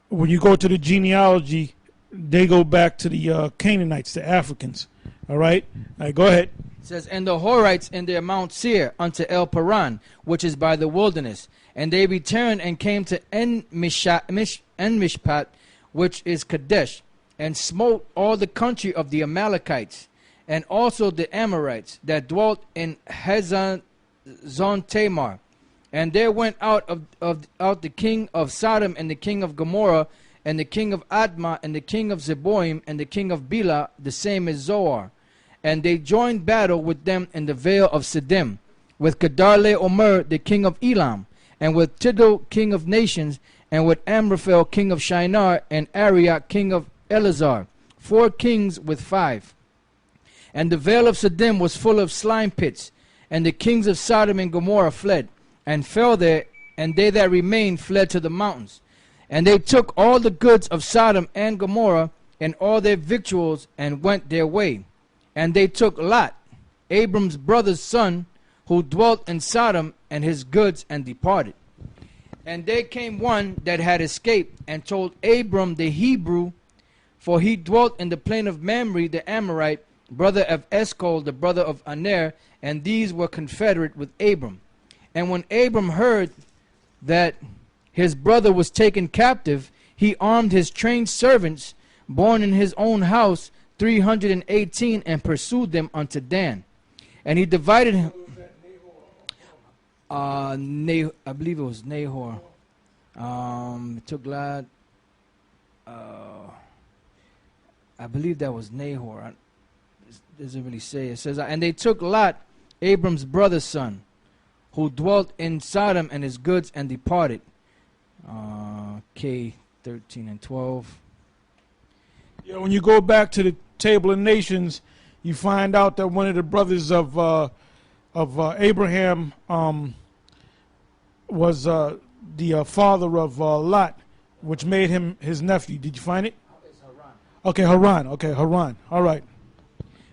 when you go to the genealogy, they go back to the Canaanites, the Africans. All right? All right, go ahead. It says, and the Horites in their Mount Seir unto El Paran, which is by the wilderness. And they returned and came to En-Mishpat, which is Kadesh, and smote all the country of the Amalekites, and also the Amorites that dwelt in Hazazon Tamar. And there went out the king of Sodom, and the king of Gomorrah, and the king of Admah, and the king of Zeboim, and the king of Bela, the same as Zoar. And they joined battle with them in the vale of Siddim, with Kedar-laomer, the king of Elam, and with Tidal, king of nations, and with Amraphel, king of Shinar, and Arioch, king of Elazar, 4 kings with 5. And the vale of Siddim was full of slime pits, and the kings of Sodom and Gomorrah fled, and fell there, and they that remained fled to the mountains. And they took all the goods of Sodom and Gomorrah, and all their victuals, and went their way. And they took Lot, Abram's brother's son, who dwelt in Sodom, and his goods, and departed. And there came one that had escaped, and told Abram the Hebrew, for he dwelt in the plain of Mamre the Amorite, brother of Eshcol, the brother of Aner, and these were confederate with Abram. And when Abram heard that his brother was taken captive, he armed his trained servants, born in his own house, 318, and pursued them unto Dan. And he divided him. I believe it was Nahor. It took Lad. I believe that was Nahor. It doesn't really say. It says, and they took Lot, Abram's brother's son, who dwelt in Sodom, and his goods, and departed. K 13 and 12. Yeah, when you go back to the Table of Nations, you find out that one of the brothers of Abraham was the father of Lot, which made him his nephew. Did you find it? Okay, Haran. Okay, Haran. All right.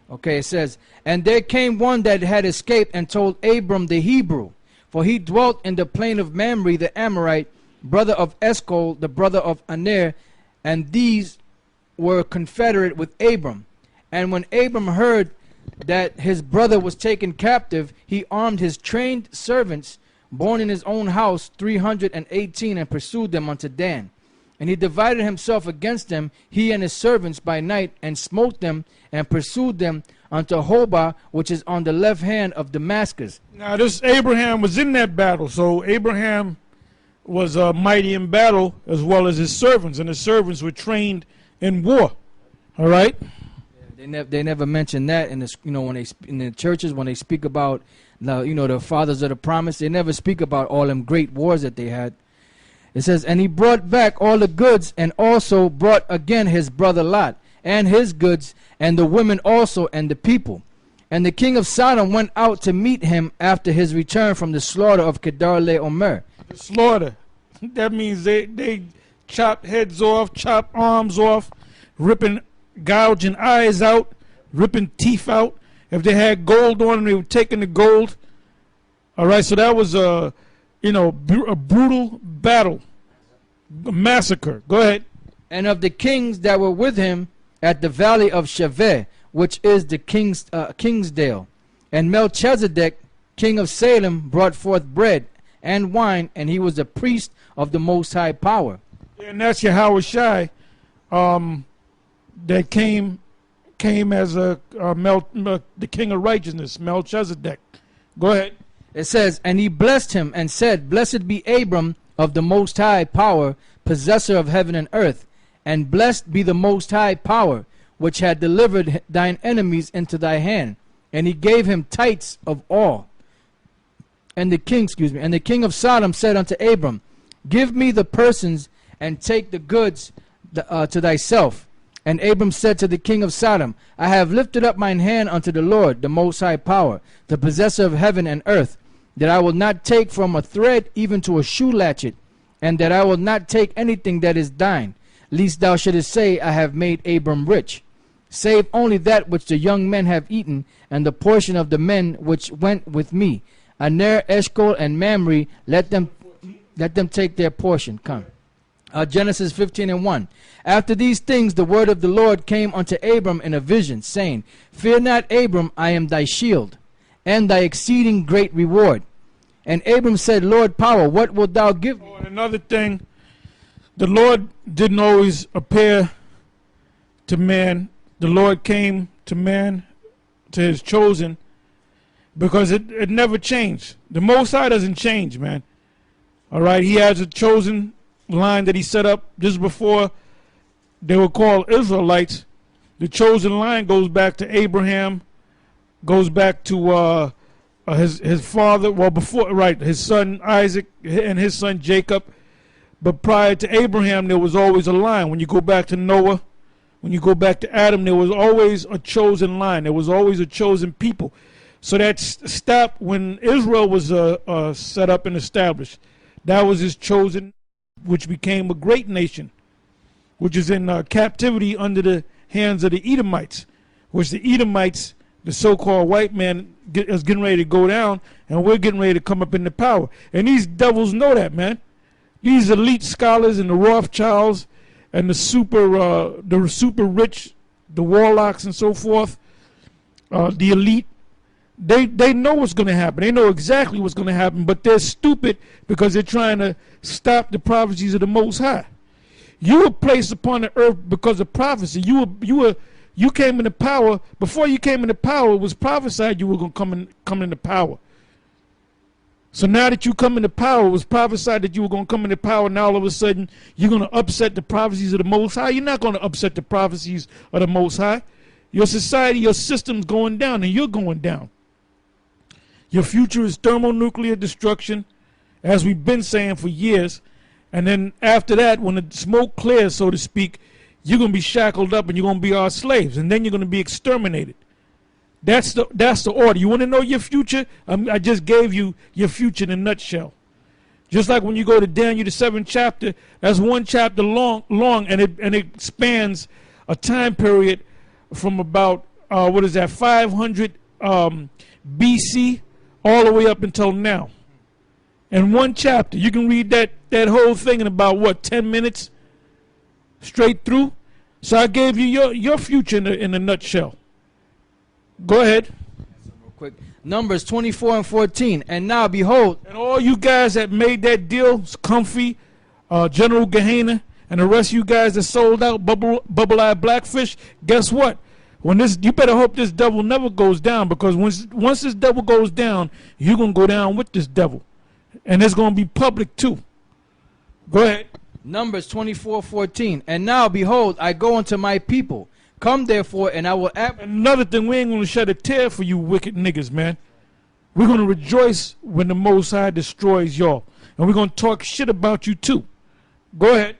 Okay, it says, and there came one that had escaped and told Abram the Hebrew, for he dwelt in the plain of Mamre the Amorite, brother of Eshcol, the brother of Aner, and these were confederate with Abram. And when Abram heard that his brother was taken captive, he armed his trained servants, born in his own house, 318, and pursued them unto Dan. And he divided himself against them, he and his servants, by night, and smote them, and pursued them unto Hobah, which is on the left hand of Damascus. Now, this Abraham was in that battle, so Abraham was mighty in battle as well as his servants, and his servants were trained in war. All right? They never mention that in the, when they in the churches, when they speak about the fathers of the promise, they never speak about all them great wars that they had. It says, and he brought back all the goods, and also brought again his brother Lot, and his goods, and the women also, and the people. And the king of Sodom went out to meet him after his return from the slaughter of Kedar-laomer. The slaughter. That means they chop heads off, chop arms off, gouging eyes out, ripping teeth out. If they had gold on them, they were taking the gold. All right, so that was a brutal battle, a massacre. Go ahead. And of the kings that were with him at the valley of Shaveh, which is the Kingsdale. And Melchizedek, king of Salem, brought forth bread and wine, and he was a priest of the Most High Power. And that's Yahweh Shai, that came as the king of righteousness, Melchizedek. Go ahead. It says, and he blessed him and said, blessed be Abram of the Most High Power, possessor of heaven and earth, and blessed be the Most High Power, which had delivered thine enemies into thy hand. And he gave him tithes of all. And the king of Sodom said unto Abram, give me the persons, and take the goods to thyself. And Abram said to the king of Sodom, I have lifted up mine hand unto the Lord, the Most High Power, the possessor of heaven and earth, that I will not take from a thread even to a shoe latchet, and that I will not take anything that is thine, lest thou shouldest say, I have made Abram rich, save only that which the young men have eaten, and the portion of the men which went with me. Aner, Eshcol, and Mamre, let them take their portion. Come. Genesis 15 and 1. After these things the word of the Lord came unto Abram in a vision, saying, fear not, Abram, I am thy shield, and thy exceeding great reward. And Abram said, Lord Power, what wilt thou give me? Oh, and another thing, the Lord didn't always appear to man. The Lord came to man, to his chosen, because it never changed. The Most High doesn't change, man. All right, he has a chosen line that he set up just before they were called Israelites. The chosen line goes back to Abraham, goes back to his father, his son Isaac and his son Jacob. But prior to Abraham, there was always a line. When you go back to Noah, when you go back to Adam, there was always a chosen line. There was always a chosen people. So that stopped when Israel was set up and established. That was his chosen, which became a great nation, which is in captivity under the hands of the Edomites, which the Edomites, the so-called white man, is getting ready to go down, and we're getting ready to come up into power. And these devils know that, man. These elite scholars and the Rothschilds and the super rich, the warlocks and so forth, the elite, they know what's going to happen. They know exactly what's going to happen, but they're stupid because they're trying to stop the prophecies of the Most High. You were placed upon the earth because of prophecy. You came into power. Before you came into power, it was prophesied you were going to come into power. So now that you come into power, it was prophesied that you were going to come into power. Now all of a sudden, you're going to upset the prophecies of the Most High. You're not going to upset the prophecies of the Most High. Your society, your system's going down, and you're going down. Your future is thermonuclear destruction, as we've been saying for years. And then after that, when the smoke clears, so to speak, you're going to be shackled up and you're going to be our slaves. And then you're going to be exterminated. That's the order. You want to know your future? I just gave you your future in a nutshell. Just like when you go to Daniel, the 7th chapter, that's one chapter long, and it spans a time period from about 500 BC all the way up until now. In one chapter, you can read that whole thing in about 10 minutes straight through. So I gave you your future in a nutshell. Go ahead. Real quick. Numbers 24 and 14. And now behold. And all you guys that made that deal, Comfy, General Gehenna, and the rest of you guys that sold out Bubble-Eyed Blackfish, guess what? You better hope this devil never goes down, because once this devil goes down, you're going to go down with this devil. And it's going to be public too. Go ahead. Numbers 24:14. And now behold, I go unto my people. Come therefore, and I will Another thing, we ain't going to shed a tear for you wicked niggas, man. We're going to rejoice when the Most High destroys y'all. And we're going to talk shit about you too. Go ahead.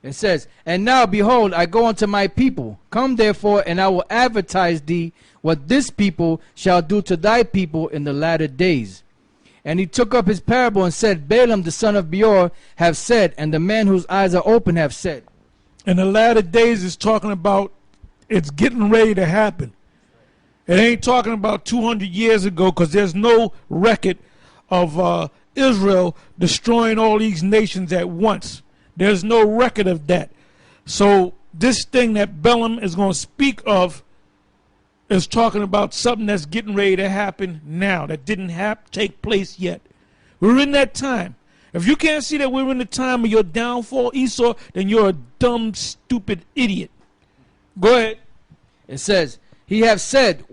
It says, and now behold, I go unto my people. Come therefore, and I will advertise thee what this people shall do to thy people in the latter days. And he took up his parable and said, Balaam the son of Beor have said, and the man whose eyes are open have said. In the latter days is talking about it's getting ready to happen. It ain't talking about 200 years ago, because there's no record of Israel destroying all these nations at once. There's no record of that. So this thing that Balaam is going to speak of is talking about something that's getting ready to happen now, that didn't take place yet. We're in that time. If you can't see that we're in the time of your downfall, Esau, then you're a dumb, stupid idiot. Go ahead. It says, he have said,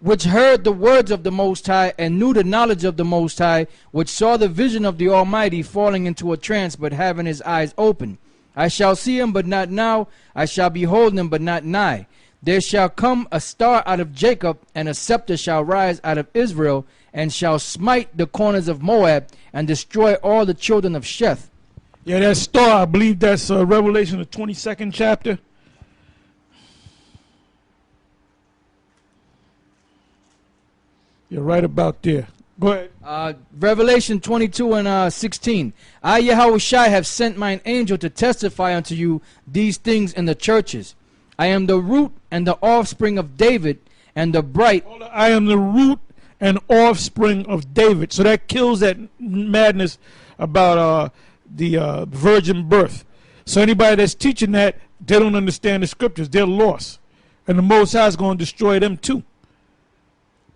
which heard the words of the Most High, and knew the knowledge of the Most High, which saw the vision of the Almighty, falling into a trance, but having his eyes open. I shall see him, but not now. I shall behold him, but not nigh. There shall come a star out of Jacob, and a scepter shall rise out of Israel, and shall smite the corners of Moab, and destroy all the children of Sheth. Yeah, that star, I believe that's Revelation, the 22nd chapter. You're right about there. Go ahead. Revelation 22 and 16. I, Yahushua, have sent mine angel to testify unto you these things in the churches. I am the root and the offspring of David, and the bright. I am the root and offspring of David. So that kills that madness about the virgin birth. So anybody that's teaching that, they don't understand the scriptures. They're lost. And the Most High is going to destroy them too.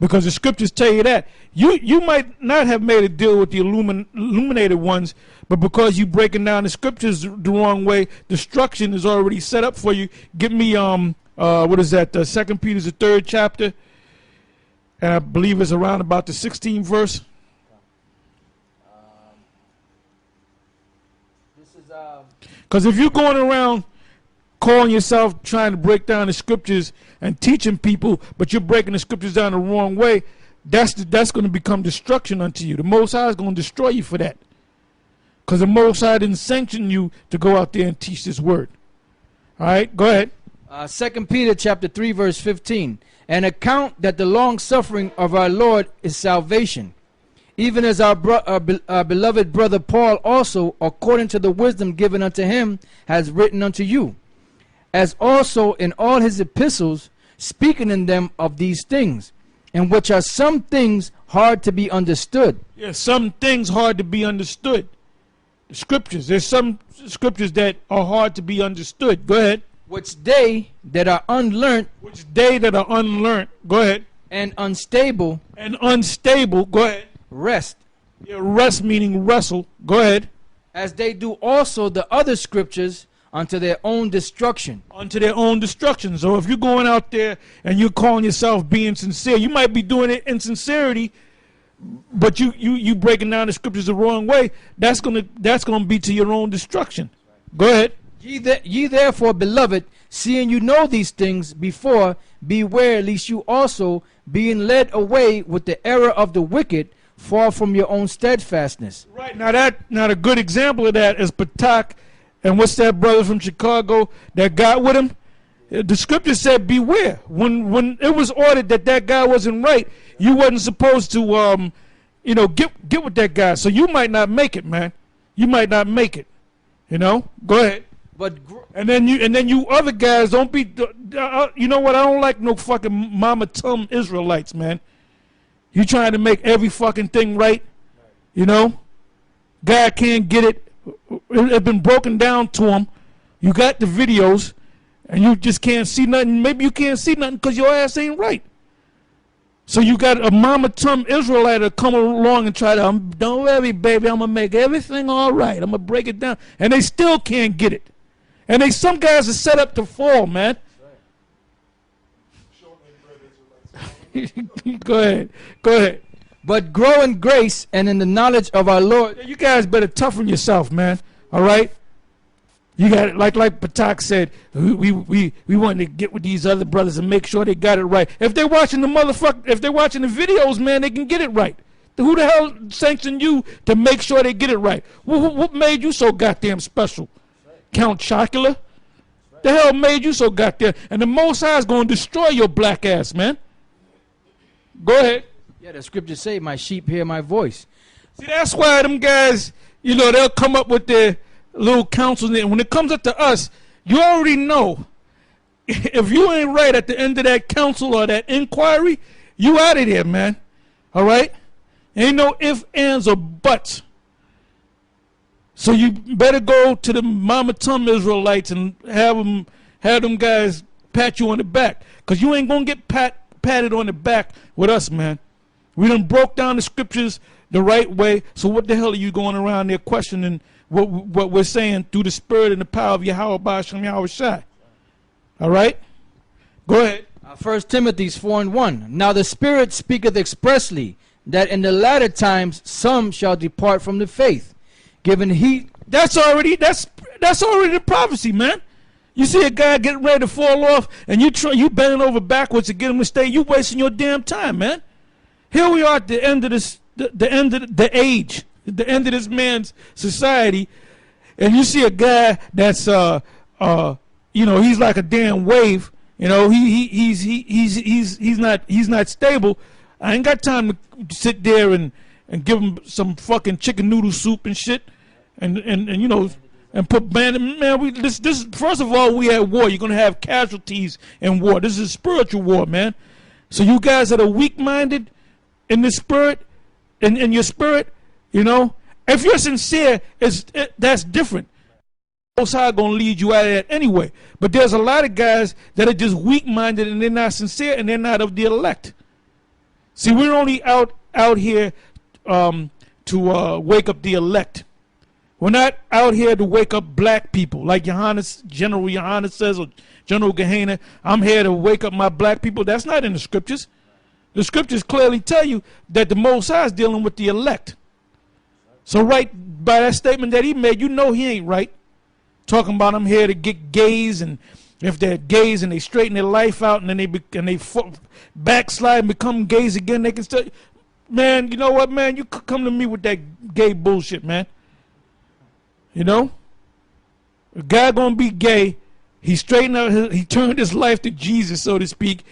Because the scriptures tell you that. You might not have made a deal with the illuminated ones, but because you breaking down the scriptures the wrong way, destruction is already set up for you. Give me what is that? 2 Peter, the 3rd chapter, and I believe it's around about the 16th verse. Because if you're going around calling yourself trying to break down the scriptures and teaching people, but you're breaking the scriptures down the wrong way, that's going to become destruction unto you. The Most High is going to destroy you for that. Because the Most High didn't sanction you to go out there and teach this word. All right, go ahead. 2 Peter chapter 3 verse 15. And account that the long suffering of our Lord is salvation, even as our beloved brother Paul also, according to the wisdom given unto him, has written unto you, as also in all his epistles, speaking in them of these things, in which are some things hard to be understood. Yes, some things hard to be understood. The scriptures, there's some scriptures that are hard to be understood. Go ahead. Which they that are unlearned. Go ahead. And unstable. Go ahead. Rest. Yeah, rest meaning wrestle. Go ahead. As they do also the other scriptures, unto their own destruction. So if you're going out there and you're calling yourself being sincere, you might be doing it in sincerity, but you breaking down the scriptures the wrong way, that's gonna be to your own destruction. Go ahead. Ye therefore, beloved, seeing you know these things before, beware lest you also, being led away with the error of the wicked, fall from your own steadfastness. Right, now a good example of that is Patak, and what's that brother from Chicago that got with him? The scripture said beware. When it was ordered that guy wasn't right, you wasn't supposed to get with that guy. So you might not make it, man. You might not make it. Go ahead. But and then you other guys don't be. You know what? I don't like no fucking Mama Tum Israelites, man. You trying to make every fucking thing right. God can't get it. It's been broken down to him. You got the videos, and you just can't see nothing. Maybe you can't see nothing because your ass ain't right. So you got a Mama Tum Israelite to come along and try to, don't worry, baby, I'm going to make everything all right. I'm going to break it down. And they still can't get it. And some guys are set up to fall, man. Go ahead. But grow in grace and in the knowledge of our Lord. You guys better toughen yourself, man. All right? You got it, like Patak said, we want to get with these other brothers and make sure they got it right. If they're watching the videos, man, they can get it right. Who the hell sanctioned you to make sure they get it right? What made you so goddamn special? Count Chocula? The hell made you so goddamn? And the Most High is going to destroy your black ass, man. Go ahead. Yeah, the scriptures say, my sheep hear my voice. See, that's why them guys, they'll come up with their little counsels. When it comes up to us, you already know. If you ain't right at the end of that counsel or that inquiry, you out of there, man. All right? Ain't no ifs, ands, or buts. So you better go to the Mama Tum Israelites and have them guys pat you on the back. Because you ain't going to get patted on the back with us, man. We done broke down the scriptures the right way. So what the hell are you going around there questioning what we're saying through the spirit and the power of Yahweh Ba'ashem Yahushai? All right? Go ahead. 1 Timothy 4:1. Now the Spirit speaketh expressly that in the latter times some shall depart from the faith, giving heed. That's already the prophecy, man. You see a guy getting ready to fall off, and you bending over backwards to get him to stay. You wasting your damn time, man. Here we are at the end of this, the end of the age, the end of this man's society, and you see a guy that's he's like a damn wave. He's not stable. I ain't got time to sit there and give him some fucking chicken noodle soup and shit, and put man. This first of all, we at war. You're gonna have casualties in war. This is a spiritual war, man. So you guys that are weak-minded in the spirit, in your spirit, if you're sincere, that's different. Most High gonna lead you out of that anyway. But there's a lot of guys that are just weak-minded and they're not sincere and they're not of the elect. See, we're only out here to wake up the elect. We're not out here to wake up black people like General Yohanan says, or General Gehenna. I'm here to wake up my black people. That's not in the scriptures. The scriptures clearly tell you that the Most High is dealing with the elect. So right by that statement that he made, he ain't right. Talking about I'm here to get gays, and if they're gays and they straighten their life out and then they backslide and become gays again, they can still. Man, you know what, man? You come to me with that gay bullshit, man. A guy gonna be gay. He straightened out. He turned his life to Jesus, so to speak.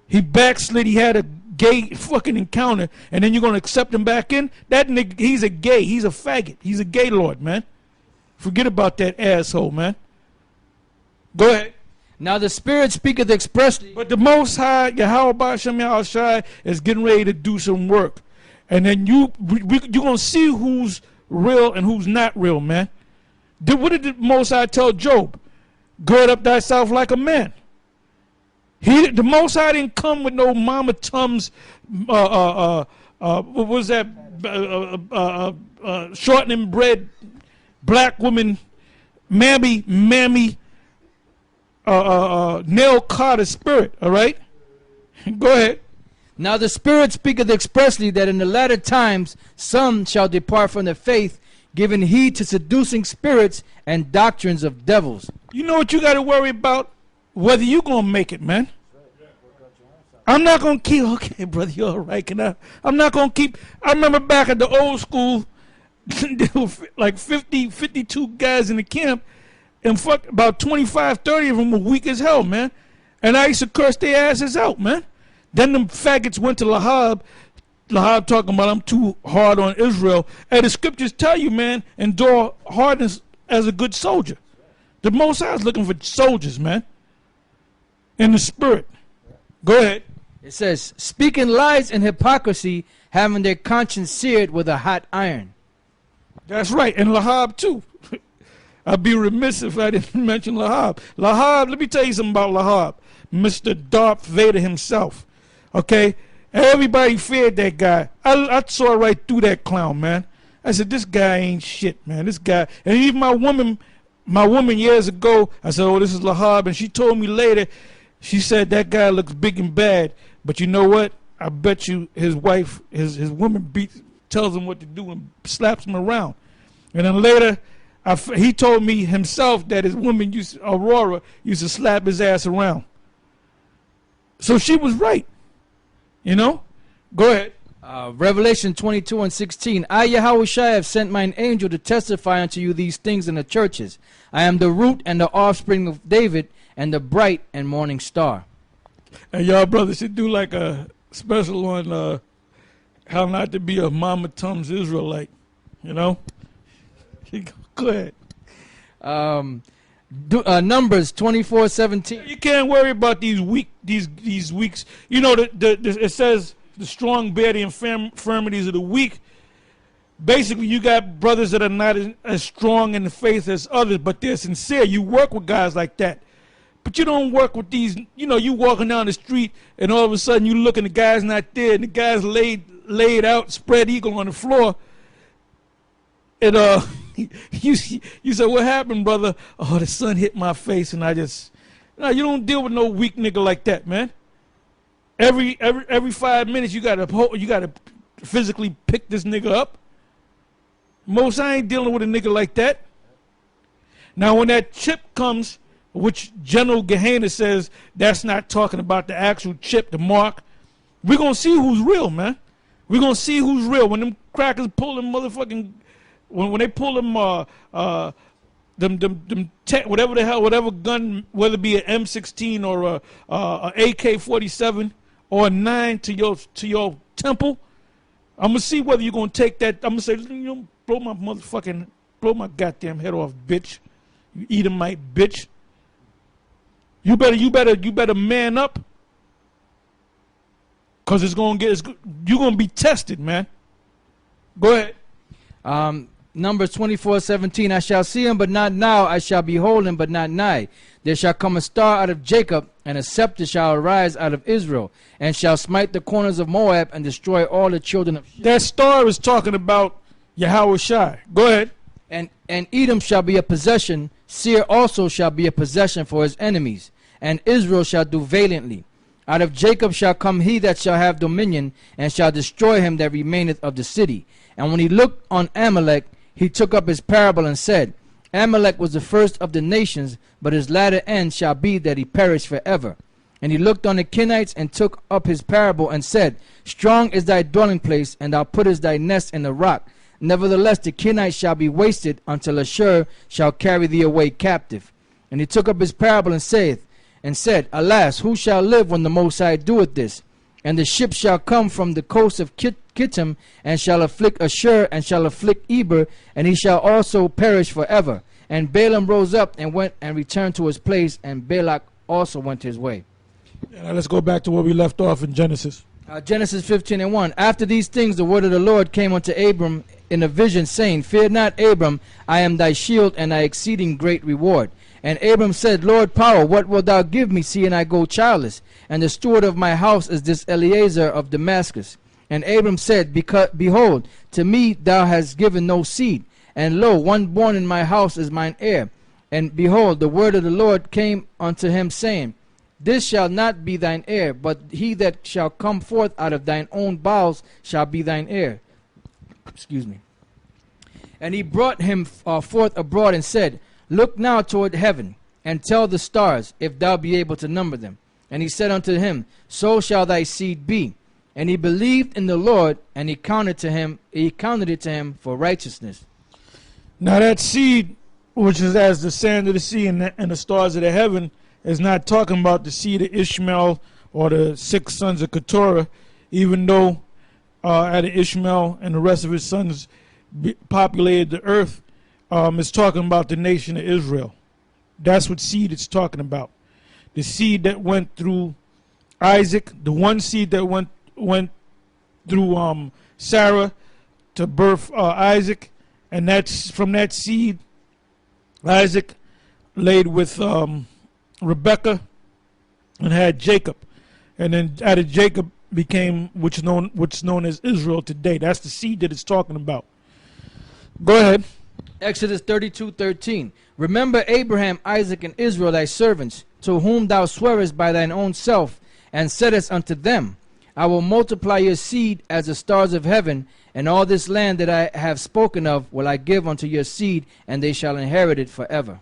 He backslid. He had a gay fucking encounter, and then you're gonna accept him back in? That nigga, he's a gay. He's a faggot. He's a gay lord, man. Forget about that asshole, man. Go ahead. Now the Spirit speaketh expressly. But the Most High, Yahweh Ba'ashem Yahushai, is getting ready to do some work. And then you're going to see who's real and who's not real, man. What did the Most High tell Job? Gird up thyself like a man. The Most High didn't come with no Mama Tums, what was that, shortening bread, black woman, mammy, Nell Carter spirit, all right? Go ahead. Now the Spirit speaketh expressly that in the latter times some shall depart from the faith, giving heed to seducing spirits and doctrines of devils. You know what you got to worry about? Whether you going to make it, man. I'm not going to keep, okay, brother, you're all right. I'm not going to keep, I remember back at the old school, there were like 50, 52 guys in the camp, and fuck, about 25, 30 of them were weak as hell, man. And I used to curse their asses out, man. Then them faggots went to Lahab. Lahab talking about I'm too hard on Israel. And the scriptures tell you, man, endure hardness as a good soldier. The Most High is looking for soldiers, man. In the spirit. Go ahead. It says, speaking lies and hypocrisy, having their conscience seared with a hot iron. That's right. And Lahab, too. I'd be remiss if I didn't mention Lahab. Lahab, let me tell you something about Lahab. Mr. Darth Vader himself. Okay? Everybody feared that guy. I saw right through that clown, man. I said, this guy ain't shit, man. This guy. And even my woman years ago, I said, oh, this is Lahab. And she told me later, she said, that guy looks big and bad. But you know what? I bet you his wife, his woman tells him what to do and slaps him around. And then later, he told me himself that his woman, Aurora, used to slap his ass around. So she was right. You know? Go ahead. Revelation 22:16. I, Yahushua, have sent mine angel to testify unto you these things in the churches. I am the root and the offspring of David and the bright and morning star. And y'all brothers should do like a special on how not to be a Mama Tums Israelite. You know? Go ahead. Numbers 24:17. You can't worry about these weeks. You know, it says the strong bear the infirmities of the weak. Basically, you got brothers that are not as strong in the faith as others, but they're sincere. You work with guys like that. But you don't work with these, you know, you walking down the street and all of a sudden you look and the guy's not there and the guy's laid out, spread eagle on the floor. And you say, what happened, brother? Oh, the sun hit my face and I just, no, you don't deal with no weak nigga like that, man. Every 5 minutes you gotta physically pick this nigga up. Most I ain't dealing with a nigga like that. Now when that chip comes, which General Gehenna says that's not talking about the actual chip, the mark, we're gonna see who's real, man. We're gonna see who's real. When them crackers pull them motherfucking, when they pull them whatever the hell, whatever gun, whether it be an M16 or a AK-47 or a 9 to your temple, I'm gonna see whether you're gonna take that. I'm gonna say, you know, blow my goddamn head off, bitch. You Edomite bitch. You better man up, cause you're gonna be tested, man. Go ahead. Numbers 24:17. I shall see him, but not now. I shall behold him, but not nigh. There shall come a star out of Jacob, and a scepter shall arise out of Israel, and shall smite the corners of Moab and destroy all the children of. That star is talking about Yahushua. Go ahead. And Edom shall be a possession. Seir also shall be a possession for his enemies, and Israel shall do valiantly. Out of Jacob shall come he that shall have dominion, and shall destroy him that remaineth of the city. And when he looked on Amalek, he took up his parable and said, Amalek was the first of the nations, but his latter end shall be that he perish forever. And he looked on the Kenites and took up his parable and said, Strong is thy dwelling place, and thou puttest thy nest in the rock. Nevertheless the Kenites shall be wasted until Ashur shall carry thee away captive. And he took up his parable and said, Alas, who shall live when the Most High doeth this? And the ship shall come from the coast of Kittim, and shall afflict Ashur, and shall afflict Eber, and he shall also perish forever. And Balaam rose up and went and returned to his place, and Balak also went his way. Now let's go back to where we left off in Genesis. Genesis 15:1. After these things the word of the Lord came unto Abram in a vision, saying, Fear not, Abram, I am thy shield and thy exceeding great reward. And Abram said, Lord power, what wilt thou give me, seeing I go childless? And the steward of my house is this Eliezer of Damascus. And Abram said, Behold, to me thou hast given no seed, and lo, one born in my house is mine heir. And behold, the word of the Lord came unto him, saying, This shall not be thine heir, but he that shall come forth out of thine own bowels shall be thine heir. Excuse me. And he brought him forth abroad and said, Look now toward heaven, and tell the stars, if thou be able to number them. And he said unto him, So shall thy seed be. And he believed in the Lord, and he counted it to him for righteousness. Now that seed, which is as the sand of the sea and the stars of the heaven, is not talking about the seed of Ishmael or the 6 sons of Keturah, even though Ishmael and the rest of his sons populated the earth. It's talking about the nation of Israel. That's what seed it's talking about. The seed that went through Isaac, the one seed that went through Sarah to birth Isaac, and that's from that seed Isaac laid with Rebekah and had Jacob, and then out of Jacob became what's known as Israel today. That's the seed that it's talking about. Go ahead. Exodus 32:13. Remember Abraham, Isaac, and Israel thy servants, to whom thou swearest by thine own self, and saidest unto them, I will multiply your seed as the stars of heaven, and all this land that I have spoken of will I give unto your seed, and they shall inherit it forever.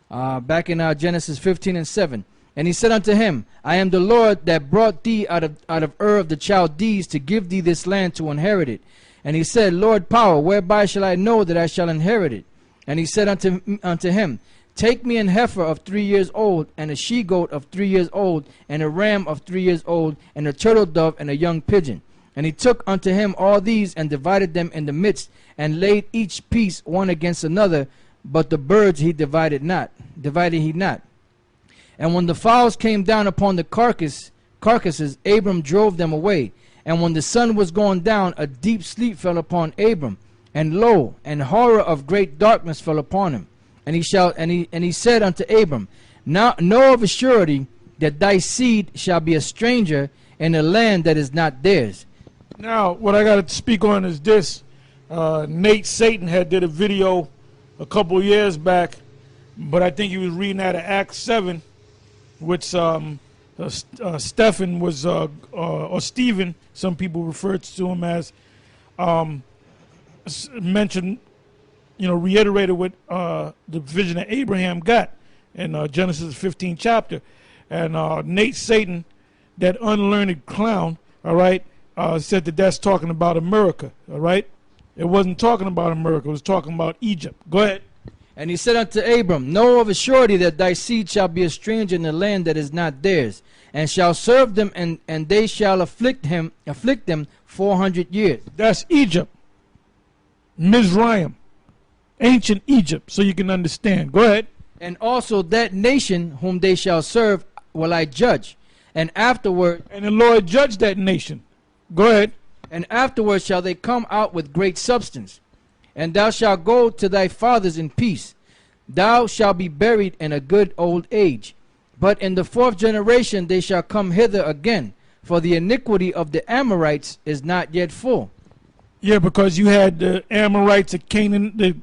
Back in Genesis 15:7. And he said unto him, I am the Lord that brought thee out of Ur of the Chaldees to give thee this land to inherit it. And he said, Lord power, whereby shall I know that I shall inherit it? And he said unto him, Take me an heifer of 3 years old, and a she-goat of 3 years old, and a ram of 3 years old, and a turtle dove, and a young pigeon. And he took unto him all these, and divided them in the midst, and laid each piece one against another, but the birds he divided he not. And when the fowls came down upon the carcasses, Abram drove them away. And when the sun was going down, a deep sleep fell upon Abram, and lo, an horror of great darkness fell upon him. And he said unto Abram, Now know of a surety that thy seed shall be a stranger in a land that is not theirs. Now, what I got to speak on is this. Nate Satan had did a video a couple years back, but I think he was reading out of Acts 7, which Stephen was, or Stephen, some people refer to him as, mentioned, reiterated what the vision that Abraham got in Genesis 15 chapter. And Nate Satan, that unlearned clown, all right, said that that's talking about America, all right? It wasn't talking about America. It was talking about Egypt. Go ahead. And he said unto Abram, Know of a surety that thy seed shall be a stranger in the land that is not theirs, and shall serve them, and they shall afflict them 400 years. That's Egypt. Mizraim. Ancient Egypt, so you can understand. Go ahead. And also that nation whom they shall serve will I judge, and afterward... And the Lord judged that nation. Go ahead. And afterward shall they come out with great substance. And thou shalt go to thy fathers in peace. Thou shalt be buried in a good old age. But in the 4th generation they shall come hither again, for the iniquity of the Amorites is not yet full. Yeah, because you had the Amorites of Canaan. The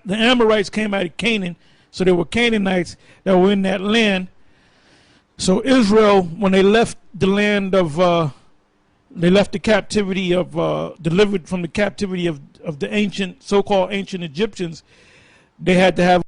Amorites came out of Canaan, so there were Canaanites that were in that land. So Israel, when they left the land of... they left the captivity of, delivered from the captivity of the ancient, so-called ancient Egyptians, they had to have